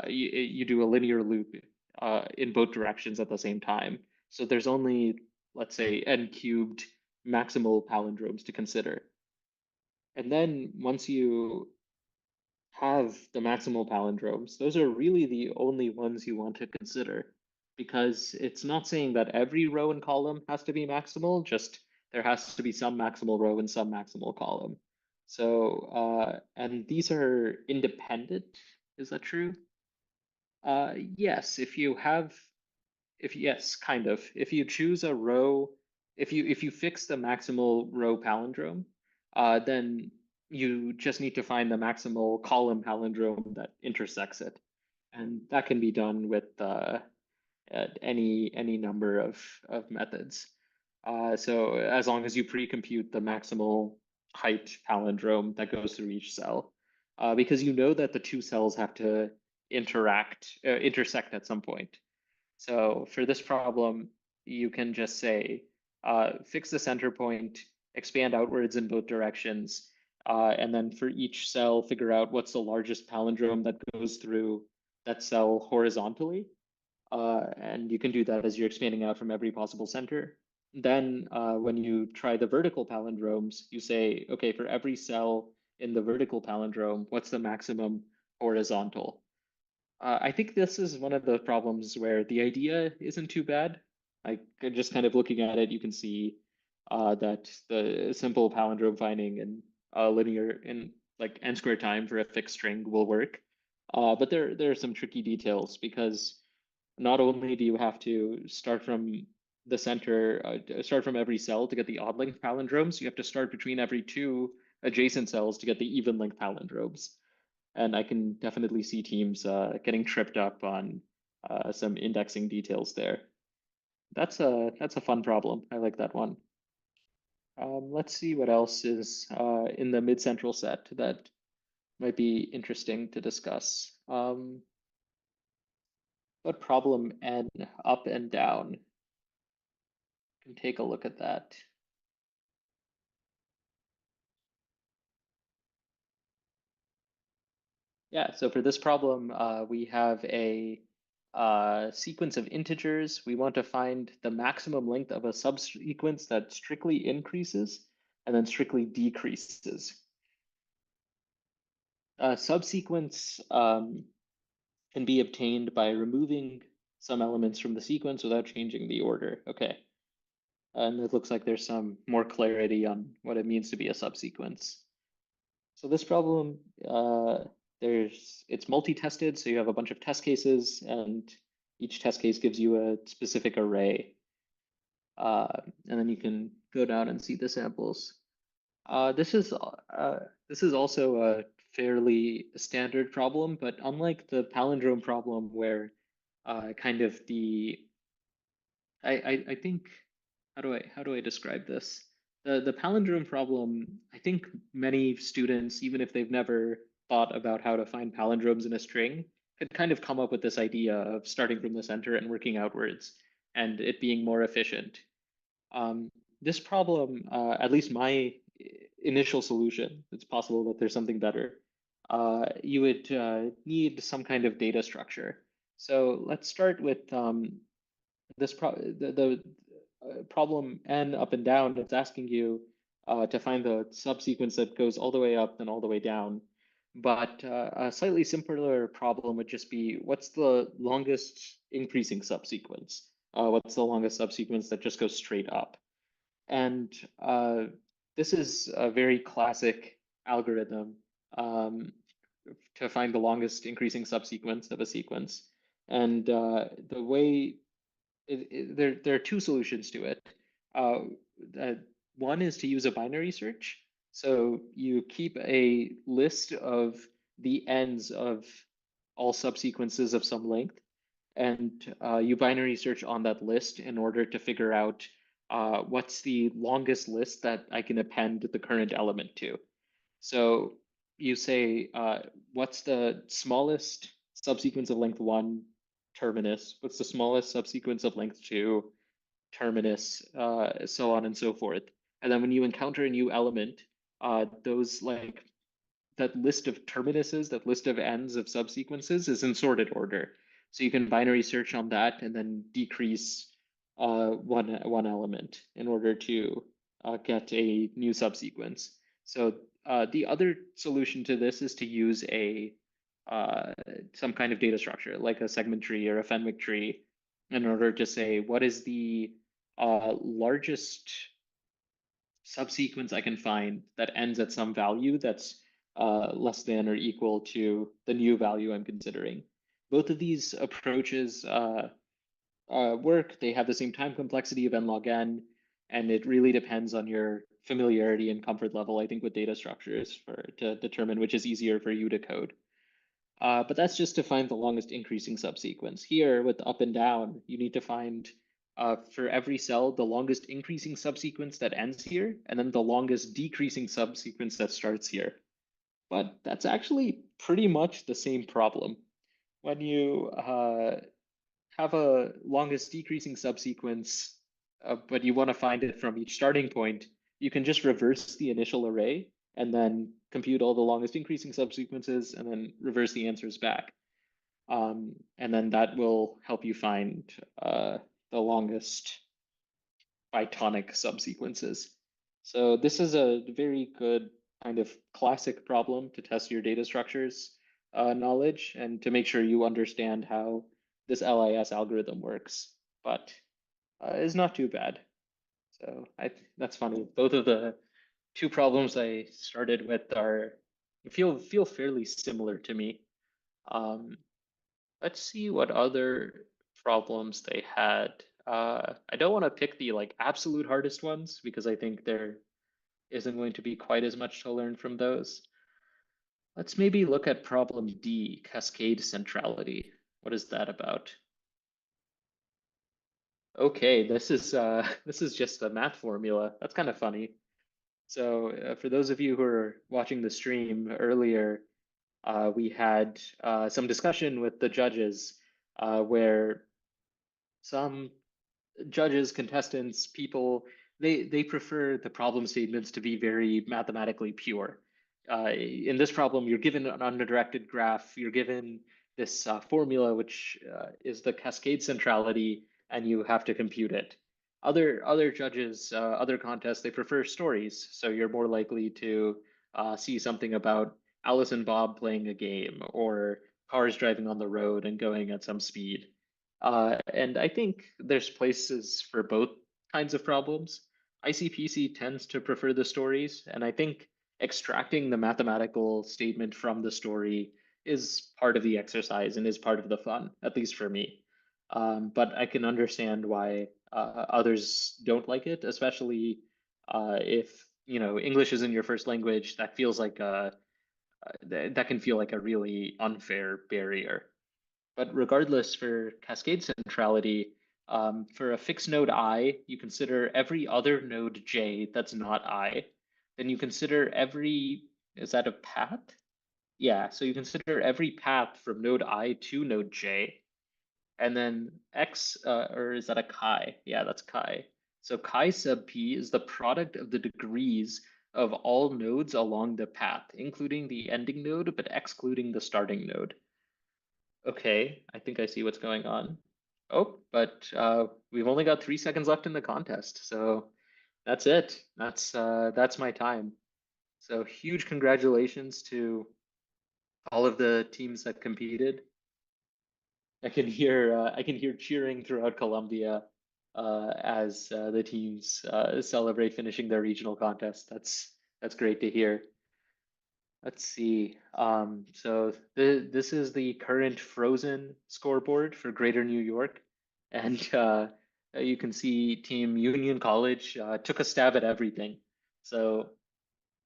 you do a linear loop in both directions at the same time. So there's only, let's say, n cubed maximal palindromes to consider. And then once you have the maximal palindromes, those are really the only ones you want to consider, because it's not saying that every row and column has to be maximal, just there has to be some maximal row and some maximal column. So, and these are independent, is that true? Yes, yes, kind of. If you choose a row, if you fix the maximal row palindrome, then you just need to find the maximal column palindrome that intersects it, and that can be done with any number of methods. So as long as you pre-compute the maximal height palindrome that goes through each cell, because you know that the two cells have to intersect at some point. So for this problem, you can just say, fix the center point, expand outwards in both directions, and then for each cell, figure out what's the largest palindrome that goes through that cell horizontally. And you can do that as you're expanding out from every possible center. Then when you try the vertical palindromes, you say, okay, for every cell in the vertical palindrome, what's the maximum horizontal? I think this is one of the problems where the idea isn't too bad. Like just kind of looking at it, you can see that the simple palindrome finding and linear in like n squared time for a fixed string will work. But there are some tricky details, because not only do you have to start from the center, start from every cell to get the odd length palindromes, you have to start between every two adjacent cells to get the even length palindromes. And I can definitely see teams getting tripped up on some indexing details there. That's a fun problem. I like that one. Let's see what else is in the mid-central set that might be interesting to discuss. What problem n up and down? Can take a look at that. Yeah, so for this problem, we have a sequence of integers. We want to find the maximum length of a subsequence that strictly increases and then strictly decreases. A subsequence can be obtained by removing some elements from the sequence without changing the order. Okay. And it looks like there's some more clarity on what it means to be a subsequence. So this problem, it's multi-tested, so you have a bunch of test cases, and each test case gives you a specific array. And then you can go down and see the samples. This is also a fairly standard problem, but unlike the palindrome problem where kind of I think, how do I describe this? The palindrome problem, I think many students, even if they've never thought about how to find palindromes in a string, could kind of come up with this idea of starting from the center and working outwards, and it being more efficient. This problem, at least my initial solution, it's possible that there's something better, you would need some kind of data structure. So let's start with this problem n up and down. It's asking you to find the subsequence that goes all the way up and all the way down. But a slightly simpler problem would just be, what's the longest increasing subsequence? What's the longest subsequence that just goes straight up? And this is a very classic algorithm to find the longest increasing subsequence of a sequence. And the way there are two solutions to it. One is to use a binary search. So you keep a list of the ends of all subsequences of some length, and you binary search on that list in order to figure out what's the longest list that I can append the current element to. So you say, what's the smallest subsequence of length 1 terminus? What's the smallest subsequence of length 2 terminus? So on and so forth. And then when you encounter a new element, those like that list of terminuses, that list of ends of subsequences is in sorted order. So you can binary search on that and then decrease one element in order to get a new subsequence. So the other solution to this is to use a some kind of data structure, like a segment tree or a Fenwick tree, in order to say what is the largest subsequence I can find that ends at some value that's less than or equal to the new value I'm considering. Both of these approaches work. They have the same time complexity of n log n, and it really depends on your familiarity and comfort level, I think, with data structures to determine which is easier for you to code. But that's just to find the longest increasing subsequence. Here, with up and down, you need to find for every cell the longest increasing subsequence that ends here, and then the longest decreasing subsequence that starts here. But that's actually pretty much the same problem. When you have a longest decreasing subsequence, but you want to find it from each starting point, you can just reverse the initial array and then compute all the longest increasing subsequences and then reverse the answers back. And then that will help you find the longest bitonic subsequences. So this is a very good kind of classic problem to test your data structures knowledge and to make sure you understand how this LIS algorithm works, but it's not too bad. So that's funny. Both of the two problems I started with feel fairly similar to me. Let's see what other problems they had. I don't want to pick the like absolute hardest ones because I think there isn't going to be quite as much to learn from those. Let's maybe look at problem D, cascade centrality. What is that about? Okay, this is just a math formula. That's kind of funny. So for those of you who are watching the stream earlier, we had some discussion with the judges where some judges, contestants, people, they prefer the problem statements to be very mathematically pure. In this problem, you're given an undirected graph, you're given this formula, which is the cascade centrality, and you have to compute it. Other judges, other contests, they prefer stories. So you're more likely to see something about Alice and Bob playing a game or cars driving on the road and going at some speed. And I think there's places for both kinds of problems. ICPC tends to prefer the stories, and I think extracting the mathematical statement from the story is part of the exercise and is part of the fun, at least for me. But I can understand why others don't like it, especially if English isn't your first language. That feels like that can feel like a really unfair barrier. But regardless, for cascade centrality, for a fixed node I, you consider every other node J that's not I. Then you consider is that a path? Yeah, so you consider every path from node I to node J. And then X, or is that a chi? Yeah, that's chi. So chi sub p is the product of the degrees of all nodes along the path, including the ending node, but excluding the starting node. Okay, I think I see what's going on. Oh, but we've only got 3 seconds left in the contest, so that's it. That's my time. So huge congratulations to all of the teams that competed. I can hear cheering throughout Colombia as the teams celebrate finishing their regional contest. That's great to hear. Let's see. So this is the current frozen scoreboard for Greater New York, and you can see Team Union College took a stab at everything. So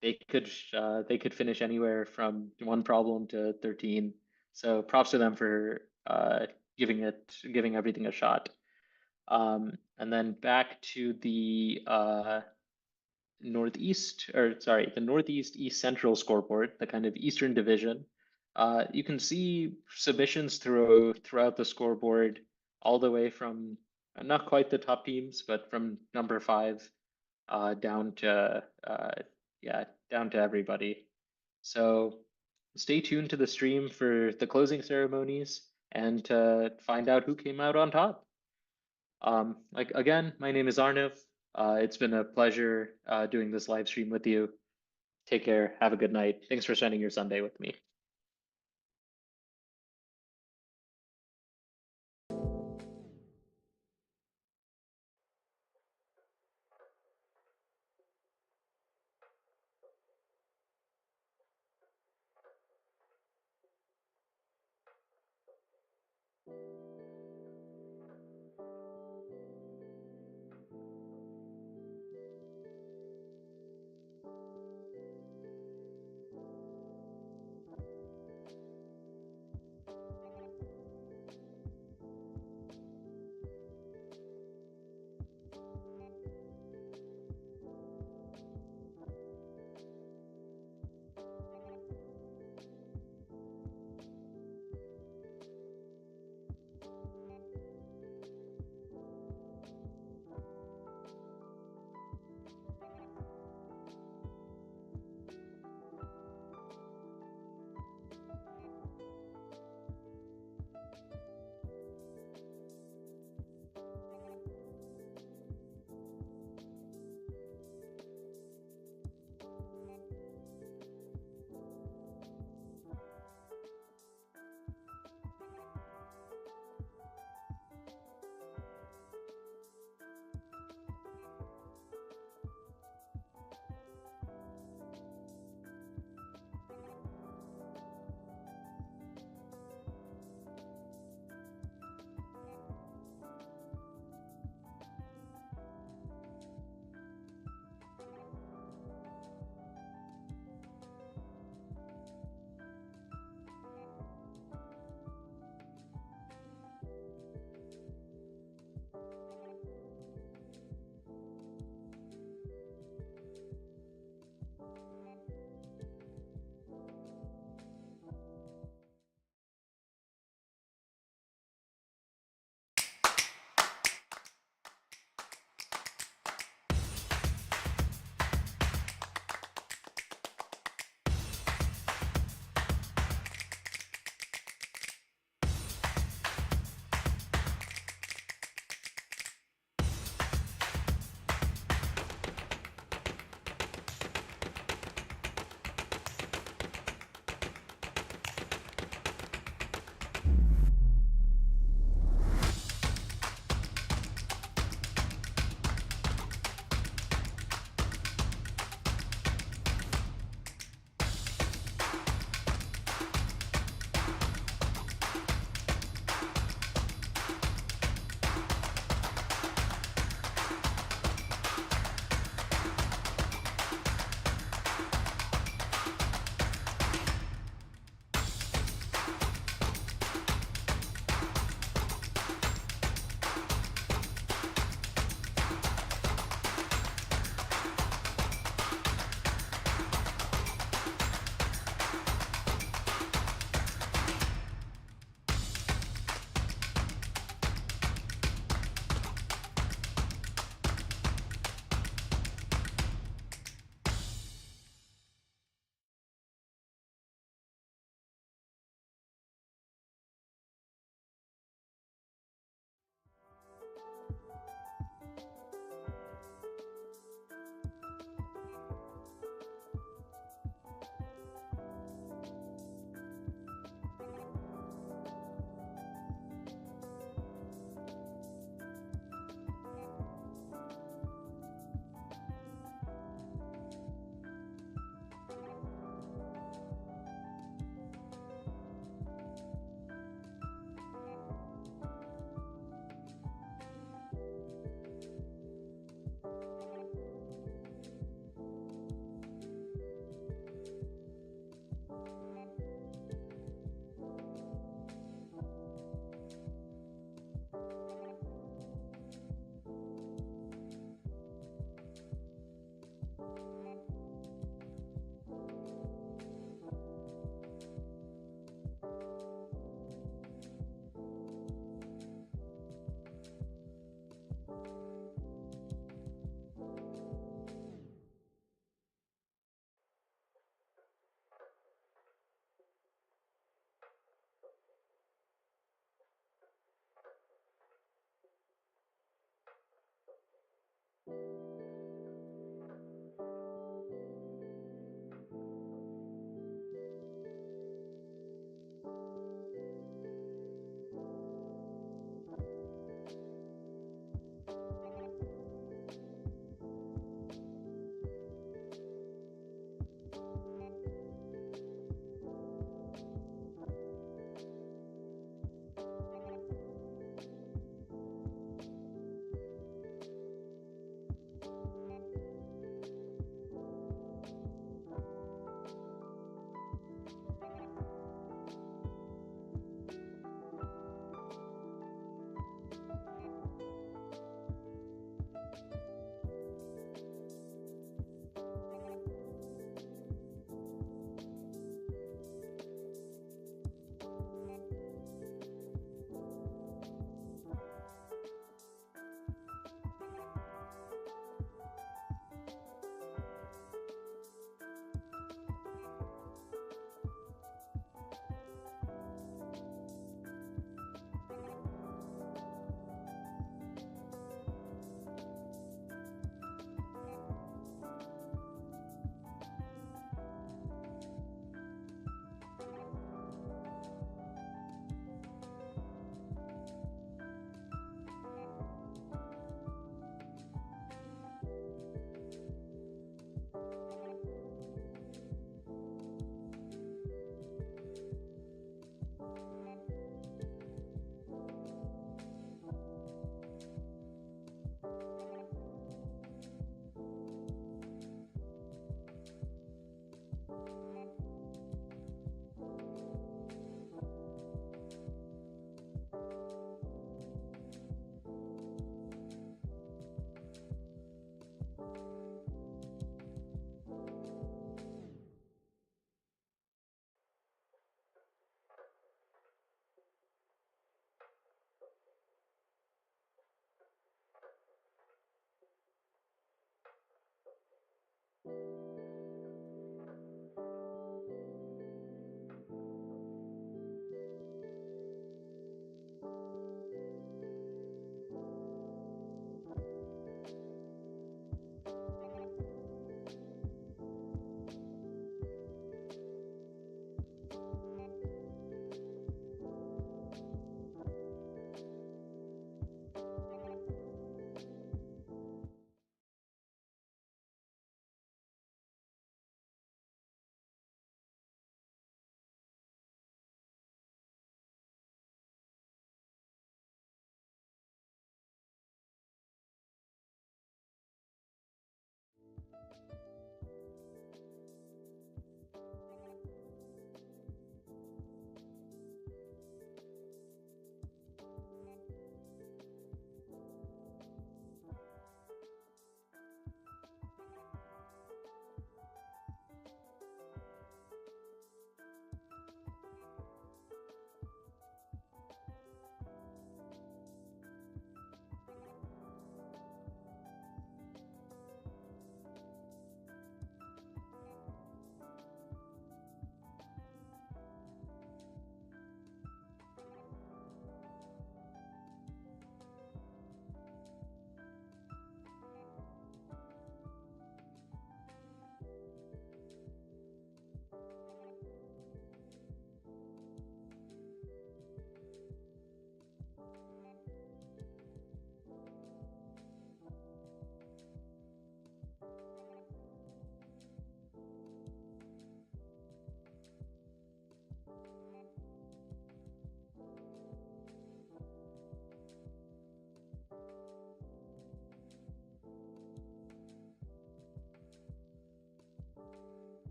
they could finish anywhere from 1 problem to 13. So props to them for giving everything a shot. And then back to the the Northeast East Central scoreboard, the kind of Eastern Division. You can see submissions throughout the scoreboard, all the way from not quite the top teams, but from number 5 down to down to everybody. So stay tuned to the stream for the closing ceremonies and to find out who came out on top. Like again, my name is Arnav. It's been a pleasure doing this live stream with you. Take care. Have a good night. Thanks for spending your Sunday with me.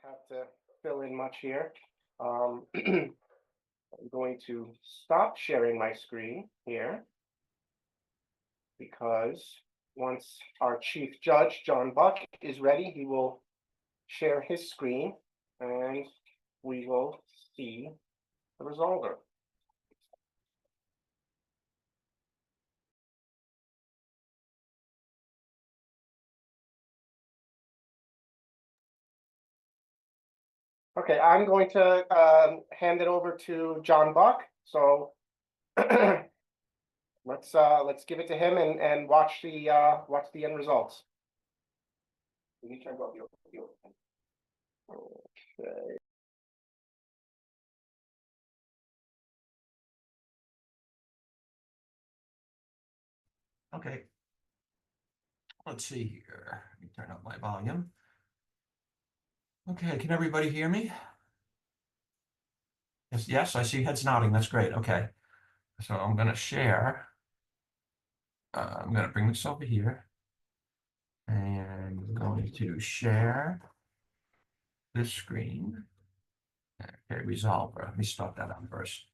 have to fill in much here. I'm going to stop sharing my screen here because once our chief judge, John Buck, is ready, he will share his screen and we will see the resolver. Okay, I'm going to hand it over to John Buck. So let's give it to him and watch the end results. Let me turn off your video. Okay. Okay. Let's see here. Let me turn up my volume. Okay, can everybody hear me? Yes, yes, I see heads nodding. That's great. Okay. So I'm going to share. I'm going to bring this over here. And I'm going to share this screen. Okay, resolver. Let me start that up first.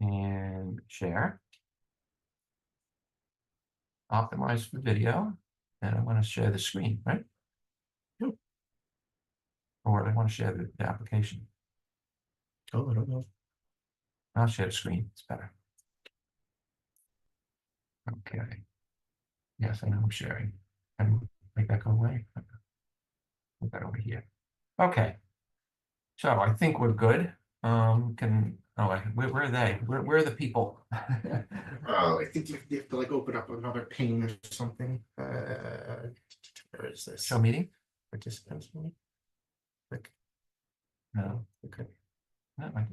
And share. Optimize for video. And I want to share the screen, right? Or I want to share the application. Oh, I don't know. I'll share the screen. It's better. Okay. Yes, I know I'm sharing. And make that go away. Put that over here. Okay. So I think we're good. Where are they? Where are the people? Oh, I think you have to like open up another pane or something. Where is this? Show meeting? Participants meeting? Click. No. Okay. That might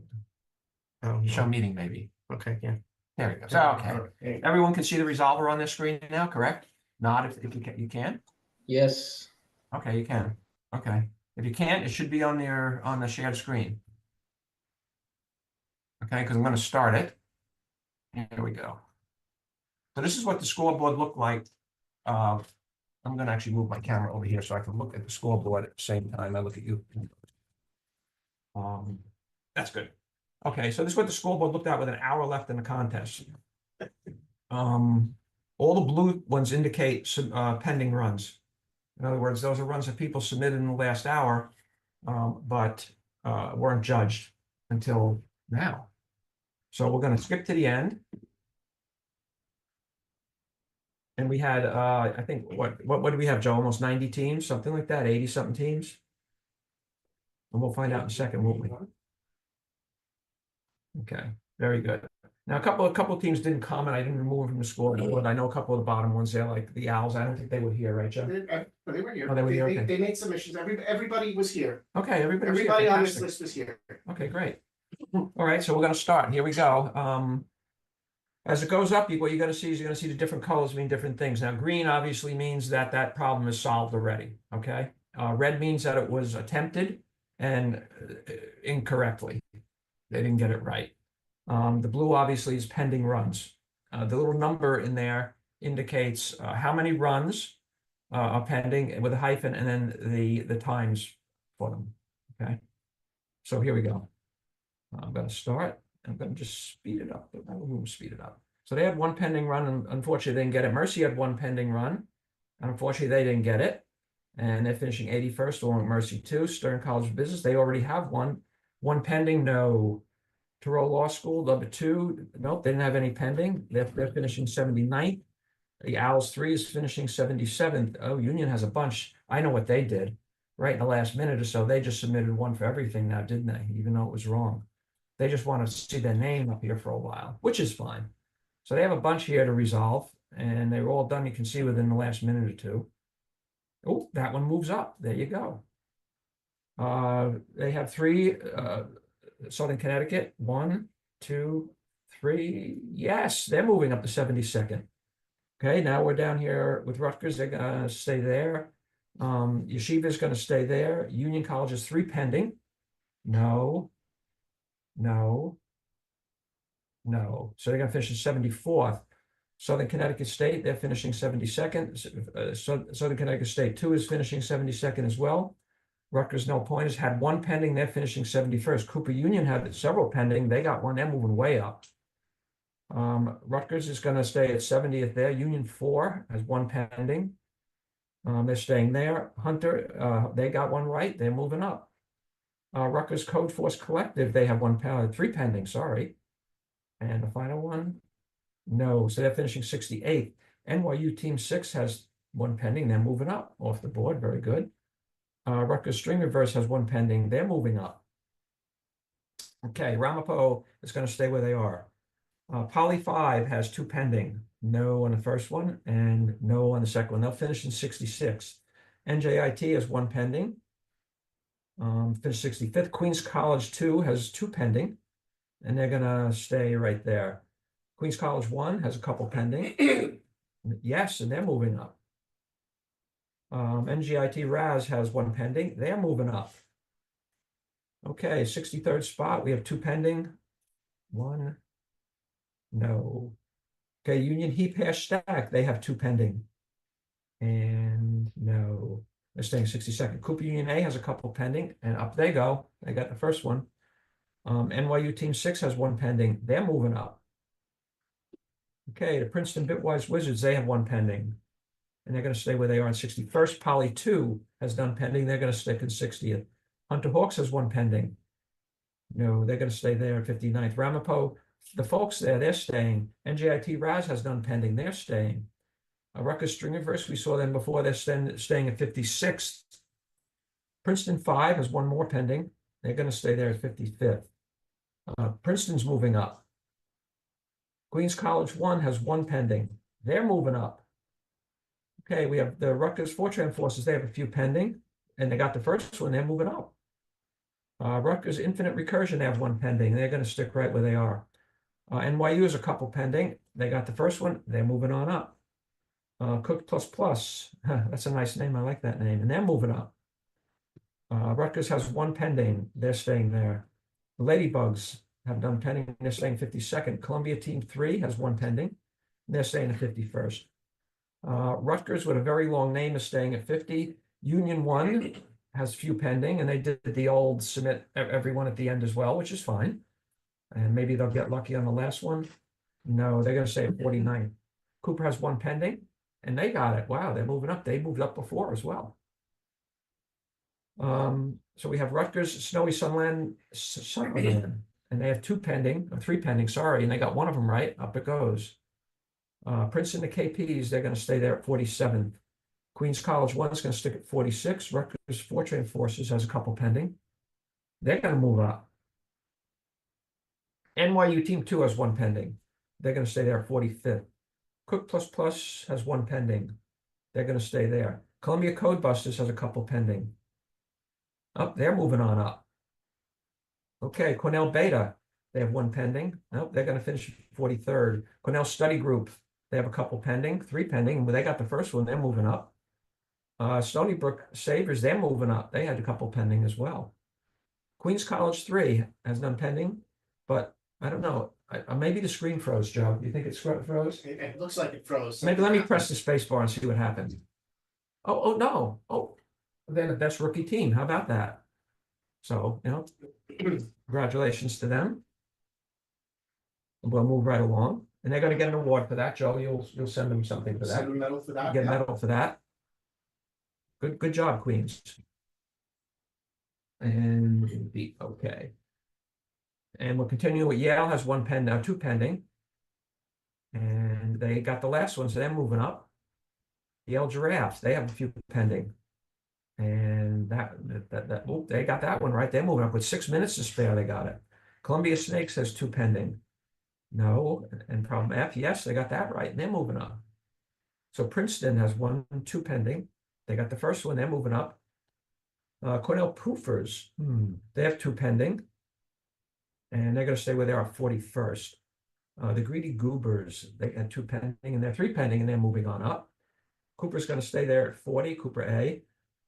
Oh, show no. meeting maybe. Okay, yeah. There we go. So, okay. Everyone can see the resolver on this screen now, correct? Not if you can. You can? Yes. Okay, you can. Okay. If you can't, it should be on the shared screen. Okay, because I'm going to start it. Here we go. So this is what the scoreboard looked like. I'm going to actually move my camera over here so I can look at the scoreboard at the same time I look at you. That's good. Okay, so this is what the scoreboard looked at with an hour left in the contest. All the blue ones indicate pending runs. In other words, those are runs that people submitted in the last hour, but weren't judged until now. So we're going to skip to the end. And we had, I think, what do we have, Joe? Almost 90 teams, something like that, 80 something teams. And we'll find out in a second, won't we? Okay, very good. Now, a couple of teams didn't comment. I didn't remove them from the scoreboard. I know a couple of the bottom ones there, like the Owls. I don't think they were here, right, Joe? They were here. Oh, they were here, okay. They made submissions. Everybody was here. Okay, Everybody on this list was here. Okay, great. All right, so we're going to start. Here we go. As it goes up, what you're going to see is you're going to see the different colors mean different things. Now, green obviously means that that problem is solved already. Okay. Red means that it was attempted and incorrectly. They didn't get it right. The blue obviously is pending runs. The little number in there indicates how many runs are pending with a hyphen and then the times for them. Okay. So here we go. I'm going to start. I'm going to just speed it up. Speed it up. So they had one pending run, and unfortunately they didn't get it. Mercy had one pending run, and unfortunately they didn't get it. And they're finishing 81st along with Mercy 2. Stern College of Business, they already have one. One pending, no. Thoreau Law School, number 2, nope, they didn't have any pending. They're finishing 79th. The Owls 3 is finishing 77th. Oh, Union has a bunch. I know what they did. Right in the last minute or so, they just submitted one for everything now, didn't they? Even though it was wrong. They just want to see their name up here for a while, which is fine. So they have a bunch here to resolve, and they were all done, you can see, within the last minute or two. Oh, that one moves up. There you go. They have 3, Southern Connecticut, 1, 2, 3. Yes, they're moving up to 72nd. Okay, now we're down here with Rutgers. They're going to stay there. Yeshiva is going to stay there. Union College is 3 pending. No. No. So they're going to finish in 74th. Southern Connecticut State, they're finishing 72nd. Southern Connecticut State 2 is finishing 72nd as well. Rutgers No Pointers had one pending, they're finishing 71st. Cooper Union had several pending, they got one, they're moving way up. Rutgers is going to stay at 70th there. Union 4 has one pending. They're staying there. Hunter, they got one right, they're moving up. Rutgers Code Force Collective, they have three pending, sorry. And the final one, no, so they're finishing 68th. NYU Team 6 has one pending, they're moving up off the board, very good. Rutgers String Reverse has one pending, they're moving up. Okay, Ramapo is going to stay where they are. Poly 5 has two pending, no on the first one and no on the second one. They'll finish in 66th. NJIT has one pending, finish 65th. Queens College 2 has two pending, and they're going to stay right there. Queens College 1 has a couple pending. Yes, and they're moving up. NGIT Raz has one pending. They're moving up. Okay, 63rd spot. We have two pending. One. No. Okay, Union Heap Hash Stack. They have two pending. And no. They're staying 62nd. Cooper Union A has a couple pending. And up they go. They got the first one. NYU Team 6 has one pending. They're moving up. Okay, the Princeton Bitwise Wizards, they have one pending. And they're going to stay where they are in 61st. Poly 2 has done pending. They're going to stick in 60th. Hunter Hawks has one pending. No, they're going to stay there at 59th. Ramapo, the folks there, they're staying. NJIT Raz has done pending. They're staying. Rutgers String Reverse, we saw them before. They're staying at 56th. Princeton 5 has one more pending. They're going to stay there at 55th. Princeton's moving up. Queens College 1 has one pending. They're moving up. Okay, we have the Rutgers Fortran Forces. They have a few pending, and they got the first one. They're moving up. Rutgers Infinite Recursion, they have one pending. They're going to stick right where they are. NYU has a couple pending. They got the first one. They're moving on up. Cook Plus Plus, that's a nice name. I like that name. And they're moving up. Rutgers has one pending. They're staying there. The Ladybugs have done pending. They're staying 52nd. Columbia Team 3 has one pending. They're staying at 51st. Rutgers, with a very long name, is staying at 50. Union 1 has a few pending, and they did the old submit everyone at the end as well, which is fine. And maybe they'll get lucky on the last one. No, they're going to stay at 49. Cooper has one pending, and they got it. Wow, they're moving up. They moved up before as well. So we have Rutgers, Snowy Sunland, and they have two pending, or three pending, sorry, and they got one of them right. Up it goes. Princeton, the KPs, they're going to stay there at 47th. Queens College 1 is going to stick at 46. Rutgers Fortran Forces has a couple pending. They're going to move up. NYU Team 2 has one pending. They're going to stay there at 45th. Cook Plus Plus has one pending. They're going to stay there. Columbia Codebusters has a couple pending. They're moving on up. Okay, Cornell Beta, they have one pending. They're going to finish 43rd. Cornell Study Group, they have a couple pending, three pending. They got the first one, they're moving up. Stony Brook Saviors, they're moving up. They had a couple pending as well. Queens College 3 has none pending, but I don't know. Maybe the screen froze, Joe. You think it froze? It looks like it froze. Maybe let me press the space bar and see what happens. Oh, no. Oh, then that's rookie team. How about that? So, congratulations to them. We'll move right along. And they're going to get an award for that, Joe. You'll send them something for that. Send a medal for that. Get a yeah. medal for that. Good job, Queens. And okay. And we'll continue with Yale has one pen now, two pending. And they got the last one, so they're moving up. Yale Giraffes, they have a few pending. And they got that one right. They're moving up with 6 minutes to spare. They got it. Columbia Snakes has two pending. No, and problem F, yes, they got that right. And they're moving up. So Princeton has two pending. They got the first one. They're moving up. Cornell Proofers, they have two pending. And they're going to stay where they are, 41st. The Greedy Goobers, they had two pending, and they're three pending, and they're moving on up. Cooper's going to stay there at 40, Cooper A.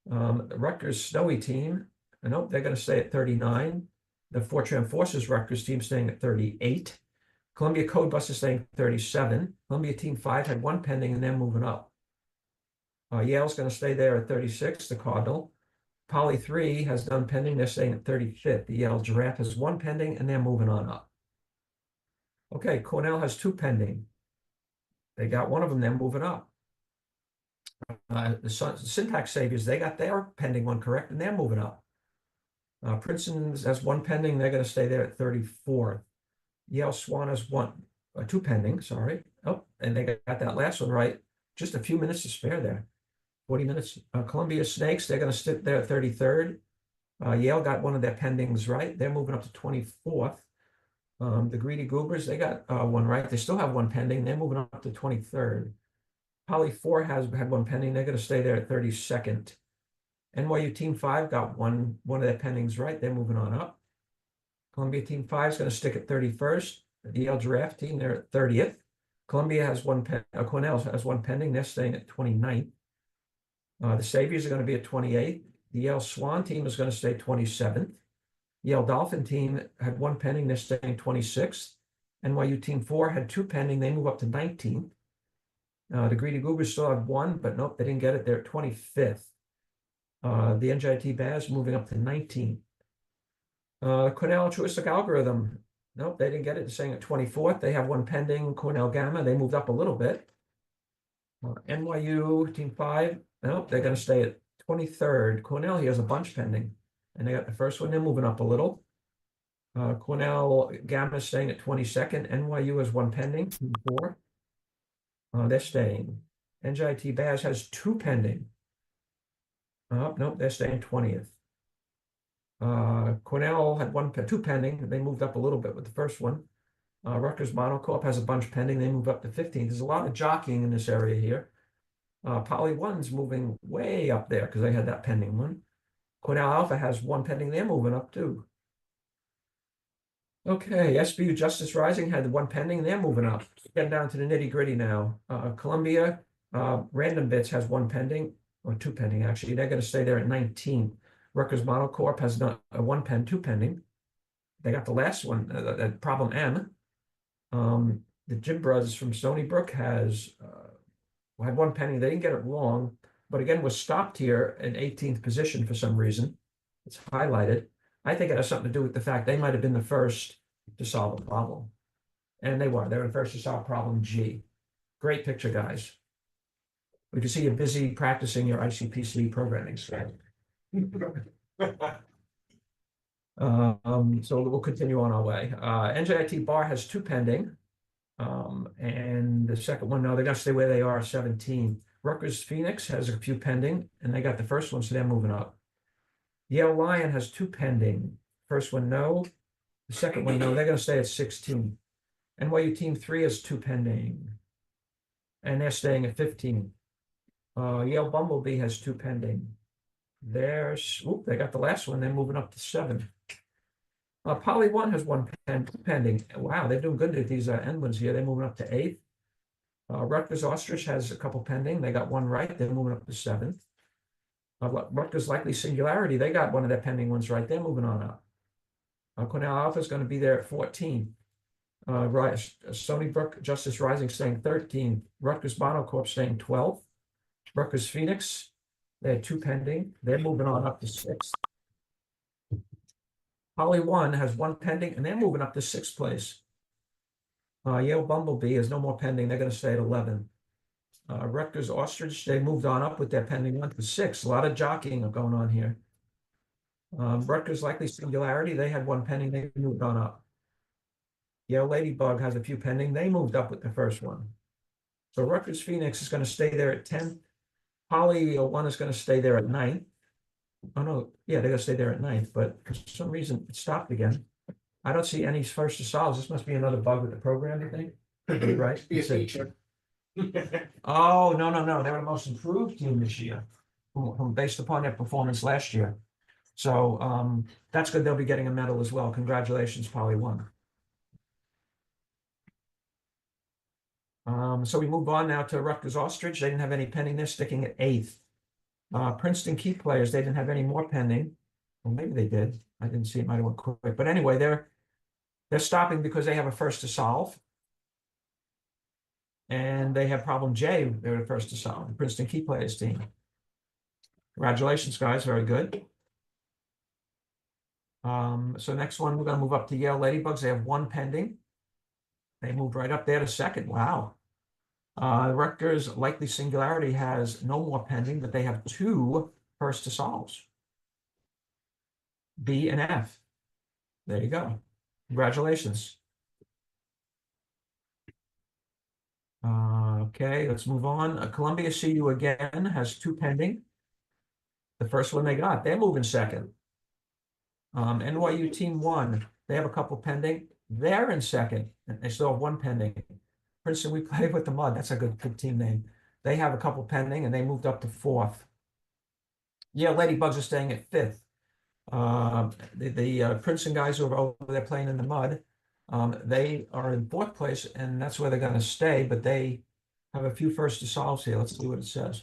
The Rutgers Snowy team, nope, they're going to stay at 39. The Fortran Forces Rutgers team staying at 38. Columbia Code Bus is staying 37. Columbia Team 5 had one pending and they're moving up. Yale's going to stay there at 36, the Cardinal. Poly 3 has done pending, they're staying at 35th. The Yale Giraffe has one pending and they're moving on up. Okay, Cornell has two pending. They got one of them, they're moving up. The Syntax Saviors, they got their pending one correct and they're moving up. Princeton has one pending, they're going to stay there at 34th. Yale Swan has two pending, sorry. Oh, and they got that last one right. Just a few minutes to spare there. 40 minutes. Columbia Snakes, they're going to sit there at 33rd. Yale got one of their pendings right. They're moving up to 24th. The Greedy Goobers, they got one right. They still have one pending. They're moving up to 23rd. Poly 4 has had one pending. They're going to stay there at 32nd. NYU Team 5 got one of their pendings right. They're moving on up. Columbia Team 5 is going to stick at 31st. The Yale Giraffe Team, they're at 30th. Columbia has Cornell has one pending. They're staying at 29th. The Saviors are going to be at 28th. The Yale Swan Team is going to stay 27th. Yale Dolphin Team had one pending. They're staying 26th. NYU Team 4 had two pending. They move up to 19th. The Greedy Goobers still have one, but nope, they didn't get it. They're at 25th. The NJIT Bears moving up to 19th. Cornell Altruistic Algorithm, nope, they didn't get it. They're staying at 24th. They have one pending. Cornell Gamma, they moved up a little bit. NYU Team 5, nope, they're going to stay at 23rd. Cornell, he has a bunch pending. And they got the first one, they're moving up a little. Cornell Gamma is staying at 22nd. NYU has one pending, Team 4. They're staying. NJIT Bears has two pending. Nope, they're staying 20th. Cornell had two pending. They moved up a little bit with the first one. Rutgers Monocorp has a bunch pending. They move up to 15th. There's a lot of jockeying in this area here. Poly 1's moving way up there because they had that pending one. Cornell Alpha has one pending. They're moving up too. Okay, SBU Justice Rising had one pending. They're moving up. Getting down to the nitty gritty now. Columbia Random Bits has one pending, or two pending actually. They're going to stay there at 19. Rutgers Monocorp has not two pending. They got the last one, problem M. The Jim Brothers from Stony Brook had one pending. They didn't get it wrong, but again was stopped here in 18th position for some reason. It's highlighted. I think it has something to do with the fact they might have been the first to solve a problem. And they were. They were the first to solve problem G. Great picture, guys. We can see you're busy practicing your ICPC programming skills. So we'll continue on our way. NJIT Bar has two pending. And the second one, no, they're going to stay where they are, 17. Rutgers Phoenix has a few pending, and they got the first one, so they're moving up. Yale Lion has two pending. First one, no. The second one, no. They're going to stay at 16. NYU Team 3 has two pending, and they're staying at 15. Yale Bumblebee has two pending. They got the last one. They're moving up to 7. Poly 1 has one pending. Wow, they're doing good at these end ones here. They're moving up to 8th. Rutgers Ostrich has a couple pending. They got one right. They're moving up to 7th. Rutgers Likely Singularity, they got one of their pending ones right. They're moving on up. Cornell Alpha is going to be there at 14. Stony Brook Justice Rising staying 13. Rutgers Monocorp staying 12th. Rutgers Phoenix, they had two pending. They're moving on up to 6th. Poly 1 has one pending, and they're moving up to 6th place. Yale Bumblebee has no more pending. They're going to stay at 11. Rutgers Ostrich, they moved on up with their pending one to 6. A lot of jockeying going on here. Rutgers Likely Singularity, they had one pending. They moved on up. Yale Ladybug has a few pending. They moved up with the first one. So Rutgers Phoenix is going to stay there at 10th. Poly 1 is going to stay there at 9th. Oh, no. Yeah, they're going to stay there at 9th, but for some reason it stopped again. I don't see any first to solve. This must be another bug with the program, you think? Could be, right? Be a feature. Oh, no. They were the most improved team this year, based upon their performance last year. So that's good. They'll be getting a medal as well. Congratulations, Poly 1. So we move on now to Rutgers Ostrich. They didn't have any pending. They're sticking at 8th. Princeton Key Players, they didn't have any more pending. Well, maybe they did. I didn't see it. Might have went quick. But anyway, they're stopping because they have a first to solve. And they have problem J, they're the first to solve, the Princeton Key Players team. Congratulations, guys, very good. So next one, we're gonna move up to Yale Ladybugs. They have one pending. They moved right up there to second, wow. Rutgers Likely Singularity has no more pending, but they have two first to solves. B and F. There you go. Congratulations. Okay, let's move on. Columbia CU again has two pending. The first one they got, they're moving second. NYU Team 1, they have a couple pending. They're in second, and they still have one pending. Princeton, we played with the Mud. That's a good team name. They have a couple pending, and they moved up to fourth. Yeah, Ladybugs are staying at fifth. The Princeton guys who are over there playing in the Mud, they are in fourth place, and that's where they're going to stay, but they have a few first to solves here. Let's see what it says.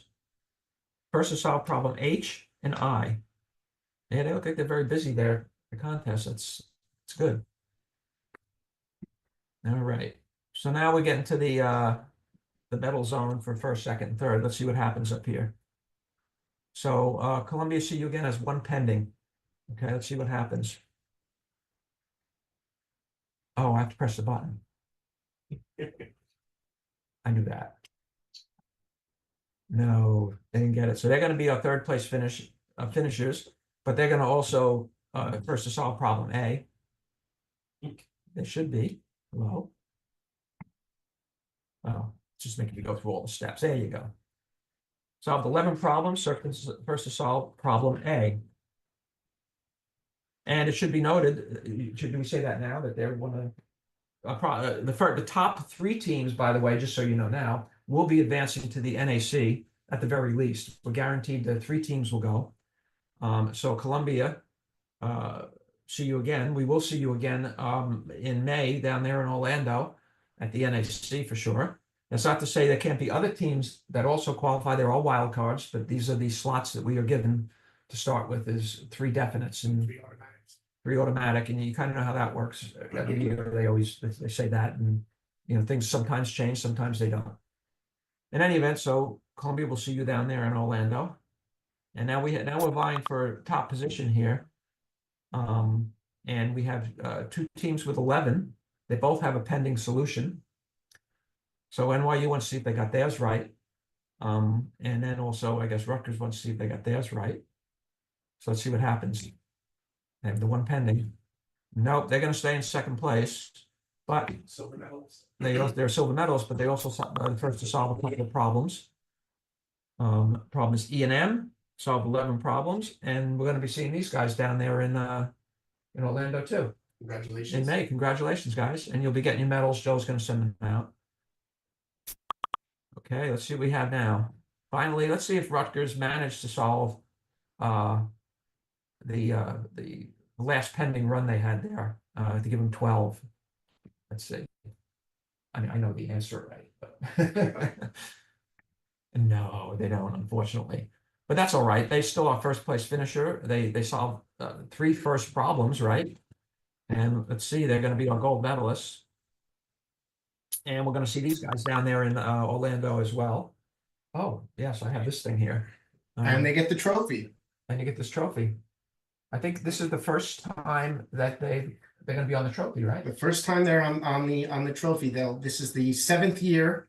First to solve problem H and I. Yeah, they look like they're very busy there. The contest, it's good. All right. So now we're getting to the medal zone for first, second, and third. Let's see what happens up here. So Columbia CU again has one pending. Okay, let's see what happens. Oh, I have to press the button. I knew that. No, they didn't get it. So they're going to be our third place finishers, but they're going to also first to solve problem A. They should be. Hello. Oh, just making me go through all the steps. There you go. Solved 11 problems. First to solve problem A. And it should be noted, should we say that now, that they're one of the top three teams, by the way, just so you know now, will be advancing to the NAC at the very least. We're guaranteed that three teams will go. So Columbia, see you again. We will see you again in May down there in Orlando at the NAC for sure. That's not to say there can't be other teams that also qualify. They're all wild cards, but these are these slots that we are given to start with is three definites and three automatic, and you kind of know how that works. Every year they say that, and things sometimes change, sometimes they don't. In any event, so Columbia will see you down there in Orlando, and now we're vying for top position here, and we have two teams with 11. They both have a pending solution. So NYU wants to see if they got theirs right, and then also I guess Rutgers wants to see if they got theirs right. So let's see what happens. They have the one pending. Nope, they're going to stay in second place, but Silver medals. They're silver medals, but they also the first to solve a couple of problems. Problem is E and M, solve 11 problems, and we're going to be seeing these guys down there in Orlando too. Congratulations. In May, congratulations, guys, and you'll be getting your medals. Joe's going to send them out. Okay, let's see what we have now. Finally, let's see if Rutgers managed to solve the last pending run they had there to give them 12. Let's see. I mean, I know the answer right, but no, they don't, unfortunately. But that's all right. They still are first place finisher. They solved three first problems, right? And let's see, they're going to be our gold medalists. And we're going to see these guys down there in Orlando as well. Oh, yes, I have this thing here. And they get the trophy. And you get this trophy. I think this is the first time that they're going to be on the trophy, right? The first time they're on the trophy. This is the 7th year,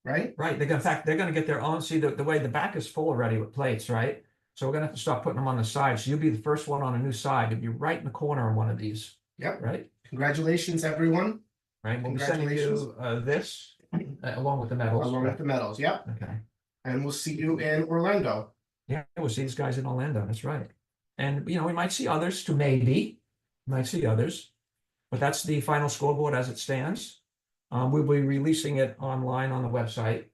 right? Right. In fact, they're going to get their own. See, the way the back is full already with plates, right? So we're going to have to start putting them on the side. So you'll be the first one on a new side. You'll be right in the corner on one of these. Yep. Right. Congratulations, everyone. Right. We'll be sending you this along with the medals. Along with the medals. Yep. Okay. And we'll see you in Orlando. Yeah, we'll see these guys in Orlando. That's right. And we might see others too. Maybe we might see others, but that's the final scoreboard as it stands. We'll be releasing it online on the website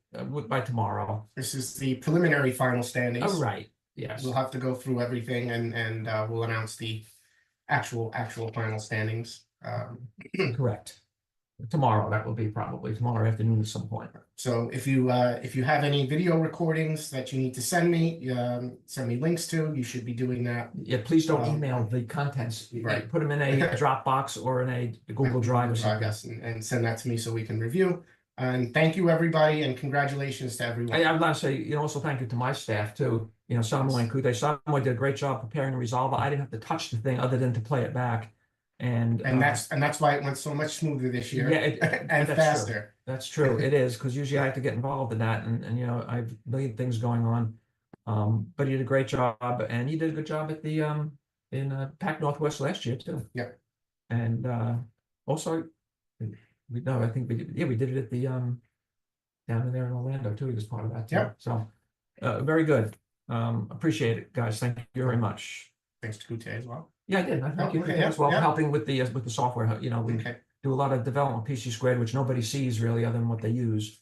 by tomorrow. This is the preliminary final standings. Oh, right. Yes. We'll have to go through everything and we'll announce the actual final standings. Correct. Tomorrow, that will be probably tomorrow afternoon at some point. So if you have any video recordings that you need to send me links to, you should be doing that. Yeah, please don't email the contents. Right. Put them in a Dropbox or in a Google Drive or something. And send that to me so we can review. And thank you, everybody, and congratulations to everyone. I would like to say, also thank you to my staff too. Samuel and Kute. Samuel did a great job preparing the resolver. I didn't have to touch the thing other than to play it back. And that's why it went so much smoother this year. Yeah, and that's faster. True. That's true. It is, because usually I have to get involved in that, and I have a million things going on. But he did a great job, and he did a good job at the in Pac Northwest last year too. Yeah. And also, I think we did it at the down there in Orlando too. He was part of that too. Yeah. So very good. Appreciate it, guys. Thank you very much. Thanks to Kute as well. Yeah, I did. I thank you okay, as well, yeah. helping with the software. We do a lot of development PC squared, which nobody sees really other than what they use.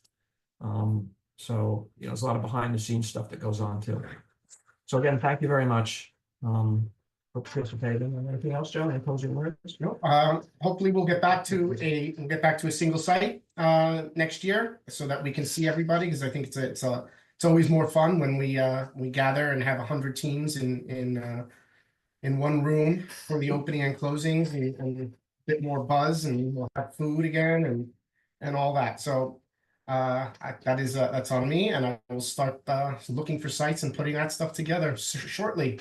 So there's a lot of behind the scenes stuff that goes on too. So again, thank you very much for participating. And anything else, Joe? Any closing words? No. Hopefully we'll get back to a single site next year so that we can see everybody, because I think it's always more fun when we gather and have 100 teams in one room for the opening and closings, and a bit more buzz, and we'll have food again and all that. So that's on me, and I will start looking for sites and putting that stuff together shortly.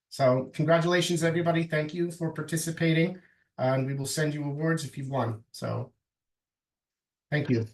So congratulations, everybody. Thank you for participating, and we will send you awards if you've won. So thank you.